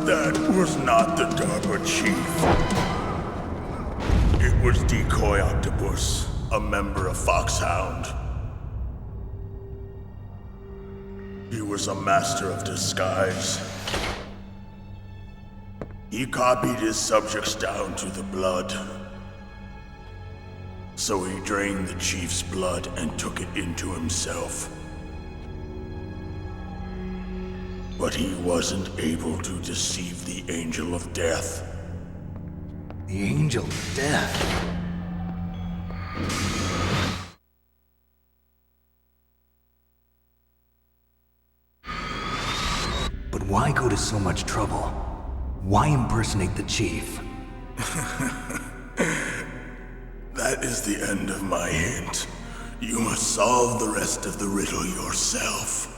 That was not the DARPA chief. It was Decoy Octopus, a member of Foxhound. He was a master of disguise. He copied his subjects down to the blood. So he drained the chief's blood and took it into himself. But he wasn't able to deceive the Angel of Death. The Angel of Death? But why go to so much trouble? Why impersonate the chief? That is the end of my hint. You must solve the rest of the riddle yourself.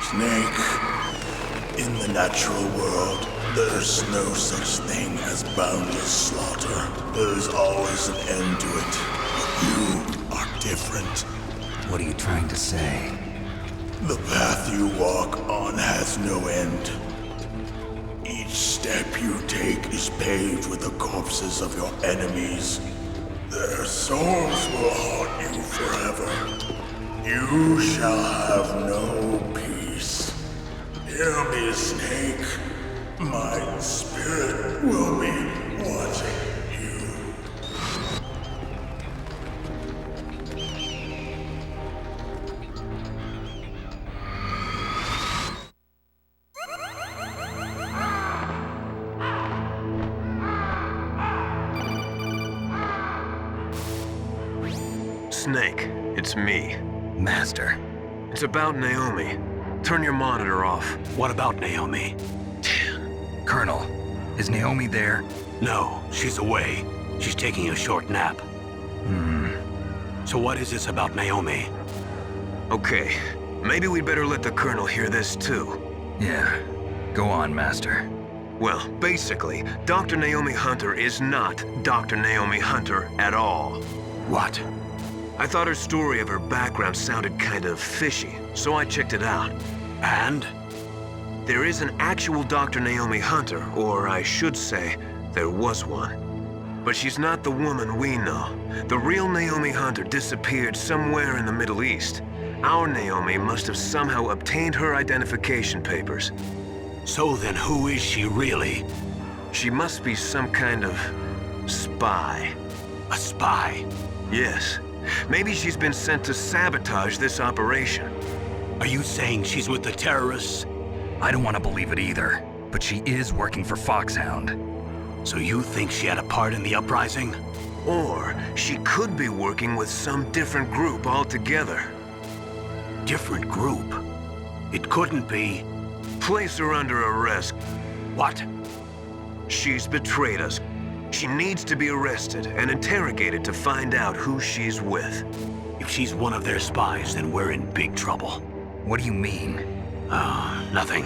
Snake, in the natural world, there's no such thing as boundless slaughter. There's always an end to it. But you are different. What are you trying to say? The path you walk on has no end. Each step you take is paved with the corpses of your enemies. Their souls will haunt you forever. You shall have no peace. Hear me, Snake. My spirit will be watching you. Snake, it's me. Master. It's about Naomi. Turn your monitor off. What about Naomi? Colonel, is Naomi there? No, she's away. She's taking a short nap. So what is this about Naomi? Okay, maybe we'd better let the Colonel hear this too. Yeah, go on, Master. Well, basically, Dr. Naomi Hunter is not Dr. Naomi Hunter at all. What? I thought her story of her background sounded kind of fishy, so I checked it out. And? There is an actual Dr. Naomi Hunter, or I should say, there was one. But she's not the woman we know. The real Naomi Hunter disappeared somewhere in the Middle East. Our Naomi must have somehow obtained her identification papers. So then who is she really? She must be some kind of spy. A spy? Yes. Maybe she's been sent to sabotage this operation. Are you saying she's with the terrorists? I don't want to believe it either, but she is working for Foxhound. So you think she had a part in the uprising? Or she could be working with some different group altogether. Different group? It couldn't be. Place her under arrest. What? She's betrayed us. She needs to be arrested and interrogated to find out who she's with. If she's one of their spies, then we're in big trouble. What do you mean? Nothing.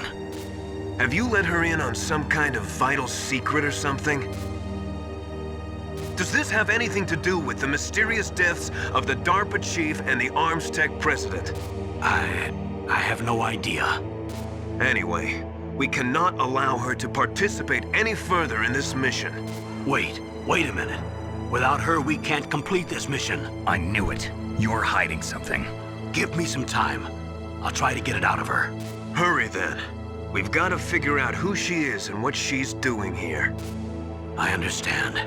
Have you let her in on some kind of vital secret or something? Does this have anything to do with the mysterious deaths of the DARPA chief and the Arms Tech president? I have no idea. Anyway, we cannot allow her to participate any further in this mission. Wait a minute. Without her, we can't complete this mission. I knew it. You're hiding something. Give me some time. I'll try to get it out of her. Hurry then. We've got to figure out who she is and what she's doing here. I understand.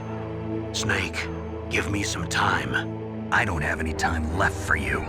Snake, give me some time. I don't have any time left for you.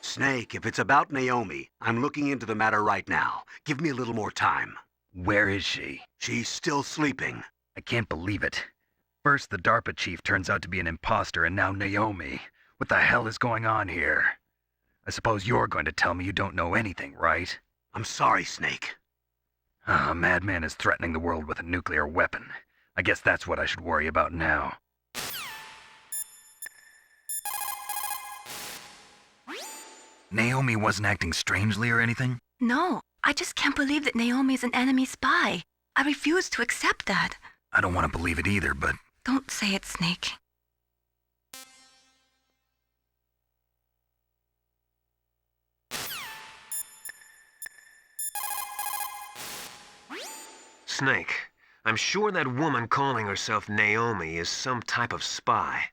Snake, if it's about Naomi, I'm looking into the matter right now. Give me a little more time. Where is she? She's still sleeping. I can't believe it. First, the DARPA chief turns out to be an imposter, and now Naomi. What the hell is going on here? I suppose you're going to tell me you don't know anything, right? I'm sorry, Snake. A madman is threatening the world with a nuclear weapon. I guess that's what I should worry about now. Naomi wasn't acting strangely or anything? No, I just can't believe that Naomi is an enemy spy. I refuse to accept that. I don't want to believe it either, but... Don't say it, Snake. Snake, I'm sure that woman calling herself Naomi is some type of spy.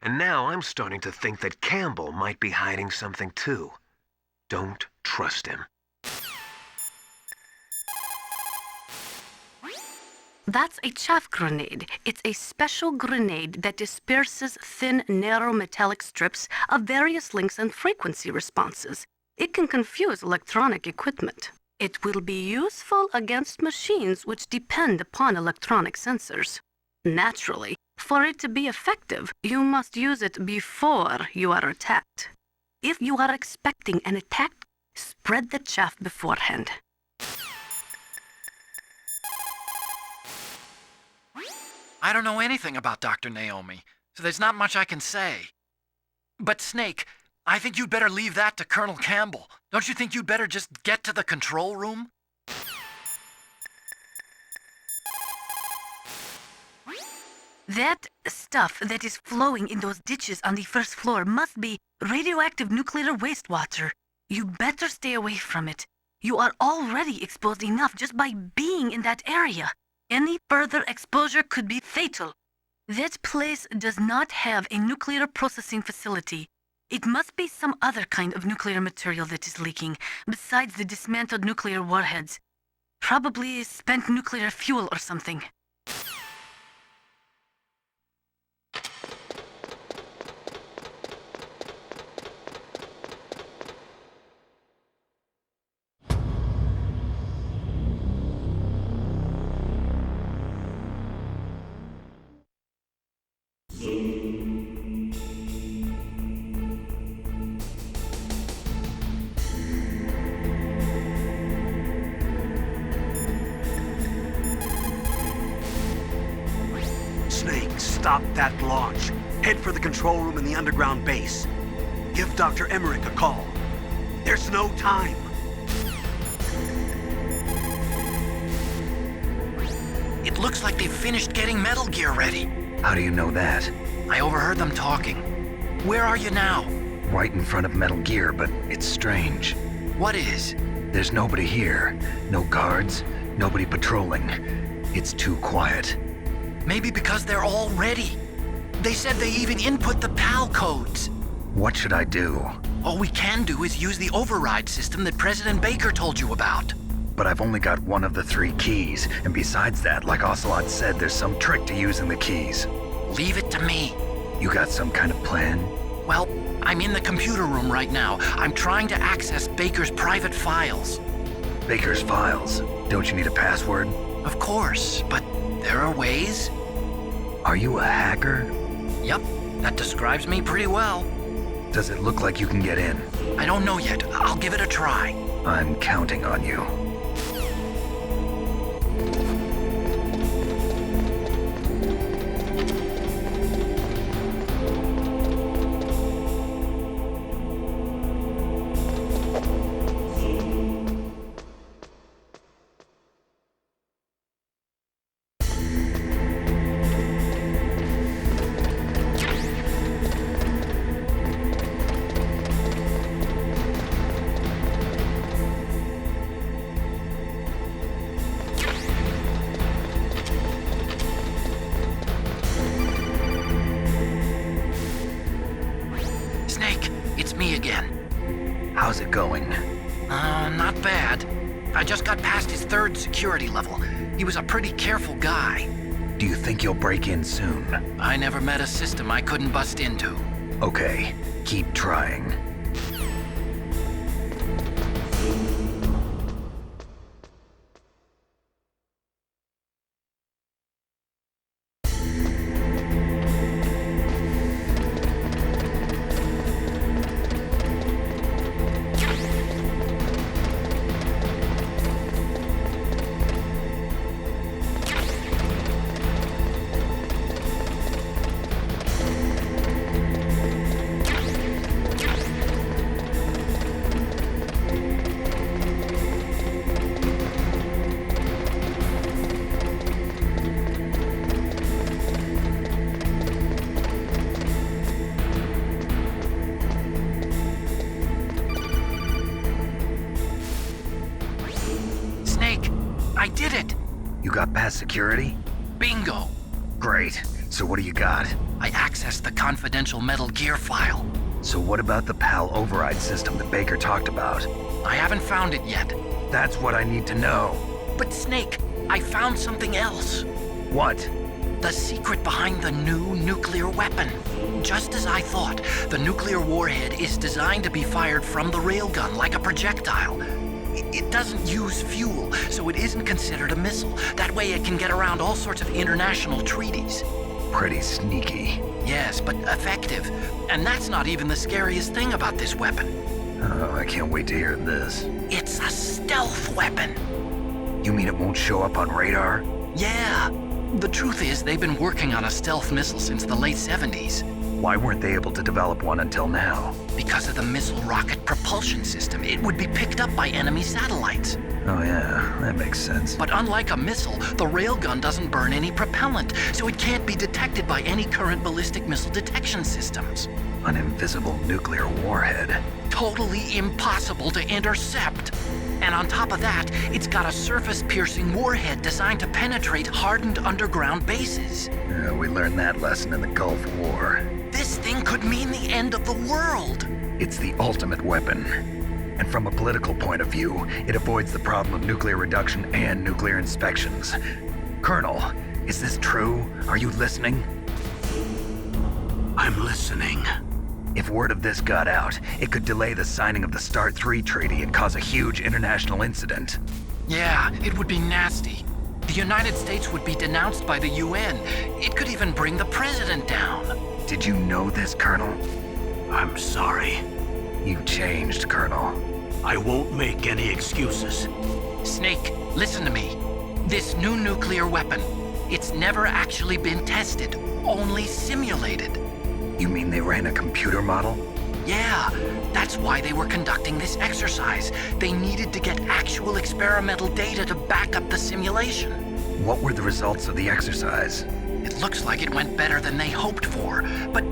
And now I'm starting to think that Campbell might be hiding something too. Don't trust him. That's a chaff grenade. It's a special grenade that disperses thin, narrow metallic strips of various lengths and frequency responses. It can confuse electronic equipment. It will be useful against machines which depend upon electronic sensors. Naturally, for it to be effective, you must use it before you are attacked. If you are expecting an attack, spread the chaff beforehand. I don't know anything about Dr. Naomi, so there's not much I can say. But Snake, I think you'd better leave that to Colonel Campbell. Don't you think you'd better just get to the control room? That stuff that is flowing in those ditches on the first floor must be radioactive nuclear wastewater. You better stay away from it. You are already exposed enough just by being in that area. Any further exposure could be fatal. That place does not have a nuclear processing facility. It must be some other kind of nuclear material that is leaking, besides the dismantled nuclear warheads. Probably spent nuclear fuel or something. Snake, stop that launch. Head for the control room in the underground base. Give Dr. Emmerich a call. There's no time. It looks like they've finished getting Metal Gear ready. How do you know that? I overheard them talking. Where are you now? Right in front of Metal Gear, but it's strange. What is? There's nobody here. No guards, nobody patrolling. It's too quiet. Maybe because they're all ready. They said they even input the PAL codes. What should I do? All we can do is use the override system that President Baker told you about. But I've only got one of the 3 keys, and besides that, like Ocelot said, there's some trick to using the keys. Leave it to me. You got some kind of plan? Well, I'm in the computer room right now. I'm trying to access Baker's private files. Baker's files? Don't you need a password? Of course, but there are ways. Are you a hacker? Yep, that describes me pretty well. Does it look like you can get in? I don't know yet. I'll give it a try. I'm counting on you. How's it going? Not bad. I just got past his 3rd security level. He was a pretty careful guy. Do you think you'll break in soon? I never met a system I couldn't bust into. Okay, keep trying. I did it! You got past security? Bingo! Great. So what do you got? I accessed the confidential Metal Gear file. So what about the PAL override system that Baker talked about? I haven't found it yet. That's what I need to know. But Snake, I found something else. What? The secret behind the new nuclear weapon. Just as I thought, the nuclear warhead is designed to be fired from the railgun like a projectile. It doesn't use fuel, so it isn't considered a missile. That way it can get around all sorts of international treaties. Pretty sneaky. Yes, but effective. And that's not even the scariest thing about this weapon. Oh, I can't wait to hear this. It's a stealth weapon. You mean it won't show up on radar? Yeah. The truth is, they've been working on a stealth missile since the late 70s. Why weren't they able to develop one until now? Because of the missile rocket propulsion system, it would be picked up by enemy satellites. Oh yeah, that makes sense. But unlike a missile, the railgun doesn't burn any propellant, so it can't be detected by any current ballistic missile detection systems. An invisible nuclear warhead. Totally impossible to intercept. And on top of that, it's got a surface-piercing warhead designed to penetrate hardened underground bases. We learned that lesson in the Gulf War. This thing could mean the end of the world. It's the ultimate weapon. And from a political point of view, it avoids the problem of nuclear reduction and nuclear inspections. Colonel, is this true? Are you listening? I'm listening. If word of this got out, it could delay the signing of the START 3 treaty and cause a huge international incident. Yeah, it would be nasty. The United States would be denounced by the UN. It could even bring the president down. Did you know this, Colonel? I'm sorry. You changed, Colonel. I won't make any excuses. Snake, listen to me. This new nuclear weapon, it's never actually been tested, only simulated. You mean they ran a computer model? Yeah, that's why they were conducting this exercise. They needed to get actual experimental data to back up the simulation. What were the results of the exercise? It looks like it went better than they hoped for, but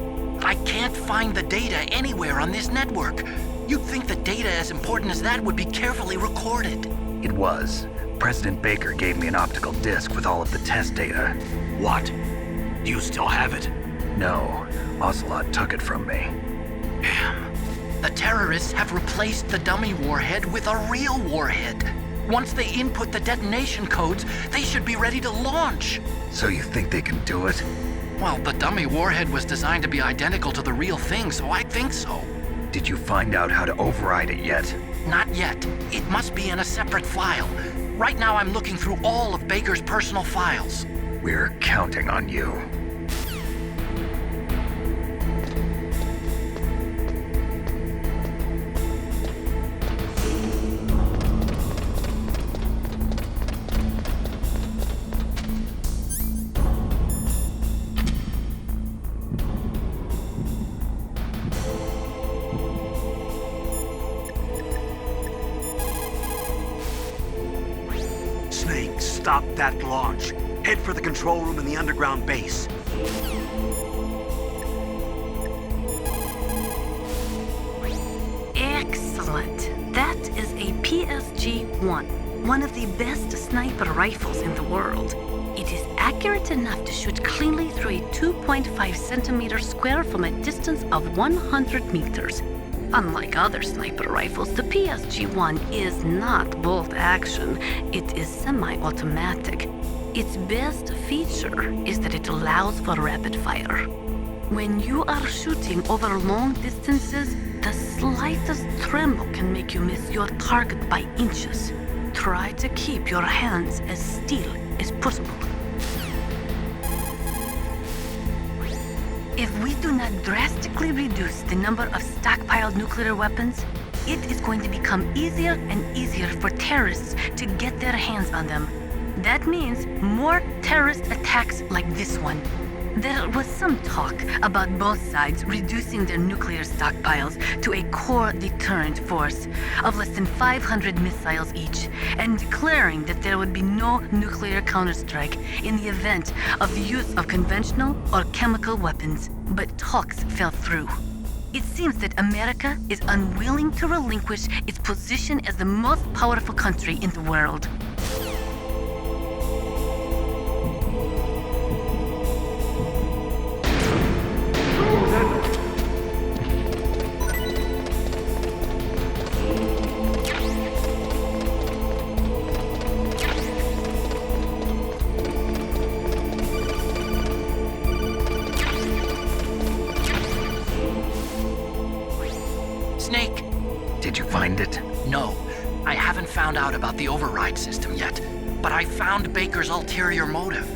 I can't find the data anywhere on this network. You'd think the data as important as that would be carefully recorded. It was. President Baker gave me an optical disc with all of the test data. What? Do you still have it? No. Ocelot took it from me. Damn. The terrorists have replaced the dummy warhead with a real warhead. Once they input the detonation codes, they should be ready to launch. So you think they can do it? Well, the dummy warhead was designed to be identical to the real thing, so I think so. Did you find out how to override it yet? Not yet. It must be in a separate file. Right now I'm looking through all of Baker's personal files. We're counting on you. Snake, stop that launch. Head for the control room in the underground base. Excellent. That is a PSG-1, one of the best sniper rifles in the world. It is accurate enough to shoot cleanly through a 2.5 centimeter square from a distance of 100 meters. Unlike other sniper rifles, the PSG-1 is not bolt action. It is semi-automatic. Its best feature is that it allows for rapid fire. When you are shooting over long distances, the slightest tremble can make you miss your target by inches. Try to keep your hands as still as possible. If we do not drastically reduce the number of stockpiled nuclear weapons, it is going to become easier and easier for terrorists to get their hands on them. That means more terrorist attacks like this one. There was some talk about both sides reducing their nuclear stockpiles to a core deterrent force of less than 500 missiles each, and declaring that there would be no nuclear counterstrike in the event of the use of conventional or chemical weapons. But talks fell through. It seems that America is unwilling to relinquish its position as the most powerful country in the world. Snake! Did you find it? No, I haven't found out about the override system yet, but I found Baker's ulterior motive.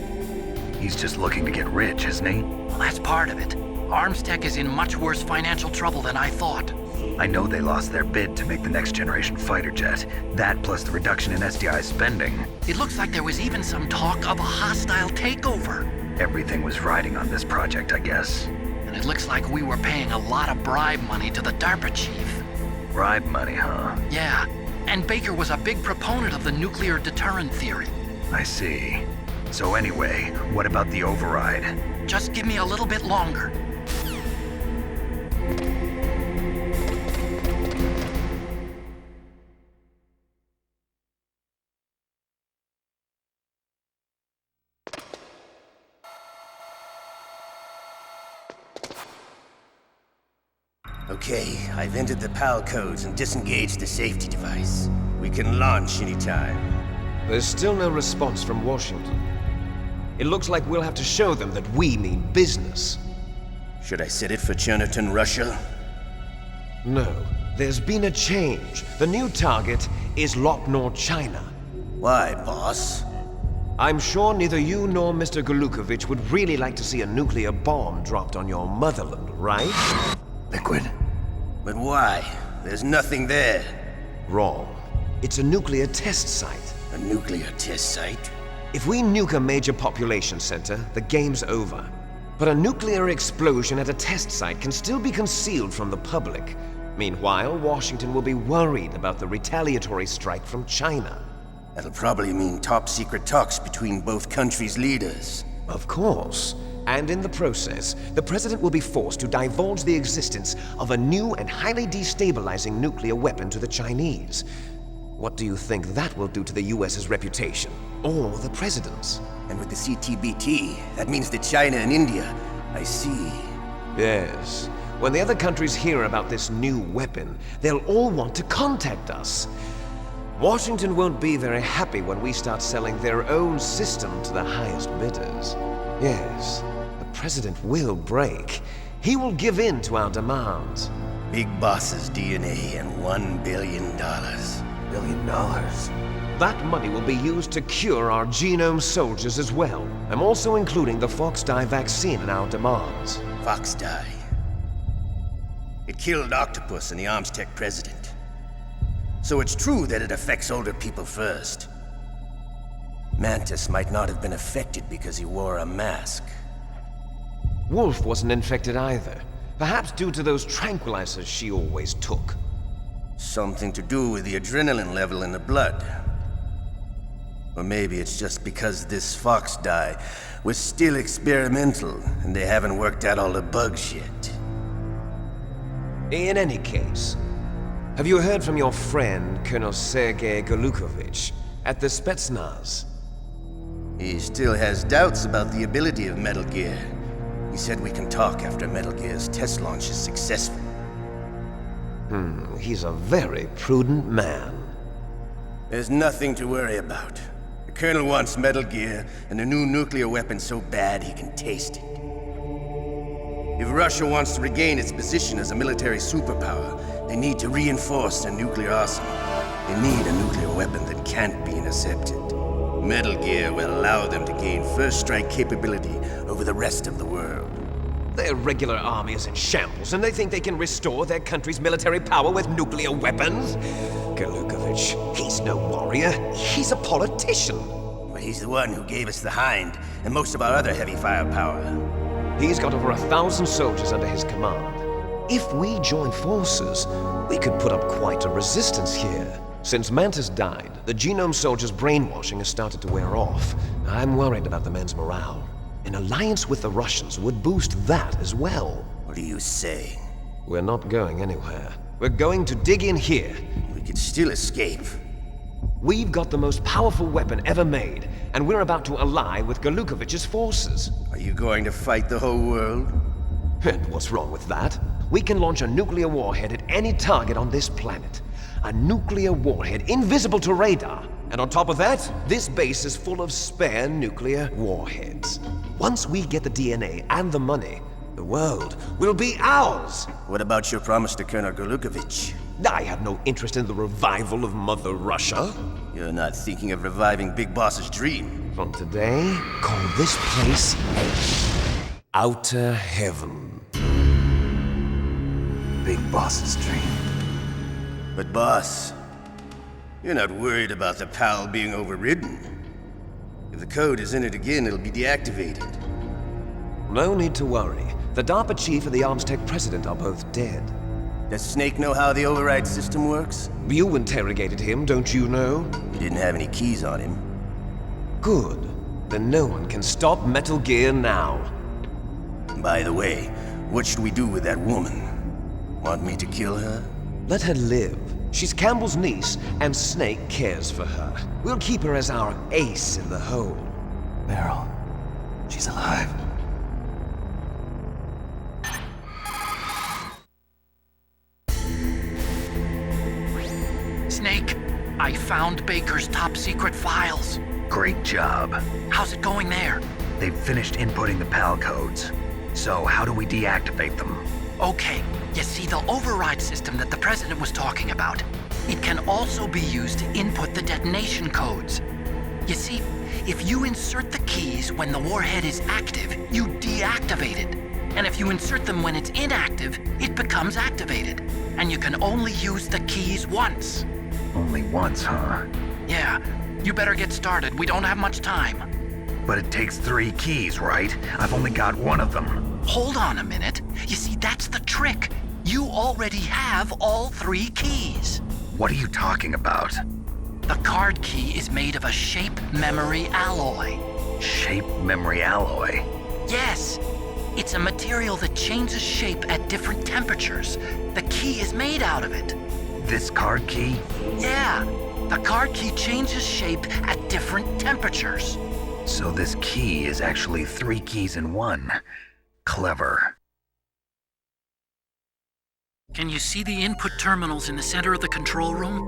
He's just looking to get rich, isn't he? Well, that's part of it. Armstech is in much worse financial trouble than I thought. I know they lost their bid to make the next generation fighter jet. That plus the reduction in SDI spending. It looks like there was even some talk of a hostile takeover. Everything was riding on this project, I guess. And it looks like we were paying a lot of bribe money to the DARPA chief. Bribe money, huh? Yeah, and Baker was a big proponent of the nuclear deterrent theory. I see. So anyway, what about the override? Just give me a little bit longer. Okay, I've entered the PAL codes and disengaged the safety device. We can launch anytime. There's still no response from Washington. It looks like we'll have to show them that we mean business. Should I set it for Cherniton, Russia? No. There's been a change. The new target is Lopnor, China. Why, boss? I'm sure neither you nor Mr. Golukovich would really like to see a nuclear bomb dropped on your motherland, right? Liquid. But why? There's nothing there. Wrong. It's a nuclear test site. A nuclear test site? If we nuke a major population center, the game's over. But a nuclear explosion at a test site can still be concealed from the public. Meanwhile, Washington will be worried about the retaliatory strike from China. That'll probably mean top-secret talks between both countries' leaders. Of course. And in the process, the president will be forced to divulge the existence of a new and highly destabilizing nuclear weapon to the Chinese. What do you think that will do to the US's reputation? Or the president's? And with the CTBT, that means that China and India. I see. Yes. When the other countries hear about this new weapon, they'll all want to contact us. Washington won't be very happy when we start selling their own system to the highest bidders. Yes, the president will break. He will give in to our demands. Big boss's DNA and $1 billion. $1 billion? That money will be used to cure our genome soldiers as well. I'm also including the Fox-Die vaccine in our demands. Fox-Die? It killed Octopus and the Armstech president. So it's true that it affects older people first. Mantis might not have been affected because he wore a mask. Wolf wasn't infected either. Perhaps due to those tranquilizers she always took. Something to do with the adrenaline level in the blood. Or maybe it's just because this Fox-Die was still experimental and they haven't worked out all the bugs yet. In any case, have you heard from your friend, Colonel Sergei Golukovich, at the Spetsnaz? He still has doubts about the ability of Metal Gear. He said we can talk after Metal Gear's test launch is successful. He's a very prudent man. There's nothing to worry about. The Colonel wants Metal Gear and a new nuclear weapon so bad he can taste it. If Russia wants to regain its position as a military superpower, they need to reinforce their nuclear arsenal. They need a nuclear weapon that can't be intercepted. Metal Gear will allow them to gain first strike capability over the rest of the world. Their regular army is in shambles, and they think they can restore their country's military power with nuclear weapons? Golukovich, he's no warrior. He's a politician. But he's the one who gave us the Hind and most of our other heavy firepower. He's got over 1,000 soldiers under his command. If we join forces, we could put up quite a resistance here. Since Mantis died, the genome soldiers' brainwashing has started to wear off. I'm worried about the men's morale. An alliance with the Russians would boost that as well. What are you saying? We're not going anywhere. We're going to dig in here. We could still escape. We've got the most powerful weapon ever made, and we're about to ally with Golukovich's forces. Are you going to fight the whole world? And what's wrong with that? We can launch a nuclear warhead at any target on this planet. A nuclear warhead invisible to radar. And on top of that, this base is full of spare nuclear warheads. Once we get the DNA and the money, the world will be ours! What about your promise to Colonel Golukovich? I have no interest in the revival of Mother Russia. You're not thinking of reviving Big Boss's dream. From today, call this place Outer Heaven. boss's dream. But boss, you're not worried about the PAL being overridden. If the code is entered again, it'll be deactivated. No need to worry. The DARPA chief and the Armstech president are both dead. Does Snake know how the override system works? You interrogated him, don't you know? He didn't have any keys on him. Good. Then no one can stop Metal Gear now. By the way, what should we do with that woman? Want me to kill her? Let her live. She's Campbell's niece, and Snake cares for her. We'll keep her as our ace in the hole. Meryl, she's alive. Snake, I found Baker's top secret files. Great job. How's it going there? They've finished inputting the PAL codes. So how do we deactivate them? Okay, you see the override system that the President was talking about. It can also be used to input the detonation codes. You see, if you insert the keys when the warhead is active, you deactivate it. And if you insert them when it's inactive, it becomes activated. And you can only use the keys once. Only once, huh? Yeah, you better get started. We don't have much time. But it takes 3 keys, right? I've only got 1 of them. Hold on a minute. You see, that's the trick. You already have all 3 keys. What are you talking about? The card key is made of a shape memory alloy. Shape memory alloy? Yes. It's a material that changes shape at different temperatures. The key is made out of it. This card key? Yeah. The card key changes shape at different temperatures. So this key is actually 3 keys in 1. Clever. Can you see the input terminals in the center of the control room?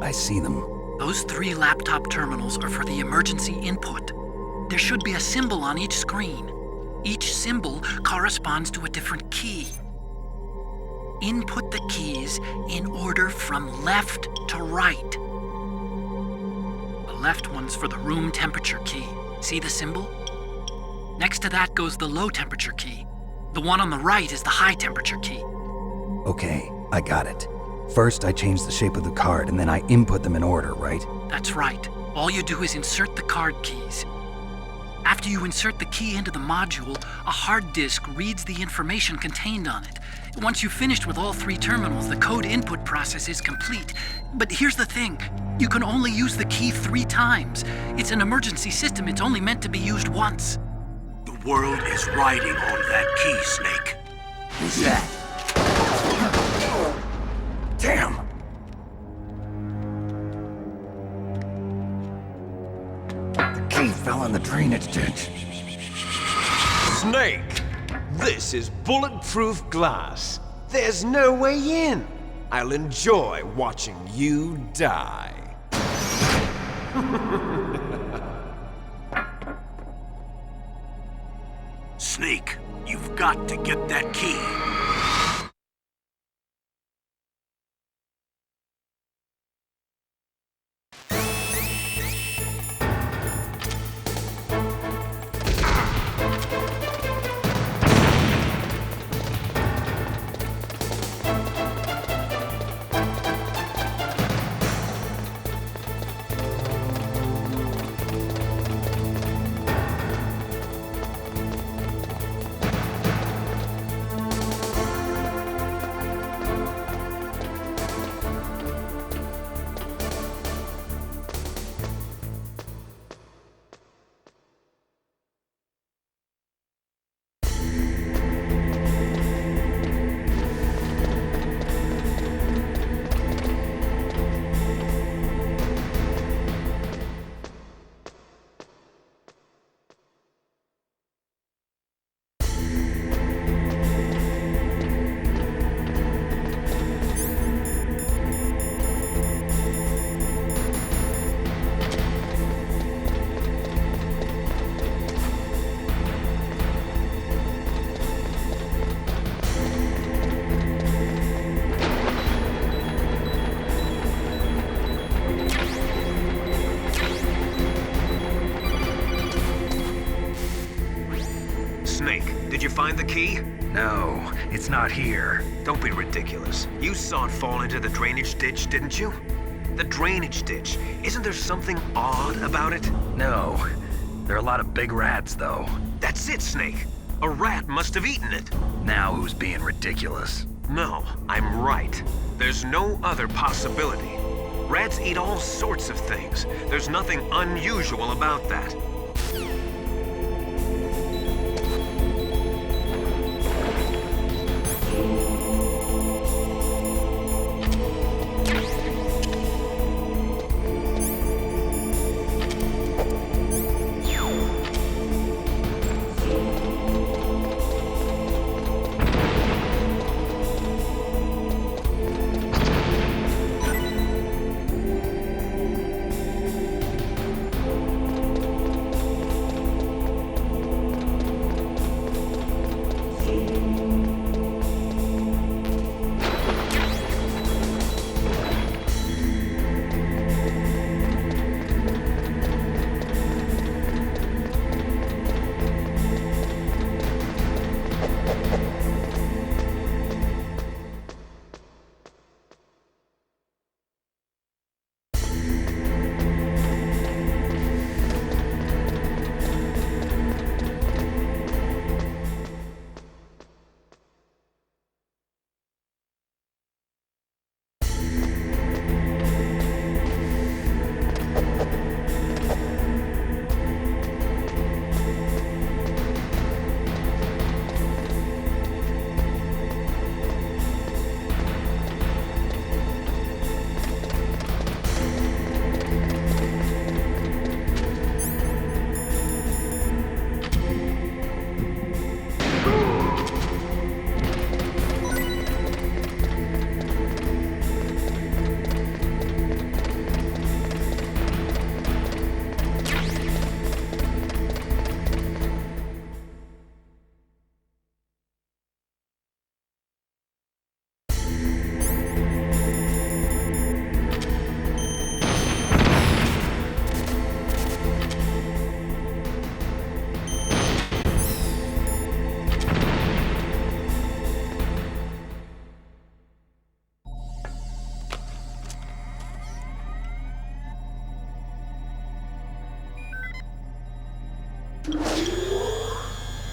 I see them. Those 3 laptop terminals are for the emergency input. There should be a symbol on each screen. Each symbol corresponds to a different key. Input the keys in order from left to right. The left one's for the room temperature key. See the symbol? Next to that goes the low temperature key. The one on the right is the high temperature key. Okay, I got it. First, I change the shape of the card, and then I input them in order, right? That's right. All you do is insert the card keys. After you insert the key into the module, a hard disk reads the information contained on it. Once you've finished with all 3 terminals, the code input process is complete. But here's the thing. You can only use the key 3 times. It's an emergency system. It's only meant to be used once. The world is riding on that key, Snake. Who's that? Damn! The key fell in the drainage ditch. Snake! This is bulletproof glass. There's no way in. I'll enjoy watching you die. Snake, you've got to get that key. find the key? No, it's not here. Don't be ridiculous. You saw it fall into the drainage ditch, didn't you? The drainage ditch. Isn't there something odd about it? No. There are a lot of big rats, though. That's it, Snake. A rat must have eaten it. Now who's being ridiculous? No, I'm right. There's no other possibility. Rats eat all sorts of things. There's nothing unusual about that.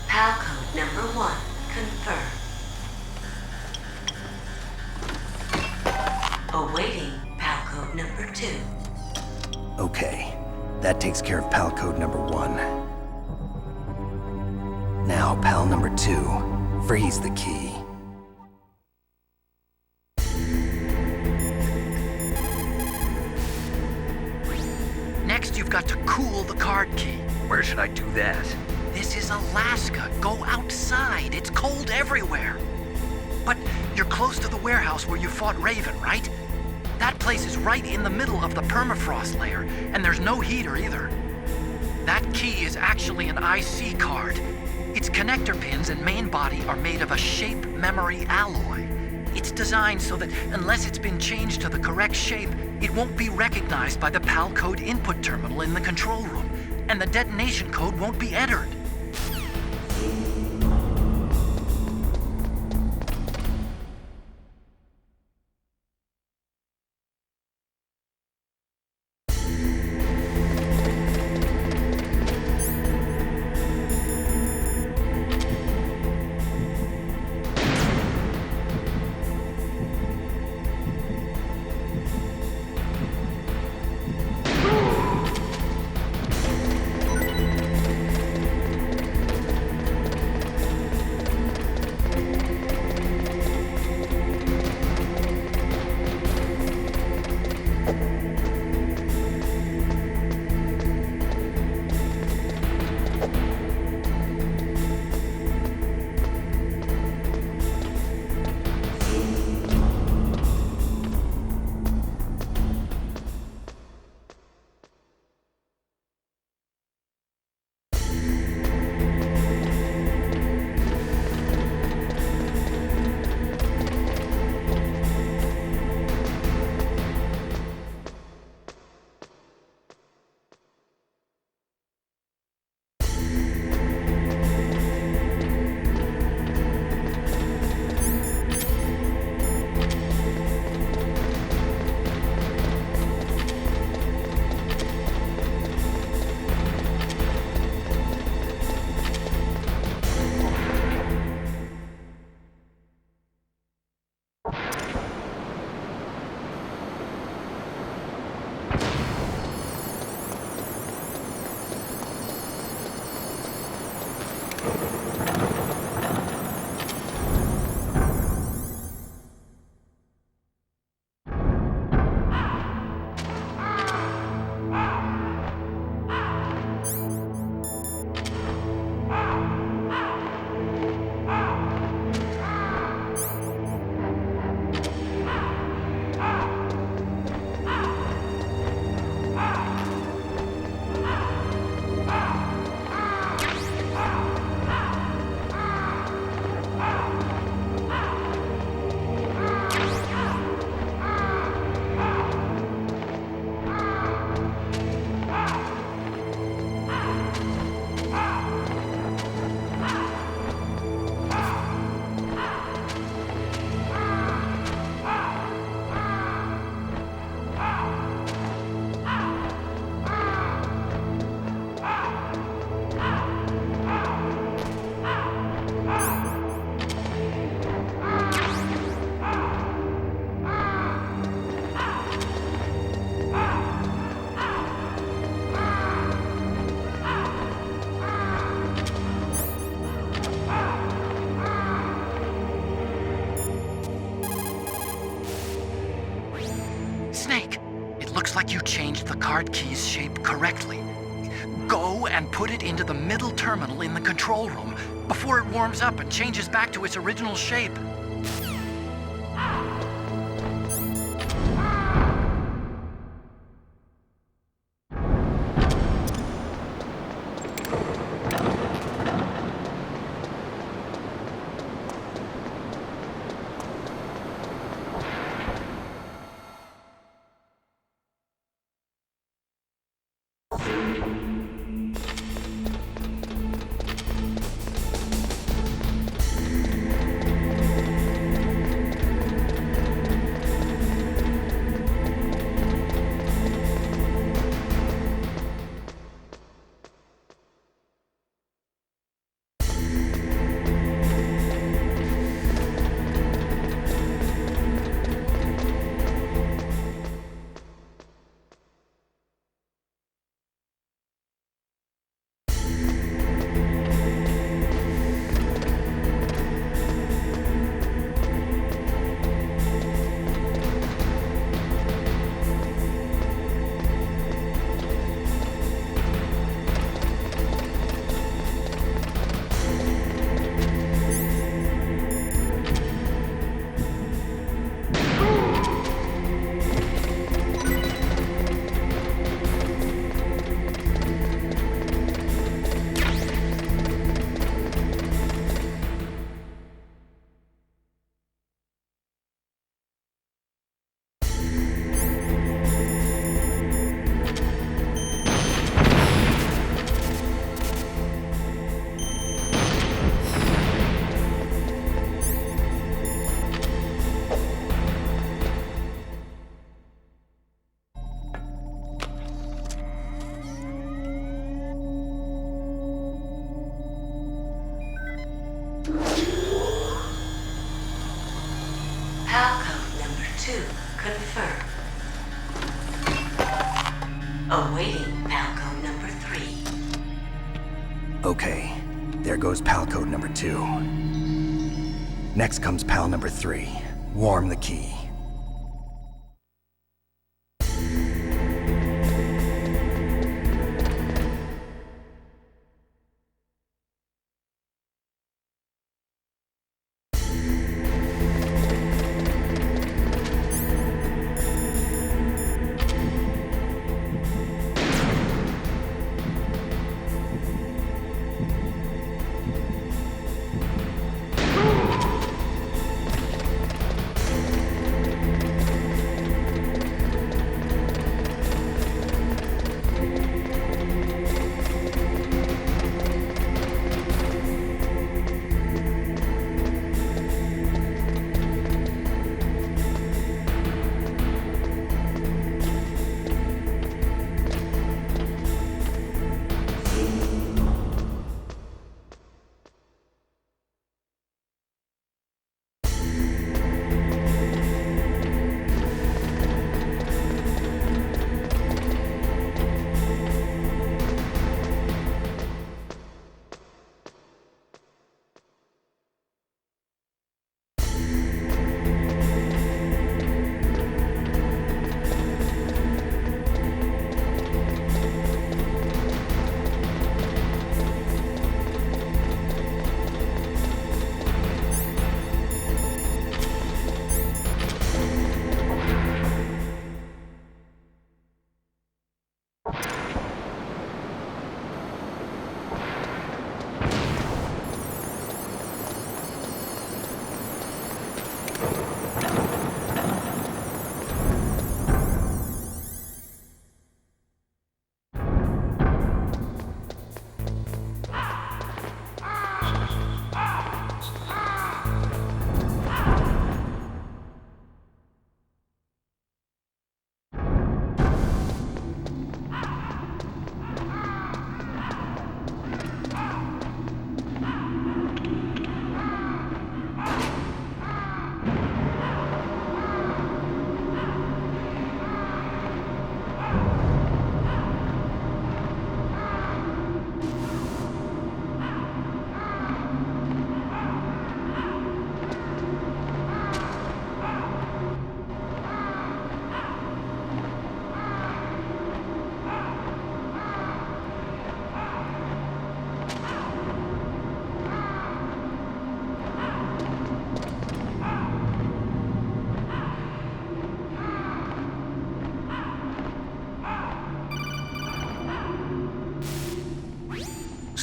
PAL code number 1, confirmed. Awaiting PAL code number 2. Okay, that takes care of PAL code number 1. Now, PAL number 2, freeze the key. Next, you've got to cool the card key. Where should I do that? This is Alaska. Go outside. It's cold everywhere. But you're close to the warehouse where you fought Raven, right? That place is right in the middle of the permafrost layer, and there's no heater either. That key is actually an IC card. Its connector pins and main body are made of a shape memory alloy. It's designed so that unless it's been changed to the correct shape, it won't be recognized by the PAL code input terminal in the control room, and the detonation code won't be entered. think you changed the card key's shape correctly. Go and put it into the middle terminal in the control room before it warms up and changes back to its original shape. Confirmed. Awaiting pal code number 3. Okay, there goes pal code number 2. Next comes pal number 3. Warm the key.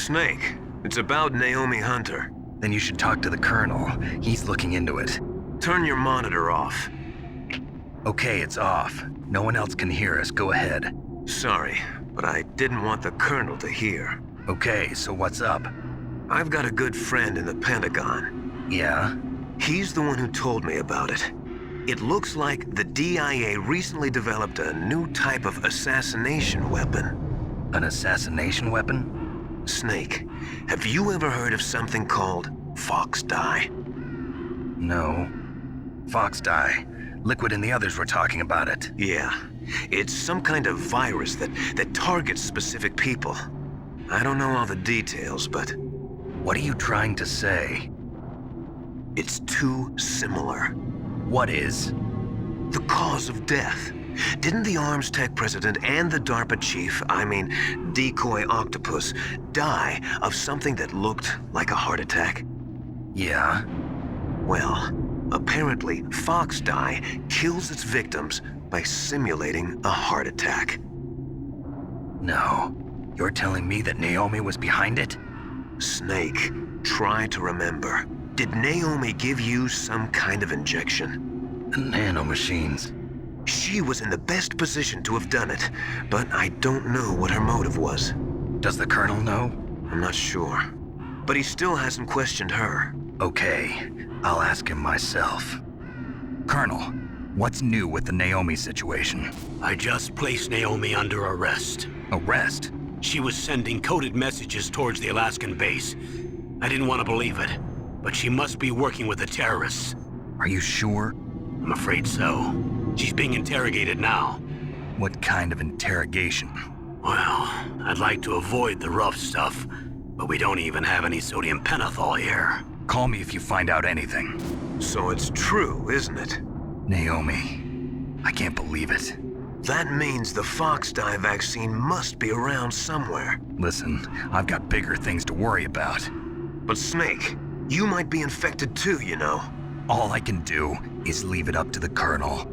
Snake, it's about Naomi Hunter. Then you should talk to the Colonel. He's looking into it. Turn your monitor off. Okay, it's off. No one else can hear us. Go ahead. Sorry, but I didn't want the Colonel to hear. Okay, so what's up? I've got a good friend in the Pentagon. Yeah? He's the one who told me about it. It looks like the DIA recently developed a new type of assassination weapon. An assassination weapon? Snake, have you ever heard of something called Fox Dye? No. Fox Dye. Liquid and the others were talking about it. Yeah. It's some kind of virus that targets specific people. I don't know all the details, but... What are you trying to say? It's too similar. What is? The cause of death. Didn't the Arms Tech president and the DARPA chief, Decoy Octopus, die of something that looked like a heart attack? Yeah? Well, apparently Fox Dye kills its victims by simulating a heart attack. No. You're telling me that Naomi was behind it? Snake, try to remember. Did Naomi give you some kind of injection? The nanomachines. She was in the best position to have done it, but I don't know what her motive was. Does the Colonel know? I'm not sure. But he still hasn't questioned her. Okay, I'll ask him myself. Colonel, what's new with the Naomi situation? I just placed Naomi under arrest. Arrest? She was sending coded messages towards the Alaskan base. I didn't want to believe it, but she must be working with the terrorists. Are you sure? I'm afraid so. She's being interrogated now. What kind of interrogation? Well, I'd like to avoid the rough stuff, but we don't even have any sodium pentothal here. Call me if you find out anything. So it's true, isn't it? Naomi, I can't believe it. That means the Fox Dye vaccine must be around somewhere. Listen, I've got bigger things to worry about. But Snake, you might be infected too, you know. All I can do is leave it up to the Colonel.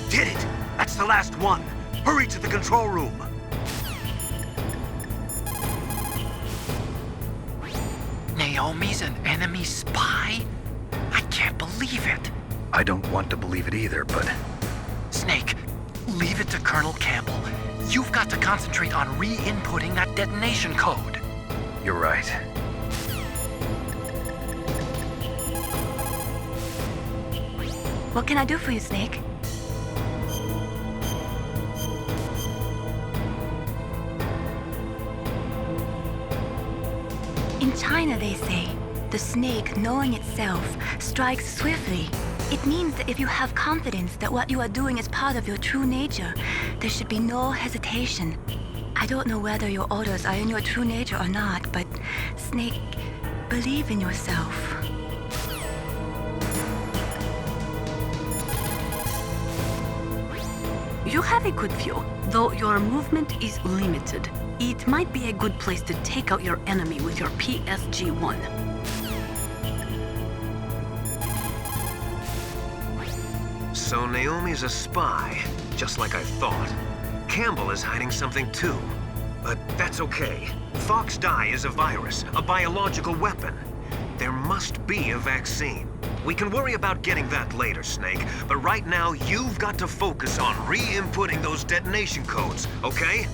Did it! That's the last one! Hurry to the control room! Naomi's an enemy spy? I can't believe it. I don't want to believe it either, but... Snake, leave it to Colonel Campbell. You've got to concentrate on re-inputting that detonation code. You're right. What can I do for you, Snake? In China, they say, the snake, knowing itself, strikes swiftly. It means that if you have confidence that what you are doing is part of your true nature, there should be no hesitation. I don't know whether your orders are in your true nature or not, but Snake, believe in yourself. You have a good view, though your movement is limited. It might be a good place to take out your enemy with your PSG-1. So Naomi's a spy, just like I thought. Campbell is hiding something too. But that's okay. Fox dye is a virus, a biological weapon. There must be a vaccine. We can worry about getting that later, Snake, but right now you've got to focus on re-inputting those detonation codes, okay?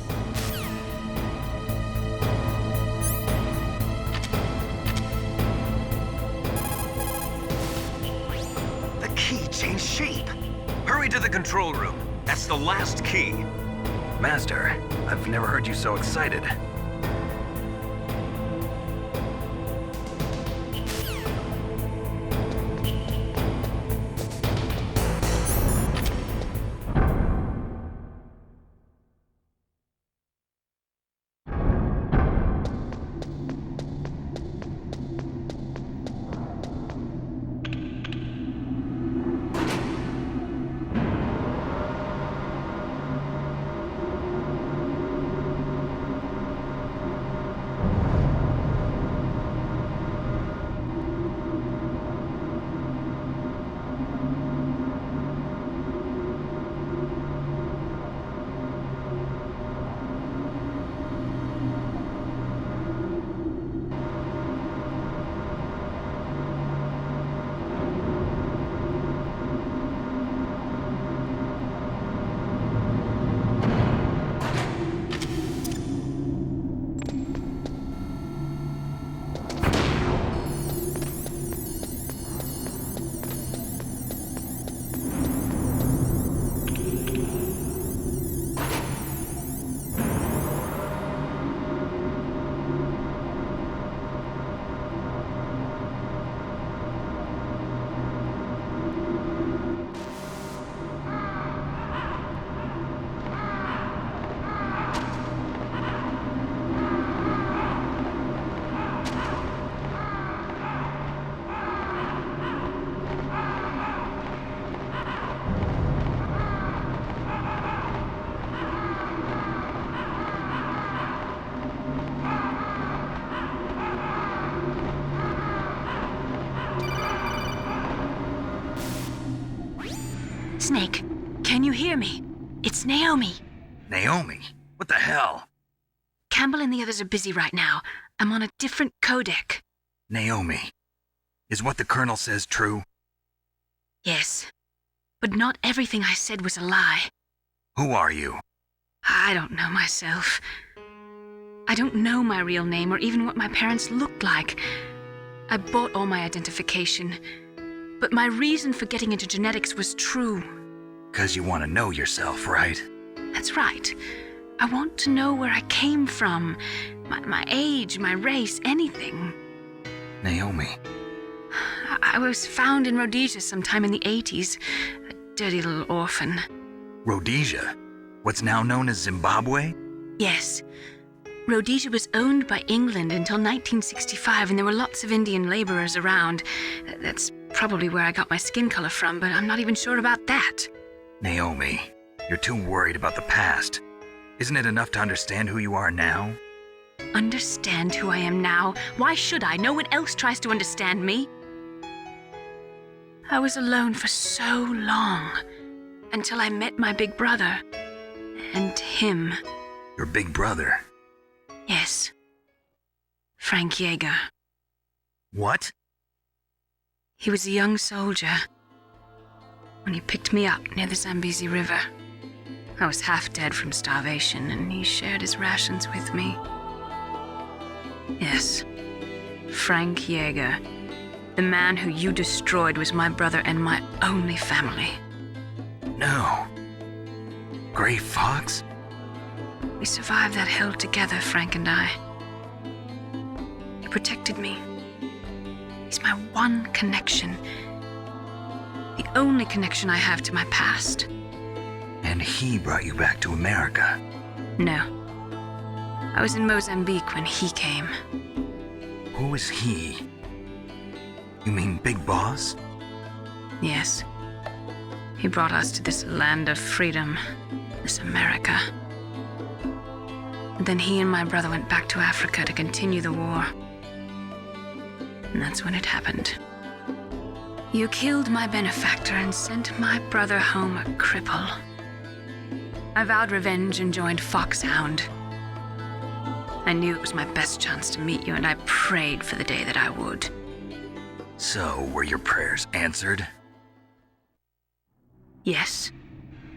The key changed shape. Hurry to the control room. That's the last key. Master, I've never heard you so excited. Snake, can you hear me? It's Naomi. Naomi? What the hell? Campbell and the others are busy right now. I'm on a different codec. Naomi, is what the Colonel says true? Yes, but not everything I said was a lie. Who are you? I don't know myself. I don't know my real name or even what my parents looked like. I bought all my identification, but my reason for getting into genetics was true. 'Cause you want to know yourself, right? That's right. I want to know where I came from, my age, my race, anything. Naomi. I was found in Rhodesia sometime in the 80s, a dirty little orphan. Rhodesia? What's now known as Zimbabwe? Yes. Rhodesia was owned by England until 1965, and there were lots of Indian laborers around. That's probably where I got my skin color from, but I'm not even sure about that. Naomi, you're too worried about the past. Isn't it enough to understand who you are now? Understand who I am now? Why should I? No one else tries to understand me. I was alone for so long, until I met my big brother. And him. Your big brother? Yes. Frank Yeager. What? He was a young soldier when he picked me up near the Zambezi River. I was half dead from starvation, and he shared his rations with me. Yes, Frank Yeager. The man who you destroyed was my brother and my only family. No. Gray Fox? We survived that hell together, Frank and I. He protected me. He's my one connection. The only connection I have to my past. And he brought you back to America? No. I was in Mozambique when he came. Who is he? You mean Big Boss? Yes. He brought us to this land of freedom, this America. And then he and my brother went back to Africa to continue the war. And that's when it happened. You killed my benefactor and sent my brother home a cripple. I vowed revenge and joined Foxhound. I knew it was my best chance to meet you, and I prayed for the day that I would. So, were your prayers answered? Yes.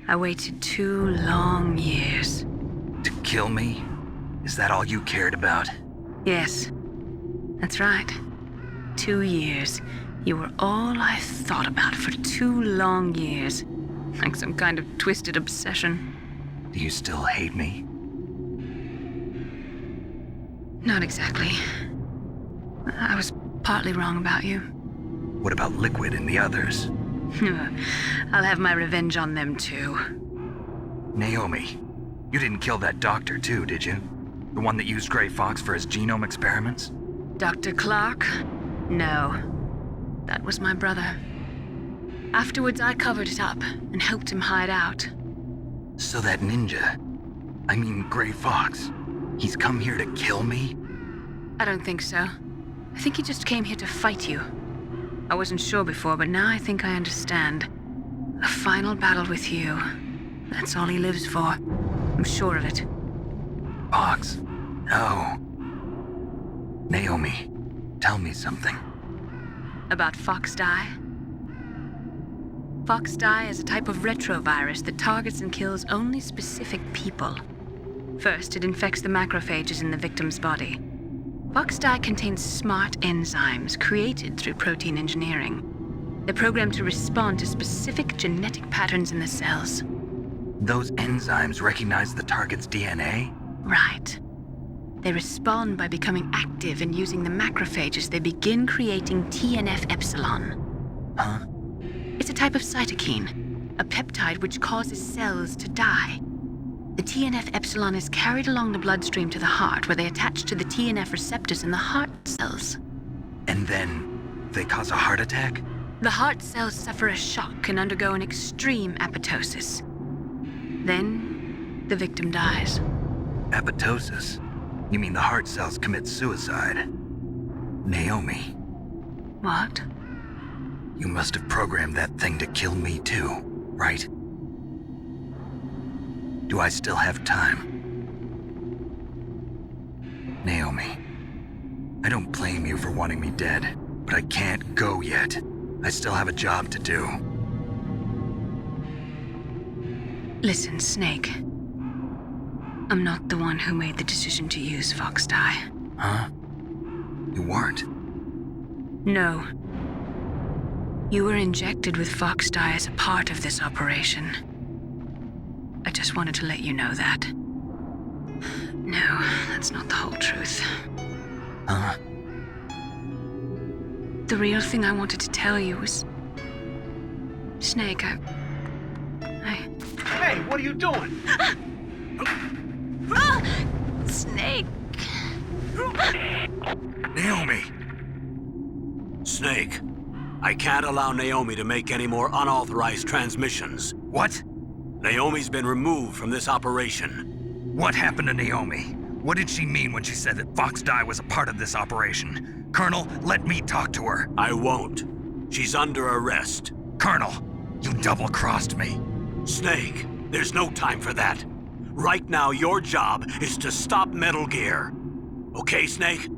I waited 2 long years. To kill me? Is that all you cared about? Yes. That's right. 2 years. You were all I thought about for 2 long years. Like some kind of twisted obsession. Do you still hate me? Not exactly. I was partly wrong about you. What about Liquid and the others? I'll have my revenge on them too. Naomi, you didn't kill that doctor too, did you? The one that used Gray Fox for his genome experiments? Dr. Clark? No. That was my brother. Afterwards, I covered it up and helped him hide out. So that ninja, I mean Gray Fox, he's come here to kill me? I don't think so. I think he just came here to fight you. I wasn't sure before, but now I think I understand. A final battle with you. That's all he lives for. I'm sure of it. Fox? No. Naomi, tell me something. About Foxdie? Foxdie is a type of retrovirus that targets and kills only specific people. First, it infects the macrophages in the victim's body. Foxdie contains smart enzymes created through protein engineering. They're programmed to respond to specific genetic patterns in the cells. Those enzymes recognize the target's DNA? Right. They respond by becoming active and using the macrophages. They begin creating TNF-epsilon. Huh? It's a type of cytokine, a peptide which causes cells to die. The TNF-epsilon is carried along the bloodstream to the heart, where they attach to the TNF receptors in the heart cells. And then they cause a heart attack? The heart cells suffer a shock and undergo an extreme apoptosis. Then, the victim dies. Apoptosis? You mean the heart cells commit suicide? Naomi. What? You must have programmed that thing to kill me too, right? Do I still have time? Naomi, I don't blame you for wanting me dead, but I can't go yet. I still have a job to do. Listen, Snake. I'm not the one who made the decision to use Foxdie. Huh? You weren't? No. You were injected with Foxdie as a part of this operation. I just wanted to let you know that. No, that's not the whole truth. Huh? The real thing I wanted to tell you was... Snake, I... Hey, what are you doing? Snake! Naomi! Snake, I can't allow Naomi to make any more unauthorized transmissions. What? Naomi's been removed from this operation. What happened to Naomi? What did she mean when she said that Foxdie was a part of this operation? Colonel, let me talk to her. I won't. She's under arrest. Colonel, you double-crossed me. Snake, there's no time for that. Right now, your job is to stop Metal Gear. Okay, Snake?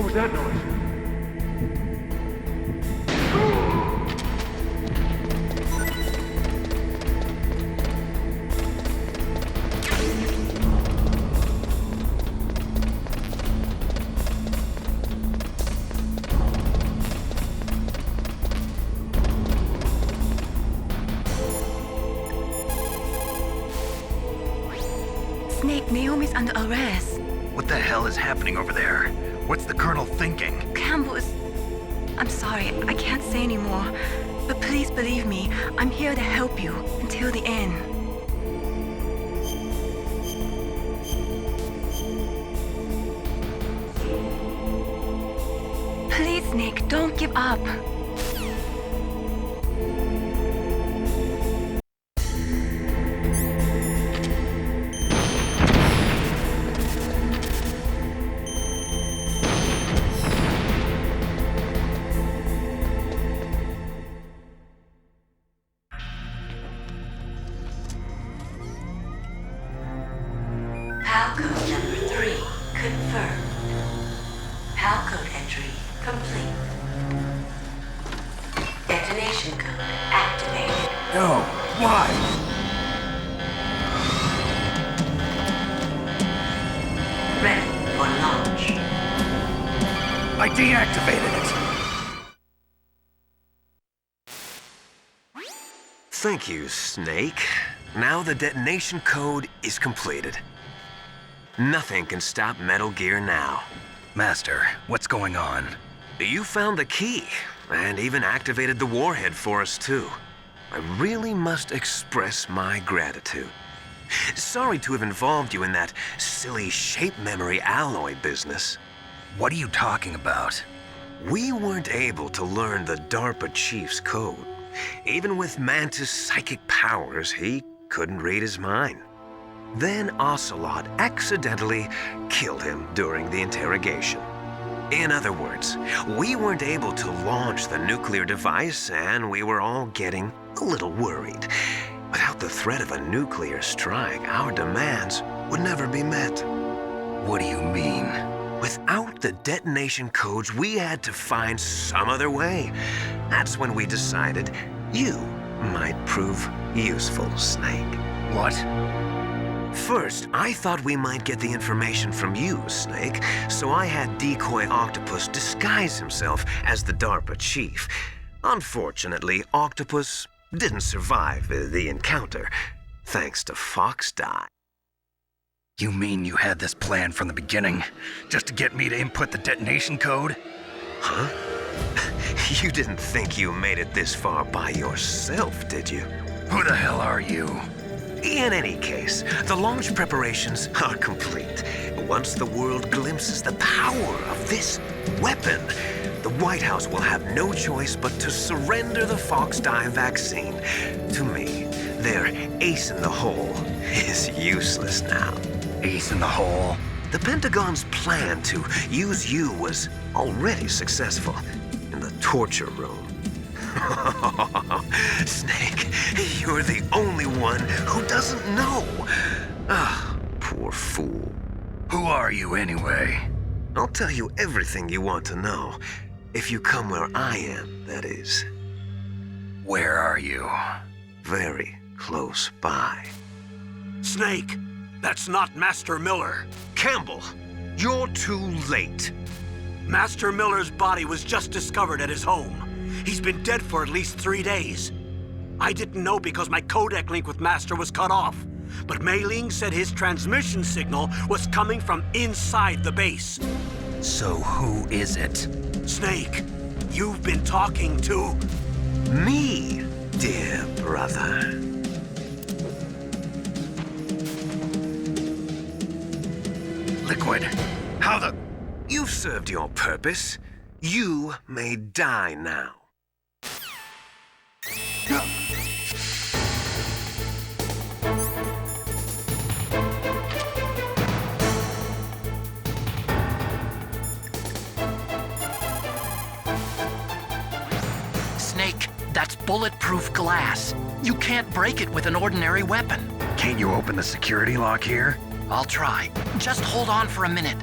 What was that noise? Snake, Naomi's under arrest. What the hell is happening over there? What's the Colonel thinking? Campbell is... I'm sorry, I can't say anymore. But please believe me, I'm here to help you until the end. Please, Snake, don't give up. Code number 3 confirmed. PAL code entry complete. Detonation code activated. No, why? Ready for launch. I deactivated it. Thank you, Snake. Now the detonation code is completed. Nothing can stop Metal Gear now. Master, what's going on? You found the key, and even activated the warhead for us, too. I really must express my gratitude. Sorry to have involved you in that silly shape memory alloy business. What are you talking about? We weren't able to learn the DARPA chief's code. Even with Mantis' psychic powers, he couldn't read his mind. Then Ocelot accidentally killed him during the interrogation. In other words, we weren't able to launch the nuclear device, and we were all getting a little worried. Without the threat of a nuclear strike, our demands would never be met. What do you mean? Without the detonation codes, we had to find some other way. That's when we decided you might prove useful, Snake. What? First, I thought we might get the information from you, Snake, so I had Decoy Octopus disguise himself as the DARPA chief. Unfortunately, Octopus didn't survive the encounter, thanks to Fox Die. You mean you had this plan from the beginning, just to get me to input the detonation code? Huh? You didn't think you made it this far by yourself, did you? Who the hell are you? In any case, the launch preparations are complete. Once the world glimpses the power of this weapon, the White House will have no choice but to surrender the Fox Die vaccine. To me, their ace in the hole is useless now. Ace in the hole? The Pentagon's plan to use you was already successful in the torture room. Snake, you're the only one who doesn't know. Ah, poor fool. Who are you anyway? I'll tell you everything you want to know. If you come where I am, that is. Where are you? Very close by. Snake, that's not Master Miller. Campbell, you're too late. Master Miller's body was just discovered at his home. He's been dead for at least 3 days. I didn't know because my codec link with Master was cut off. But Mei Ling said his transmission signal was coming from inside the base. So who is it? Snake, you've been talking to... me, dear brother. Liquid, how the... You've served your purpose. You may die now. Snake, that's bulletproof glass. You can't break it with an ordinary weapon. Can't you open the security lock here? I'll try. Just hold on for a minute.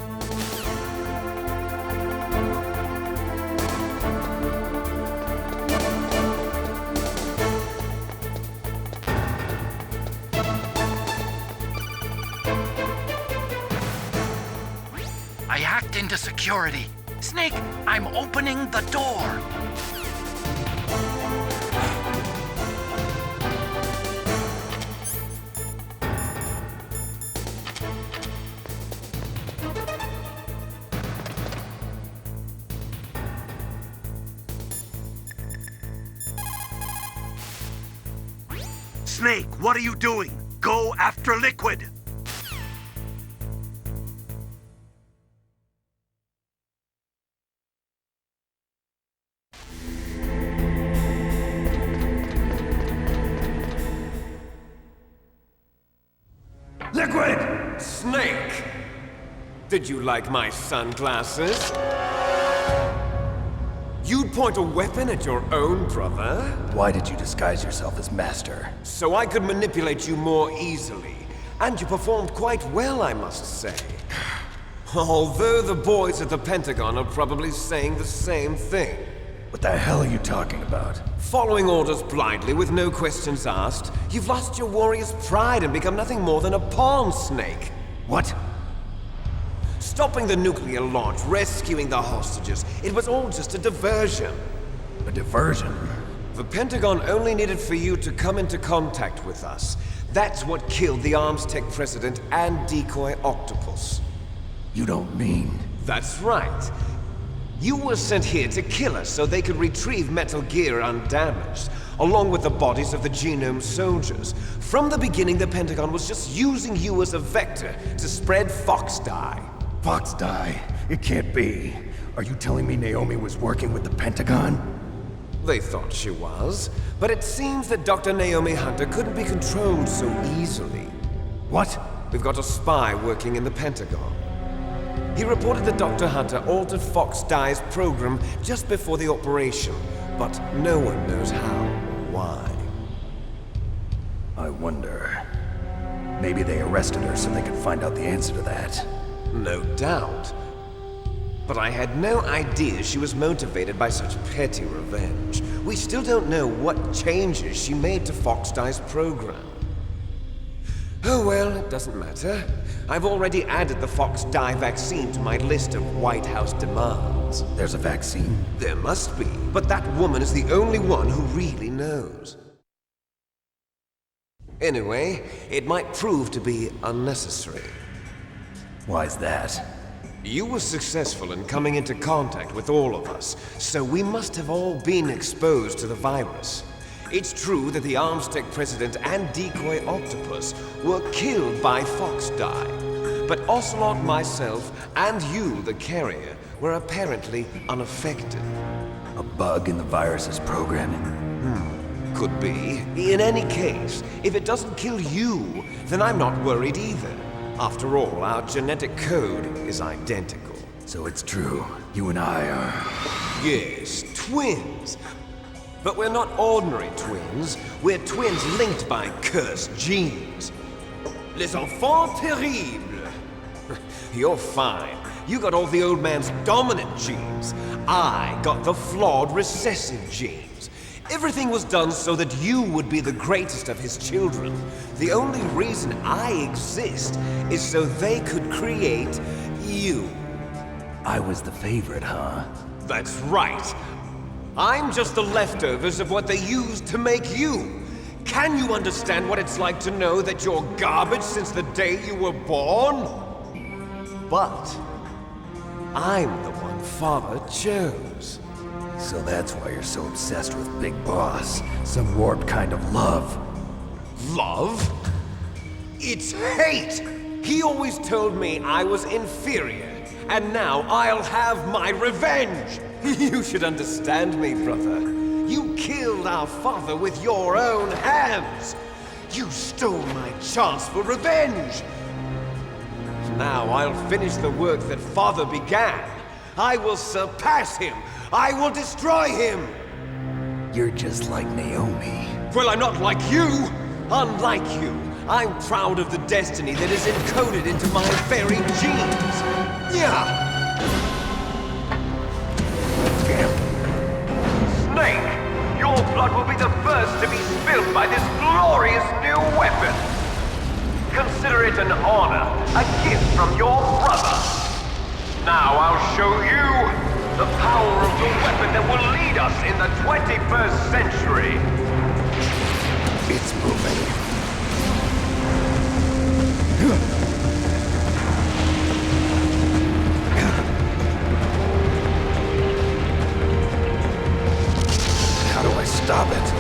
I hacked into security. Snake, I'm opening the door. Snake, what are you doing? Go after Liquid! Liquid! Snake! Did you like my sunglasses? You'd point a weapon at your own brother? Why did you disguise yourself as Master? So I could manipulate you more easily. And you performed quite well, I must say. Although the boys at the Pentagon are probably saying the same thing. What the hell are you talking about? Following orders blindly with no questions asked, you've lost your warrior's pride and become nothing more than a pawn, Snake. What? Stopping the nuclear launch, rescuing the hostages, it was all just a diversion. A diversion? The Pentagon only needed for you to come into contact with us. That's what killed the Arms Tech president and decoy octopus. You don't mean... That's right. You were sent here to kill us so they could retrieve Metal Gear undamaged, along with the bodies of the Genome soldiers. From the beginning, the Pentagon was just using you as a vector to spread Fox dye. Fox dye? It can't be. Are you telling me Naomi was working with the Pentagon? They thought she was, but it seems that Dr. Naomi Hunter couldn't be controlled so easily. What? We've got a spy working in the Pentagon. He reported that Dr. Hunter altered Fox Dye's program just before the operation, but no one knows how or why. I wonder... Maybe they arrested her so they could find out the answer to that. No doubt. But I had no idea she was motivated by such petty revenge. We still don't know what changes she made to Fox Dye's program. Oh well, it doesn't matter. I've already added the Fox Dye vaccine to my list of White House demands. There's a vaccine? There must be, but that woman is the only one who really knows. Anyway, it might prove to be unnecessary. Why's that? You were successful in coming into contact with all of us, so we must have all been exposed to the virus. It's true that the Arms Tech president and decoy octopus were killed by Fox Dye, but Ocelot, myself, and you, the carrier, were apparently unaffected. A bug in the virus's programming? Could be. In any case, if it doesn't kill you, then I'm not worried either. After all, our genetic code is identical. So it's true. You and I are... Yes, twins. But we're not ordinary twins. We're twins linked by cursed genes. Les enfants terribles. You're fine. You got all the old man's dominant genes. I got the flawed recessive genes. Everything was done so that you would be the greatest of his children. The only reason I exist is so they could create you. I was the favorite, huh? That's right. I'm just the leftovers of what they used to make you. Can you understand what it's like to know that you're garbage since the day you were born? But I'm the one Father chose. So that's why you're so obsessed with Big Boss. Some warped kind of love. Love? It's hate! He always told me I was inferior, and now I'll have my revenge! You should understand me, brother. You killed our father with your own hands! You stole my chance for revenge! Now I'll finish the work that Father began. I will surpass him! I will destroy him! You're just like Naomi. Well, I'm not like you! Unlike you, I'm proud of the destiny that is encoded into my very genes! Yeah! Snake, your blood will be the first to be spilled by this glorious new weapon! Consider it an honor, a gift from your brother! Now I'll show you the power of the weapon that will lead us in the 21st century. It's moving. How do I stop it?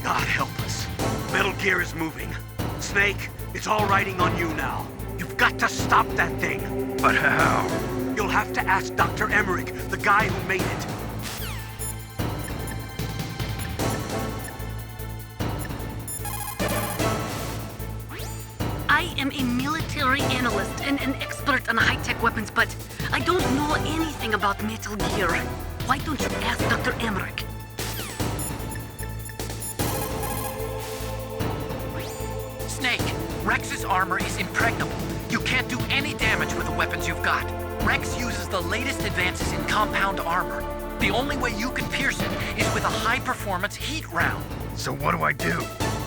God help us. Metal Gear is moving. Snake, it's all riding on you now. You've got to stop that thing. But how? You'll have to ask Dr. Emmerich, the guy who made it. I am a military analyst and an expert on high-tech weapons, but I don't know anything about Metal Gear. Why don't you ask Dr. Emmerich? Snake, Rex's armor is impregnable. You can't do any damage with the weapons you've got. Rex uses the latest advances in compound armor. The only way you can pierce it is with a high-performance heat round. So what do I do?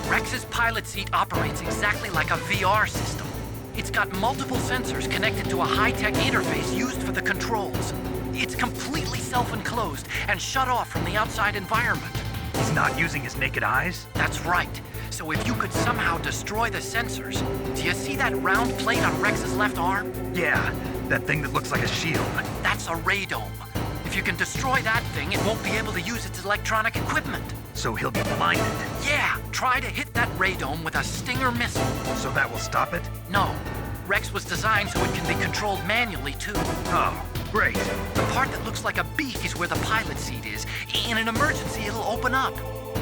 Rex's pilot seat operates exactly like a VR system. It's got multiple sensors connected to a high-tech interface used for the controls. It's completely self-enclosed and shut off from the outside environment. He's not using his naked eyes? That's right. So if you could somehow destroy the sensors... Do you see that round plate on Rex's left arm? Yeah, that thing that looks like a shield. That's a radome. If you can destroy that thing, it won't be able to use its electronic equipment. So he'll be blinded. Yeah, try to hit that radome with a Stinger missile. So that will stop it? No. Rex was designed so it can be controlled manually, too. Oh, great. The part that looks like a beak is where the pilot seat is. In an emergency, it'll open up.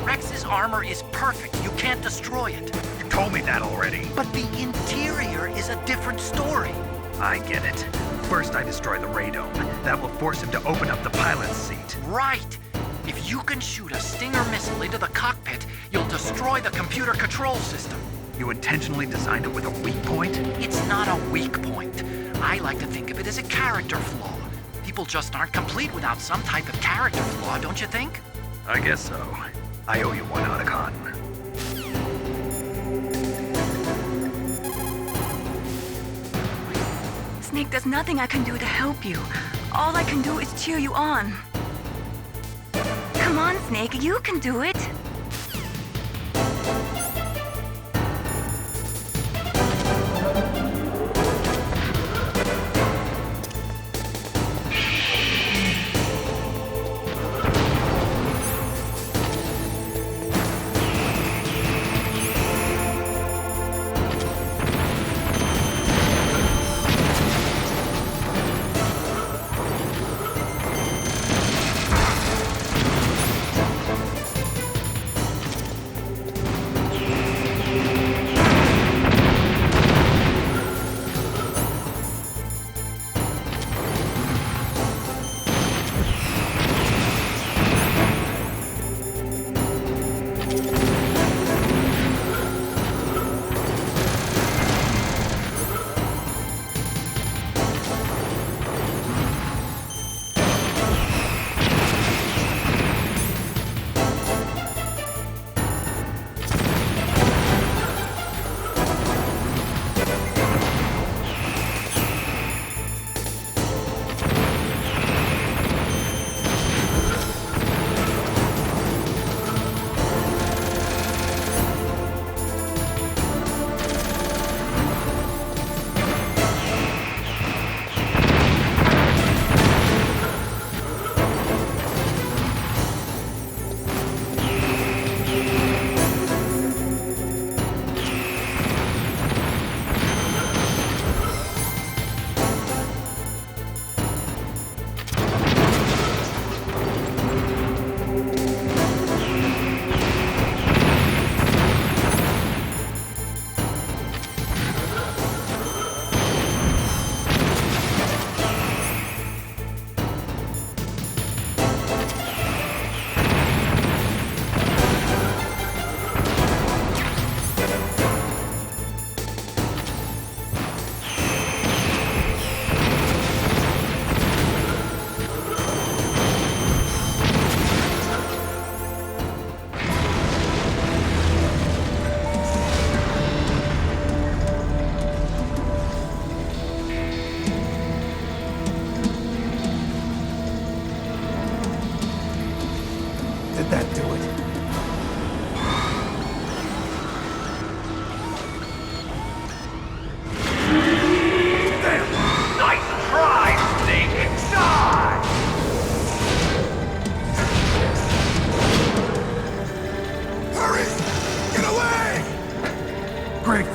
Rex's armor is perfect. You can't destroy it. You told me that already. But the interior is a different story. I get it. First I destroy the radome. That will force him to open up the pilot's seat. Right. If you can shoot a Stinger missile into the cockpit, you'll destroy the computer control system. You intentionally designed it with a weak point? It's not a weak point. I like to think of it as a character flaw. People just aren't complete without some type of character flaw, don't you think? I guess so. I owe you one, Otacon. Snake, there's nothing I can do to help you. All I can do is cheer you on. Come on, Snake, you can do it.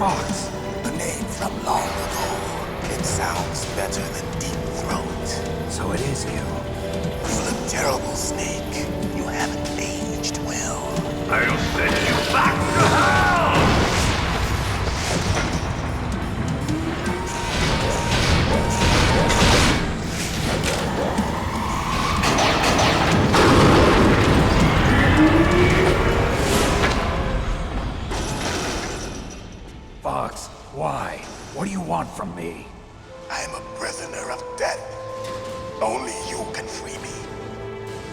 Fox. A name from long ago. It sounds better than Deep Throat. So it is you. You look terrible, Snake. You haven't aged well. I'll send you back to hell! Fox, why? What do you want from me? I'm a prisoner of death. Only you can free me.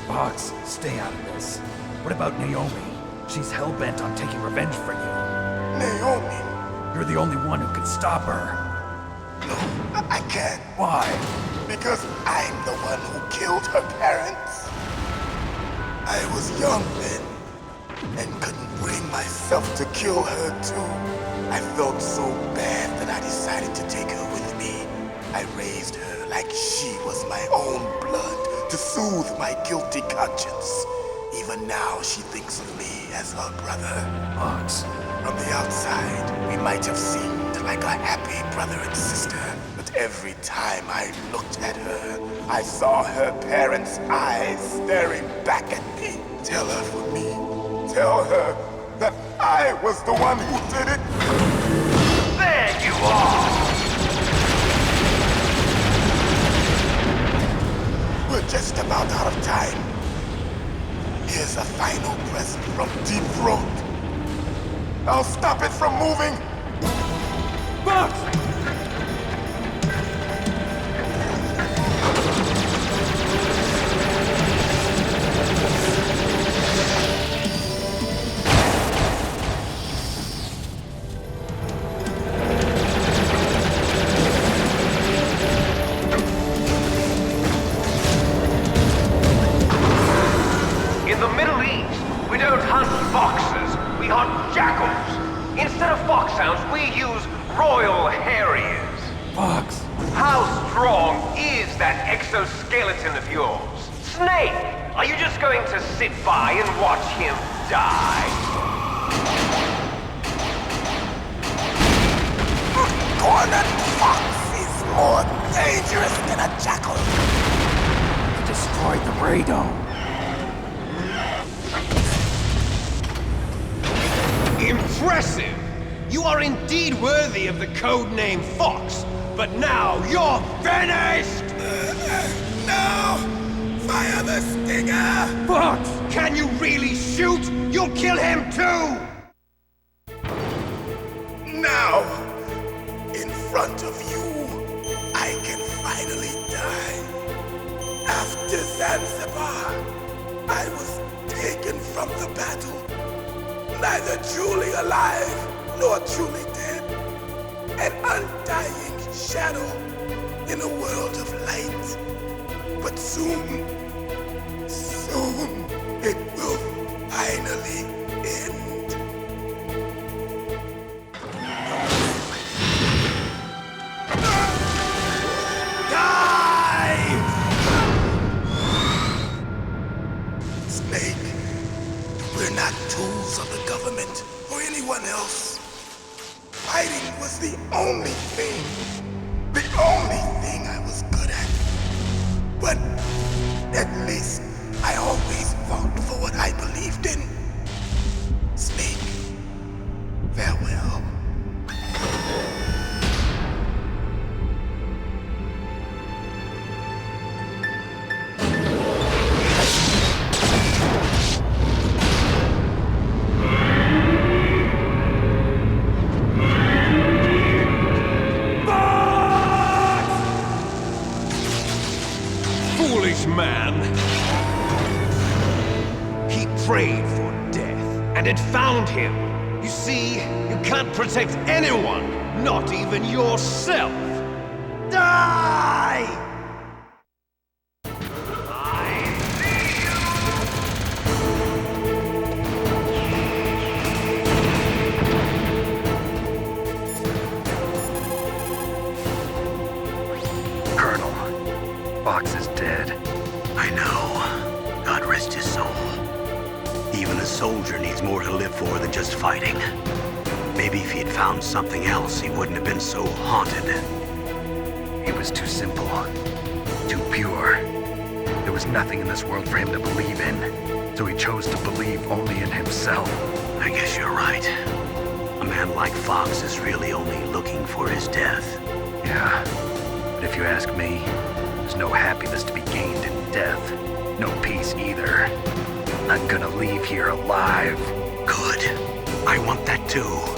Fox, stay out of this. What about Naomi? She's hell-bent on taking revenge for you. Naomi? You're the only one who can stop her. No, I can't. Why? Because I'm the one who killed her parents. I was young then, and couldn't bring myself to kill her too. I felt so bad that I decided to take her with me. I raised her like she was my own blood to soothe my guilty conscience. Even now, she thinks of me as her brother. Fox. From the outside, we might have seemed like a happy brother and sister. But every time I looked at her, I saw her parents' eyes staring back at me. Tell her for me. Tell her that I was the one who did it. There you are! We're just about out of time. Here's a final present from Deep Throat. I'll stop it from moving. Fox! In the Middle East, we don't hunt foxes, we hunt jackals. Instead of foxhounds, we use royal harriers. Fox! How strong is that exoskeleton of yours? Snake, are you just going to sit by and watch him die? Cornered fox is more dangerous than a jackal. You destroyed the radome. Impressive! You are indeed worthy of the codename Fox, but now you're finished! No! Fire the stinger! Fox! Can you really shoot? You'll kill him too! Now, in front of you, I can finally die. After Zanzibar, I was taken from the battle. Neither truly alive nor truly dead. An undying shadow in a world of light. But soon, it will finally end. Die! Snake, we're not tools of the government or anyone else. Fighting was the only thing I was good at. But at least I always fought for what I believed in. Snake, farewell. Foolish man! He prayed for death, and it found him. You see, you can't protect anyone, not even yourself. Die! Colonel, Fox is dead. I know. God rest his soul. Even a soldier needs more to live for than just fighting. Maybe if he'd found something else, he wouldn't have been so haunted. He was too simple, too pure. There was nothing in this world for him to believe in, so he chose to believe only in himself. I guess you're right. A man like Fox is really only looking for his death. Yeah, but if you ask me, there's no happiness to be gained in death. No peace either. I'm gonna leave here alive. Good. I want that too.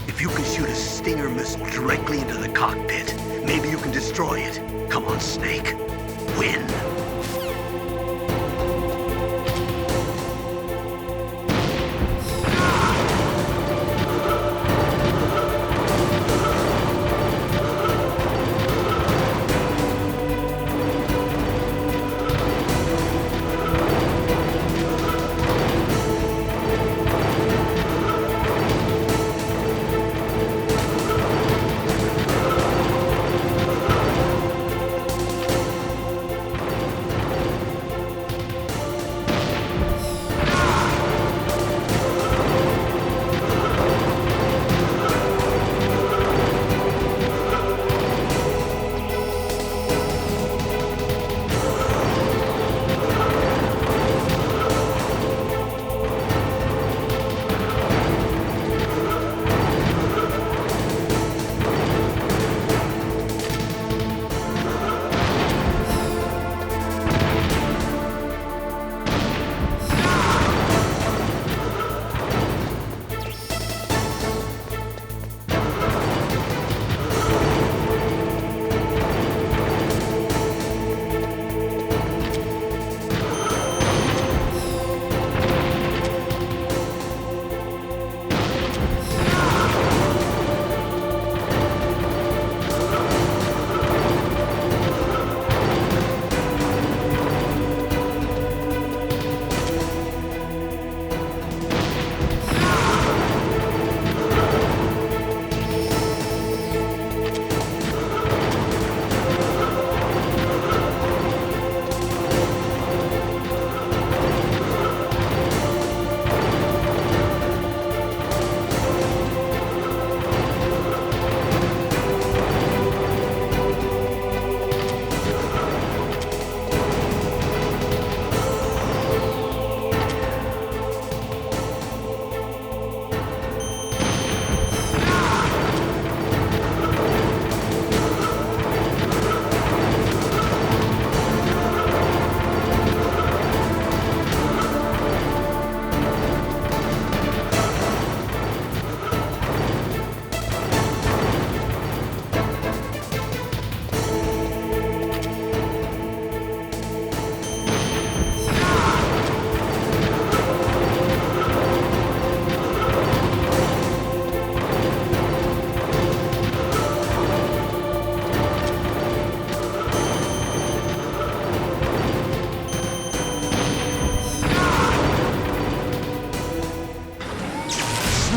If you can shoot a Stinger missile directly into the cockpit, maybe you can destroy it. Come on, Snake. Win.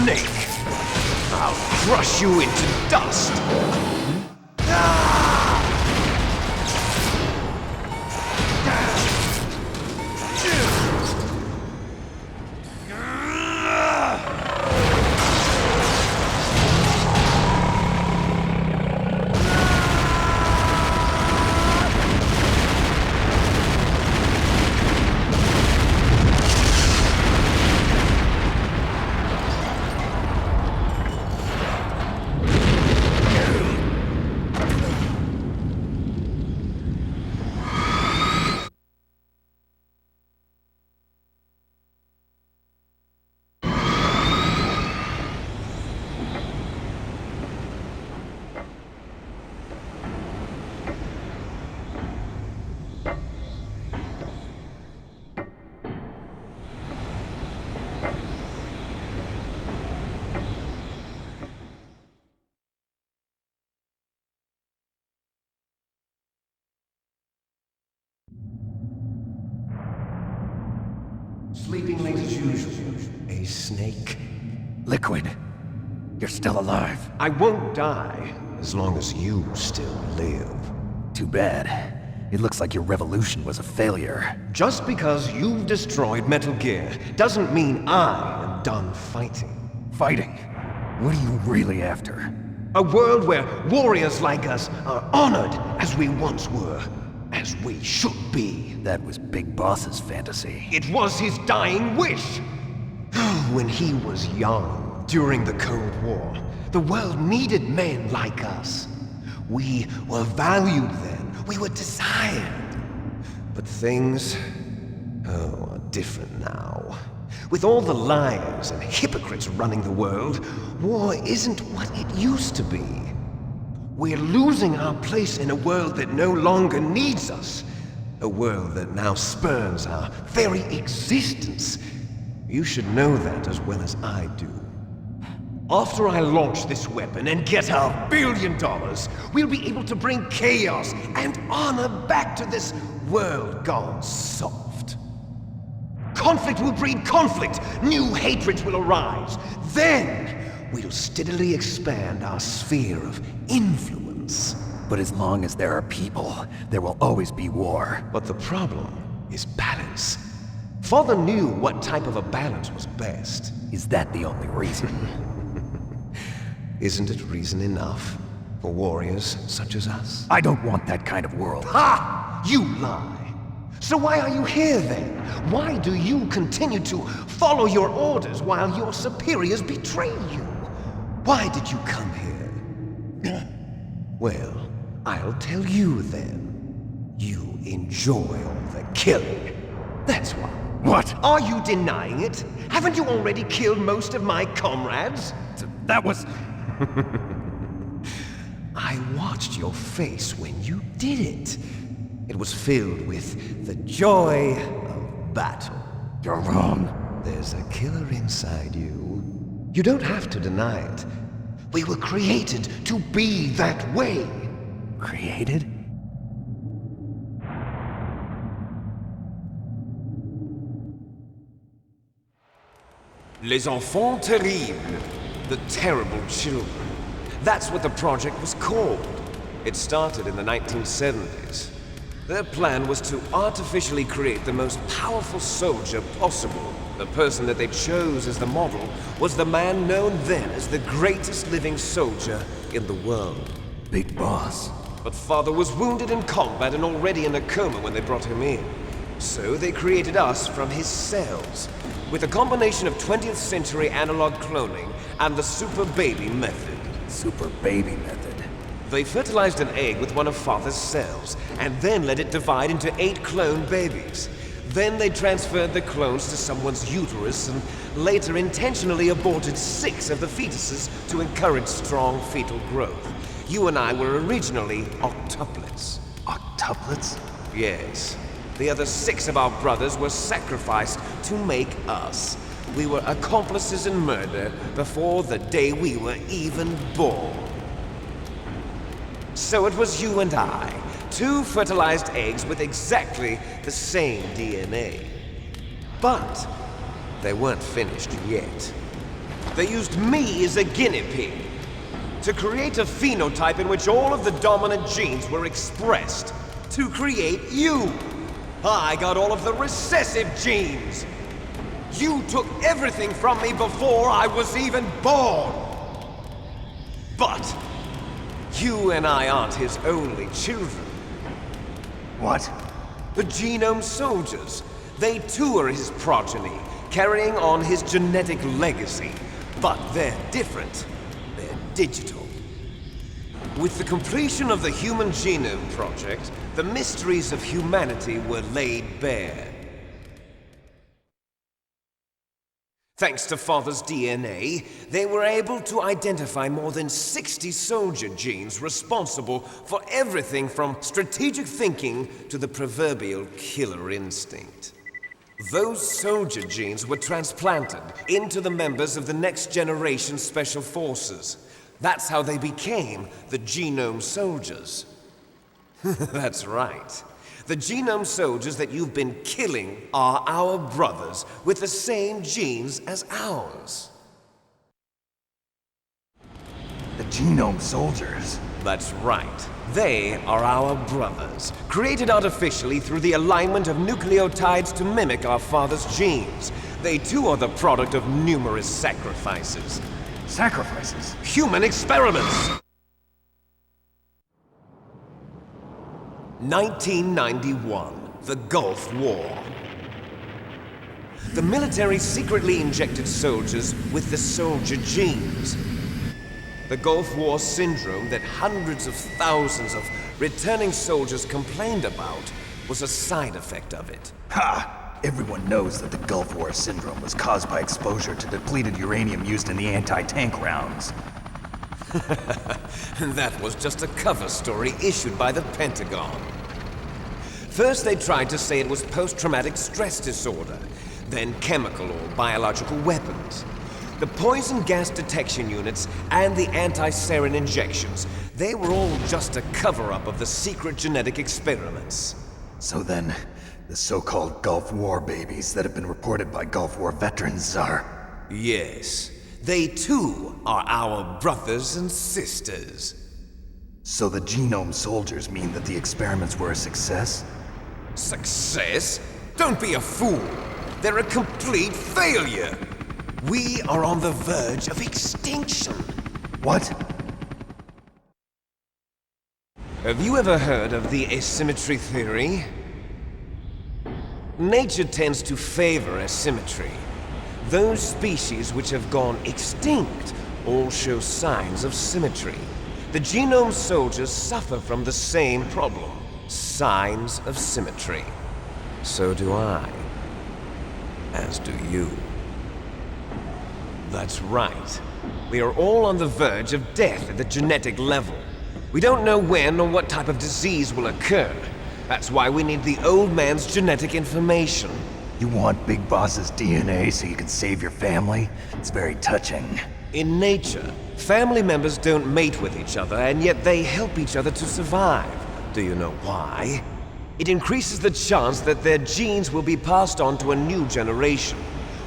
Snake! I'll crush you into dust! sleeping late as usual, eh, Snake? Liquid, you're still alive. I won't die as long as you still live. Too bad. It looks like your revolution was a failure. Just because you've destroyed Metal Gear doesn't mean I am done fighting. Fighting? What are you really after? A world where warriors like us are honored as we once were. As we should be. That was Big Boss's fantasy. It was his dying wish. When he was young, during the Cold War, the world needed men like us. We were valued then. We were desired. But things, are different now. With all the liars and hypocrites running the world, war isn't what it used to be. We're losing our place in a world that no longer needs us. A world that now spurns our very existence. You should know that as well as I do. After I launch this weapon and get our $1 billion, we'll be able to bring chaos and honor back to this world gone soft. Conflict will breed conflict. New hatreds will arise. Then we'll steadily expand our sphere of influence. But as long as there are people, there will always be war. But the problem is balance. Father knew what type of a balance was best. Is that the only reason? Isn't it reason enough for warriors such as us? I don't want that kind of world. Ha! You lie! So why are you here then? Why do you continue to follow your orders while your superiors betray you? Why did you come here? Well, I'll tell you then. You enjoy all the killing. That's why. What? Are you denying it? Haven't you already killed most of my comrades? That was... I watched your face when you did it. It was filled with the joy of battle. You're wrong. There's a killer inside you. You don't have to deny it. We were created to be that way. Created? Les enfants terribles. The terrible children. That's what the project was called. It started in the 1970s. Their plan was to artificially create the most powerful soldier possible. The person that they chose as the model was the man known then as the greatest living soldier in the world. Big Boss. But Father was wounded in combat and already in a coma when they brought him in. So they created us from his cells, with a combination of 20th century analog cloning and the super baby method. Super baby method? They fertilized an egg with one of Father's cells, and then let it divide into 8 clone babies. Then they transferred the clones to someone's uterus and later intentionally aborted 6 of the fetuses to encourage strong fetal growth. You and I were originally octuplets. Octuplets? Yes. The other 6 of our brothers were sacrificed to make us. We were accomplices in murder before the day we were even born. So it was you and I, 2 fertilized eggs with exactly the same DNA. But they weren't finished yet. They used me as a guinea pig to create a phenotype in which all of the dominant genes were expressed to create you. I got all of the recessive genes. You took everything from me before I was even born. But you and I aren't his only children. What? The Genome Soldiers. They too are his progeny, carrying on his genetic legacy. But they're different. They're digital. With the completion of the Human Genome Project, the mysteries of humanity were laid bare. Thanks to Father's DNA, they were able to identify more than 60 soldier genes responsible for everything from strategic thinking to the proverbial killer instinct. Those soldier genes were transplanted into the members of the next generation Special Forces. That's how they became the Genome Soldiers. That's right. The genome soldiers that you've been killing are our brothers with the same genes as ours. The genome soldiers? That's right. They are our brothers, created artificially through the alignment of nucleotides to mimic our father's genes. They too are the product of numerous sacrifices. Sacrifices? Human experiments! 1991, the Gulf War. The military secretly injected soldiers with the soldier genes. The Gulf War syndrome that hundreds of thousands of returning soldiers complained about was a side effect of it. Ha! Everyone knows that the Gulf War syndrome was caused by exposure to depleted uranium used in the anti-tank rounds. That was just a cover story issued by the Pentagon. First they tried to say it was post-traumatic stress disorder, then chemical or biological weapons. The poison gas detection units and the anti-sarin injections, they were all just a cover-up of the secret genetic experiments. So then, the so-called Gulf War babies that have been reported by Gulf War veterans are... Yes. They too are our brothers and sisters. So the genome soldiers mean that the experiments were a success? Success? Don't be a fool! They're a complete failure! We are on the verge of extinction. What? Have you ever heard of the asymmetry theory? Nature tends to favor asymmetry. Those species which have gone extinct all show signs of symmetry. The genome soldiers suffer from the same problem. Signs of symmetry. So do I. As do you. That's right. We are all on the verge of death at the genetic level. We don't know when or what type of disease will occur. That's why we need the old man's genetic information. You want Big Boss's DNA so you can save your family? It's very touching. In nature, family members don't mate with each other, and yet they help each other to survive. Do you know why? It increases the chance that their genes will be passed on to a new generation.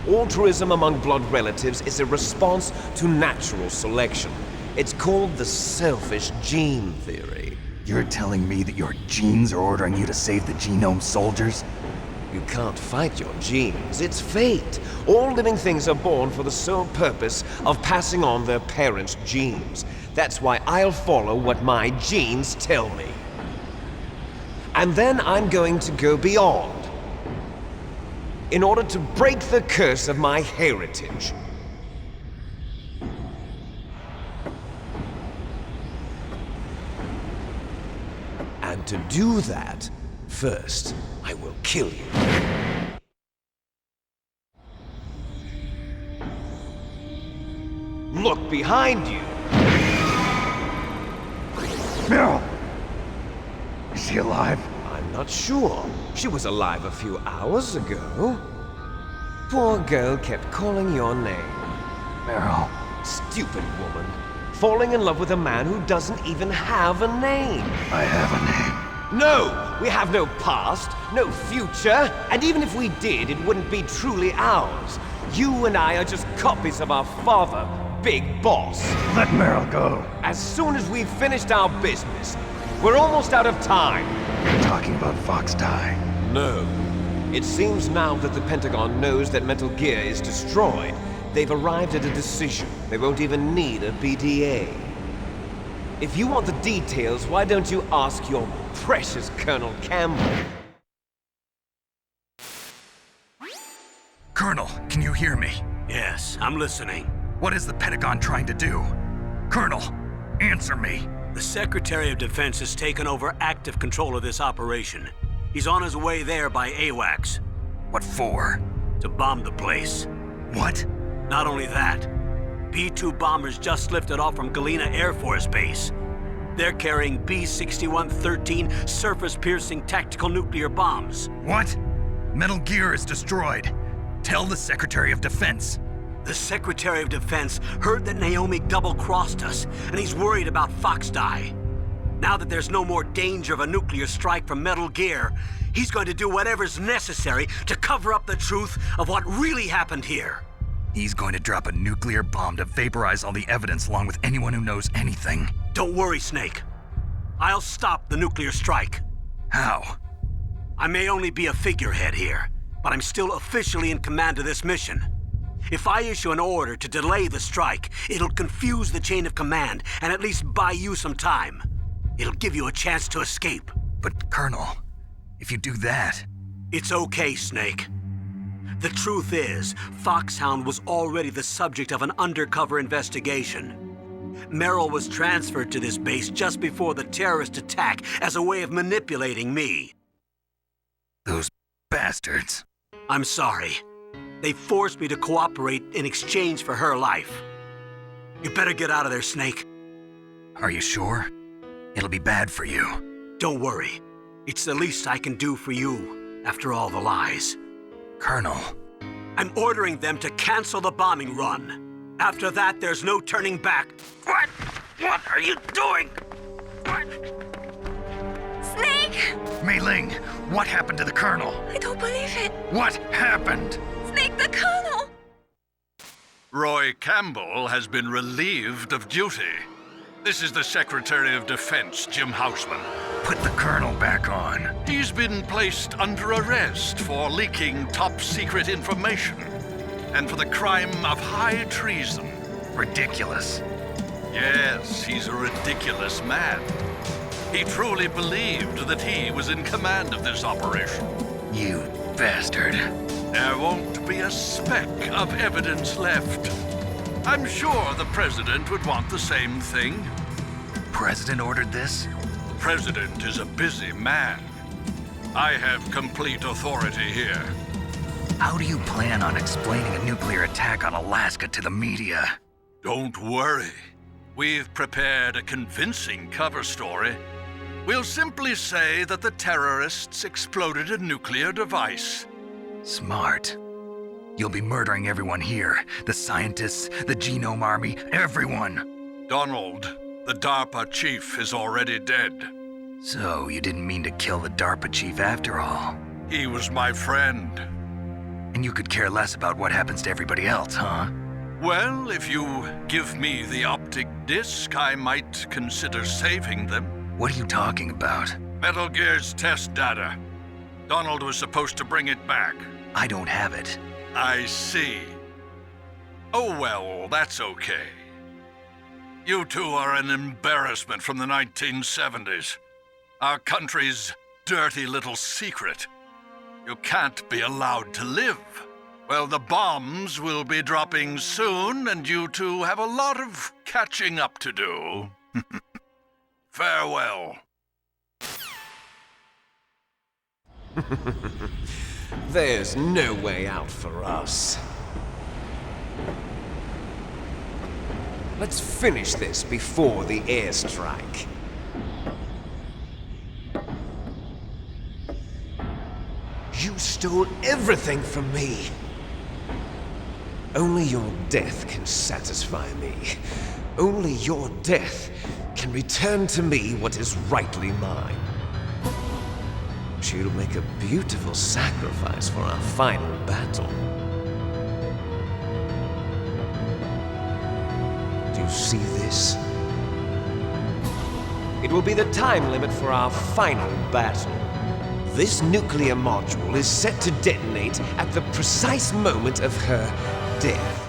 Altruism among blood relatives is a response to natural selection. It's called the selfish gene theory. You're telling me that your genes are ordering you to save the genome soldiers? You can't fight your genes. It's fate. All living things are born for the sole purpose of passing on their parents' genes. That's why I'll follow what my genes tell me. And then I'm going to go beyond. In order to break the curse of my heritage. And to do that, first, I will kill you. Look behind you! Meryl! Is she alive? I'm not sure. She was alive a few hours ago. Poor girl kept calling your name. Meryl. Stupid woman. Falling in love with a man who doesn't even have a name. I have a name. No! We have no past, no future, and even if we did, it wouldn't be truly ours. You and I are just copies of our father, Big Boss. Let Meryl go. As soon as we've finished our business, we're almost out of time. You're talking about Fox Die. No. It seems now that the Pentagon knows that Metal Gear is destroyed. They've arrived at a decision. They won't even need a BDA. If you want the details, why don't you ask your precious Colonel Campbell? Colonel, can you hear me? Yes, I'm listening. What is the Pentagon trying to do? Colonel, answer me. The Secretary of Defense has taken over active control of this operation. He's on his way there by AWACS. What for? To bomb the place. What? Not only that, B-2 bombers just lifted off from Galena Air Force Base. They're carrying B-6113 surface-piercing tactical nuclear bombs. What? Metal Gear is destroyed. Tell the Secretary of Defense. The Secretary of Defense heard that Naomi double-crossed us, and he's worried about Fox Die. Now that there's no more danger of a nuclear strike from Metal Gear, he's going to do whatever's necessary to cover up the truth of what really happened here. He's going to drop a nuclear bomb to vaporize all the evidence along with anyone who knows anything. Don't worry, Snake. I'll stop the nuclear strike. How? I may only be a figurehead here, but I'm still officially in command of this mission. If I issue an order to delay the strike, it'll confuse the chain of command and at least buy you some time. It'll give you a chance to escape. But, Colonel, if you do that... It's okay, Snake. The truth is, Foxhound was already the subject of an undercover investigation. Merrill was transferred to this base just before the terrorist attack as a way of manipulating me. Those bastards. I'm sorry. They forced me to cooperate in exchange for her life. You better get out of there, Snake. Are you sure? It'll be bad for you. Don't worry. It's the least I can do for you, after all the lies. Colonel. I'm ordering them to cancel the bombing run. After that, there's no turning back. What? What are you doing? What? Snake! Mei Ling, what happened to the Colonel? I don't believe it. What happened? Snake, the Colonel! Roy Campbell has been relieved of duty. This is the Secretary of Defense, Jim Houseman. Put the Colonel back on. He's been placed under arrest for leaking top-secret information and for the crime of high treason. Ridiculous. Yes, he's a ridiculous man. He truly believed that he was in command of this operation. You bastard. There won't be a speck of evidence left. I'm sure the President would want the same thing. President ordered this? The President is a busy man. I have complete authority here. How do you plan on explaining a nuclear attack on Alaska to the media? Don't worry. We've prepared a convincing cover story. We'll simply say that the terrorists exploded a nuclear device. Smart. You'll be murdering everyone here. The scientists, the Genome Army, everyone. Donald, the DARPA chief, is already dead. So you didn't mean to kill the DARPA chief after all? He was my friend. And you could care less about what happens to everybody else, huh? Well, if you give me the optic disc, I might consider saving them. What are you talking about? Metal Gear's test data. Donald was supposed to bring it back. I don't have it. I see. Oh well, that's okay. You two are an embarrassment from the 1970s. Our country's dirty little secret. You can't be allowed to live. Well, the bombs will be dropping soon, and you two have a lot of catching up to do. Farewell. There's no way out for us. Let's finish this before the airstrike. You stole everything from me. Only your death can satisfy me. Only your death can return to me what is rightly mine. She'll make a beautiful sacrifice for our final battle. Do you see this? It will be the time limit for our final battle. This nuclear module is set to detonate at the precise moment of her death.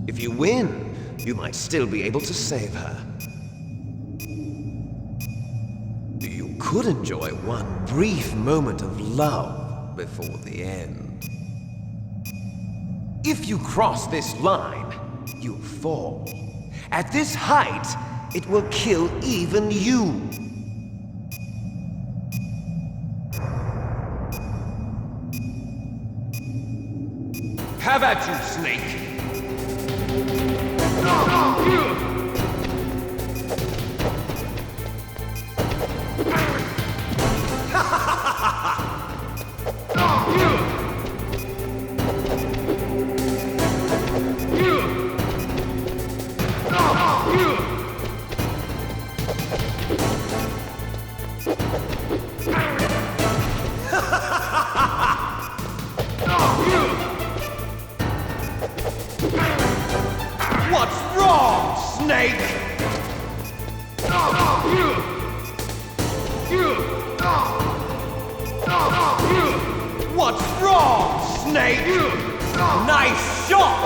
If you win, you might still be able to save her. You could enjoy one brief moment of love before the end. If you cross this line, you fall. At this height, it will kill even you. Have at you, Snake! What's wrong, Snake? Nice shot!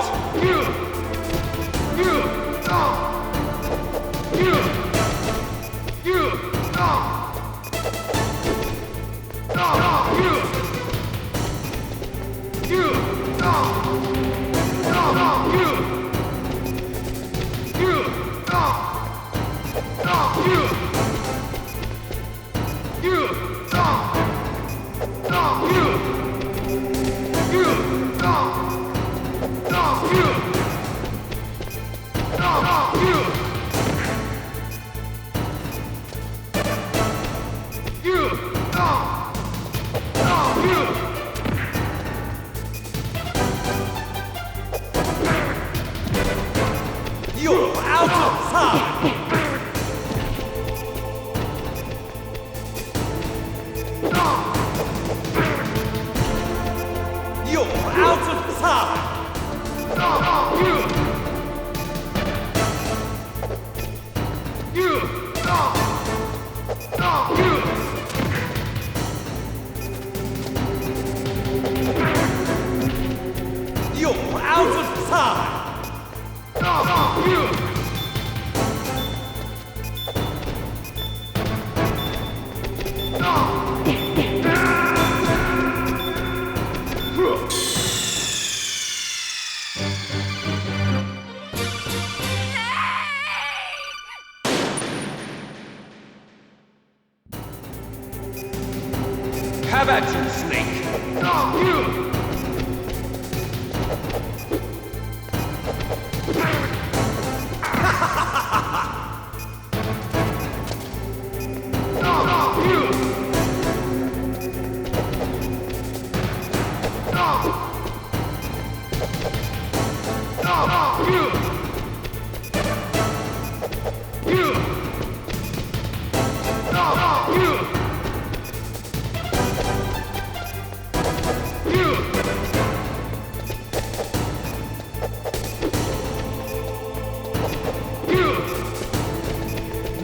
You're out of time! You're out of time! You're out of time! Have at you, Snake!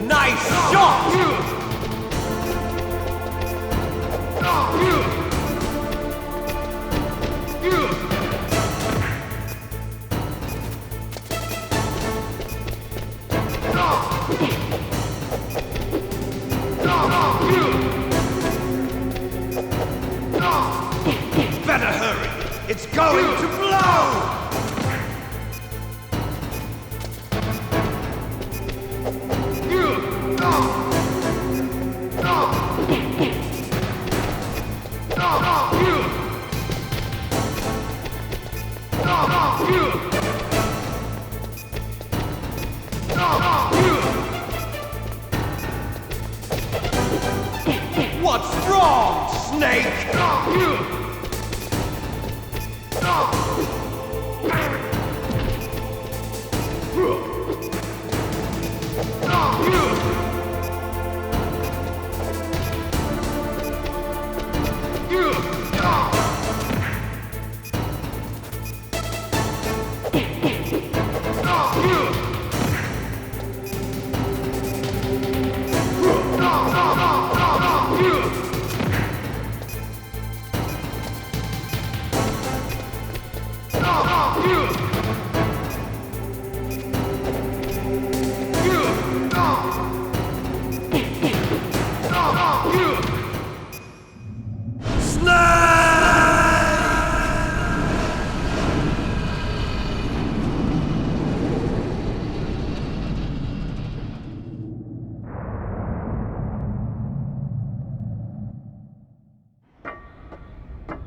Nice shot! Better hurry! It's going to blow! What's wrong, Snake?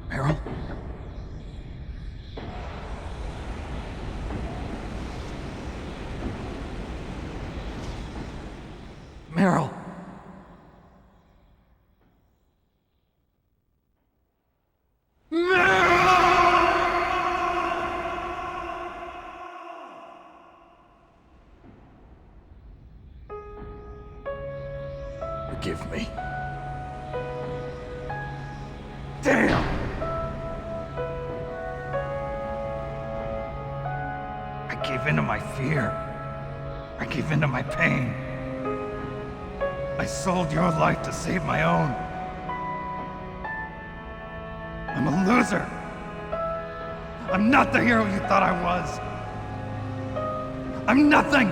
Meryl? Meryl! Forgive me. Damn! I gave in to my fear. I gave in to my pain. I I sold your life to save my own. I'm a loser. I'm not the hero you thought I was. I'm nothing.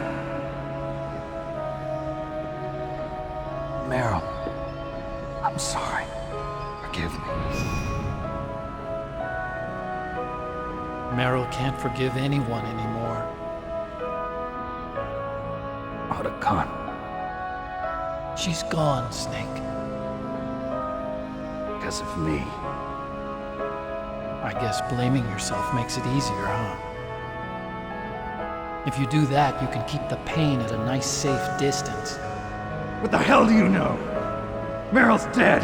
Meryl, I'm sorry. Forgive me. Meryl can't forgive anyone anymore. Otacon. She's gone, Snake. Because of me. I guess blaming yourself makes it easier, huh? If you do that, you can keep the pain at a nice, safe distance. What the hell do you know? Meryl's dead.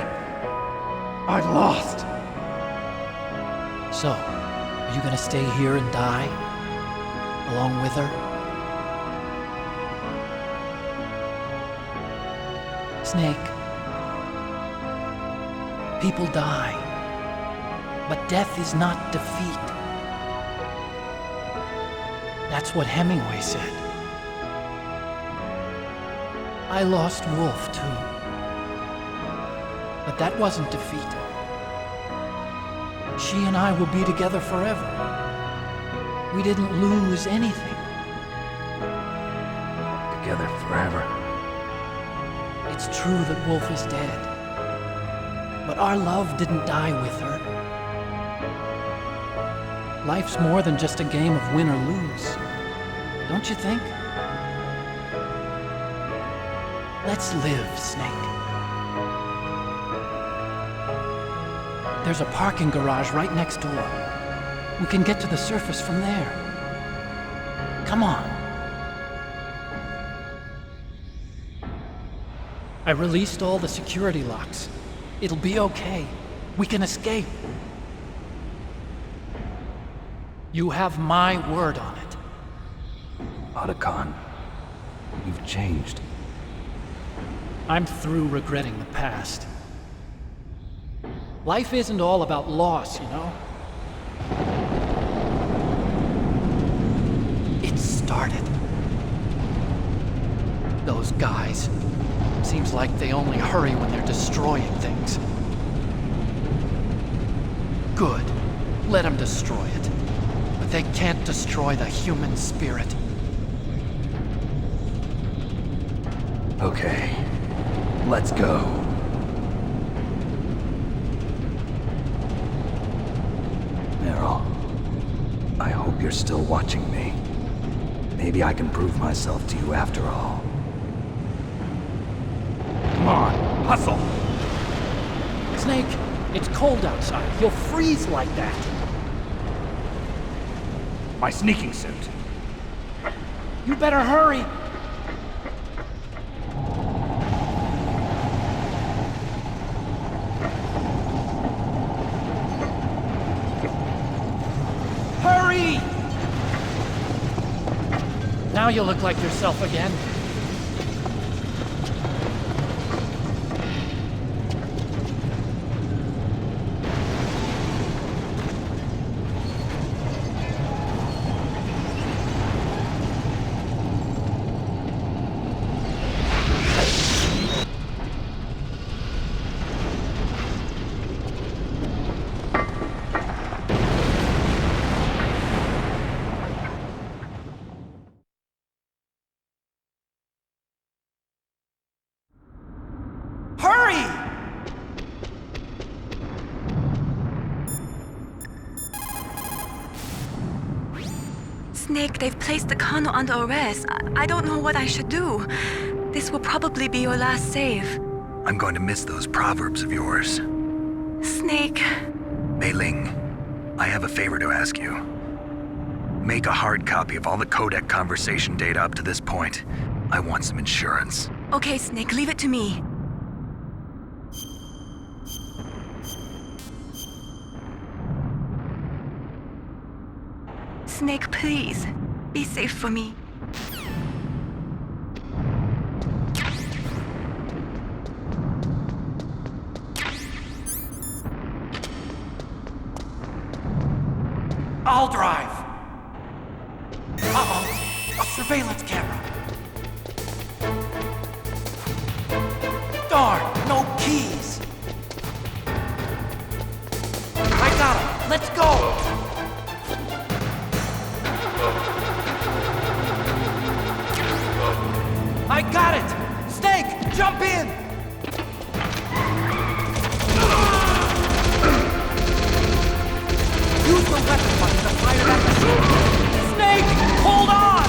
I lost. So, are you gonna stay here and die? Along with her? Snake. People die. But death is not defeat. That's what Hemingway said. I lost Wolf, too. But that wasn't defeat. She and I will be together forever. We didn't lose anything. Together forever. It's true that Wolf is dead. But our love didn't die with her. Life's more than just a game of win or lose. Don't you think? Let's live, Snake. There's a parking garage right next door. We can get to the surface from there. Come on. I released all the security locks. It'll be okay. We can escape. You have my word on it. Otacon, you've changed. I'm through regretting the past. Life isn't all about loss, you know? It started. Those guys. Seems like they only hurry when they're destroying things. Good. Let them destroy it. But they can't destroy the human spirit. Okay. Let's go. Meryl, I hope you're still watching me. Maybe I can prove myself to you after all. Come on, hustle! Snake, it's cold outside. You'll freeze like that. My sneaking suit. You better hurry. Hurry! Now you look like yourself again. Snake, they've placed the Kano under arrest. I don't know what I should do. This will probably be your last save. I'm going to miss those proverbs of yours. Snake. Mei Ling, I have a favor to ask you. Make a hard copy of all the codec conversation data up to this point. I want some insurance. Okay, Snake, leave it to me. Snake, please. Be safe for me. I'll drive. Uh-oh. A surveillance camera. Darn, no keys. I got him. Let's go. I got it. Snake, jump in. Use the weapon button to fire that machine. Snake, hold on.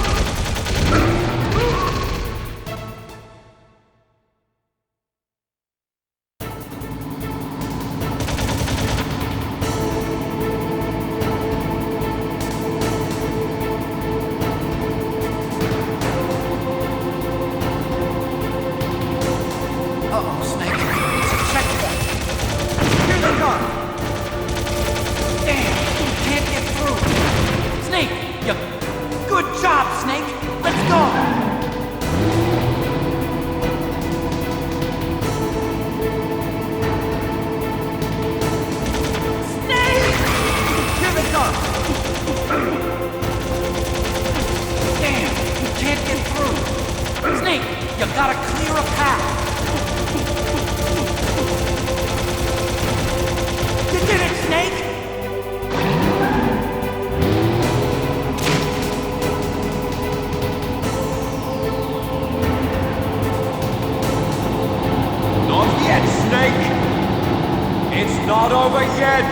Not over yet!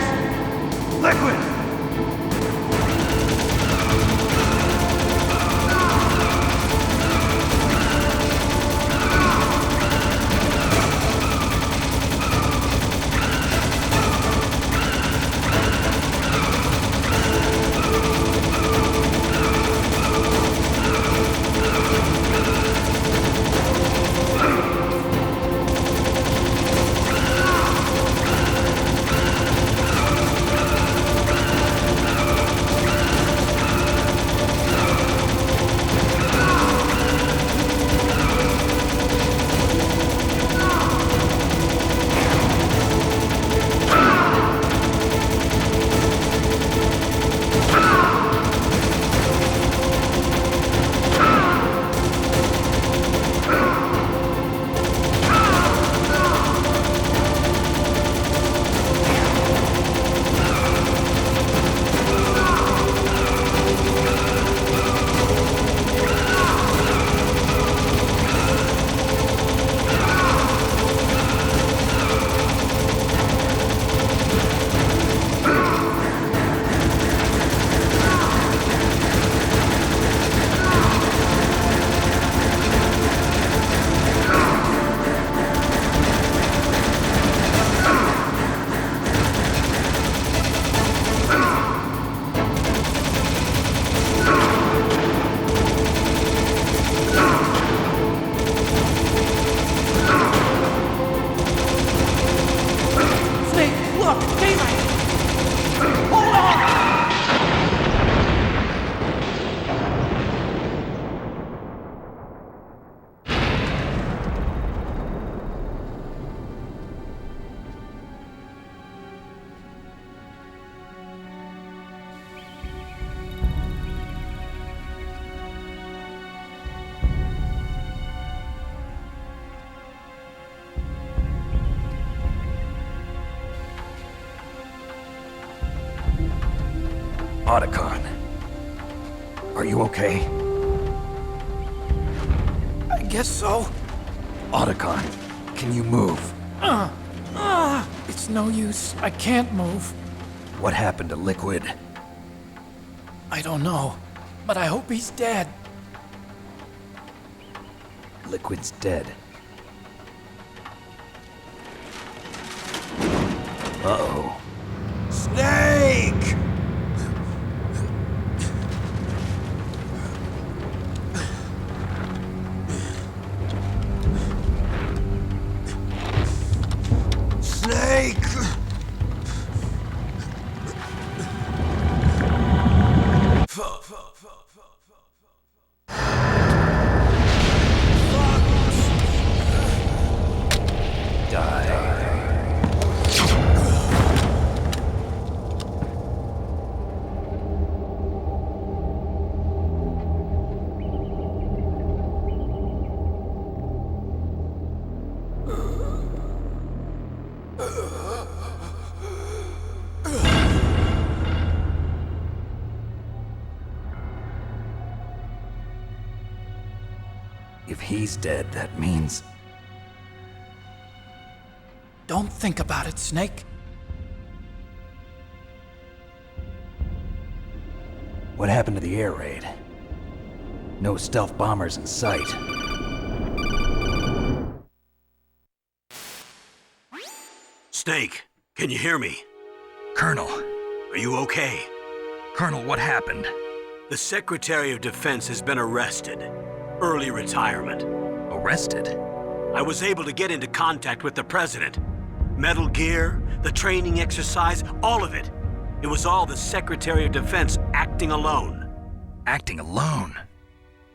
Liquid! Otacon. Are you okay? I guess so. Otacon, can you move? It's no use. I can't move. What happened to Liquid? I don't know, but I hope he's dead. Liquid's dead. Uh-oh. Snake! Snake! If he's dead, that means... Don't think about it, Snake. What happened to the air raid? No stealth bombers in sight. Snake, can you hear me? Colonel. Are you okay? Colonel, what happened? The Secretary of Defense has been arrested. Early retirement. Arrested? I was able to get into contact with the President. Metal Gear, the training exercise, all of it. It was all the Secretary of Defense acting alone. Acting alone?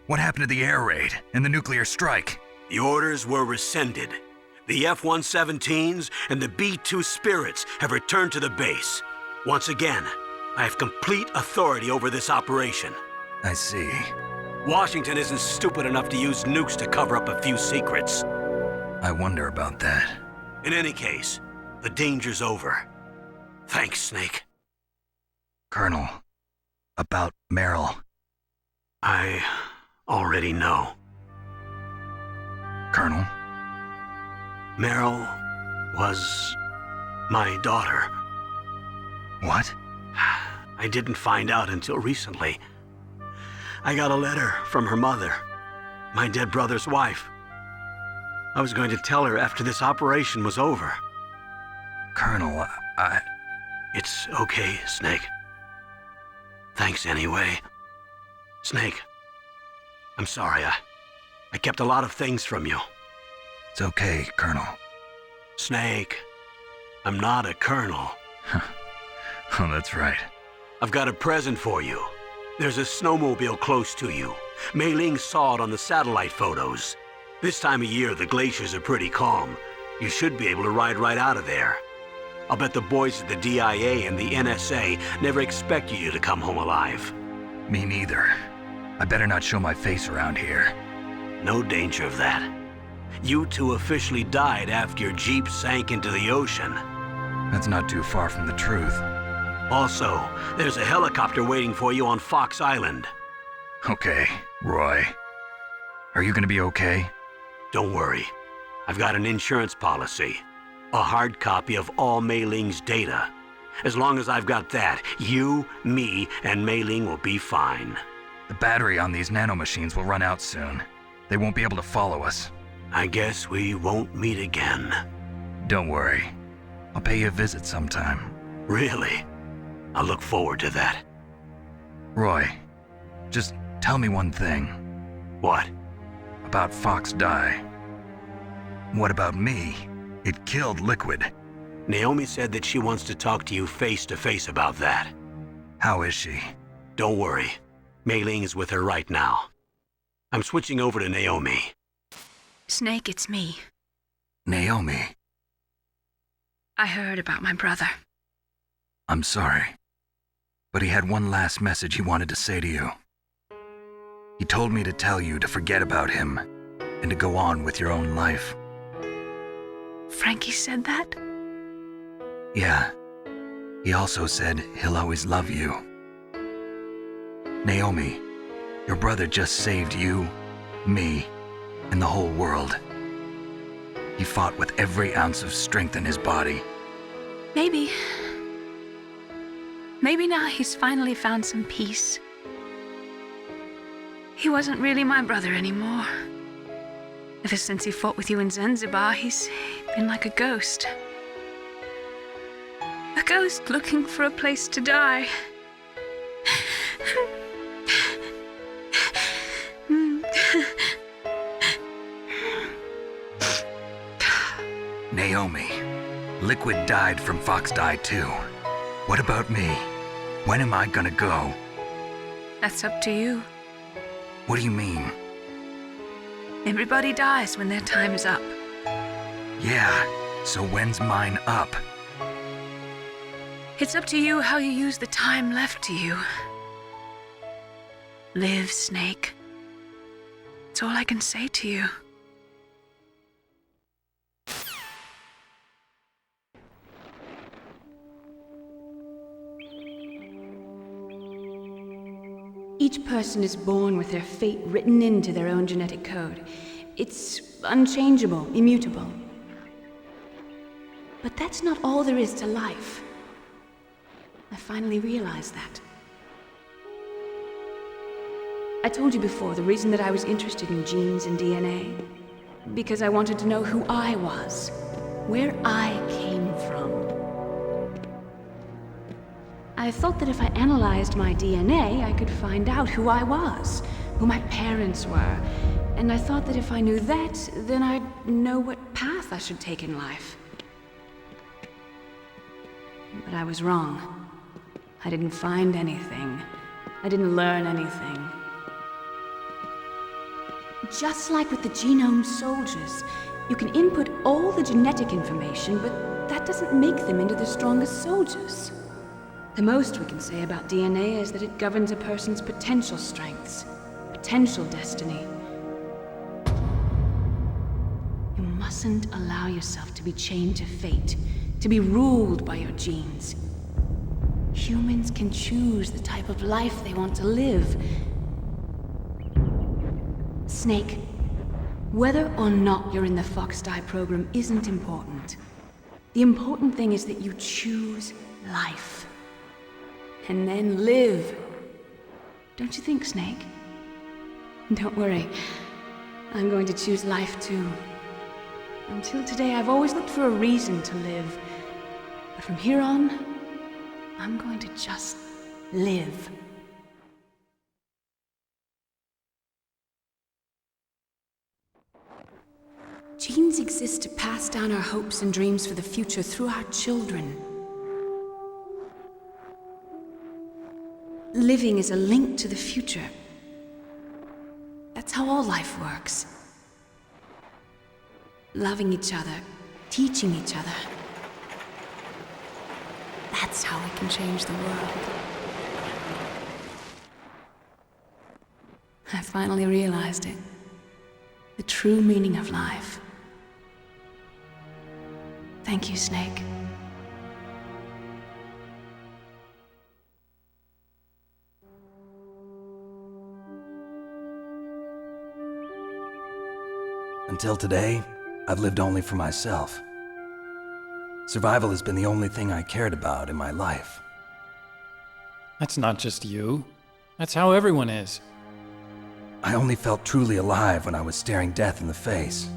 What happened to the air raid and the nuclear strike? The orders were rescinded. The F-117s and the B-2 Spirits have returned to the base. Once again, I have complete authority over this operation. I see. Washington isn't stupid enough to use nukes to cover up a few secrets. I wonder about that. In any case, the danger's over. Thanks, Snake. Colonel, about Meryl. I already know. Colonel? Meryl was my daughter. What? I didn't find out until recently. I got a letter from her mother, my dead brother's wife. I was going to tell her after this operation was over. Colonel, It's okay, Snake. Thanks anyway. Snake, I'm sorry. I kept a lot of things from you. It's okay, Colonel. Snake, I'm not a colonel. Oh, that's right. I've got a present for you. There's a snowmobile close to you. Mei Ling saw it on the satellite photos. This time of year, the glaciers are pretty calm. You should be able to ride right out of there. I'll bet the boys at the DIA and the NSA never expected you to come home alive. Me neither. I better not show my face around here. No danger of that. You two officially died after your Jeep sank into the ocean. That's not too far from the truth. Also, there's a helicopter waiting for you on Fox Island. Okay, Roy. Are you gonna be okay? Don't worry. I've got an insurance policy. A hard copy of all Mei Ling's data. As long as I've got that, you, me, and Mei Ling will be fine. The battery on these nanomachines will run out soon. They won't be able to follow us. I guess we won't meet again. Don't worry. I'll pay you a visit sometime. Really? I'll look forward to that. Roy, just tell me one thing. What? About Fox Die. What about me? It killed Liquid. Naomi said that she wants to talk to you face to face about that. How is she? Don't worry. Mei Ling is with her right now. I'm switching over to Naomi. Snake, it's me. Naomi. I heard about my brother. I'm sorry. But he had one last message he wanted to say to you. He told me to tell you to forget about him and to go on with your own life. Frankie said that? Yeah. He also said he'll always love you. Naomi, your brother just saved you, me, and the whole world. He fought with every ounce of strength in his body. Maybe. Maybe now he's finally found some peace. He wasn't really my brother anymore. Ever since he fought with you in Zanzibar, he's been like a ghost. A ghost looking for a place to die. Naomi, Liquid died from Fox Die too. What about me? When am I gonna go? That's up to you. What do you mean? Everybody dies when their time is up. Yeah, so when's mine up? It's up to you how you use the time left to you. Live, Snake. That's all I can say to you. Each person is born with their fate written into their own genetic code. It's unchangeable, immutable. But that's not all there is to life. I finally realized that. I told you before the reason that I was interested in genes and DNA. Because I wanted to know who I was, where I came from. I thought that if I analyzed my DNA, I could find out who I was, who my parents were, and I thought that if I knew that, then I'd know what path I should take in life. But I was wrong. I didn't find anything. I didn't learn anything. Just like with the genome soldiers, you can input all the genetic information, but that doesn't make them into the strongest soldiers. The most we can say about DNA is that it governs a person's potential strengths, potential destiny. You mustn't allow yourself to be chained to fate, to be ruled by your genes. Humans can choose the type of life they want to live. Snake, whether or not you're in the Fox-Die program isn't important. The important thing is that you choose life. And then live. Don't you think, Snake? Don't worry. I'm going to choose life too. Until today, I've always looked for a reason to live. But from here on, I'm going to just live. Genes exist to pass down our hopes and dreams for the future through our children. Living is a link to the future. That's how all life works. Loving each other, teaching each other. That's how we can change the world. I finally realized it. The true meaning of life. Thank you, Snake. Until today, I've lived only for myself. Survival has been the only thing I cared about in my life. That's not just you. That's how everyone is. I only felt truly alive when I was staring death in the face.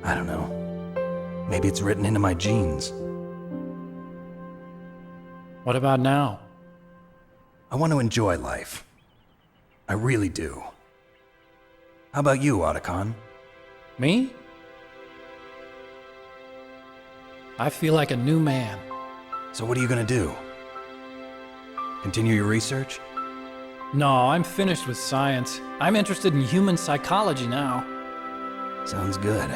I don't know. Maybe it's written into my genes. What about now? I want to enjoy life. I really do. How about you, Otacon? Me? I feel like a new man. So what are you gonna do? Continue your research? No, I'm finished with science. I'm interested in human psychology now. Sounds good.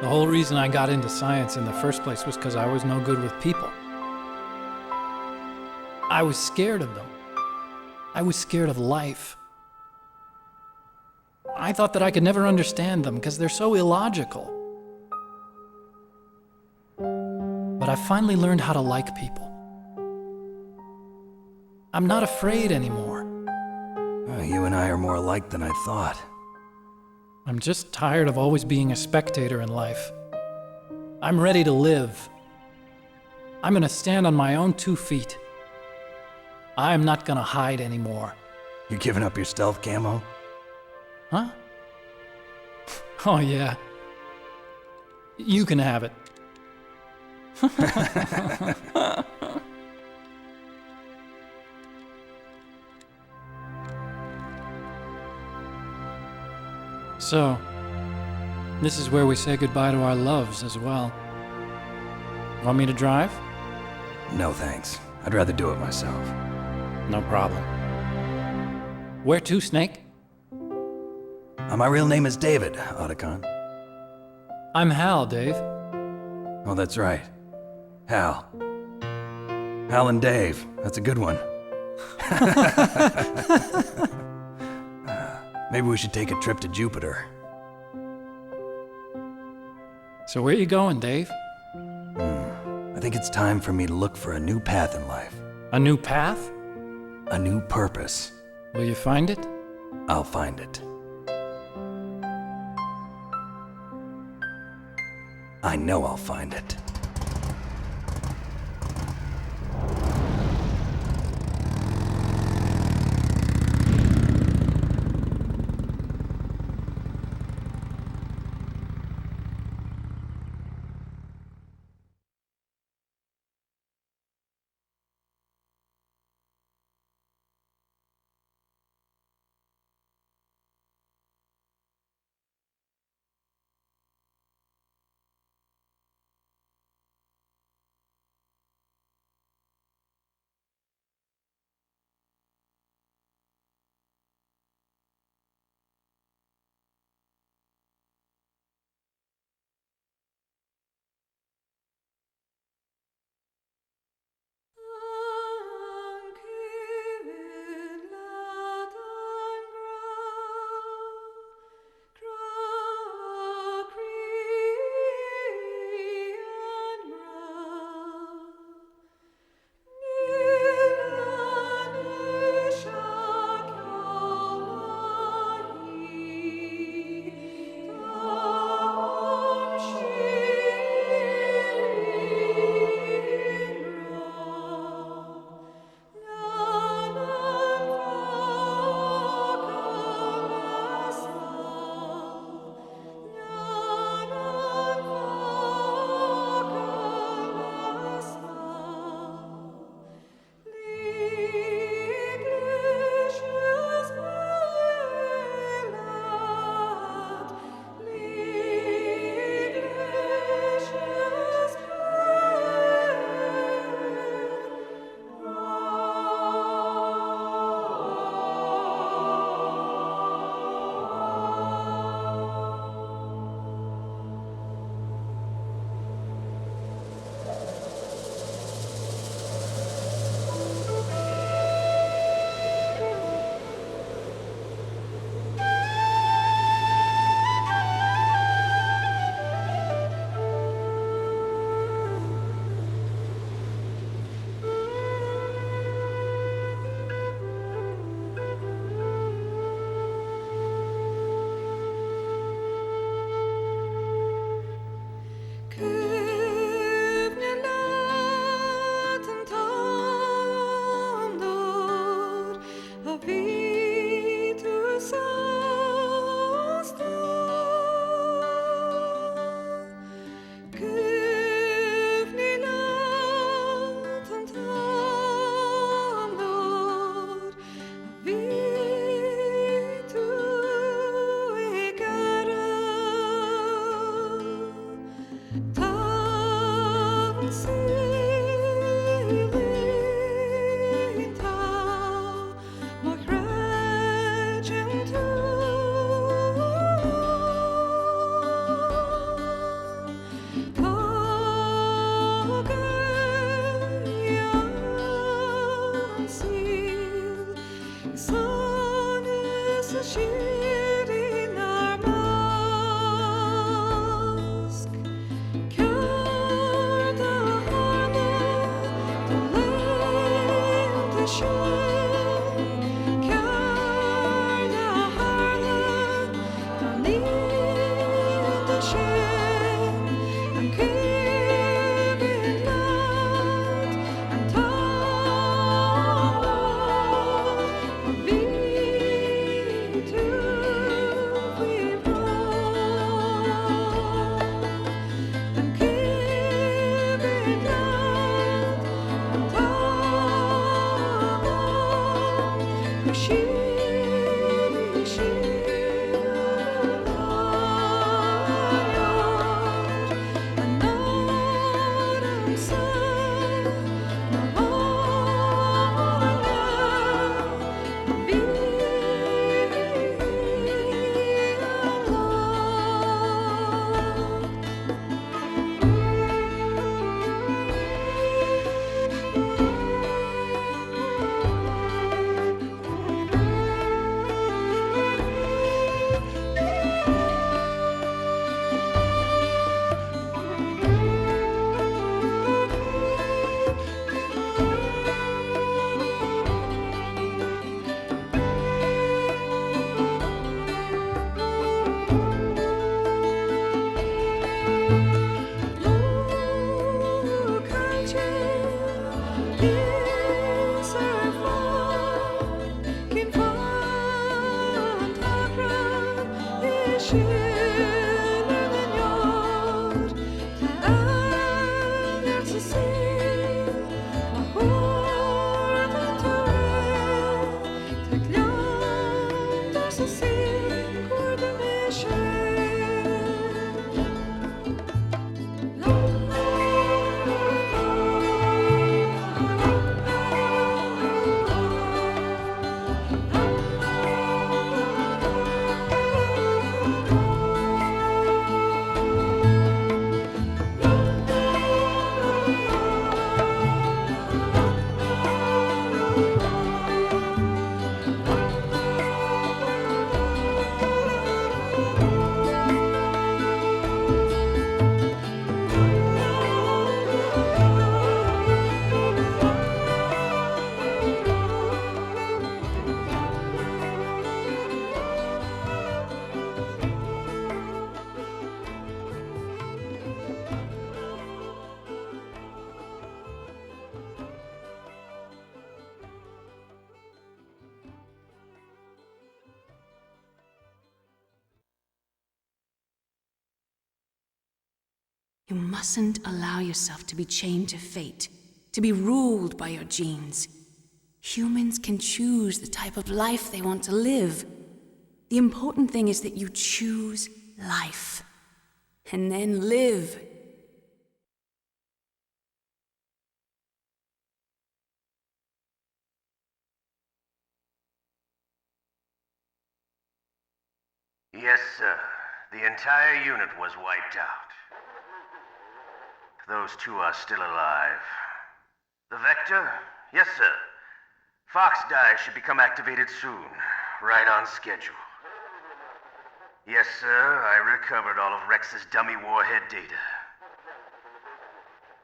The whole reason I got into science in the first place was because I was no good with people. I was scared of them. I was scared of life. I thought that I could never understand them because they're so illogical. But I finally learned how to like people. I'm not afraid anymore. You and I are more alike than I thought. I'm just tired of always being a spectator in life. I'm ready to live. I'm gonna stand on my own 2 feet. I'm not gonna hide anymore. You giving up your stealth camo? Huh? Oh yeah. You can have it. So, this is where we say goodbye to our loves as well. Want me to drive? No thanks. I'd rather do it myself. No problem. Where to, Snake? My real name is David, Otacon. I'm Hal, Dave. Oh, that's right. Hal. Hal and Dave. That's a good one. Maybe we should take a trip to Jupiter. So where you going, Dave? I think it's time for me to look for a new path in life. A new path? A new purpose. Will you find it? I'll find it. I know I'll find it. You mustn't allow yourself to be chained to fate, to be ruled by your genes. Humans can choose the type of life they want to live. The important thing is that you choose life. And then live. Yes, sir. The entire unit was wiped out. Those two are still alive. The Vector? Yes, sir. Fox Die should become activated soon. Right on schedule. Yes, sir. I recovered all of Rex's dummy warhead data.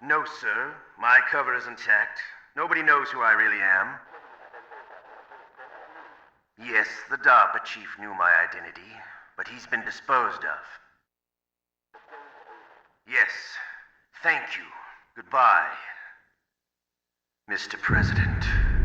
No, sir. My cover is intact. Nobody knows who I really am. Yes, the DARPA chief knew my identity, but he's been disposed of. Yes. Thank you. Goodbye, Mr. President.